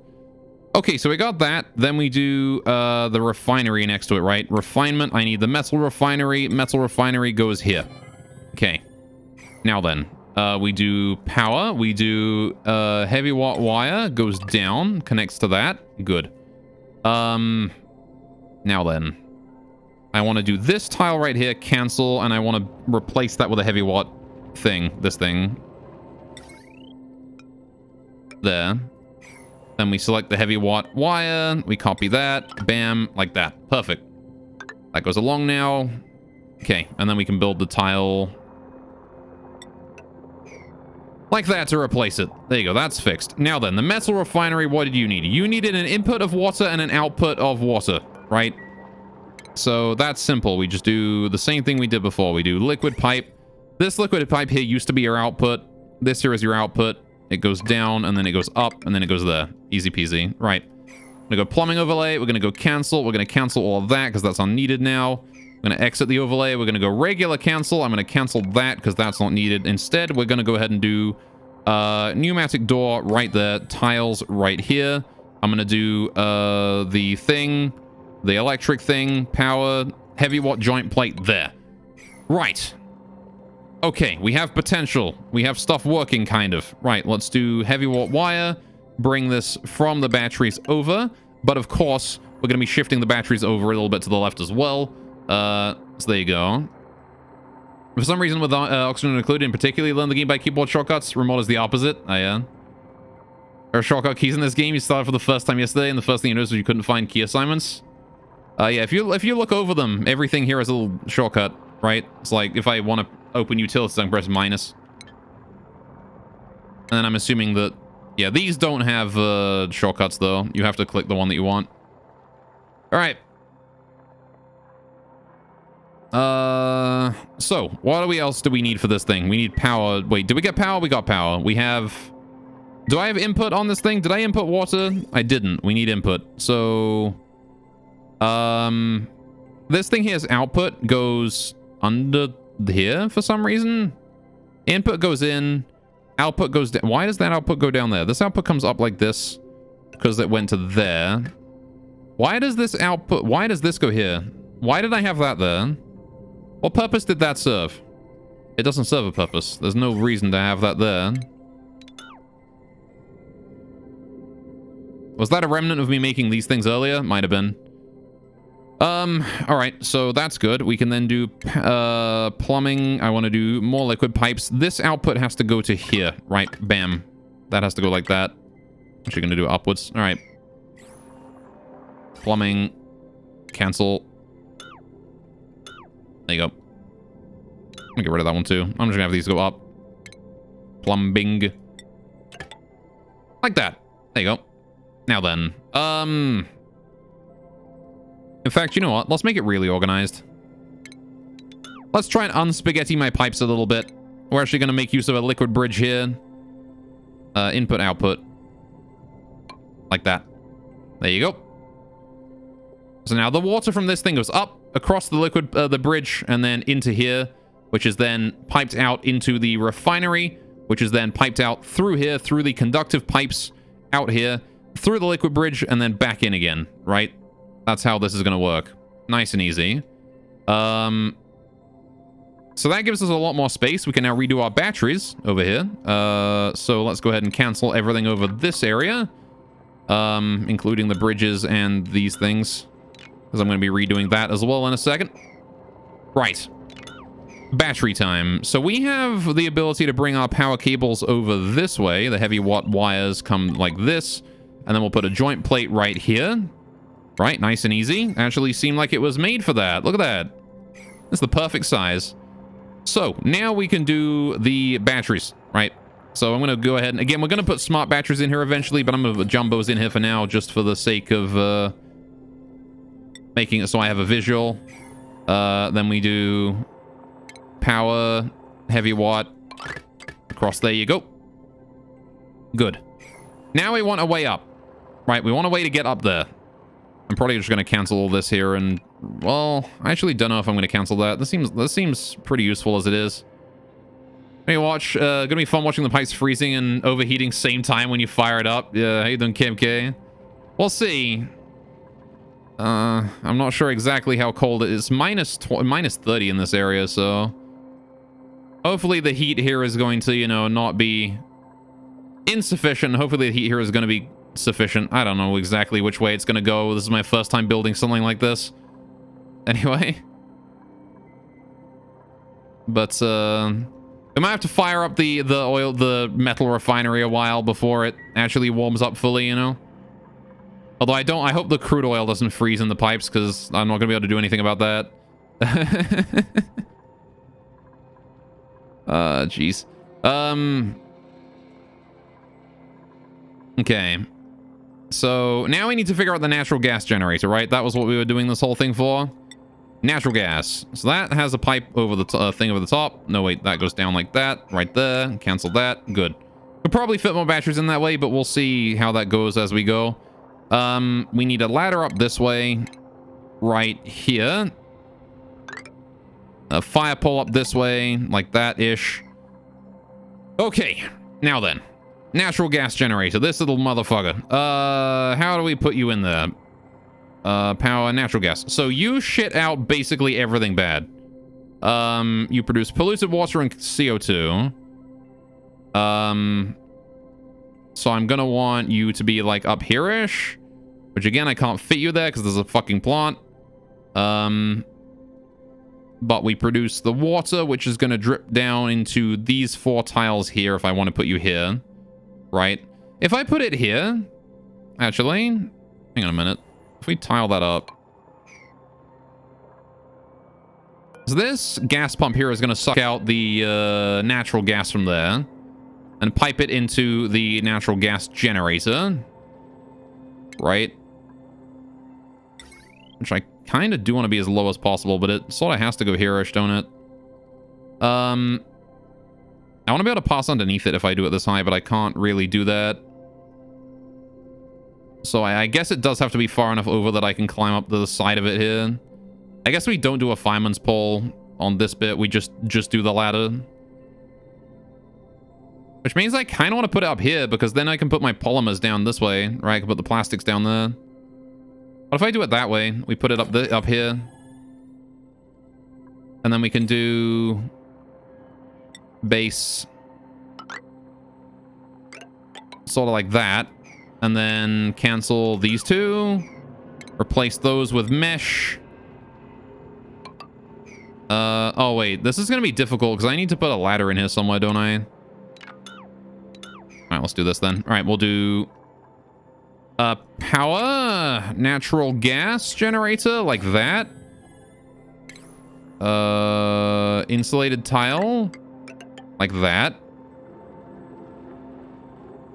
Okay, so we got that. Then we do the refinery next to it, right? Refinement. I need the metal refinery. Metal refinery goes here. Okay. Now then, we do power. We do heavy watt wire. Goes down. Connects to that. Good. Now then. I want to do this tile right here, cancel, and I want to replace that with a heavy watt thing, this thing. There. Then we select the heavy watt wire, we copy that, bam, like that. Perfect. That goes along now. Okay, and then we can build the tile like that to replace it. There you go, that's fixed. Now then, the metal refinery, what did you need? You needed an input of water and an output of water, right? So that's simple. We just do the same thing we did before. We do liquid pipe. This liquid pipe here used to be your output. This here is your output. It goes down, and then it goes up, and then it goes there. Easy peasy. Right. We're going to go plumbing overlay. We're going to go cancel. We're going to cancel all of that because that's unneeded now. We're going to exit the overlay. We're going to go regular cancel. I'm going to cancel that because that's not needed. Instead, we're going to go ahead and do pneumatic door right there. Tiles right here. I'm going to do the thing, the electric thing, power, heavy watt joint plate there. Right. Okay, we have potential. We have stuff working, kind of. Right, let's do heavy watt wire. Bring this from the batteries over. But of course, we're going to be shifting the batteries over a little bit to the left as well. So there you go. For some reason, with oxygen included, in particular, learn the game by keyboard shortcuts. Remote is the opposite. There are shortcut keys in this game. You started for the first time yesterday, and the first thing you noticed was you couldn't find key assignments. Yeah, if you look over them, everything here is a little shortcut, right? It's like if I want to open utilities, I can press minus. And then I'm assuming that, yeah, these don't have shortcuts, though. You have to click the one that you want. All right. So what else do we need for this thing? We need power. Wait, did we get power? We got power. We have... Do I have input on this thing? Did I input water? I didn't. We need input. So... This thing here's output goes under here for some reason. Input goes in. Output goes down. Why does that output go down there? This output comes up like this because it went to there. Why does this output... Why does this go here? Why did I have that there? What purpose did that serve? It doesn't serve a purpose. There's no reason to have that there. Was that a remnant of me making these things earlier? Might have been. All right, so that's good. We can then do plumbing. I want to do more liquid pipes. This output has to go to here, right? Bam. That has to go like that. Actually going to do it upwards. All right. Plumbing. Cancel. There you go. Let me get rid of that one too. I'm just going to have these go up. Plumbing. Like that. There you go. Now then. In fact, you know what? Let's make it really organized. Let's try and unspaghetti my pipes a little bit. We're actually going to make use of a liquid bridge here. Input, output. Like that. There you go. So now the water from this thing goes up, across the liquid, the bridge, and then into here, which is then piped out into the refinery, which is then piped out through here, through the conductive pipes, out here, through the liquid bridge, and then back in again, right? That's how this is going to work. Nice and easy. So that gives us a lot more space. We can now redo our batteries over here. So let's go ahead and cancel everything over this area, including the bridges and these things, because I'm going to be redoing that as well in a second. Right. Battery time. So we have the ability to bring our power cables over this way. The heavy watt wires come like this, and then we'll put a joint plate right here. Right, nice and easy. Actually seemed like it was made for that. Look at that. It's the perfect size. So now we can do the batteries, right? So I'm going to go ahead and, again, we're going to put smart batteries in here eventually, but I'm going to put jumbos in here for now just for the sake of making it so I have a visual. Then we do power, heavy watt, across there you go. Good. Now we want a way up, right? We want a way to get up there. I'm probably just going to cancel all this here and, well, I actually don't know if I'm going to cancel that. This seems pretty useful as it is. Hey, watch. Going to be fun watching the pipes freezing and overheating same time when you fire it up. Yeah, how you doing, KMK? We'll see. I'm not sure exactly how cold it is. Minus 30 in this area, so hopefully the heat here is going to, you know, not be insufficient. Hopefully the heat here is going to be sufficient. I don't know exactly which way it's going to go. This is my first time building something like this. anyway. But, we might have to fire up the metal refinery a while before it actually warms up fully, you know? Although I hope the crude oil doesn't freeze in the pipes, because I'm not going to be able to do anything about that. Jeez. Okay. So, now we need to figure out the natural gas generator, right? That was what we were doing this whole thing for. Natural gas. So that has a pipe over the thing over the top. No, wait, that goes down like that. Right there. Cancel that. Good. We'll probably fit more batteries in that way, but we'll see how that goes as we go. We need a ladder up this way. Right here. A fire pole up this way. Like that-ish. Okay. Now then. Natural gas generator. This little motherfucker. How do we put you in there? Power, natural gas. So you shit out basically everything bad. You produce polluted water and CO2. So I'm gonna want you to be like up here-ish. Which again, I can't fit you there because there's a fucking plant. But we produce the water, which is gonna drip down into these 4 tiles here if I want to put you here. Right? If I put it here... Actually, hang on a minute. If we tile that up. So this gas pump here is going to suck out the natural gas from there. And pipe it into the natural gas generator. Right? Which I kind of do want to be as low as possible, but it sort of has to go here-ish, don't it? I want to be able to pass underneath it if I do it this high, but I can't really do that. So I guess it does have to be far enough over that I can climb up to the side of it here. I guess we don't do a fireman's pole on this bit. We just do the ladder. Which means I kind of want to put it up here, because then I can put my polymers down this way, right? I can put the plastics down there. What if I do it that way? We put it up here. And then we can do... base. Sort of like that. And then cancel these 2. Replace those with mesh. Oh wait, this is going to be difficult because I need to put a ladder in here somewhere, don't I? Alright, let's do this then. Alright, we'll do... power, natural gas generator, like that. Insulated tile, like that.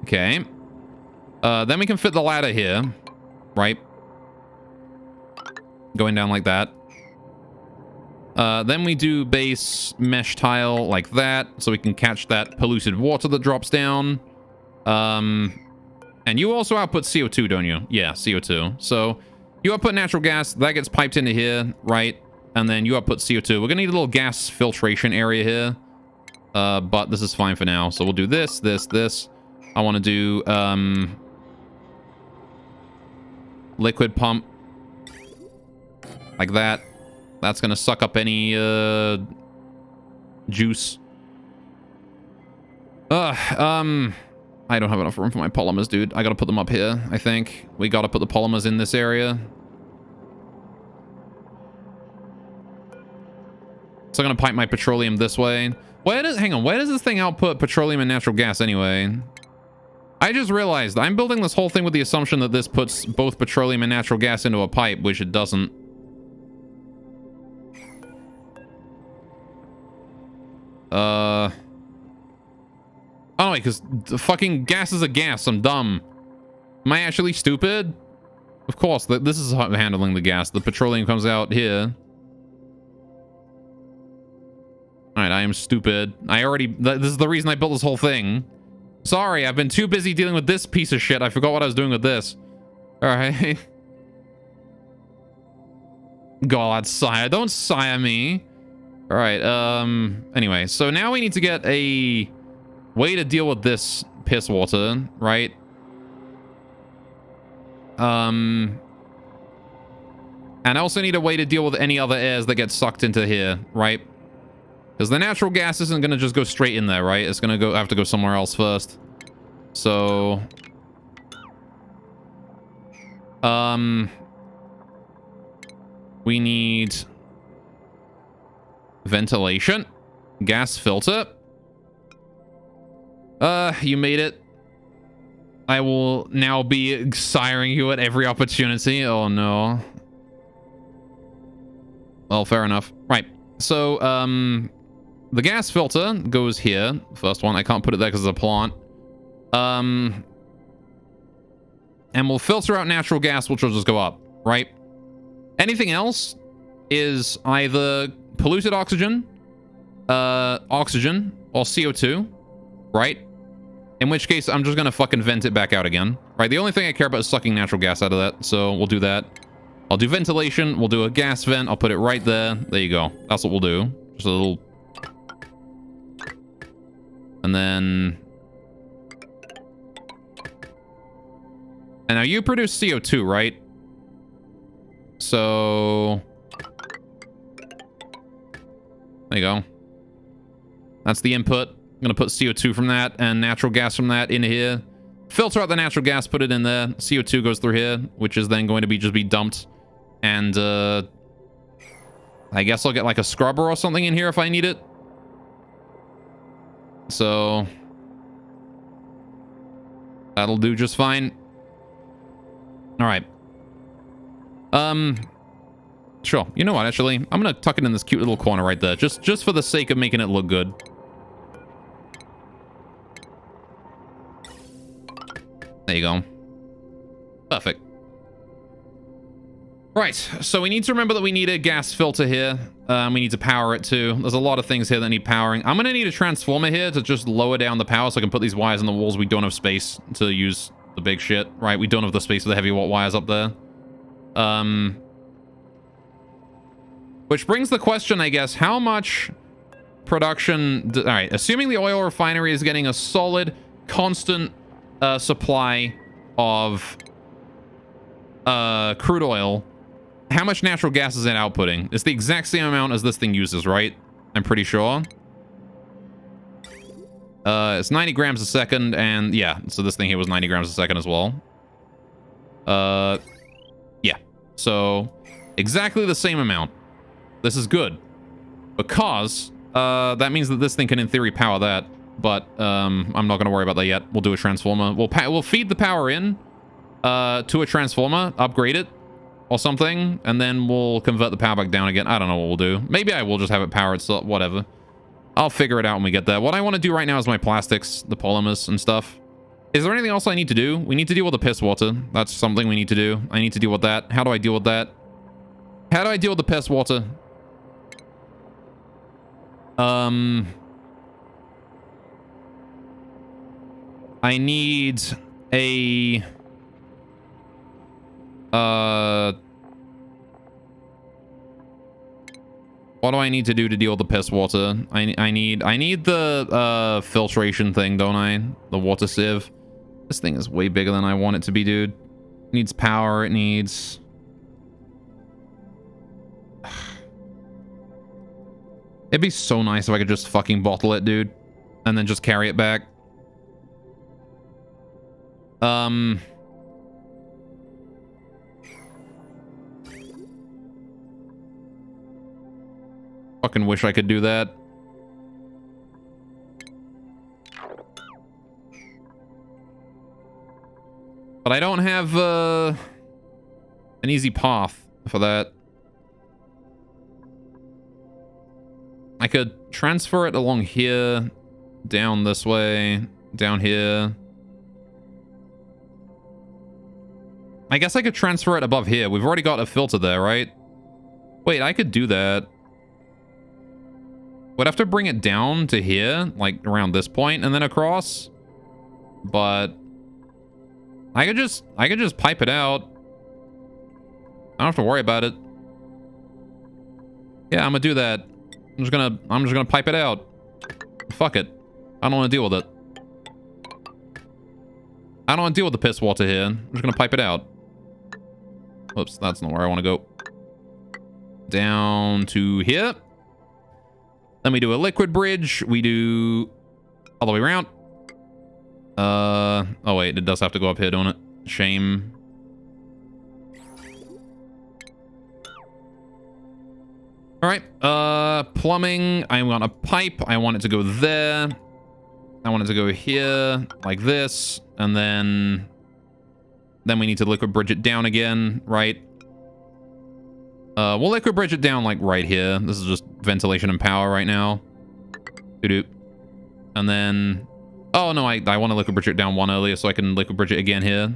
Okay. Then we can fit the ladder here, right? Going down like that. Then we do base mesh tile like that, so we can catch that polluted water that drops down. And you also output CO2, don't you? Yeah, CO2. So you output natural gas, that gets piped into here, right? And then you output CO2. We're gonna need a little gas filtration area here. But this is fine for now. So we'll do this, this. I want to do, liquid pump. Like that. That's gonna suck up any, juice. I don't have enough room for my polymers, dude. I gotta put them up here, I think. We gotta put the polymers in this area. So I'm gonna pipe my petroleum this way. Hang on, where does this thing output petroleum and natural gas anyway? I just realized I'm building this whole thing with the assumption that this puts both petroleum and natural gas into a pipe, which it doesn't. Oh, wait, because the fucking gas is a gas. I'm dumb. Am I actually stupid? Of course, this is how I'm handling the gas. The petroleum comes out here. Alright, I am stupid. This is the reason I built this whole thing. Sorry, I've been too busy dealing with this piece of shit. I forgot what I was doing with this. Alright. God, sire. Don't sire me. Alright, anyway. So now we need to get a way to deal with this piss water, right? And I also need a way to deal with any other airs that get sucked into here, right? Because the natural gas isn't going to just go straight in there, right? It's going to have to go somewhere else first. So... We need ventilation, gas filter. You made it. I will now be siring you at every opportunity. Oh no. Well, fair enough. Right. So, the gas filter goes here. First one. I can't put it there because it's a plant. And we'll filter out natural gas, which will just go up, right? Anything else is either polluted oxygen, oxygen, or CO2, right? In which case, I'm just gonna fucking vent it back out again, right? The only thing I care about is sucking natural gas out of that, so we'll do that. I'll do ventilation, we'll do a gas vent, I'll put it right there. There you go. That's what we'll do. Just a little... And then... And now you produce CO2, right? So... There you go. That's the input. I'm gonna put CO2 from that and natural gas from that in here. Filter out the natural gas, put it in there. CO2 goes through here, which is then going to just be dumped. And, I guess I'll get like a scrubber or something in here if I need it. So... That'll do just fine. Alright. Sure. You know what, actually? I'm gonna tuck it in this cute little corner right there. Just for the sake of making it look good. There you go. Perfect. Right, so we need to remember that we need a gas filter here. We need to power it too. There's a lot of things here that need powering. I'm gonna need a transformer here to just lower down the power so I can put these wires in the walls. We don't have space to use the big shit, right? We don't have the space for the heavy watt wires up there. Which brings the question, I guess, how much production... All right, assuming the oil refinery is getting a solid, constant supply of crude oil, how much natural gas is it outputting? It's the exact same amount as this thing uses, right? I'm pretty sure. It's 90 grams a second, and yeah, so this thing here was 90 grams a second as well. Yeah, so exactly the same amount. This is good because that means that this thing can in theory power that, but I'm not going to worry about that yet. We'll do a transformer. We'll feed the power in to a transformer, upgrade it or something, and then we'll convert the power back down again. I don't know what we'll do. Maybe I will just have it power itself, whatever. I'll figure it out when we get there. What I want to do right now is my plastics, the polymers and stuff. Is there anything else I need to do? We need to deal with the piss water. That's something we need to do. I need to deal with that. How do I deal with that? How do I deal with the piss water? I need a... What do I need to do to deal with the piss water? I need the filtration thing, don't I? The water sieve. This thing is way bigger than I want it to be, dude. It needs power, it needs... It'd be so nice if I could just fucking bottle it, dude. And then just carry it back. Fucking wish I could do that. But I don't have an easy path for that. I could transfer it along here, down this way, down here. I guess I could transfer it above here. We've already got a filter there, right? Wait, I could do that. Would have to bring it down to here, like around this point, and then across. But I could just pipe it out. I don't have to worry about it. Yeah, I'm gonna do that. I'm just gonna pipe it out. Fuck it. I don't want to deal with it. I don't want to deal with the piss water here. I'm just gonna pipe it out. Oops, that's not where I want to go. Down to here. Then we do a liquid bridge. We do all the way around. Oh wait, it does have to go up here, don't it? Shame. All right. Plumbing. I want a pipe. I want it to go there. I want it to go here, like this, and then we need to liquid bridge it down again, right? We'll liquid bridge it down like right here. This is just ventilation and power right now. Doo-doo. And then, oh no, I want to liquid bridge it down one earlier so I can liquid bridge it again here.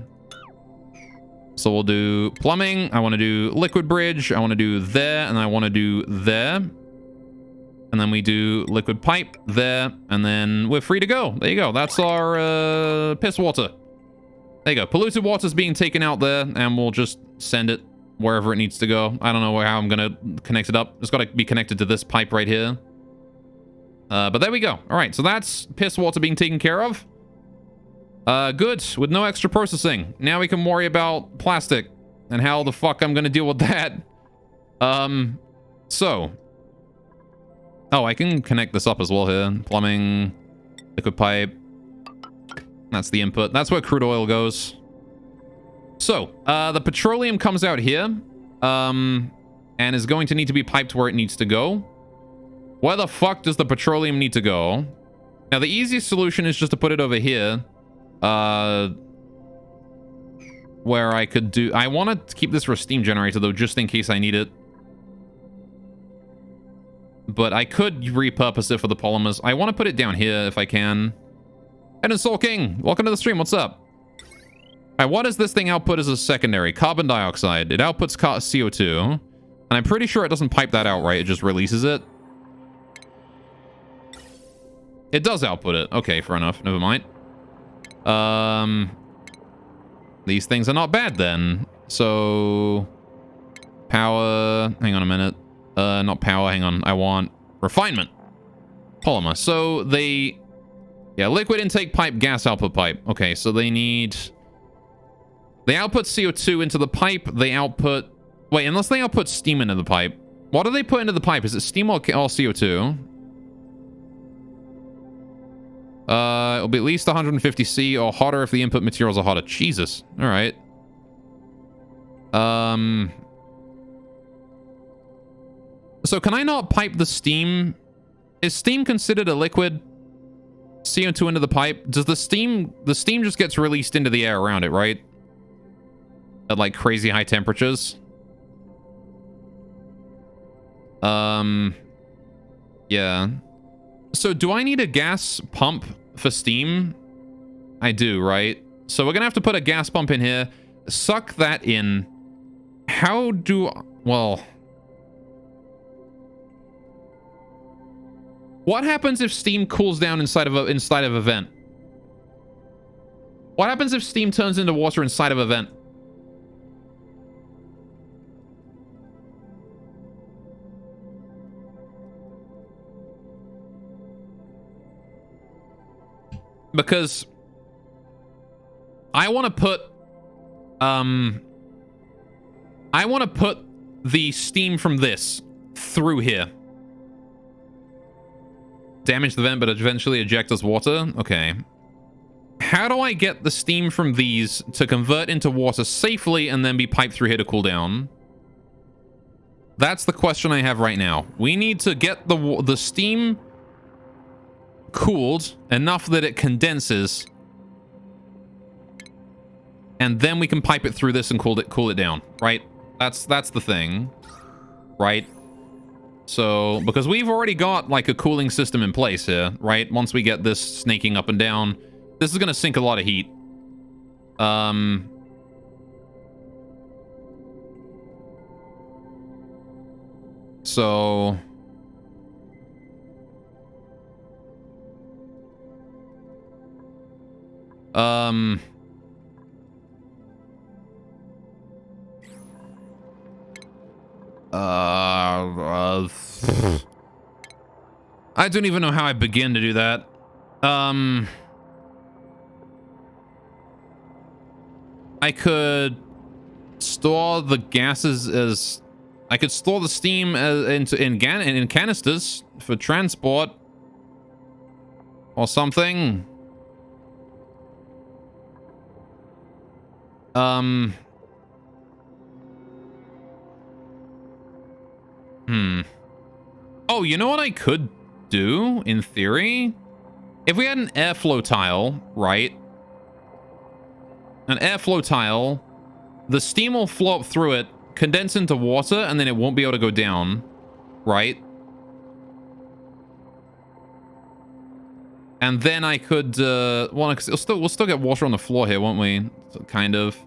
So we'll do plumbing. I want to do liquid bridge. I want to do there, and I want to do there. And then we do liquid pipe there, and then we're free to go. There you go. That's our piss water. There you go. Polluted water's being taken out there, and we'll just send it wherever it needs to go. I don't know how I'm going to connect it up. It's got to be connected to this pipe right here. But there we go. All right, so that's piss water being taken care of. Good, with no extra processing. Now we can worry about plastic and how the fuck I'm going to deal with that. So... Oh, I can connect this up as well here. Plumbing, liquid pipe. That's the input. That's where crude oil goes. So, the petroleum comes out here. And is going to need to be piped where it needs to go. Where the fuck does the petroleum need to go? Now, the easiest solution is just to put it over here. Where I could do... I want to keep this for a steam generator, though, just in case I need it. But I could repurpose it for the polymers. I want to put it down here if I can. And Soul King, welcome to the stream. What's up? Alright, what does this thing output as a secondary? Carbon dioxide. It outputs CO2. And I'm pretty sure it doesn't pipe that out, right? It just releases it. It does output it. Okay, fair enough. Never mind. These things are not bad then. So... Power... Hang on a minute. Not power, hang on. I want refinement. Polymer. So they... Yeah, liquid intake pipe, gas output pipe. Okay, so they need... They output CO2 into the pipe. They output... Wait, unless they output steam into the pipe. What do they put into the pipe? Is it steam or CO2? It'll be at least 150C or hotter if the input materials are hotter. Jesus. All right. So can I not pipe the steam? Is steam considered a liquid? CO2 into the pipe? Does the steam just gets released into the air around it, right? At like crazy high temperatures? Yeah. So do I need a gas pump for steam? I do, right? So we're gonna have to put a gas pump in here, suck that in. How do... Well... What happens if steam cools down inside of a vent? What happens if steam turns into water inside of a vent? Because I want to put the steam from this through here. Damage the vent, but eventually eject as water? Okay. How do I get the steam from these to convert into water safely and then be piped through here to cool down? That's the question I have right now. We need to get the steam cooled enough that it condenses. And then we can pipe it through this and cool it down, right? That's the thing, right? So, because we've already got, like, a cooling system in place here, right? Once we get this snaking up and down, this is going to sink a lot of heat. So... I don't even know how I begin to do that. I could store the gases as... I could store the steam in canisters for transport. Or something. Oh, you know what I could do, in theory? If we had an airflow tile, right? An airflow tile, the steam will flow up through it, condense into water, and then it won't be able to go down, right? And then I could, well, we'll still get water on the floor here, won't we? So, kind of.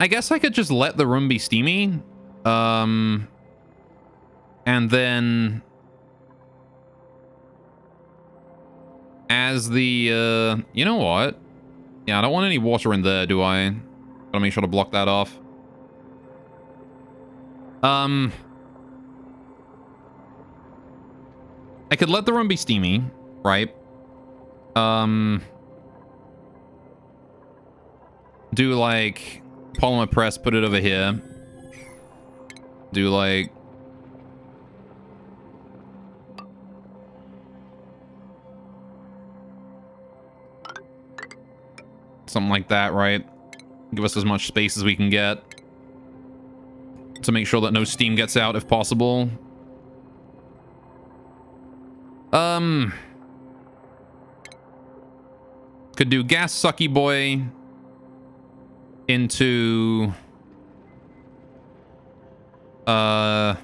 I guess I could just let the room be steamy. And then as the, you know what? Yeah, I don't want any water in there, do I? Gotta make sure to block that off. I could let the room be steamy, right? Do like polymer press, put it over here. Do like something like that, right? Give us as much space as we can get to make sure that no steam gets out if possible. Could do gas sucky boy into like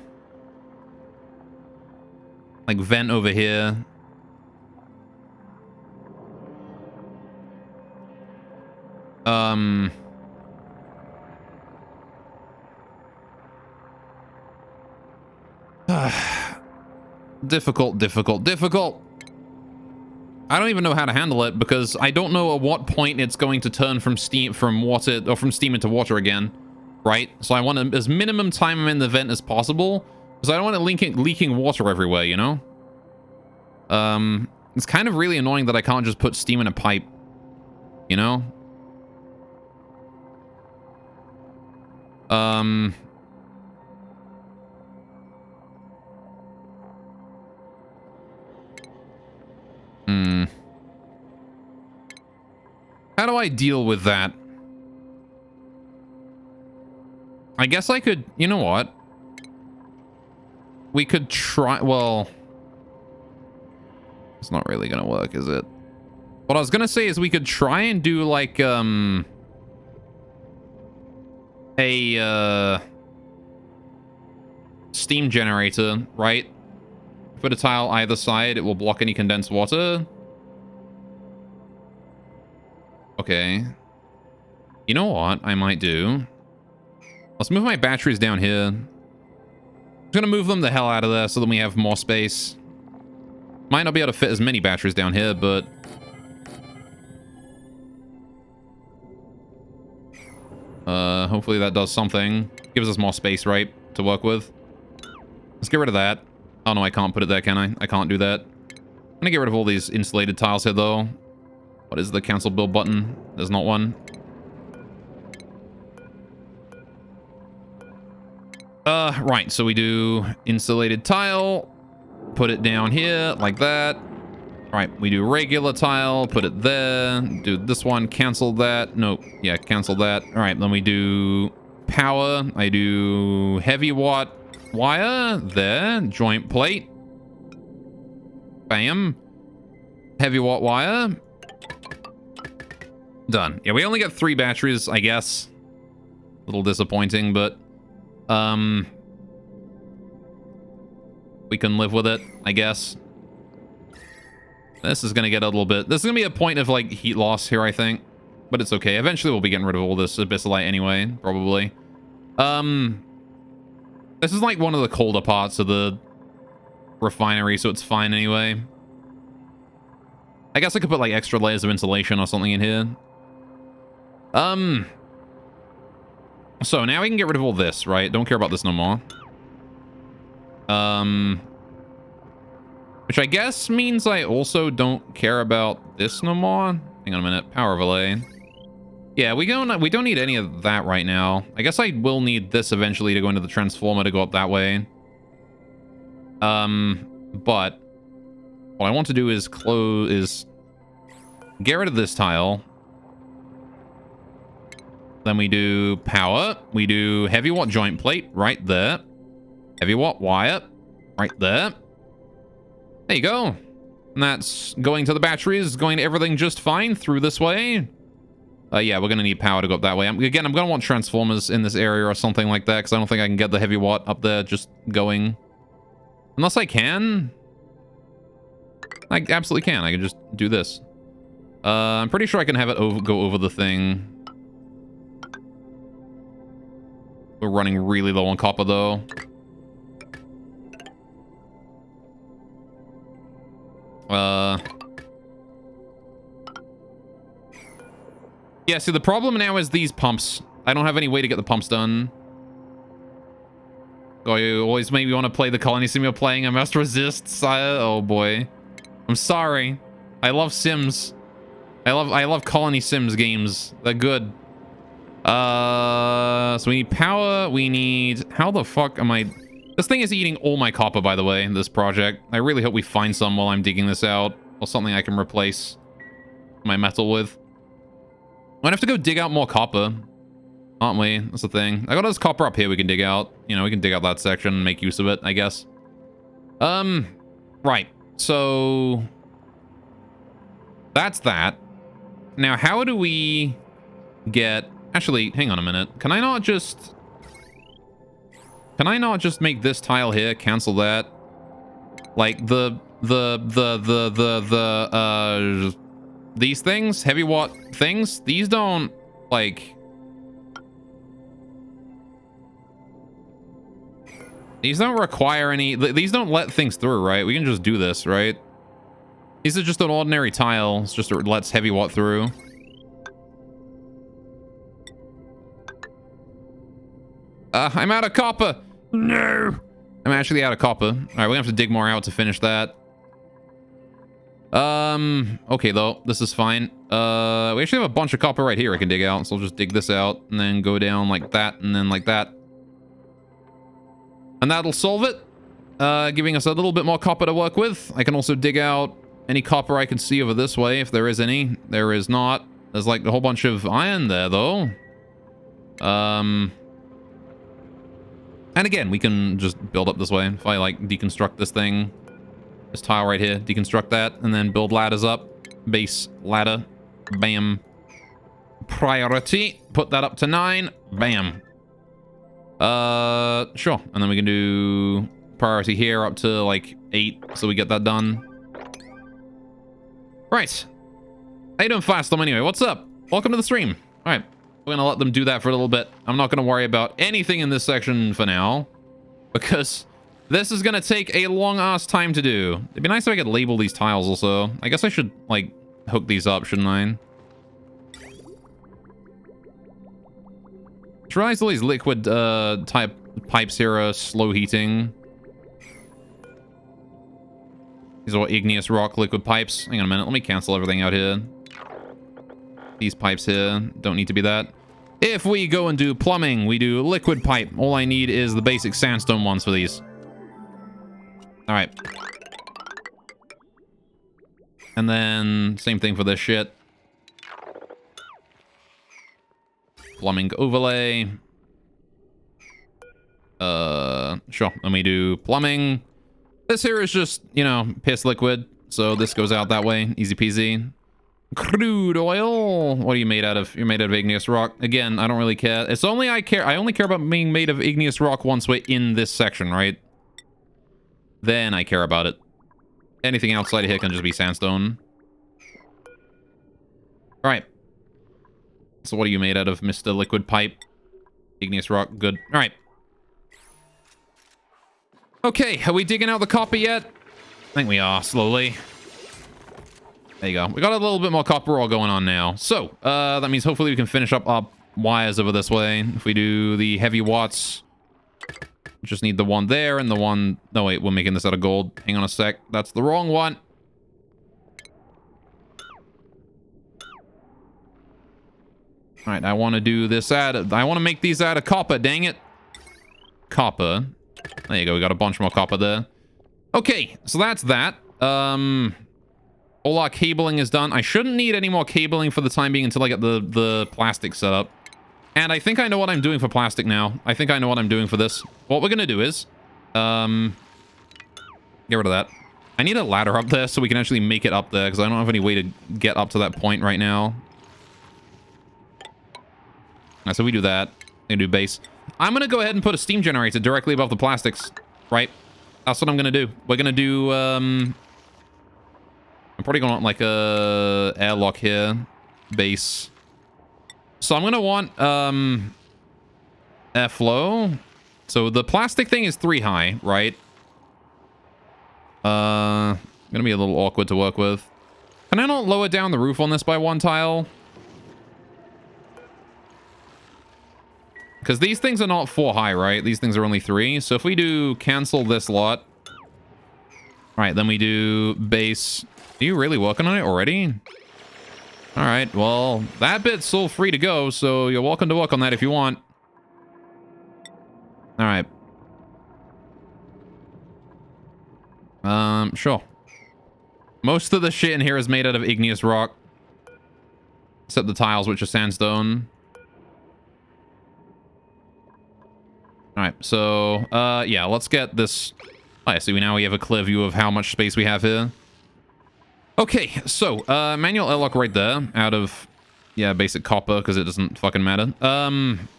vent over here. Difficult. I don't even know how to handle it because I don't know at what point it's going to turn from steam into water again, right? So I want as minimum time in the vent as possible because I don't want it leaking water everywhere, you know? It's kind of really annoying that I can't just put steam in a pipe, you know? How do I deal with that? I guess I could, you know what? We could try, well, it's not really gonna work, is it? What I was gonna say is we could try and do like, a steam generator, right? Put a tile either side, it will block any condensed water. Okay. You know what I might do? Let's move my batteries down here. I'm gonna move them the hell out of there so that we have more space. Might not be able to fit as many batteries down here, but hopefully that does something. Gives us more space, right, to work with. Let's get rid of that. Oh no, I can't put it there, can I? I can't do that. I'm gonna get rid of all these insulated tiles here, though. What is the cancel build button? There's not one. Right, so we do insulated tile. Put it down here, like that. Right, we do regular tile, put it there. Do this one, cancel that. Nope, yeah, cancel that. All right, then we do power. I do heavy watt wire there, joint plate. Bam. Heavy watt wire. Done. Yeah, we only got 3 batteries, I guess. A little disappointing, but we can live with it, I guess. This is gonna get a little bit, this is gonna be a point of like heat loss here, I think, but it's okay. Eventually we'll be getting rid of all this abyssalite anyway, probably. This is like one of the colder parts of the refinery, so it's fine anyway. I guess I could put like extra layers of insulation or something in here. So now we can get rid of all this, right? Don't care about this no more. Which I guess means I also don't care about this no more. Hang on a minute. Power relay. Yeah, we don't need any of that right now. I guess I will need this eventually to go into the transformer to go up that way. But What I want to do is get rid of this tile. Then we do power. We do heavy watt joint plate right there. Heavy watt wire right there. There you go. And that's going to the batteries, going to everything just fine through this way. Yeah, we're going to need power to go up that way. Again, I'm going to want transformers in this area or something like that, because I don't think I can get the heavy watt up there just going. Unless I can. I absolutely can. I can just do this. I'm pretty sure I can have it go over the thing. We're running really low on copper, though. Yeah, see, the problem now is these pumps. I don't have any way to get the pumps done. Oh, you always make me want to play the colony sim you're playing. I must resist, sire. Oh, boy. I'm sorry. I love Sims. I love colony Sims games. They're good. So we need power. We need... How the fuck am I... This thing is eating all my copper, by the way, this project. I really hope we find some while I'm digging this out. Or something I can replace my metal with. Might have to go dig out more copper. Aren't we? That's the thing. I got this copper up here we can dig out. You know, we can dig out that section and make use of it, I guess. Right. So... That's that. Now, how do we get... Actually, hang on a minute. Can I not just make this tile here, cancel that? Like, these things, heavy watt things, these don't, like... These don't require any... These don't let things through, right? We can just do this, right? These are just an ordinary tile. It's just it lets heavy watt through. I'm out of copper. No. I'm actually out of copper. All right, we're gonna have to dig more out to finish that. Okay, though. This is fine. We actually have a bunch of copper right here I can dig out. So I'll just dig this out and then go down like that and then like that. And that'll solve it. Giving us a little bit more copper to work with. I can also dig out any copper I can see over this way, if there is any. There is not. There's like a whole bunch of iron there, though. And again, we can just build up this way. If I, like, deconstruct this thing, this tile right here, deconstruct that, and then build ladders up. Base ladder. Bam. Priority. Put that up to 9. Bam. Sure. And then we can do priority here up to, like, 8, so we get that done. Right. How you doing, Fastom, anyway? What's up? Welcome to the stream. All right. We're going to let them do that for a little bit. I'm not going to worry about anything in this section for now, because this is going to take a long-ass time to do. It'd be nice if I could label these tiles also. I guess I should, like, hook these up, shouldn't I? Just realized all these liquid type pipes here are slow heating. These are igneous rock liquid pipes. Hang on a minute. Let me cancel everything out here. These pipes here don't need to be that. If we go and do plumbing, we do liquid pipe. All I need is the basic sandstone ones for these. All right. And then same thing for this shit. Plumbing overlay. Sure. Let me do plumbing. This here is just, you know, piss liquid. So this goes out that way. Easy peasy. Crude oil. What are you made out of? You're made out of igneous rock. Again, I don't really care. It's only I only care about being made of igneous rock once we're in this section, right? Then I care about it. Anything outside of here can just be sandstone. All right. So what are you made out of, Mr. Liquid Pipe? Igneous rock. Good. All right. Okay, are we digging out the copper yet? I think we are, slowly. There you go. We got a little bit more copper ore going on now. So, that means hopefully we can finish up our wires over this way. If we do the heavy watts, just need the one there and the one... No, wait, we're making this out of gold. Hang on a sec. That's the wrong one. All right, I want to do this out of... I want to make these out of copper, dang it. Copper. There you go, we got a bunch more copper there. Okay, so that's that. All our cabling is done. I shouldn't need any more cabling for the time being until I get the plastic set up. And I think I know what I'm doing for plastic now. I think I know what I'm doing for this. What we're going to do is... get rid of that. I need a ladder up there so we can actually make it up there, because I don't have any way to get up to that point right now. Alright, so we do that. We do base. I'm going to go ahead and put a steam generator directly above the plastics. Right? That's what I'm going to do. We're going to do... I'm probably going to want like a airlock here. Base. So I'm going to want airflow. So the plastic thing is 3 high, right? Going to be a little awkward to work with. Can I not lower down the roof on this by 1 tile? Because these things are not 4 high, right? These things are only 3. So if we do cancel this lot. All right, then we do base. Are you really working on it already? All right, well, that bit's still free to go, so you're welcome to work on that if you want. All right. Sure. Most of the shit in here is made out of igneous rock. Except the tiles, which are sandstone. Alright, so, yeah, let's get this... Oh, yeah, so now we have a clear view of how much space we have here. Okay, so, manual airlock right there, out of, yeah, basic copper, because it doesn't fucking matter.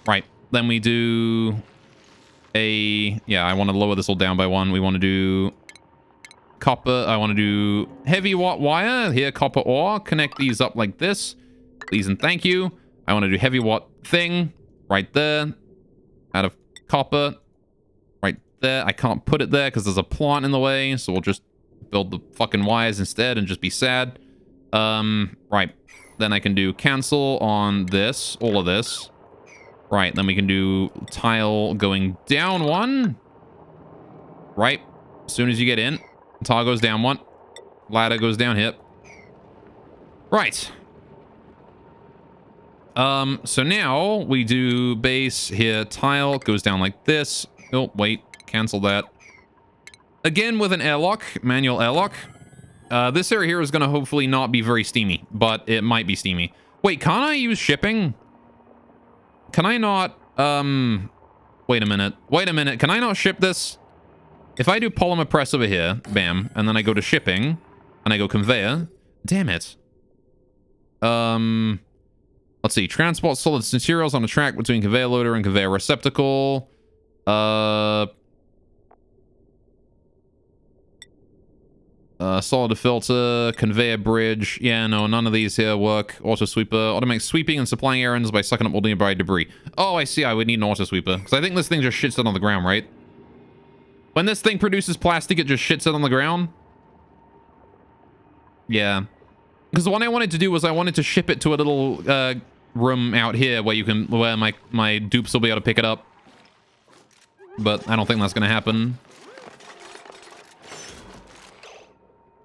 Right, then we do a... Yeah, I want to lower this all down by 1. We want to do... Copper, I want to do heavy watt wire. Here, copper ore. Connect these up like this. Please and thank you. I want to do heavy watt thing. Right there. Out of copper. Right there. I can't put it there because there's a plant in the way. So we'll just build the fucking wires instead and just be sad. Right. Then I can do cancel on this. All of this. Right. Then we can do tile going down 1. Right. As soon as you get in. Tile goes down 1. Ladder goes down here. Right. So now we do base here. Tile goes down like this. Oh, wait. Cancel that. Again with an airlock. Manual airlock. This area here is going to hopefully not be very steamy, but it might be steamy. Wait, can't I use shipping? Can I not... Wait a minute. Wait a minute. Can I not ship this? If I do polymer press over here, bam, and then I go to shipping, and I go conveyor, damn it. Let's see, transport solid materials on a track between conveyor loader and conveyor receptacle. Solid filter, conveyor bridge. Yeah, no, none of these here work. Auto sweeper, automate sweeping and supplying errands by sucking up all nearby debris. Oh, I see, I would need an auto sweeper, because I think this thing just shits it on the ground, right? When this thing produces plastic, it just shits it on the ground. Yeah. Because the one I wanted to do was I wanted to ship it to a little room out here where you can, where my dupes will be able to pick it up. But I don't think that's going to happen.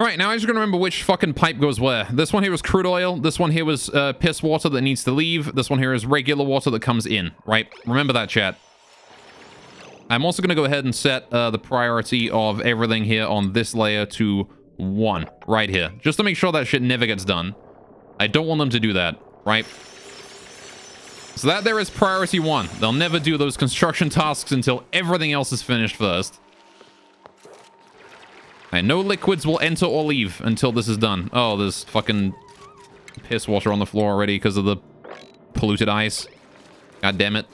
Alright, now I just gotta remember which fucking pipe goes where. This one here was crude oil. This one here was piss water that needs to leave. This one here is regular water that comes in, right? Remember that, chat. I'm also going to go ahead and set the priority of everything here on this layer to 1, right here. Just to make sure that shit never gets done. I don't want them to do that, right? So that there is priority 1. They'll never do those construction tasks until everything else is finished first. And no liquids will enter or leave until this is done. Oh, there's fucking piss water on the floor already because of the polluted ice. God damn it.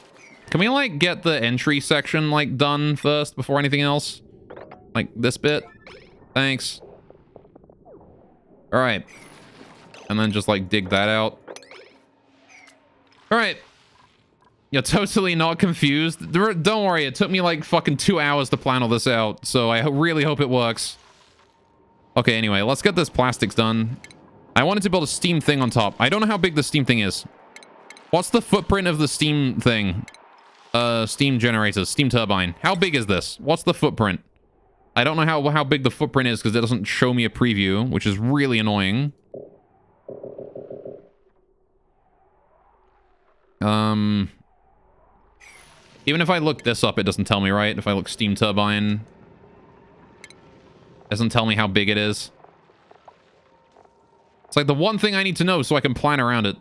Can we, like, get the entry section, like, done first before anything else? Like, this bit? Thanks. Alright. And then just, like, dig that out. Alright. You're totally not confused. Don't worry, it took me, like, fucking 2 hours to plan all this out, so I really hope it works. Okay, anyway, let's get this plastics done. I wanted to build a steam thing on top. I don't know how big the steam thing is. What's the footprint of the steam thing? Steam generators, steam turbine. How big is this? What's the footprint? I don't know how big the footprint is because it doesn't show me a preview, which is really annoying. Even if I look this up, it doesn't tell me, right? If I look steam turbine. Doesn't tell me how big it is. It's like the one thing I need to know so I can plan around it.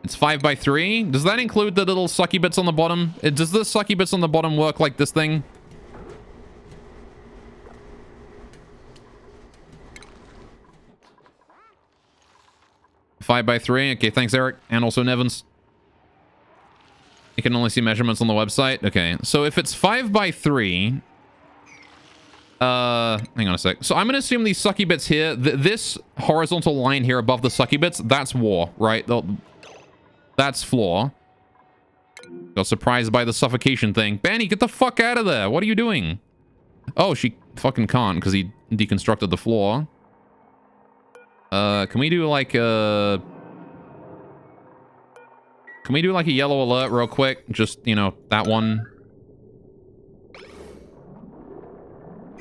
It's 5 by 3. Does that include the little sucky bits on the bottom? Does the sucky bits on the bottom work like this thing? Five by 3. Okay, thanks, Eric. And also Nevins. You can only see measurements on the website. Okay, so if it's 5 by 3... hang on a sec. So I'm going to assume these sucky bits here, this horizontal line here above the sucky bits, that's war, right? That's floor. Got surprised by the suffocation thing. Banny, get the fuck out of there. What are you doing? Oh, she fucking can't because he deconstructed the floor. Can we do like a... Can we do like a yellow alert real quick? Just, you know, that one.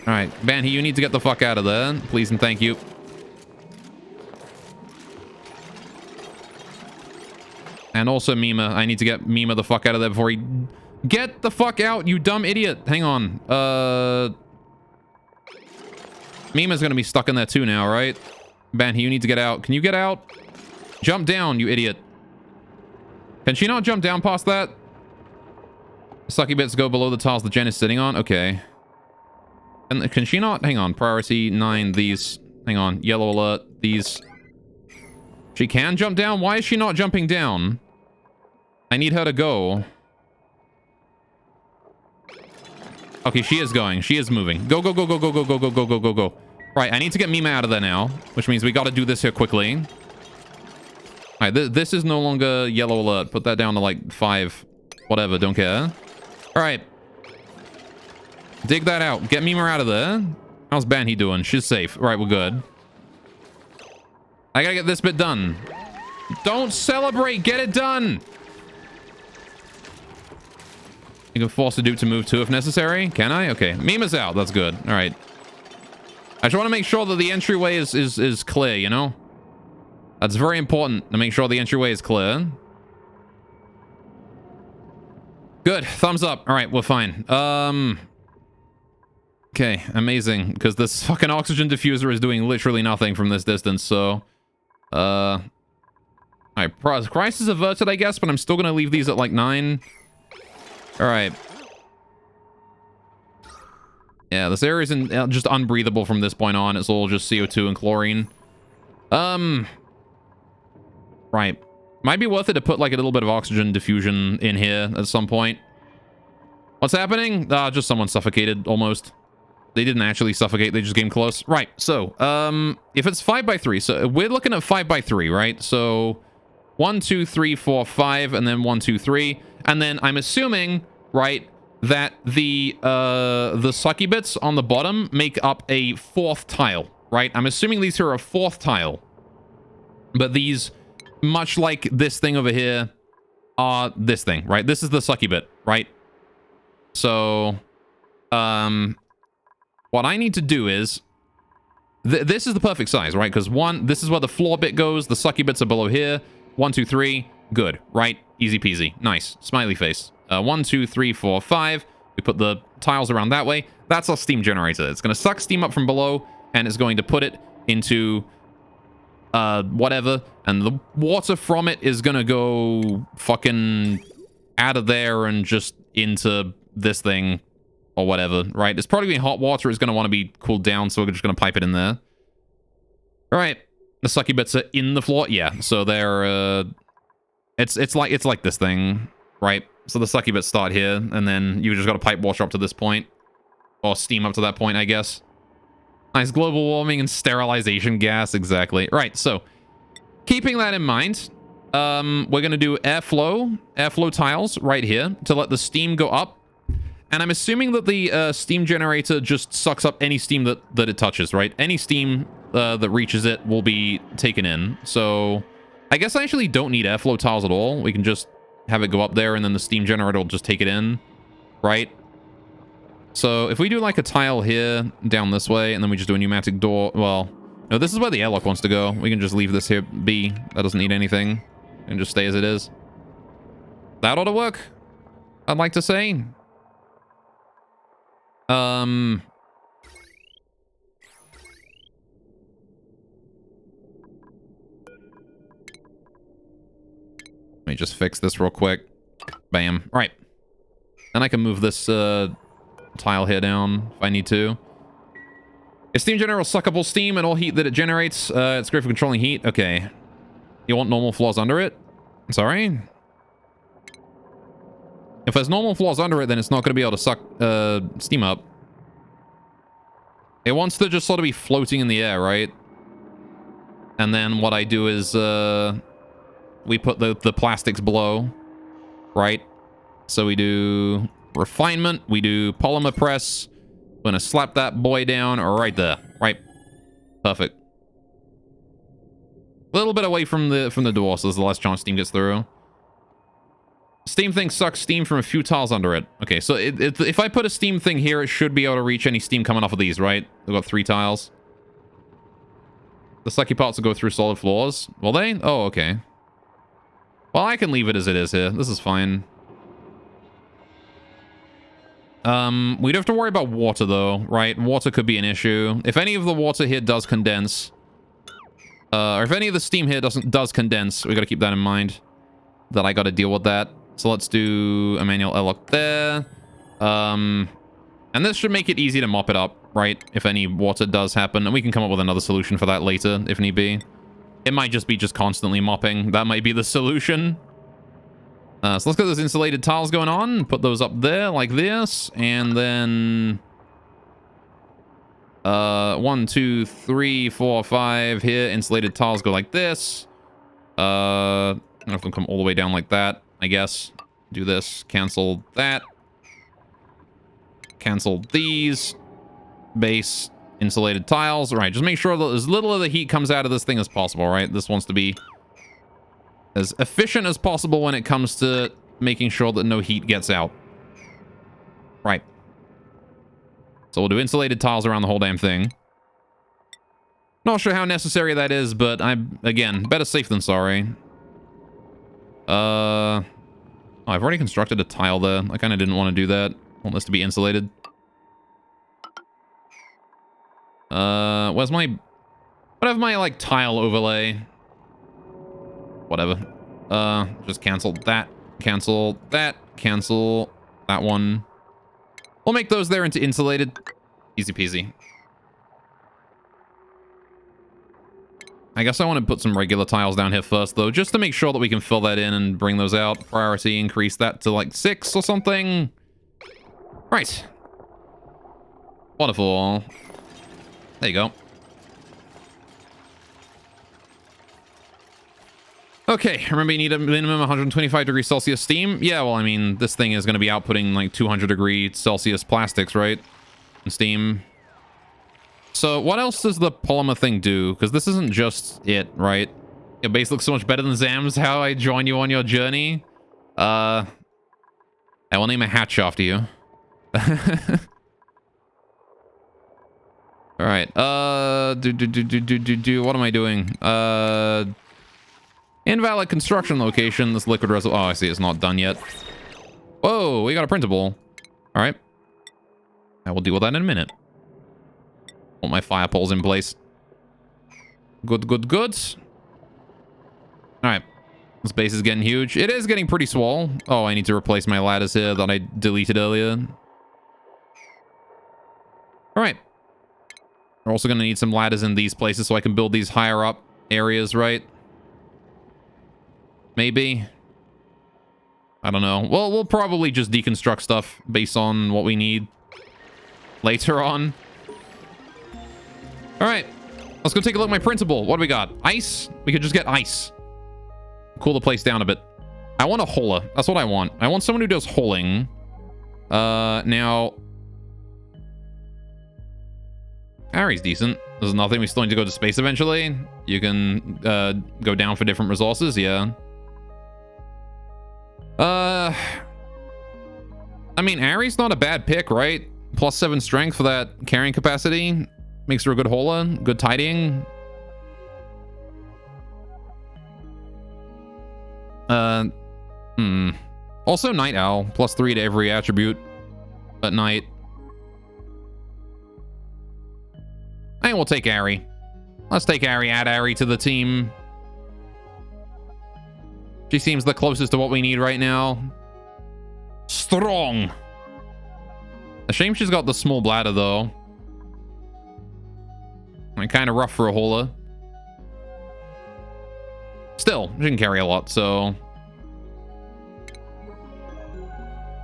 Alright, Banhy, you need to get the fuck out of there. Please and thank you. And also Mima. I need to get Mima the fuck out of there before he... Get the fuck out, you dumb idiot. Hang on. Mima's gonna be stuck in there too now, right? Banhy, you need to get out. Can you get out? Jump down, you idiot. Can she not jump down past that? Sucky bits go below the tiles the Jen is sitting on? Okay. And can she not? Hang on. Priority 9, these. Hang on. Yellow alert, these. She can jump down? Why is she not jumping down? I need her to go. Okay, she is going. She is moving. Go, go, go, go, go, go, go, go, go, go, go, go. Right, I need to get Mima out of there now, which means we got to do this here quickly. All right, this is no longer yellow alert. Put that down to like 5. Whatever, don't care. All right. Dig that out. Get Mima out of there. How's Banhy doing? She's safe. All right, we're good. I gotta get this bit done. Don't celebrate. Get it done. You can force the dupe to move too if necessary. Can I? Okay. Mima's out. That's good. All right. I just want to make sure that the entryway is clear, you know? That's very important to make sure the entryway is clear. Good. Thumbs up. All right, we're fine. Okay, amazing. Because this fucking oxygen diffuser is doing literally nothing from this distance, so... Alright, crisis averted, I guess, but I'm still gonna leave these at, like, 9. Alright. Yeah, this area is just unbreathable from this point on. It's all just CO2 and chlorine. Right. Might be worth it to put, like, a little bit of oxygen diffusion in here at some point. What's happening? Just someone suffocated, almost. They didn't actually suffocate, they just came close. Right, so, if it's 5 by 3, so we're looking at 5 by 3, right? So, 1, 2, 3, 4, 5, and then 1, 2, 3. And then I'm assuming, right, that the sucky bits on the bottom make up a 4th tile, right? I'm assuming these are a 4th tile. But these, much like this thing over here, are this thing, right? This is the sucky bit, right? So, what I need to do is... this is the perfect size, right? Because this is where the floor bit goes. The sucky bits are below here. 1, 2, 3. Good, right? Easy peasy. Nice. Smiley face. 1, 2, 3, 4, 5. We put the tiles around that way. That's our steam generator. It's going to suck steam up from below, and it's going to put it into... whatever. And the water from it is going to go fucking out of there and just into this thing. Or whatever, right? It's probably hot water is going to want to be cooled down, so we're just going to pipe it in there. All right. The sucky bits are in the floor. Yeah, so they're... It's like this thing, right? So the sucky bits start here, and then you just got to pipe water up to this point. Or steam up to that point, I guess. Nice global warming and sterilization gas, exactly. Right, so keeping that in mind, we're going to do airflow tiles right here to let the steam go up. And I'm assuming that the steam generator just sucks up any steam that it touches, right? Any steam that reaches it will be taken in. So I guess I actually don't need airflow tiles at all. We can just have it go up there and then the steam generator will just take it in, right? So if we do like a tile here down this way and then we just do a pneumatic door, well, no, this is where the airlock wants to go. We can just leave this here be. That doesn't need anything and just stay as it is. That ought to work, I'd like to say. me just fix this real quick. Bam. All right. And I can move this tile here down if I need to. Is steam generator suckable steam and all heat that it generates? It's great for controlling heat. Okay. You want normal floors under it? Sorry? If there's normal floors under it, then it's not going to be able to suck steam up. It wants to just sort of be floating in the air, right? And then what I do is we put the plastics below, right? So we do refinement, we do polymer press. I'm gonna slap that boy down right there, right? Perfect. A little bit away from the door, so there's the less chance steam gets through. Steam thing sucks steam from a few tiles under it. Okay, so if I put a steam thing here, it should be able to reach any steam coming off of these, right? We've got 3 tiles. The sucky parts will go through solid floors. Will they? Oh, okay. Well, I can leave it as it is here. This is fine. We don't have to worry about water, though, right? Water could be an issue. If any of the water here does condense, or if any of the steam here does condense, we got to keep that in mind, that I got to deal with that. So let's do a manual airlock there. And this should make it easy to mop it up, right? If any water does happen. And we can come up with another solution for that later, if need be. It might just be constantly mopping. That might be the solution. So let's get those insulated tiles going on. Put those up there like this. And then... 1, 2, 3, 4, 5 here. Insulated tiles go like this. I don't know if they'll come all the way down like that, I guess. Do this. Cancel that. Cancel these. Base insulated tiles. All right, just make sure that as little of the heat comes out of this thing as possible, right? This wants to be as efficient as possible when it comes to making sure that no heat gets out. Right. So we'll do insulated tiles around the whole damn thing. Not sure how necessary that is, but again, better safe than sorry. Oh, I've already constructed a tile there. I kind of didn't want to do that. I want this to be insulated. Where's my... What have my, like, tile overlay? Whatever. Just cancel that. Cancel that. Cancel that one. We'll make those there into insulated. Easy peasy. I guess I want to put some regular tiles down here first, though, just to make sure that we can fill that in and bring those out. Priority, increase that to, like, 6 or something. Right. Wonderful. There you go. Okay, remember you need a minimum 125 degrees Celsius steam? Yeah, well, I mean, this thing is going to be outputting, like, 200 degree Celsius plastics, right? And steam. So what else does the polymer thing do? Because this isn't just it, right? Your base looks so much better than Zam's. How I join you on your journey? I will name a hatch after you. All right. What am I doing? Invalid construction location. This liquid reservoir. Oh, I see. It's not done yet. Whoa, we got a printable. All right. I will deal with that in a minute. Want my fire poles in place. Good, good, good. All right. This base is getting huge. It is getting pretty swole. Oh, I need to replace my ladders here that I deleted earlier. All right. We're also going to need some ladders in these places so I can build these higher up areas, right? Maybe. I don't know. Well, we'll probably just deconstruct stuff based on what we need later on. All right. Let's go take a look at my printable. What do we got? Ice? We could just get ice. Cool the place down a bit. I want a holer. That's what I want. I want someone who does holing. Now... Harry's decent. There's nothing. We still need to go to space eventually. You can go down for different resources. Yeah. I mean, Ari's not a bad pick, right? +7 strength for that carrying capacity. Makes her a good hola. Good tidying. Also, Night Owl. +3 to every attribute at night. And we'll take Ari. Let's take Ari. Add Ari to the team. She seems the closest to what we need right now. Strong. A shame she's got the small bladder, though. Kind of rough for a hauler. Still, she can carry a lot, so...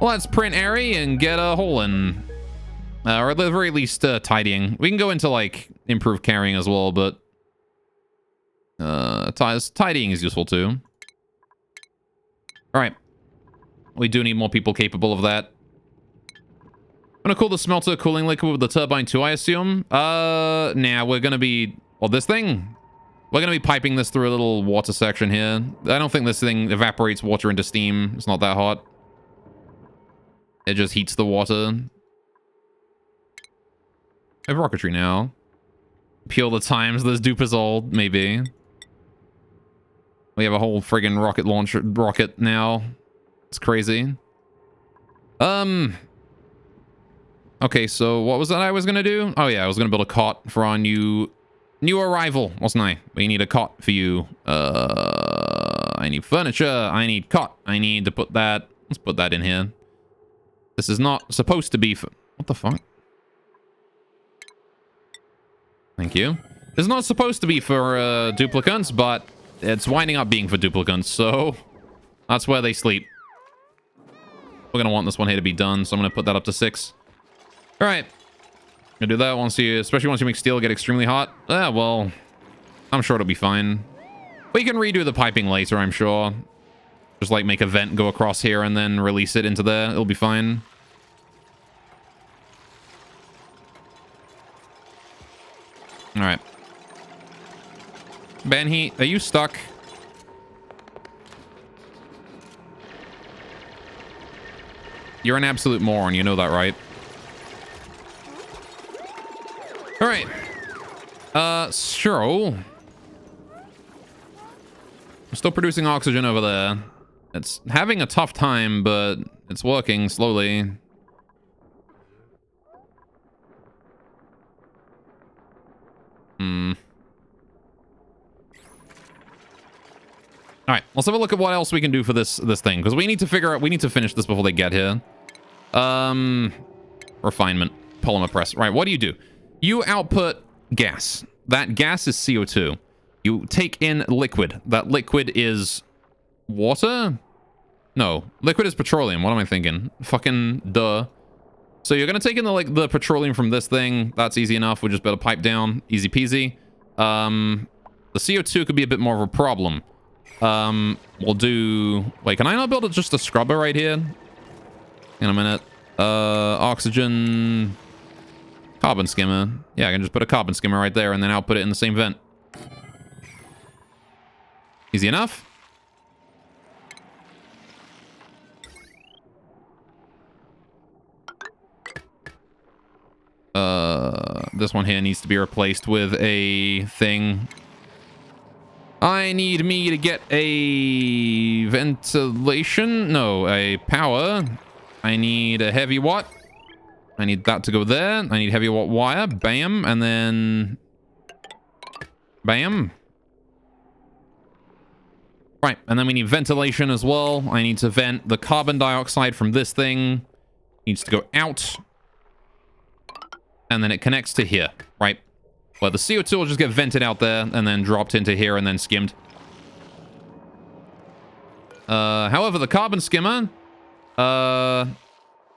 Let's print Airy and get a hole in. Or at the very least, tidying. We can go into, like, improved carrying as well, but... tidying is useful, too. Alright. We do need more people capable of that. I'm gonna cool the smelter cooling liquid with the turbine too, I assume. Nah, we're gonna be... Well, this thing... We're gonna be piping this through a little water section here. I don't think this thing evaporates water into steam. It's not that hot. It just heats the water. I have rocketry now. Peel the times this dupe is old, maybe. We have a whole friggin' rocket launcher rocket now. It's crazy. Okay, so what was that I was gonna do? Oh yeah, I was gonna build a cot for our new arrival, wasn't I? We need a cot for you. I need furniture. I need cot. I need to put that. Let's put that in here. This is not supposed to be for... What the fuck? Thank you. This is not supposed to be for duplicants, but it's winding up being for duplicants, so that's where they sleep. We're gonna want this one here to be done, so I'm gonna put that up to 6. All right, gonna do that once you, especially once you make steel get extremely hot. Well, I'm sure it'll be fine. We can redo the piping later, I'm sure. Just like make a vent go across here and then release it into there. It'll be fine. All right. Banhi, are you stuck? You're an absolute moron, you know that, right? All right. Sure. I'm still producing oxygen over there. It's having a tough time, but it's working slowly. All right, let's have a look at what else we can do for this thing, because we need to figure out, we need to finish this before they get here. Refinement, polymer press. Right, what do? You output gas. That gas is CO2. You take in liquid. That liquid is water? No, liquid is petroleum. What am I thinking? Fucking duh. So you're gonna take in the petroleum from this thing. That's easy enough. We'll just build a pipe down. Easy peasy. The CO2 could be a bit more of a problem. We'll do... Wait, can I not build just a scrubber right here? In a minute. Oxygen... Carbon skimmer. Yeah, I can just put a carbon skimmer right there and then output it in the same vent. Easy enough. This one here needs to be replaced with a thing. I need me to get a ventilation. No, a power. I need a heavy watt. I need that to go there. I need heavy watt wire. Bam. And then... Bam. Right. And then we need ventilation as well. I need to vent the carbon dioxide from this thing. Needs to go out. And then it connects to here. Right. Well, the CO2 will just get vented out there and then dropped into here and then skimmed. However, the carbon skimmer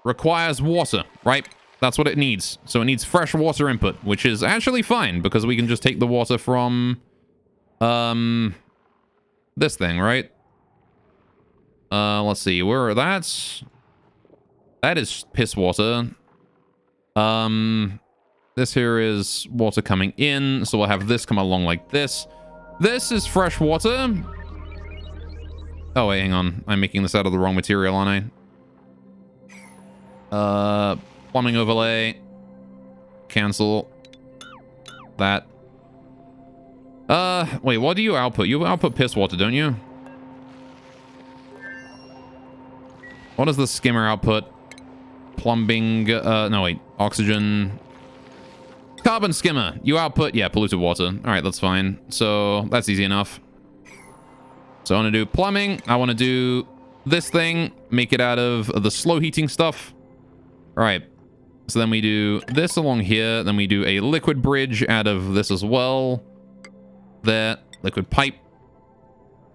requires water, right? That's what it needs. So it needs fresh water input, which is actually fine because we can just take the water from this thing, right? Let's see. Where that is piss water. This here is water coming in, so we'll have this come along like this. This is fresh water. Oh, wait, hang on. I'm making this out of the wrong material, aren't I? Plumbing overlay. Cancel. That. Wait, what do you output? You output piss water, don't you? What does the skimmer output? Plumbing, no, wait. Oxygen. Carbon skimmer. You output, yeah, polluted water. All right, that's fine. So that's easy enough. So I want to do plumbing. I want to do this thing. Make it out of the slow heating stuff. All right. So then we do this along here. Then we do a liquid bridge out of this as well. There. Liquid pipe.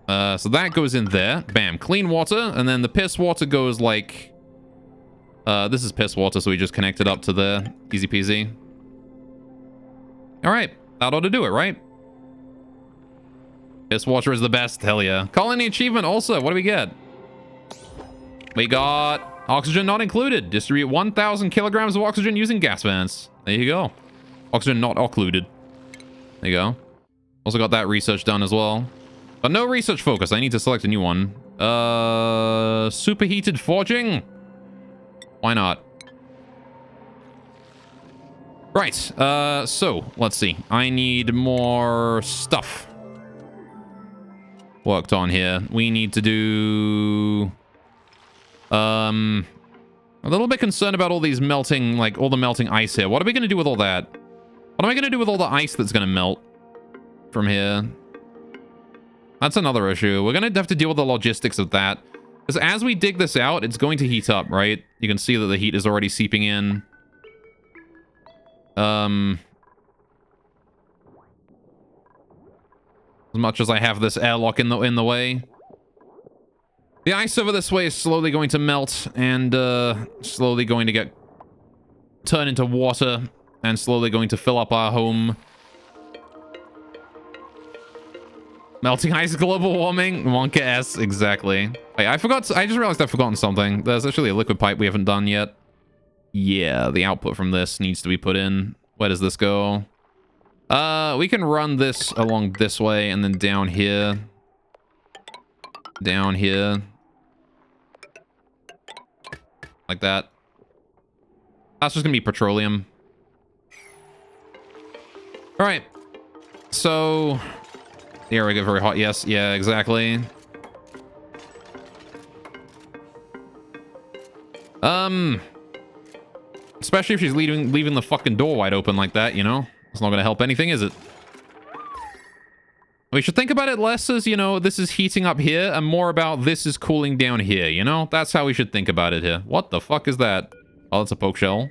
So that goes in there. Bam. Clean water. And then the piss water goes like... this is piss water, so we just connect it up to there. Easy peasy. All right. That ought to do it, right? Piss water is the best. Hell yeah. Colony achievement also. What do we get? We got oxygen not included. Distribute 1,000 kilograms of oxygen using gas vents. There you go. Oxygen not occluded. There you go. Also got that research done as well. But no research focus. I need to select a new one. Superheated forging? Why not? Right. So, let's see. I need more stuff worked on here. We need to do... a little bit concerned about all these melting, like, all the melting ice here. What are we going to do with all that? What am I going to do with all the ice that's going to melt from here? That's another issue. We're going to have to deal with the logistics of that. Because as we dig this out, it's going to heat up, right? You can see that the heat is already seeping in. As much as I have this airlock in the way. The ice over this way is slowly going to melt and slowly going to turn into water and slowly going to fill up our home. Melting ice, global warming, Wonka S, exactly. Wait, I just realized I've forgotten something. There's actually a liquid pipe we haven't done yet. Yeah, the output from this needs to be put in. Where does this go? We can run this along this way and then down here. Down here. Like that. That's just gonna be petroleum. All right. So... Here we get very hot. Yes, yeah, exactly. Especially if she's leaving the fucking door wide open like that, you know? It's not gonna help anything, is it? We should think about it less as, you know, this is heating up here, and more about this is cooling down here, you know? That's how we should think about it here. What the fuck is that? Oh, that's a poke shell.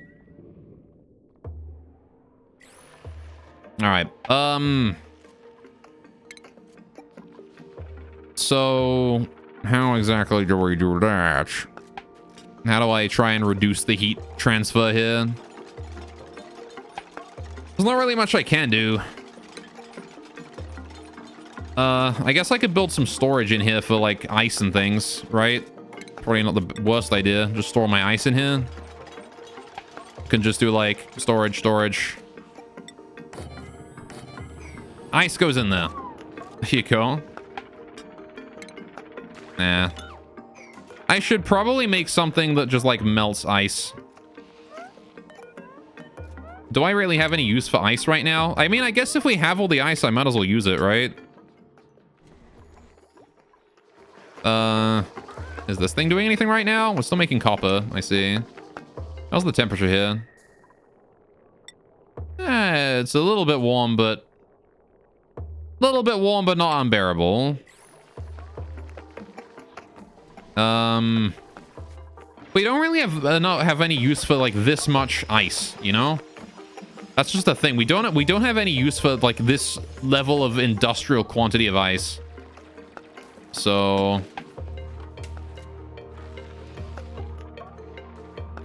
Alright, so, how exactly do we do that? How do I try and reduce the heat transfer here? There's not really much I can do. I guess I could build some storage in here for, like, ice and things, right? Probably not the worst idea. Just store my ice in here. Can just do, like, storage. Ice goes in there. There you go. Nah. I should probably make something that just, like, melts ice. Do I really have any use for ice right now? I mean, I guess if we have all the ice, I might as well use it, right? Is this thing doing anything right now? We're still making copper, I see. How's the temperature here? It's a little bit warm, but... not unbearable. We don't really have any use for, like, this much ice, you know? That's just the thing. We don't have any use for, like, this level of industrial quantity of ice. So...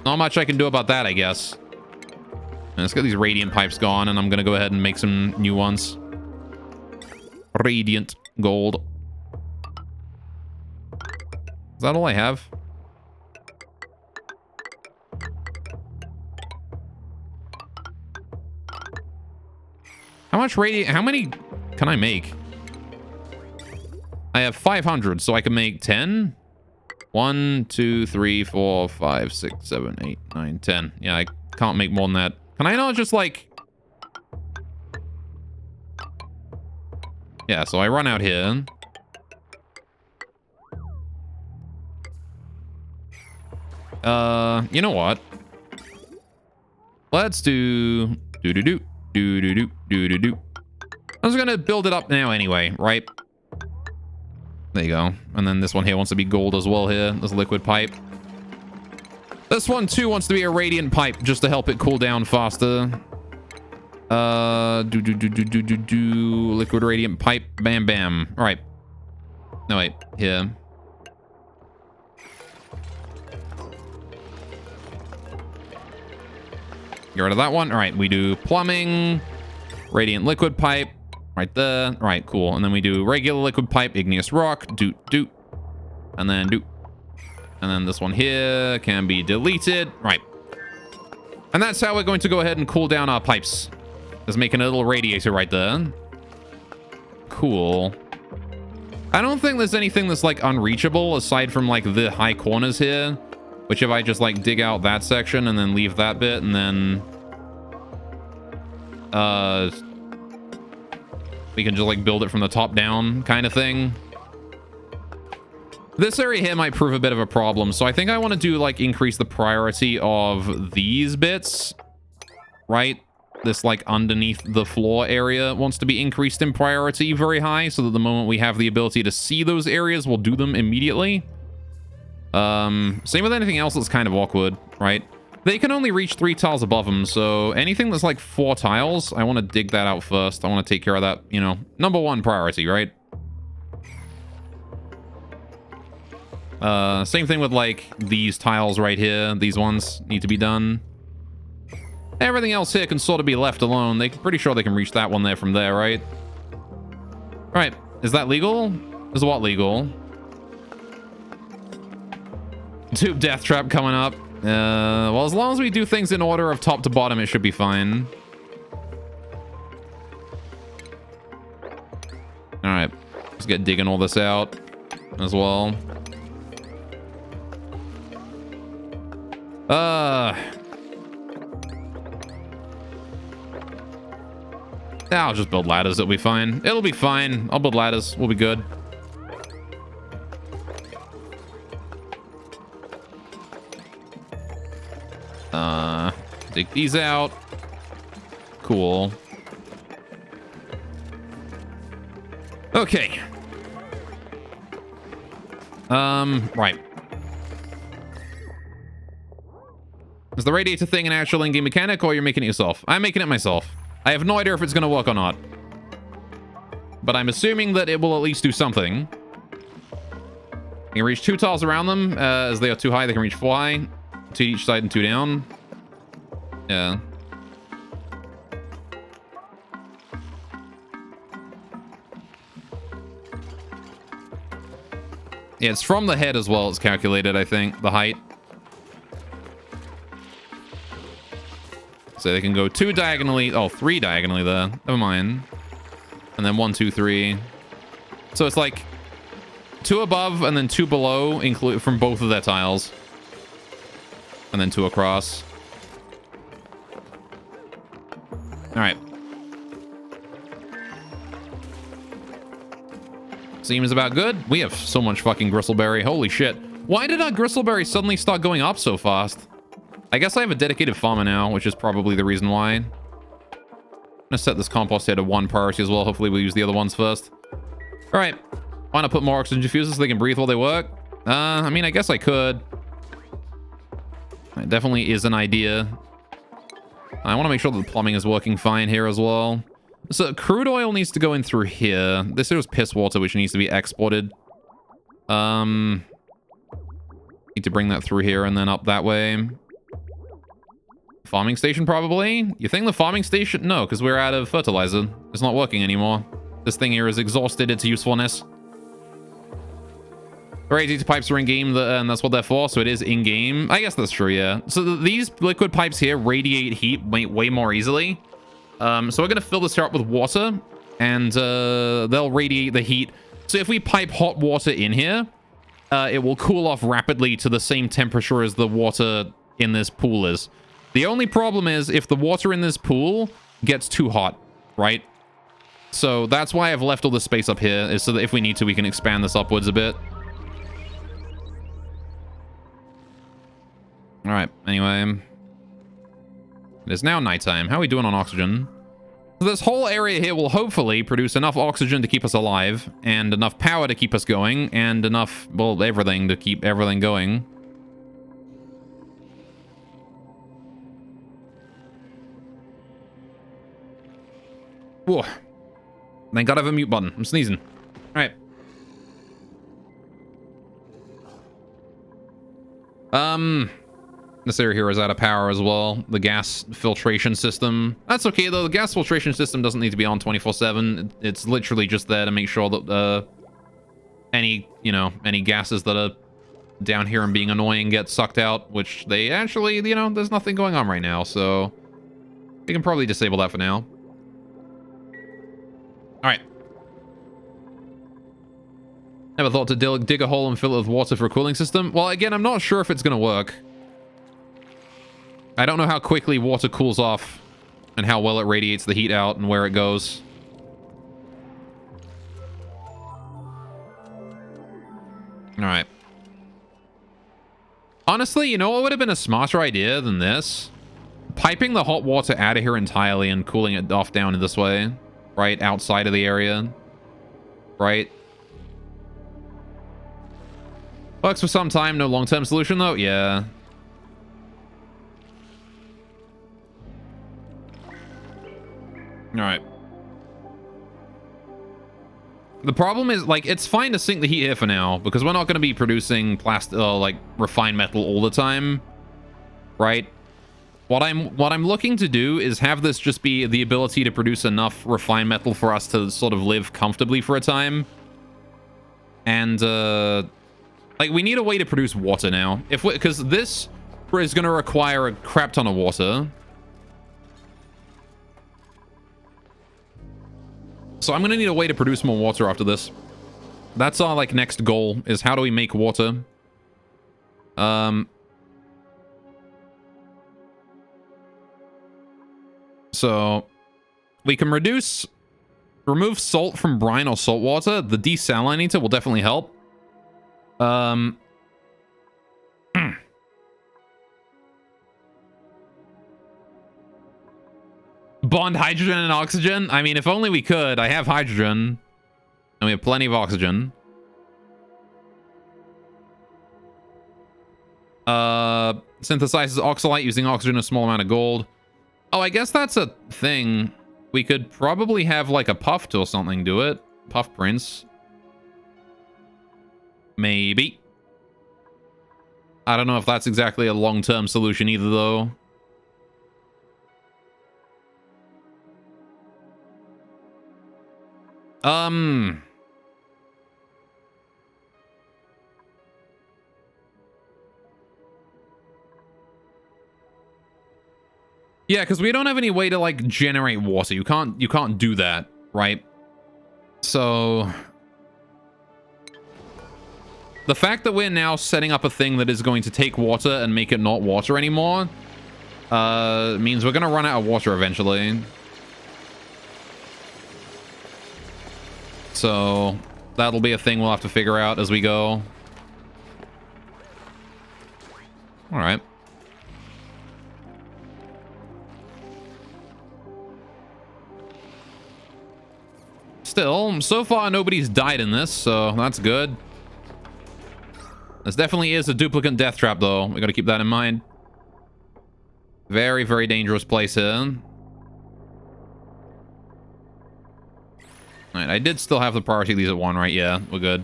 not much I can do about that, I guess. Let's get these radiant pipes gone, and I'm gonna go ahead and make some new ones. Radiant gold. Is that all I have? How many can I make? I have 500, so I can make 10? 1, 2, 3, 4, 5, 6, 7, 8, 9, 10. Yeah, I can't make more than that. Can I not just, like... yeah, so I run out here. You know what? Let's do... I'm just gonna build it up now anyway, right? There you go. And then this one here wants to be gold as well here. This liquid pipe. This one too wants to be a radiant pipe just to help it cool down faster. Liquid radiant pipe. Bam, bam. All right. No, wait. Here. Get rid of that one. All right. We do plumbing. Radiant liquid pipe. Right there. All right, cool. And then we do regular liquid pipe. Igneous rock. Doot, doot. And then doot. And then this one here can be deleted. Right. And that's how we're going to go ahead and cool down our pipes. Just making a little radiator right there. Cool. I don't think there's anything that's like unreachable aside from like the high corners here. Which if I just like dig out that section and then leave that bit and then we can just like build it from the top down kind of thing. This area here might prove a bit of a problem, so I think I want to do like increase the priority of these bits, right? This like underneath the floor area wants to be increased in priority very high, so that the moment we have the ability to see those areas, we'll do them immediately. Same with anything else that's kind of awkward, right? They can only reach 3 tiles above them, so anything that's like 4 tiles, I want to dig that out first. I want to take care of that, you know, number 1 priority, right? Same thing with like these tiles right here. These ones need to be done. Everything else here can sort of be left alone. They're pretty sure they can reach that one there from there, right? All right, is that legal? Is what legal? Tube death trap coming up. Well, as long as we do things in order of top to bottom, it should be fine. All right, let's get digging all this out as well. I'll just build ladders. It'll be fine. It'll be fine. I'll build ladders. We'll be good. Dig these out. Cool. Okay. Right. Is the radiator thing an actual in-game mechanic, or you're making it yourself? I'm making it myself. I have no idea if it's going to work or not. But I'm assuming that it will at least do something. You can reach 2 tiles around them. As they are too high, they can reach 4 high. 2 each side and 2 down. Yeah. Yeah, it's from the head as well. It's calculated, I think, the height. So they can go 2 diagonally. Oh, 3 diagonally there. Never mind. And then 1, 2, 3. So it's like 2 above and then 2 below, include from both of their tiles. And then 2 across. All right. Seems about good. We have so much fucking gristleberry. Holy shit. Why did our gristleberry suddenly start going up so fast? I guess I have a dedicated farmer now, which is probably the reason why. I'm gonna set this compost here to 1 priority as well. Hopefully we'll use the other ones first. All right. Why not put more oxygen diffusers so they can breathe while they work? I mean, I guess I could. It definitely is an idea. I want to make sure that the plumbing is working fine here as well. So crude oil needs to go in through here. This is piss water, which needs to be exported. Need to bring that through here and then up that way. Farming station, probably? You think the farming station? No, because we're out of fertilizer. It's not working anymore. This thing here is exhausted its usefulness. Radiator pipes are in-game, and that's what they're for, so it is in-game. I guess that's true, yeah. So these liquid pipes here radiate heat way more easily. So we're going to fill this here up with water, and they'll radiate the heat. So if we pipe hot water in here, it will cool off rapidly to the same temperature as the water in this pool is. The only problem is if the water in this pool gets too hot, right? So that's why I've left all this space up here, is so that if we need to, we can expand this upwards a bit. All right, anyway. It is now nighttime. How are we doing on oxygen? This whole area here will hopefully produce enough oxygen to keep us alive, and enough power to keep us going, and enough, well, everything to keep everything going. Whoa. Thank God I have a mute button. I'm sneezing. All right. This area here is out of power as well. The gas filtration system. That's okay, though. The gas filtration system doesn't need to be on 24/7. It's literally just there to make sure that any gases that are down here and being annoying get sucked out, which they actually, there's nothing going on right now, so we can probably disable that for now. All right. Never thought to dig a hole and fill it with water for a cooling system. Well, again, I'm not sure if it's going to work. I don't know how quickly water cools off and how well it radiates the heat out and where it goes. All right. Honestly, you know what would have been a smarter idea than this? Piping the hot water out of here entirely and cooling it off down in this way. Right outside of the area. Right? Works for some time, no long-term solution though? Yeah. Alright. The problem is, like, it's fine to sink the heat here for now, because we're not going to be producing like, refined metal all the time. Right? What I'm looking to do is have this just be the ability to produce enough refined metal for us to sort of live comfortably for a time. And, like, we need a way to produce water now. Because this is going to require a crap ton of water. So I'm going to need a way to produce more water after this. That's our, like, next goal, is how do we make water? So we can remove salt from brine or salt water. The desalinator will definitely help. Bond hydrogen and oxygen. I mean, if only we could. I have hydrogen and we have plenty of oxygen. Synthesizes oxalite using oxygen, a small amount of gold. Oh, I guess that's a thing. We could probably have like a puff or something do it. Puff prints. Maybe. I don't know if that's exactly a long-term solution either, though. Yeah, because we don't have any way to, like, generate water. You can't do that, right? So the fact that we're now setting up a thing that is going to take water and make it not water anymore means we're going to run out of water eventually. So that'll be a thing we'll have to figure out as we go. All right. Still, so far nobody's died in this, so that's good. This definitely is a duplicate death trap, though. We gotta keep that in mind. Very, very dangerous place here. Alright, I did still have the priority these at 1, right? Yeah, we're good.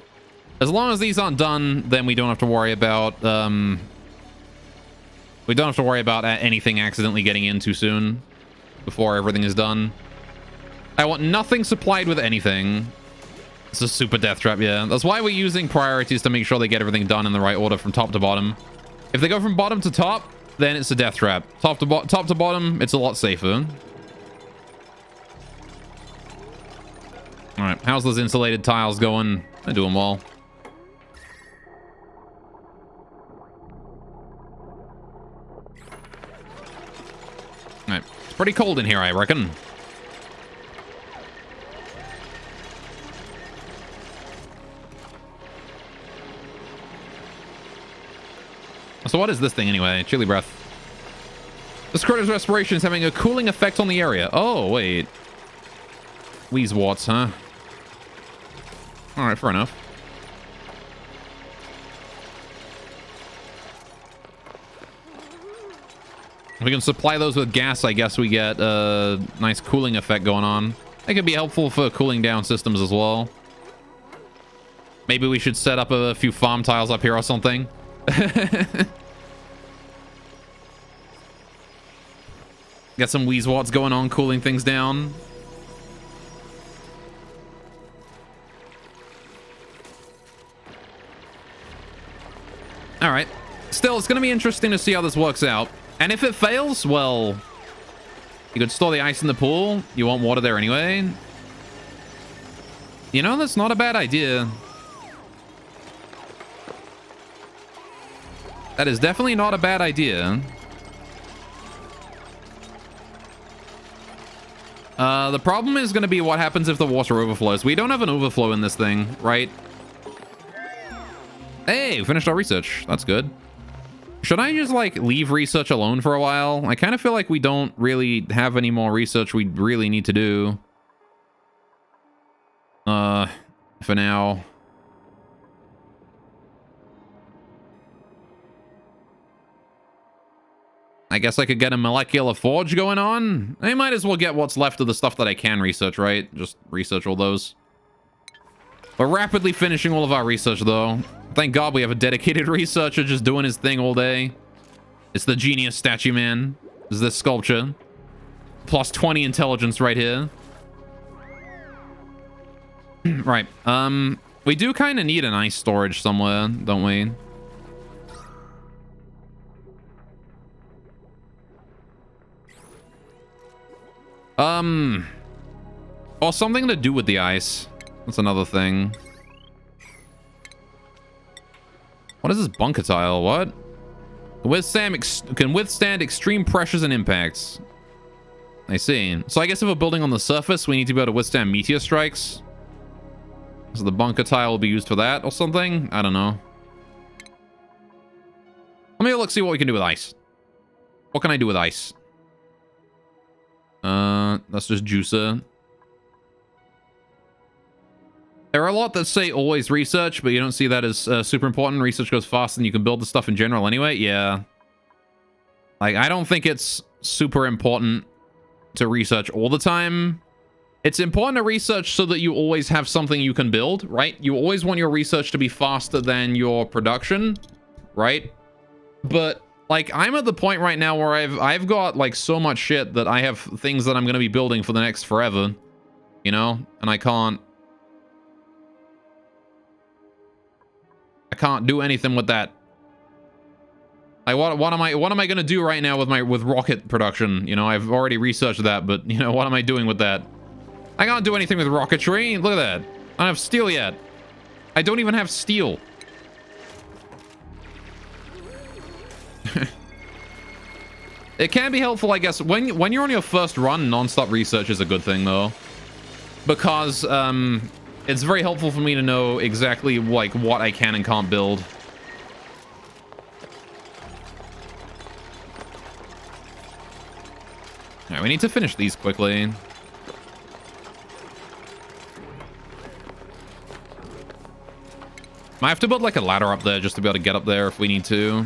As long as these aren't done, then we don't have to worry about, anything accidentally getting in too soon before everything is done. I want nothing supplied with anything. It's a super death trap, yeah. That's why we're using priorities to make sure they get everything done in the right order from top to bottom. If they go from bottom to top, then it's a death trap. Top to bottom, it's a lot safer. All right, how's those insulated tiles going? They're doing well. All right, it's pretty cold in here, I reckon. So what is this thing anyway? Chilly breath. This critter's respiration is having a cooling effect on the area. Oh, wait. Wheeze watts, huh? Alright, fair enough. If we can supply those with gas, I guess we get a nice cooling effect going on. That could be helpful for cooling down systems as well. Maybe we should set up a few farm tiles up here or something. Got some wheeze watts going on, cooling things down. All right. Still, it's going to be interesting to see how this works out. And if it fails, well, you could store the ice in the pool. You want water there anyway. You know, that's not a bad idea. That is definitely not a bad idea. The problem is going to be what happens if the water overflows. We don't have an overflow in this thing, right? Hey, we finished our research. That's good. Should I just, like, leave research alone for a while? I kind of feel like we don't really have any more research we really need to do. For now. I guess I could get a molecular forge going on. I might as well get what's left of the stuff that I can research, right? Just research all those. We're rapidly finishing all of our research, though. Thank God we have a dedicated researcher just doing his thing all day. It's the genius statue man. This is this sculpture. Plus 20 intelligence right here. Right. We do kind of need an ice storage somewhere, don't we? Or something to do with the ice. That's another thing. What is this bunker tile? What? Can withstand extreme pressures and impacts. I see. So I guess if we're building on the surface, we need to be able to withstand meteor strikes. So the bunker tile will be used for that or something? I don't know. Let me look, see what we can do with ice. What can I do with ice? That's just juicer. There are a lot that say always research, but you don't see that as super important. Research goes faster than you can build the stuff in general anyway. Yeah. Like, I don't think it's super important to research all the time. It's important to research so that you always have something you can build, right? You always want your research to be faster than your production, right? But, like, I'm at the point right now where I've got, like, so much shit that I have things that I'm going to be building for the next forever, you know? And I can't do anything with that. Like, what am I gonna do right now with rocket production? You know, I've already researched that, but you know, what am I doing with that? I can't do anything with rocketry. Look at that. I don't have steel yet. I don't even have steel. It can be helpful, I guess, when you're on your first run. Non-stop research is a good thing, though, because it's very helpful for me to know exactly, like, what I can and can't build. Alright, we need to finish these quickly. Might have to build, like, a ladder up there just to be able to get up there if we need to.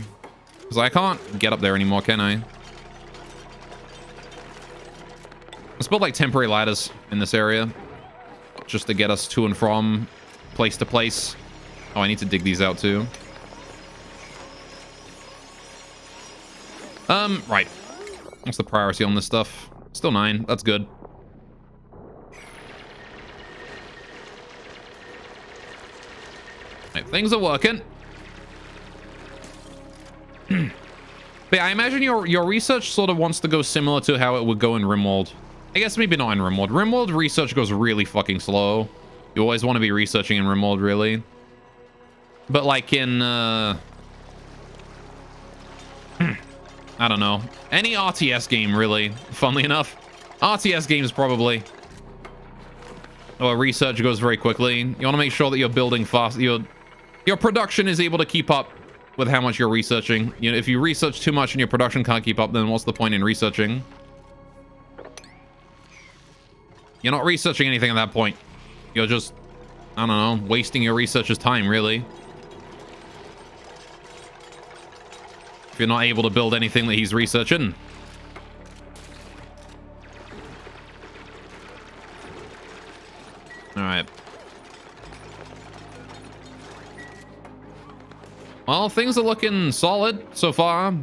Because I can't get up there anymore, can I? Let's build, like, temporary ladders in this area, just to get us to and from place to place. Oh, I need to dig these out too. Right. What's the priority on this stuff? Still 9. That's good. Right, things are working. But yeah, I imagine your research sort of wants to go similar to how it would go in Rimworld. I guess maybe not in Rimworld. Rimworld research goes really fucking slow. You always want to be researching in Rimworld, really. But like in, I don't know. Any RTS game, really, funnily enough. RTS games, probably. Or research goes very quickly. You want to make sure that you're building fast. Your production is able to keep up with how much you're researching. You know, if you research too much and your production can't keep up, then what's the point in researching? You're not researching anything at that point. You're just, I don't know, wasting your researcher's time, really. If you're not able to build anything that he's researching. Alright. Well, things are looking solid so far.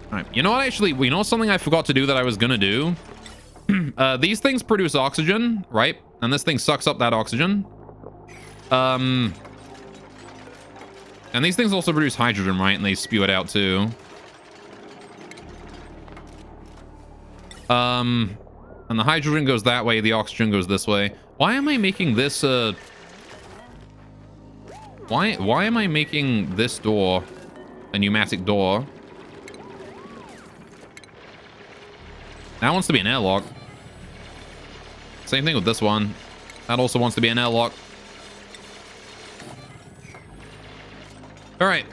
Alright, you know what, actually, you know something I forgot to do that I was gonna do? These things produce oxygen, right? And this thing sucks up that oxygen. And these things also produce hydrogen, right? And they spew it out too. And the hydrogen goes that way, the oxygen goes this way. Why am I making this, Why am I making this door a pneumatic door? That wants to be an airlock. Same thing with this one. That also wants to be an airlock. Alright.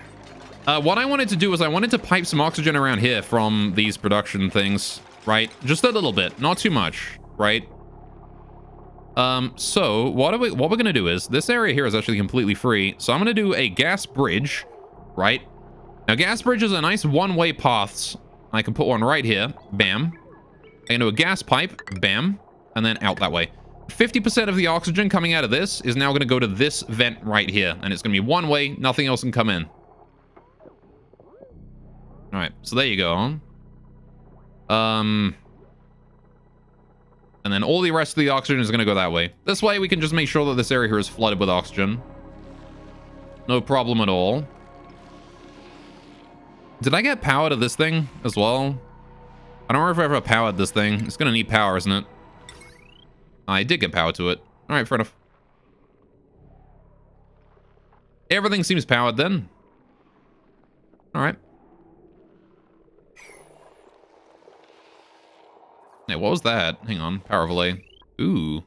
What I wanted to do was I wanted to pipe some oxygen around here from these production things, right? Just a little bit, not too much, right? So what we're gonna do is this area here is actually completely free. So I'm gonna do a gas bridge, right? Now gas bridges are nice one-way paths. I can put one right here, bam. I can do a gas pipe, bam, and then out that way. 50% of the oxygen coming out of this is now gonna go to this vent right here, and it's gonna be one way, nothing else can come in. All right, so there you go. And then all the rest of the oxygen is going to go that way. This way, we can just make sure that this area here is flooded with oxygen. No problem at all. Did I get power to this thing as well? I don't remember if I ever powered this thing. It's going to need power, isn't it? I did get power to it. All right, fair enough. Everything seems powered then. All right. Hey, what was that? Hang on. Power relay. Ooh.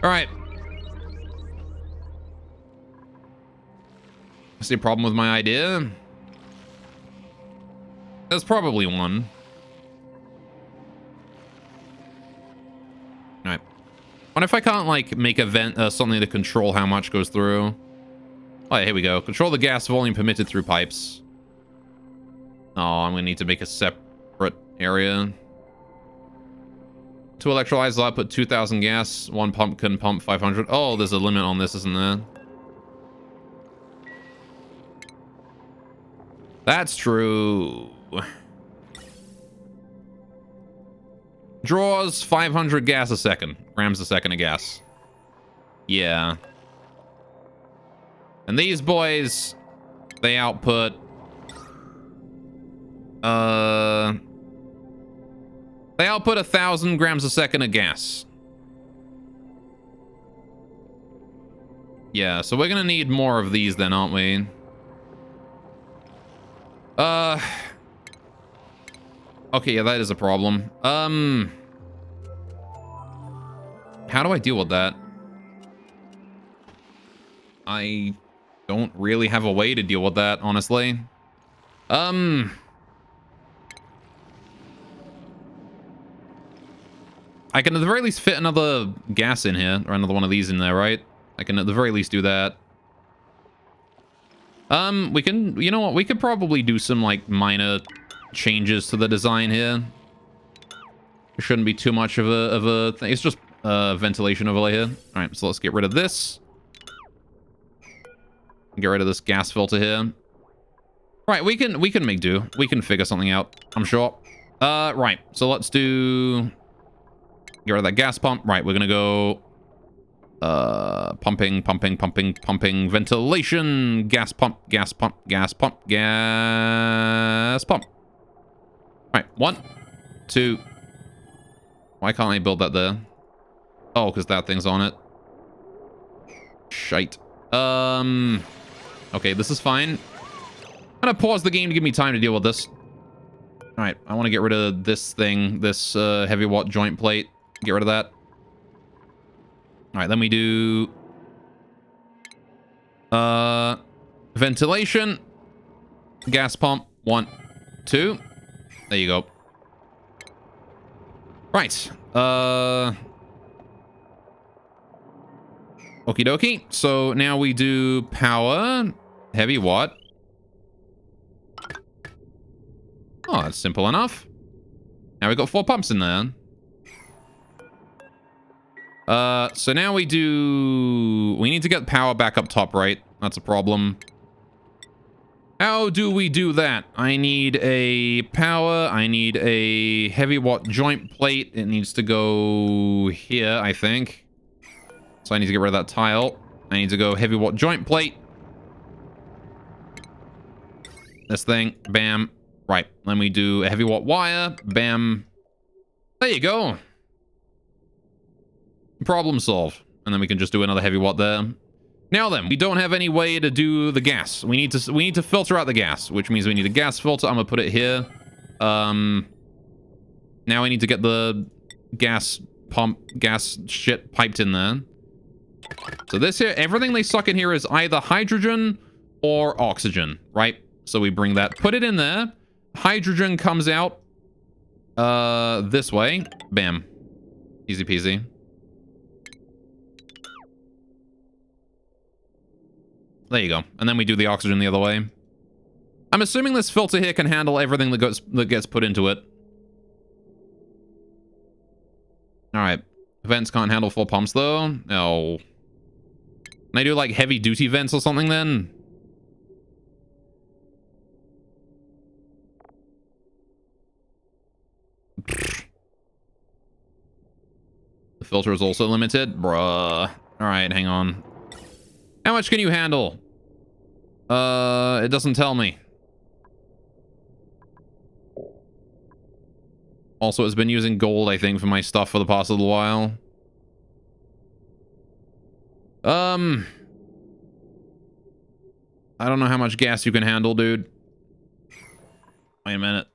Alright. I see a problem with my idea. There's probably one. Alright. What if I can't, like, make a vent, something to control how much goes through? Oh, yeah, here we go. Control the gas volume permitted through pipes. Oh, I'm gonna need to make a separate area. 2 electrolyzers output 2,000 gas. 1 pump can pump 500. Oh, there's a limit on this, isn't there? That's true. Draws 500 gas a second. Grams a second of gas. Yeah. And these boys, they output... They output 1,000 grams a second of gas. Yeah, so we're gonna need more of these then, aren't we? Okay, yeah, that is a problem. How do I deal with that? I don't really have a way to deal with that, honestly. I can at the very least fit another gas in here, or another one of these in there, right? I can at the very least do that. We can, you know what? We could probably do some, like, minor changes to the design here. It shouldn't be too much of a thing. It's just ventilation overlay here. All right, so let's get rid of this. Get rid of this gas filter here. Right, we can make do. We can figure something out, I'm sure. Right, so let's do... Get rid of that gas pump. Right, we're gonna go... pumping, ventilation, gas pump. Right, 1, 2... Why can't I build that there? Oh, because that thing's on it. Shite. Okay, this is fine. I'm gonna pause the game to give me time to deal with this. Alright, I want to get rid of this thing, this heavy watt joint plate. Get rid of that. Alright, then we do... ventilation. Gas pump. 1, 2. There you go. Right. Okie dokie. So now we do power. Heavy watt. Oh, that's simple enough. Now we've got 4 pumps in there. So now we need to get power back up top, right? That's a problem. How do we do that? I need a power. I need a heavy watt joint plate. It needs to go here, I think. So I need to get rid of that tile. I need to go heavy watt joint plate. This thing. Bam. Right. Then we do a heavy watt wire. Bam. There you go. Problem solved. And then we can just do another heavy watt there. Now then, we don't have any way to do the gas. We need to filter out the gas, which means we need a gas filter. I'm gonna put it here. Now I need to get the gas shit piped in there. So this here, everything they suck in here is either hydrogen or oxygen, right? So we bring that, put it in there. Hydrogen comes out this way. Bam. Easy peasy. There you go. And then we do the oxygen the other way. I'm assuming this filter here can handle everything that gets put into it. Alright. Vents can't handle 4 pumps, though. No. Can I do, like, heavy-duty vents or something, then? The filter is also limited? Bruh. Alright, hang on. How much can you handle? It doesn't tell me. Also, it's been using gold, I think, for my stuff for the past little while. I don't know how much gas you can handle, dude. Wait a minute.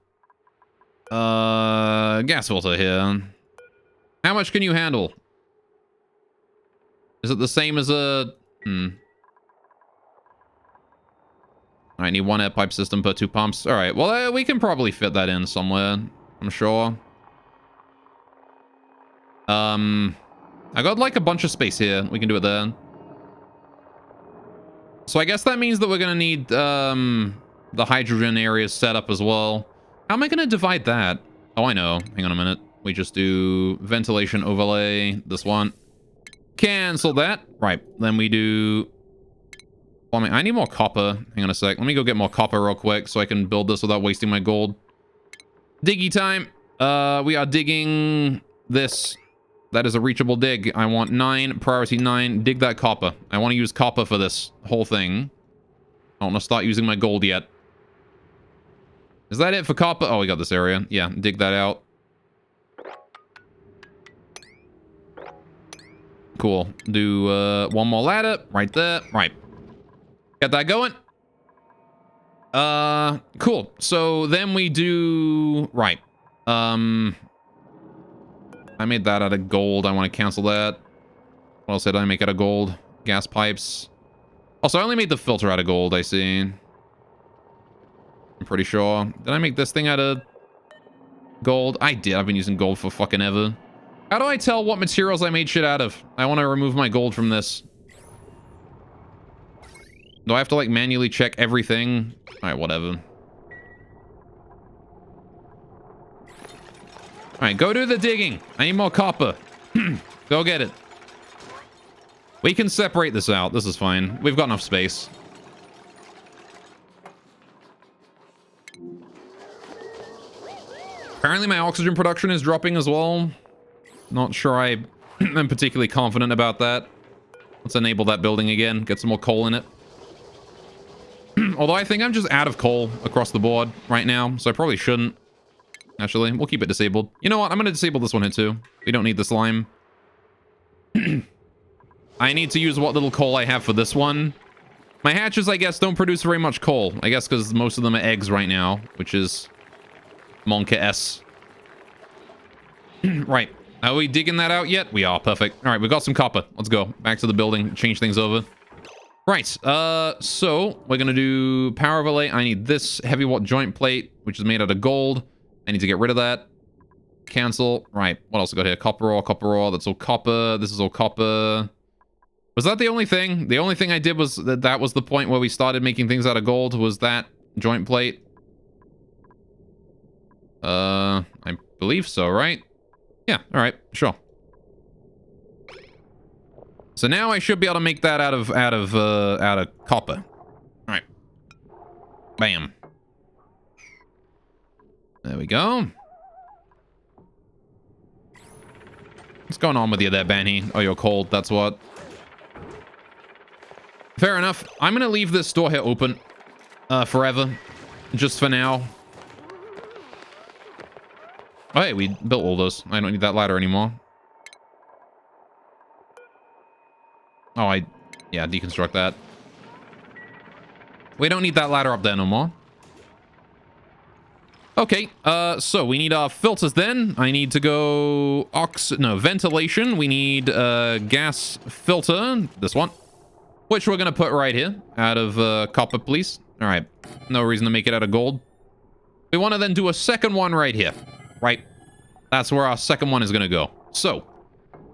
Gas filter here. How much can you handle? Is it the same as a... I need 1 air pipe system per 2 pumps. All right, well, we can probably fit that in somewhere, I'm sure. I got, like, a bunch of space here. We can do it there. So I guess that means that we're going to need the hydrogen areas set up as well. How am I going to divide that? Oh, I know. Hang on a minute. We just do ventilation overlay. This one. Cancel that. Right. Then we do... Well, I need more copper. Hang on a sec. Let me go get more copper real quick so I can build this without wasting my gold. Diggy time. We are digging this. That is a reachable dig. I want 9. Priority 9. Dig that copper. I want to use copper for this whole thing. I don't want to start using my gold yet. Is that it for copper? Oh, we got this area. Yeah, dig that out. Cool. Do 1 more ladder. Right there. Right. Got that going. Cool. So then we do... Right. I made that out of gold. I want to cancel that. What else did I make out of gold? Gas pipes. Also, I only made the filter out of gold, I see. I'm pretty sure. Did I make this thing out of gold? I did. I've been using gold for fucking ever. How do I tell what materials I made shit out of? I want to remove my gold from this. Do I have to, like, manually check everything? Alright, whatever. Alright, go do the digging. I need more copper. Go get it. We can separate this out. This is fine. We've got enough space. Apparently my oxygen production is dropping as well. Not sure I am particularly confident about that. Let's enable that building again. Get some more coal in it. Although I think I'm just out of coal across the board right now, so I probably shouldn't. Actually, we'll keep it disabled. You know what? I'm going to disable this one here too. We don't need the slime. I need to use what little coal I have for this one. My hatches, I guess, don't produce very much coal. I guess because most of them are eggs right now, which is Monka S. Right. Are we digging that out yet? We are. Perfect. All right, we've got some copper. Let's go. Back to the building. Change things over. Right, so we're gonna do power overlay. I need this heavy watt joint plate, which is made out of gold. I need to get rid of that. Cancel. Right, what else I got here? Copper ore, that's all copper. This is all copper. Was that the only thing? The only thing I did was that was the point where we started making things out of gold, was that joint plate. I believe so, right? Yeah, alright, sure. So now I should be able to make that out of copper. Alright. Bam. There we go. What's going on with you there, Benny? Oh, you're cold, that's what. Fair enough. I'm gonna leave this door here open forever. Just for now. Oh, hey, we built all those. I don't need that ladder anymore. Oh, yeah, deconstruct that. We don't need that ladder up there no more. Okay, so we need our filters then. I need to go ventilation. We need gas filter, this one, which we're gonna put right here out of copper, please. All right, no reason to make it out of gold. We want to then do a second one right here, right? That's where our second one is gonna go. So,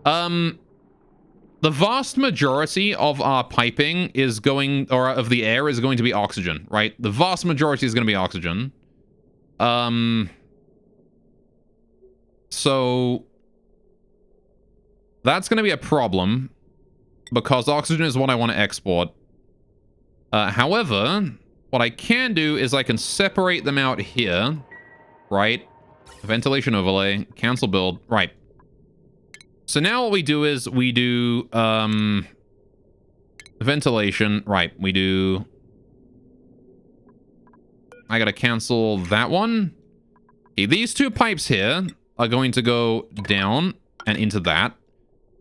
the vast majority of our piping is going, or of the air is going to be oxygen, right? The vast majority is going to be oxygen. So that's going to be a problem because oxygen is what I want to export. However, what I can do is I can separate them out here, right? Ventilation overlay, cancel build, right? So now what we do is we do ventilation, right? We do. I gotta cancel that one. Okay, these two pipes here are going to go down and into that.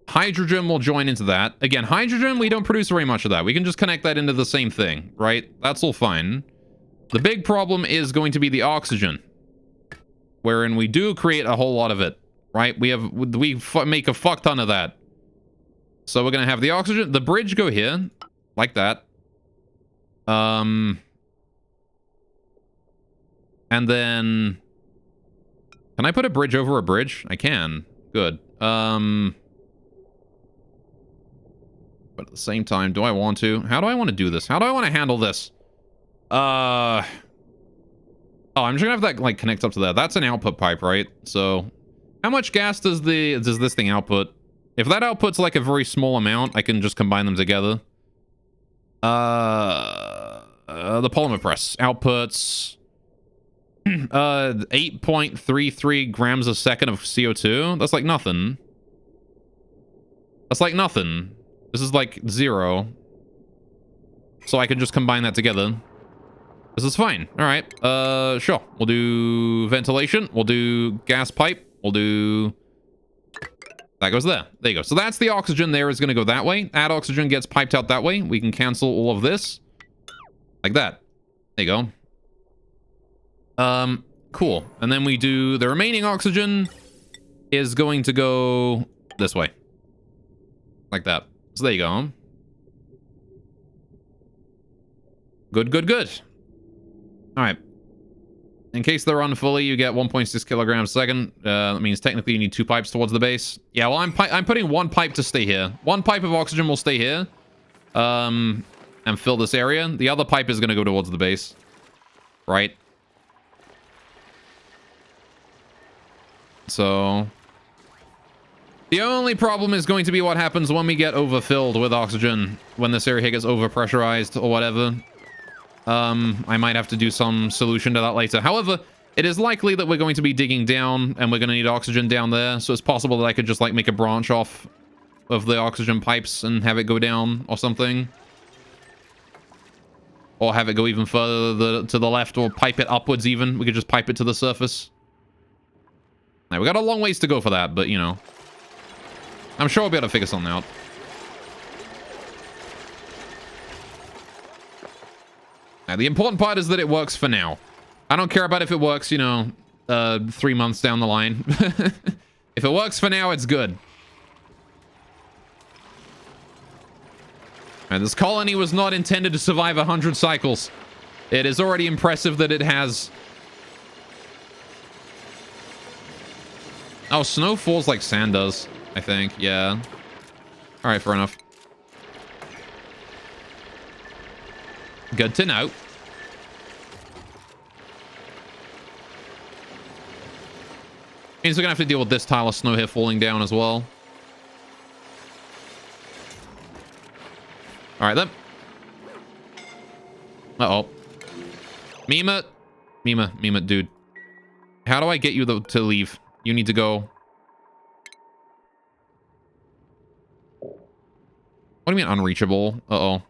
Hydrogen will join into that. Again, hydrogen, we don't produce very much of that. We can just connect that into the same thing, right? That's all fine. The big problem is going to be the oxygen, wherein we do create a whole lot of it, right? We make a fuck ton of that. So we're gonna have the oxygen, the bridge go here, like that. And then, can I put a bridge over a bridge? I can. Good. But at the same time, do I want to? How do I want to do this? How do I want to handle this? Oh, I'm just gonna have that like connect up to that. That's an output pipe, right? So, how much gas does this thing output? If that outputs like a very small amount, I can just combine them together. The polymer press outputs 8.33 grams a second of CO2. That's like nothing. That's like nothing. This is like 0. So I can just combine that together. This is fine. All right. Sure. We'll do ventilation. We'll do gas pipe. We'll do. That goes there. There you go. So that's the oxygen there is going to go that way. That oxygen gets piped out that way. We can cancel all of this. Like that. There you go. Cool. And then we do the remaining oxygen is going to go this way. Like that. So there you go. Good, good, good. All right. In case they're run fully, you get 1.6 kilograms a second. That means technically you need 2 pipes towards the base. Yeah, well, I'm putting 1 pipe to stay here. 1 pipe of oxygen will stay here. And fill this area. The other pipe is going to go towards the base. Right? So, the only problem is going to be what happens when we get overfilled with oxygen, when this area here gets overpressurized or whatever. I might have to do some solution to that later. However, it is likely that we're going to be digging down and we're going to need oxygen down there. So it's possible that I could just like make a branch off of the oxygen pipes and have it go down or something. Or have it go even further to the left, or pipe it upwards even. We could just pipe it to the surface. Now, we got a long ways to go for that, but, you know. I'm sure we'll be able to figure something out. Now, the important part is that it works for now. I don't care about if it works, you know, 3 months down the line. If it works for now, it's good. And this colony was not intended to survive 100 cycles. It is already impressive that it has. Oh, snow falls like sand does, I think. Yeah. All right, fair enough. Good to know. Means we're gonna have to deal with this tile of snow here falling down as well. All right, then. Uh-oh. Mima, dude. How do I get you to leave? You need to go. What do you mean unreachable? Uh-oh.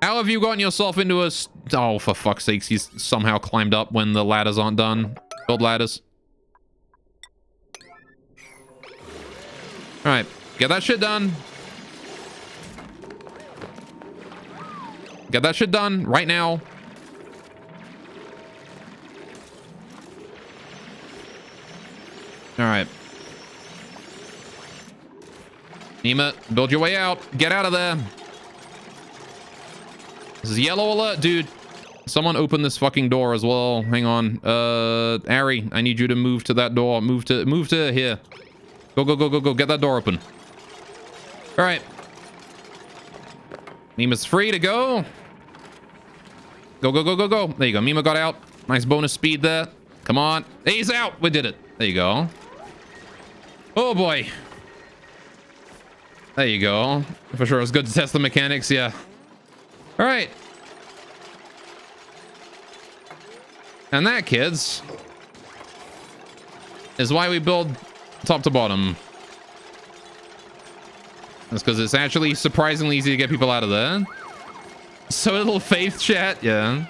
How have you gotten yourself into a... Oh, for fuck's sakes, he's somehow climbed up when the ladders aren't done. Build ladders. All right, get that shit done. Get that shit done right now. All right. Nima, build your way out. Get out of there. This is yellow alert, dude. Someone open this fucking door as well. Hang on. Ari, I need you to move to that door. Move to here. Go. Get that door open. All right. Mima's free to go. Go. There you go. Mima got out. Nice bonus speed there. Come on. He's out. We did it. There you go. Oh, boy. There you go. For sure, it was good to test the mechanics, yeah. All right. And that, kids, is why we build top to bottom. That's because it's actually surprisingly easy to get people out of there. So little faith, chat, yeah.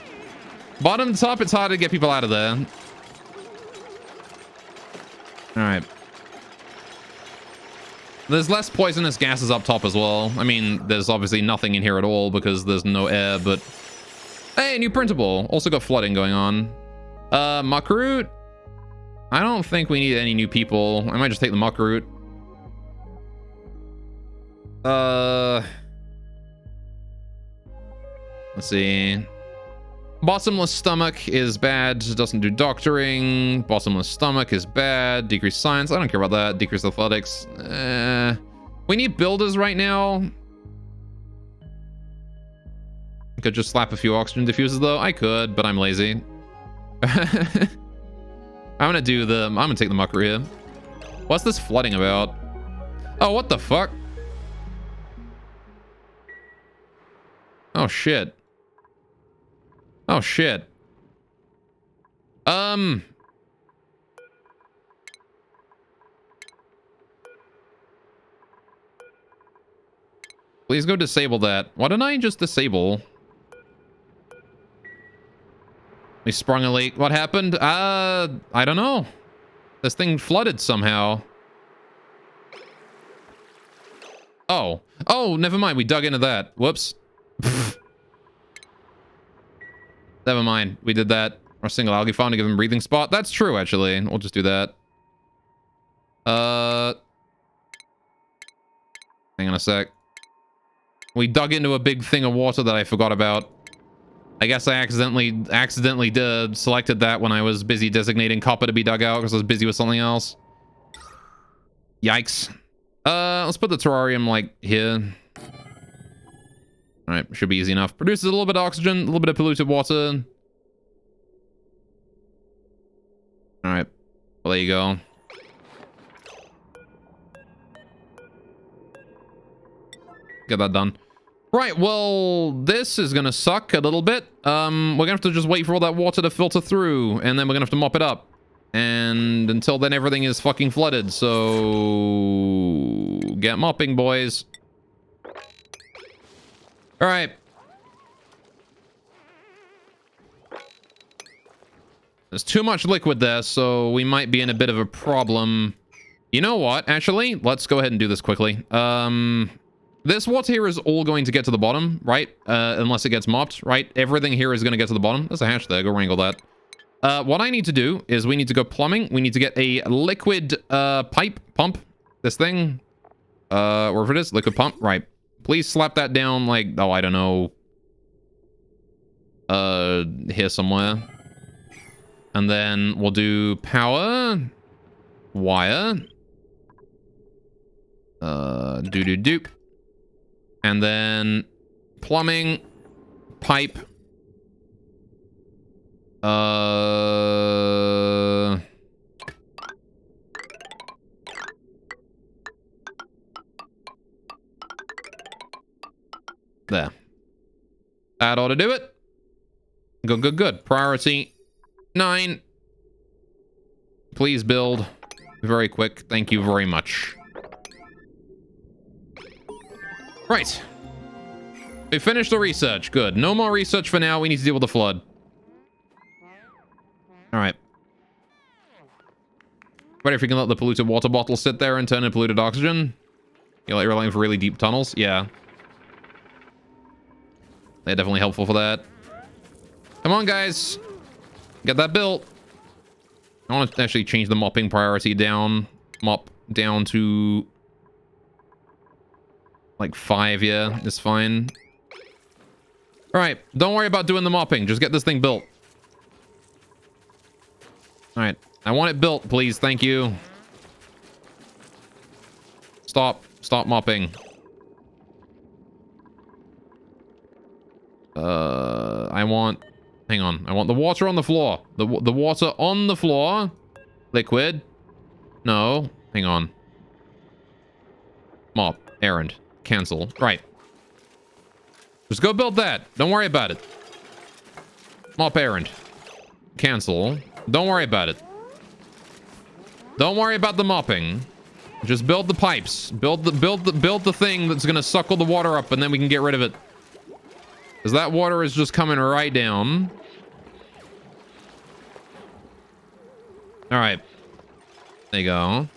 Bottom to top, it's hard to get people out of there. All right. There's less poisonous gases up top as well. I mean, there's obviously nothing in here at all because there's no air, but... Hey, new printable. Also got flooding going on. Muck root? I don't think we need any new people. I might just take the muck root. Let's see. Bottomless stomach is bad. Doesn't do doctoring. Bottomless stomach is bad. Decrease science. I don't care about that. Decrease athletics. We need builders right now. I could just slap a few oxygen diffusers though. I could, but I'm lazy. I'm gonna take the mucker here. What's this flooding about? Oh, what the fuck? Oh shit. Oh shit. Please go disable that. Why didn't I just disable? We sprung a leak. What happened? I don't know. This thing flooded somehow. Oh. Oh, never mind. We dug into that. Whoops. Never mind. We did that. Our single algae farm to give him breathing spot. That's true, actually. We'll just do that. Hang on a sec. We dug into a big thing of water that I forgot about. I guess I accidentally selected that when I was busy designating copper to be dug out because I was busy with something else. Yikes. Let's put the terrarium, like, here. Alright, should be easy enough. Produces a little bit of oxygen, a little bit of polluted water. Alright. Well, there you go. Get that done. Right, well, this is gonna suck a little bit. We're gonna have to just wait for all that water to filter through, and then we're gonna have to mop it up. And until then, everything is fucking flooded, so... Get mopping, boys. Alright. There's too much liquid there, so we might be in a bit of a problem. You know what? Actually, let's go ahead and do this quickly. This water here is all going to get to the bottom, right? Unless it gets mopped, right? Everything here is going to get to the bottom. There's a hatch there. Go wrangle that. What I need to do is we need to go plumbing. We need to get a liquid pump. This thing. Wherever it is. Liquid pump. Right. Please slap that down like, oh, I don't know. Here somewhere. And then we'll do power. Wire. Doop. And then plumbing. Pipe. There. That ought to do it. Good. Priority 9. Please build. Very quick. Thank you very much. Right. We finished the research. Good. No more research for now. We need to deal with the flood. Alright. Wait, if you can let the polluted water bottle sit there and turn into polluted oxygen? You're like relying for really deep tunnels? Yeah. They're definitely helpful for that. Come on, guys. Get that built. I want to actually change the mopping priority down. Mop down to... like 5, yeah. It's fine. Alright. Don't worry about doing the mopping. Just get this thing built. Alright. I want it built, please. Thank you. Stop. Stop mopping. I want... hang on. I want the water on the floor. The water on the floor. Liquid. No. Hang on. Mop. Errand. Cancel. Right. Just go build that. Don't worry about it. Mop errand. Cancel. Don't worry about it. Don't worry about the mopping. Just build the pipes. Build the thing that's gonna suck all the water up, and then we can get rid of it. Because that water is just coming right down. Alright. There you go.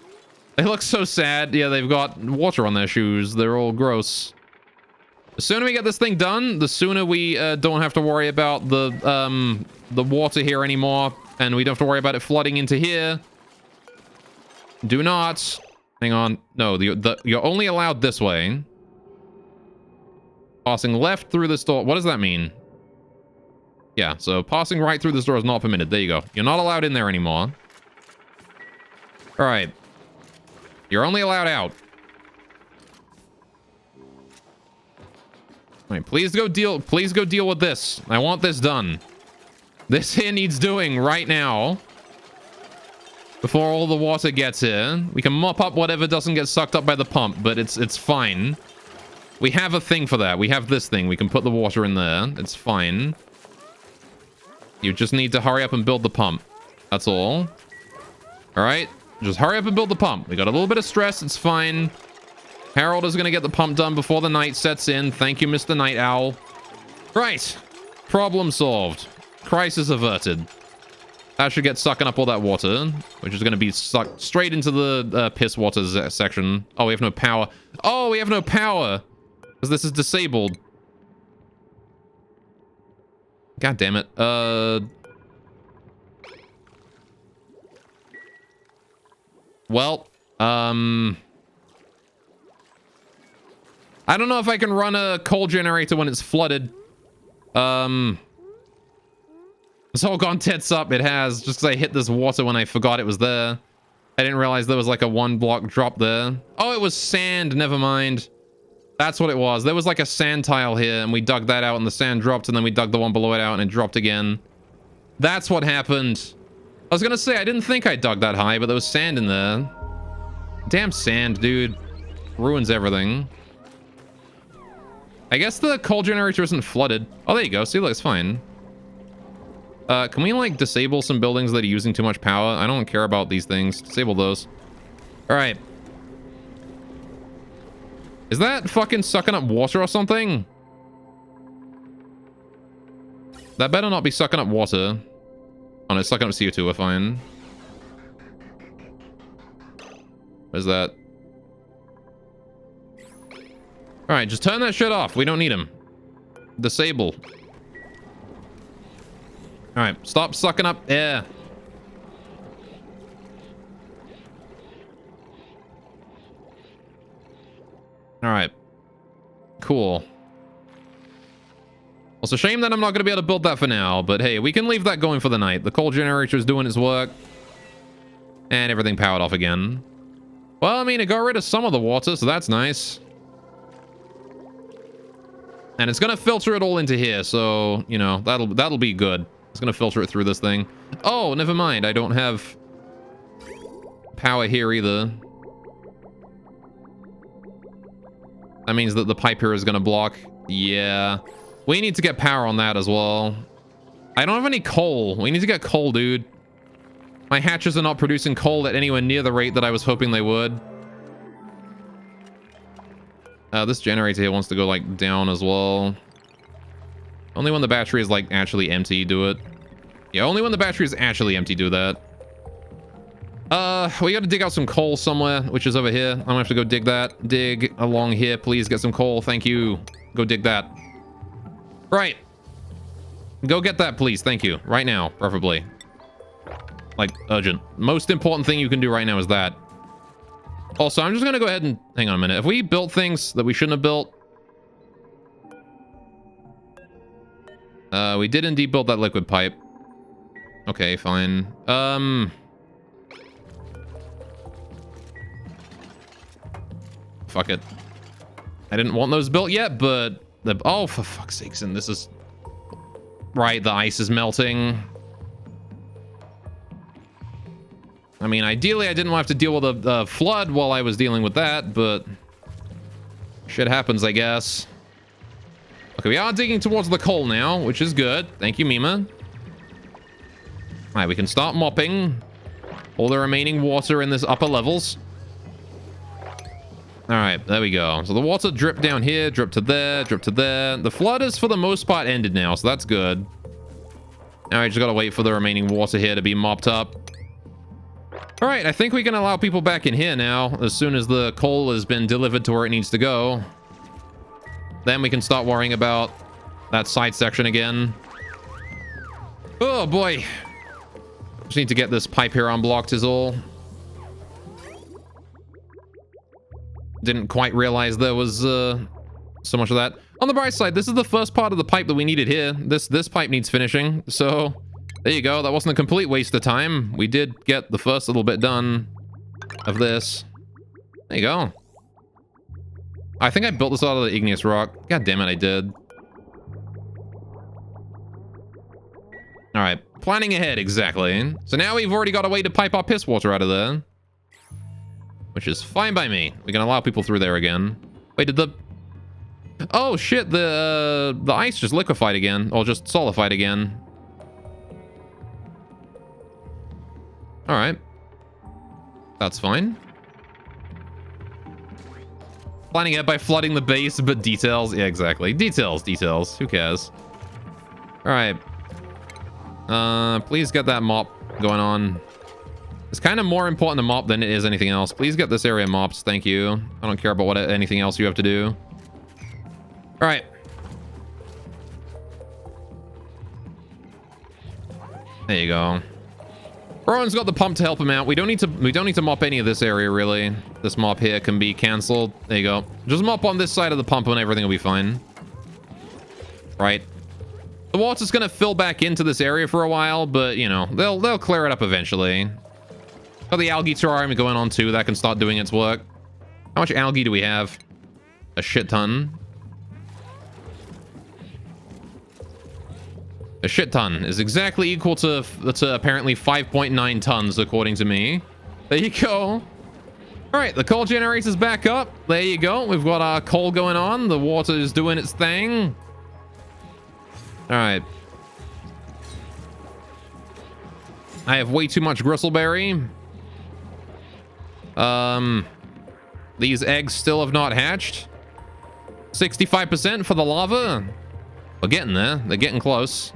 They look so sad. Yeah, they've got water on their shoes. They're all gross. The sooner we get this thing done, the sooner we don't have to worry about the water here anymore. And we don't have to worry about it flooding into here. Do not. Hang on. No, you're only allowed this way. Passing left through this door. What does that mean? Yeah, so passing right through this door is not permitted. There you go. You're not allowed in there anymore. All right. You're only allowed out. All right, please go deal with this. I want this done. This here needs doing right now. Before all the water gets here. We can mop up whatever doesn't get sucked up by the pump, but it's fine. We have a thing for that. We have this thing. We can put the water in there. It's fine. You just need to hurry up and build the pump. That's all. All right. Just hurry up and build the pump. We got a little bit of stress. It's fine. Harold is going to get the pump done before the night sets in. Thank you, Mr. Night Owl. Right. Problem solved. Crisis averted. That should get sucking up all that water, which is going to be sucked straight into the piss water section. Oh, we have no power. Oh, we have no power. Because this is disabled. God damn it. Well, I don't know if I can run a coal generator when it's flooded. It's all gone tits up. It has, just because I hit this water when I forgot it was there. I didn't realize there was like a 1 block drop there. Oh, it was sand. Never mind. That's what it was. There was like a sand tile here, and we dug that out, and the sand dropped, and then we dug the one below it out, and it dropped again. That's what happened. I was gonna say, I didn't think I dug that high, but there was sand in there. Damn sand, dude. Ruins everything. I guess the coal generator isn't flooded. Oh, there you go. See, look, it's fine. Can we, like, disable some buildings that are using too much power? I don't care about these things. Disable those. All right. Is that fucking sucking up water or something? That better not be sucking up water. Oh, no, it's sucking up CO2. We're fine. What is that? All right, just turn that shit off. We don't need him. Disable. All right, stop sucking up air. All right. cool. Well, it's a shame that I'm not going to be able to build that for now, but hey, we can leave that going for the night. The coal generator is doing its work. And everything powered off again. Well, I mean, it got rid of some of the water, so that's nice. And it's going to filter it all into here, so, you know, that'll be good. It's going to filter it through this thing. Oh, never mind. I don't have power here either. That means that the pipe here is going to block. Yeah. We need to get power on that as well. I don't have any coal. We need to get coal, dude. My hatches are not producing coal at anywhere near the rate that I was hoping they would. This generator here wants to go, like, down as well. Only when the battery is, like, actually empty, do it. Yeah, only when the battery is actually empty, do that. We gotta dig out some coal somewhere, which is over here. I'm gonna have to go dig that. Dig along here, please. Get some coal. Thank you. Go dig that. Right. Go get that, please. Thank you. Right now, preferably. Like, urgent. Most important thing you can do right now is that. Also, I'm just gonna go ahead and... Hang on a minute. If we built things that we shouldn't have built... we did indeed build that liquid pipe. Okay, fine. Fuck it. I didn't want those built yet, but... Oh, for fuck's sakes, and this is... Right, the ice is melting. I mean, ideally, I didn't have to deal with a flood while I was dealing with that, but... Shit happens, I guess. Okay, we are digging towards the coal now, which is good. Thank you, Mima. Alright, we can start mopping all the remaining water in this upper levels. Alright, there we go. So the water dripped down here, dripped to there, dripped to there. The flood is, for the most part, ended now, so that's good. Now I just gotta wait for the remaining water here to be mopped up. Alright, I think we can allow people back in here now, as soon as the coal has been delivered to where it needs to go. Then we can start worrying about that side section again. Oh, boy. Just need to get this pipe here unblocked is all. Didn't quite realize there was so much of that. On the bright side, this is the first part of the pipe that we needed here. This pipe needs finishing, so there you go. That wasn't a complete waste of time. We did get the first little bit done of this. There you go. I think I built this out of the igneous rock. God damn it, I did. All right, planning ahead, exactly. So now we've already got a way to pipe our piss water out of there. Which is fine by me. We can allow people through there again. Wait, did the... Oh, shit, the ice just liquefied again. Or just solidified again. Alright. That's fine. Planning it by flooding the base, but details. Yeah, exactly. Details. Who cares? Alright. Please get that mop going on. It's kind of more important to mop than it is anything else. Please get this area mopped. Thank you. I don't care about anything else you have to do. All right. There you go. Rowan's got the pump to help him out. We don't need to mop any of this area, really. This mop here can be canceled. There you go. Just mop on this side of the pump and everything will be fine. Right. The water's going to fill back into this area for a while, but, you know, they'll clear it up eventually. Got the algae terrarium going on too. That can start doing its work. How much algae do we have? A shit ton. A shit ton is exactly equal to apparently 5.9 tons, according to me. There you go. All right, the coal generator's back up. There you go. We've got our coal going on. The water is doing its thing. All right. I have way too much gristleberry. These eggs still have not hatched. 65% for the lava. We're getting there. They're getting close.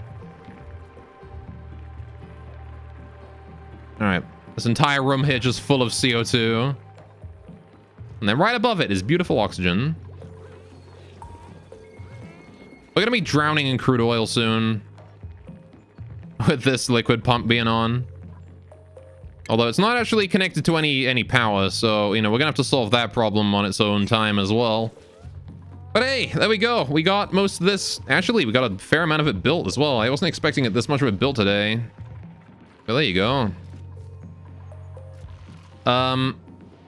All right. This entire room here just full of CO2. And then right above it is beautiful oxygen. We're gonna be drowning in crude oil soon. With this liquid pump being on. Although it's not actually connected to any power, so, you know, we're gonna have to solve that problem on its own time as well. But hey, there we go. We got most of this. Actually, we got a fair amount of it built as well. I wasn't expecting it this much of it built today. But there you go.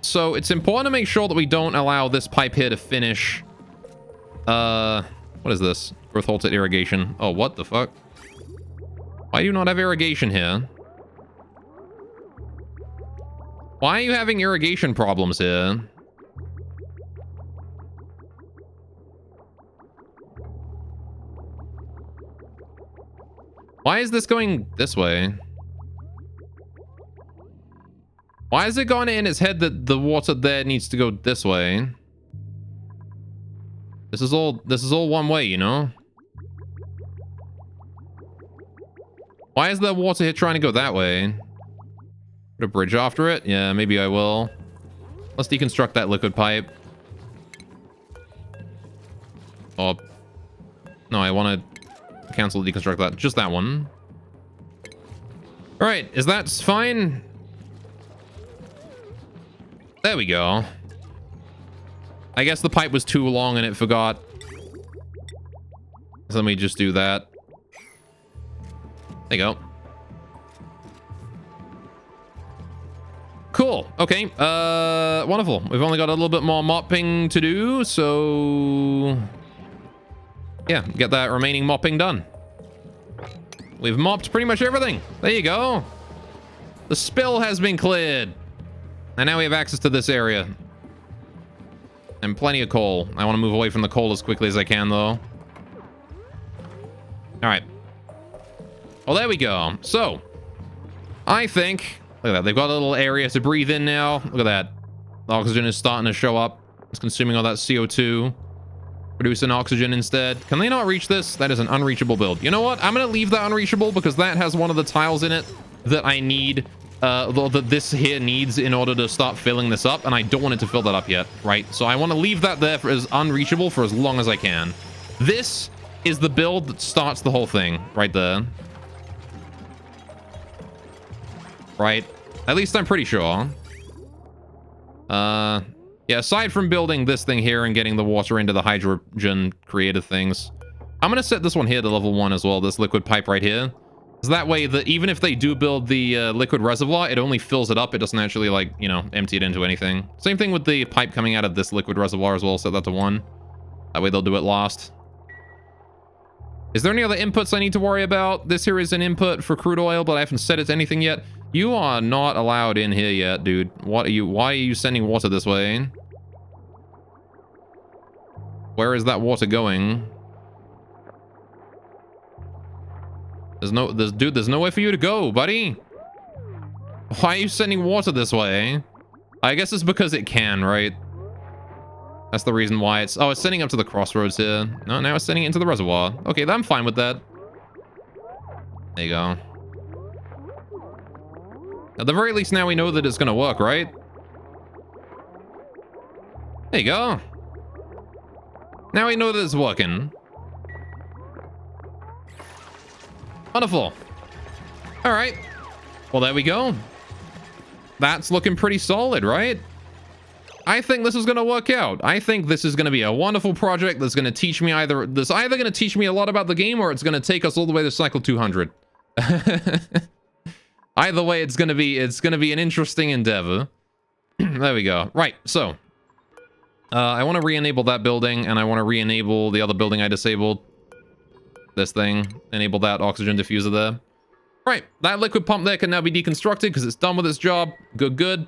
So it's important to make sure that we don't allow this pipe here to finish. What is this? Growth halted irrigation. Oh, what the fuck? Why do you not have irrigation here? Why are you having irrigation problems here? Why is this going this way? Why is it going in his head that the water there needs to go this way? This is all one way, you know? Why is there water here trying to go that way? Put a bridge after it? Yeah, maybe I will. Let's deconstruct that liquid pipe. Oh. No, I want to cancel deconstruct that. Just that one. Alright, is that fine? There we go. I guess the pipe was too long and it forgot. So let me just do that. There you go. Cool. Okay. Wonderful. We've only got a little bit more mopping to do, so yeah, get that remaining mopping done. We've mopped pretty much everything. There you go. The spill has been cleared. And now we have access to this area. And plenty of coal. I want to move away from the coal as quickly as I can, though. Alright. Well, there we go. So, I think... Look at that. They've got a little area to breathe in now. Look at that. The oxygen is starting to show up. It's consuming all that CO2. Producing oxygen instead. Can they not reach this? That is an unreachable build. You know what? I'm going to leave that unreachable because that has one of the tiles in it that I need... that this here needs in order to start filling this up, and I don't want it to fill that up yet, right? So I want to leave that there as unreachable for as long as I can. This is the build that starts the whole thing, right there. Right? At least I'm pretty sure. Yeah, aside from building this thing here and getting the water into the hydrogen creative things, I'm going to set this one here to level 1 as well, this liquid pipe right here. So that way, that even if they do build the liquid reservoir, it only fills it up. It doesn't actually, like, you know, empty it into anything. Same thing with the pipe coming out of this liquid reservoir as well. Set that to 1. That way they'll do it last. Is there any other inputs I need to worry about? This here is an input for crude oil, but I haven't set it to anything yet. You are not allowed in here yet, dude. What are you? Why are you sending water this way? Where is that water going? There's nowhere for you to go, buddy. Why are you sending water this way? I guess it's because it can, right? That's the reason why it's... Oh, it's sending up to the crossroads here. No, now it's sending it into the reservoir. Okay, I'm fine with that. There you go. At the very least, now we know that it's going to work, right? There you go. Now we know that it's working. Wonderful. All right. Well, there we go. That's looking pretty solid, right? I think this is going to work out. I think this is going to be a wonderful project that's going to teach me either going to teach me a lot about the game, or it's going to take us all the way to cycle 200. Either way, it's going to be an interesting endeavor. There we go. Right. So, I want to re-enable that building, and I want to re-enable the other building I disabled. This thing. Enable that oxygen diffuser there. Right. That liquid pump there can now be deconstructed because it's done with its job. Good, good.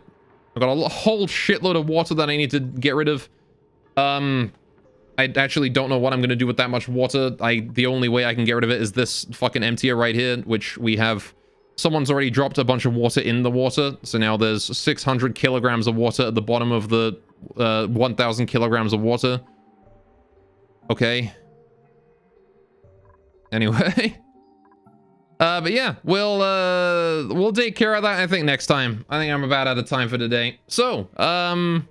I've got a whole shitload of water that I need to get rid of. I actually don't know what I'm going to do with that much water. The only way I can get rid of it is this fucking emptier right here, which we have... Someone's already dropped a bunch of water in the water. So now there's 600 kilograms of water at the bottom of the 1,000 kilograms of water. Okay. Anyway. But yeah, we'll take care of that, I think, next time. I think I'm about out of time for today. So,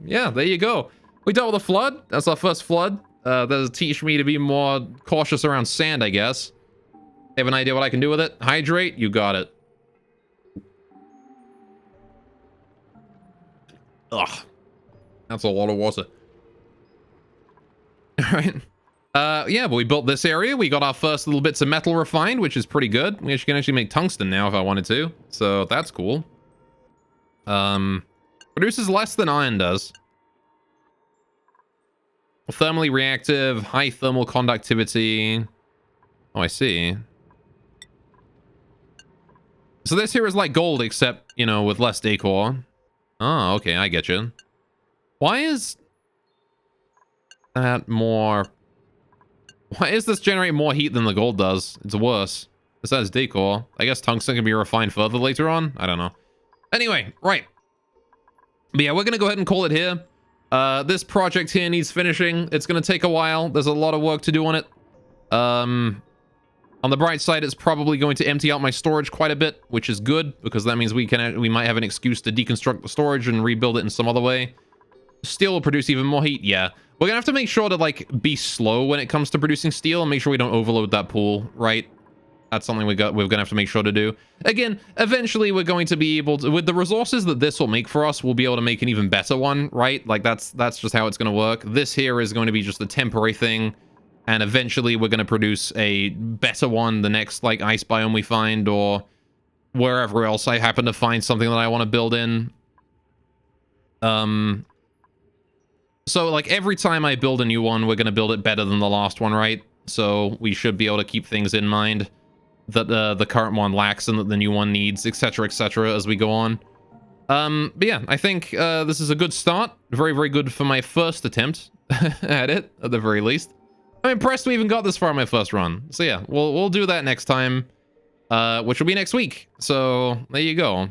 yeah, there you go. We dealt with a flood. That's our first flood. That'll teach me to be more cautious around sand, I guess. Have an idea what I can do with it? Hydrate? You got it. Ugh. That's a lot of water. All right. Yeah, but we built this area. We got our first little bits of metal refined, which is pretty good. We can actually make tungsten now if I wanted to. So that's cool. Produces less than iron does. Thermally reactive, high thermal conductivity. Oh, I see. So this here is like gold, except, you know, with less decor. Oh, okay, I get you. Why is that more... Why is this generate more heat than the gold does? It's worse. This has decor. I guess tungsten can be refined further later on? I don't know. Anyway, right. But yeah, we're going to go ahead and call it here. This project here needs finishing. It's going to take a while. There's a lot of work to do on it. On the bright side, it's probably going to empty out my storage quite a bit, which is good, because that means we might have an excuse to deconstruct the storage and rebuild it in some other way. Steel will produce even more heat, yeah. We're gonna have to make sure to, like, be slow when it comes to producing steel and make sure we don't overload that pool, right? That's something we're gonna have to make sure to do. Again, eventually we're going to be able to, with the resources that this will make for us, we'll be able to make an even better one, right? Like, that's just how it's gonna work. This here is going to be just a temporary thing, and eventually we're gonna produce a better one the next, like, ice biome we find, or wherever else I happen to find something that I want to build in. So, like, every time I build a new one, we're going to build it better than the last one, right? So we should be able to keep things in mind that the current one lacks and that the new one needs, etc., as we go on. But yeah, I think this is a good start. Very, very good for my first attempt at it, at the very least. I'm impressed we even got this far on my first run. So yeah, we'll do that next time, which will be next week. So there you go.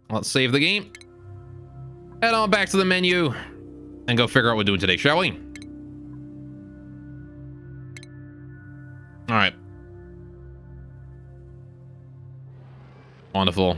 Let's save the game. Head on back to the menu and go figure out what we're doing today, shall we? All right. Wonderful.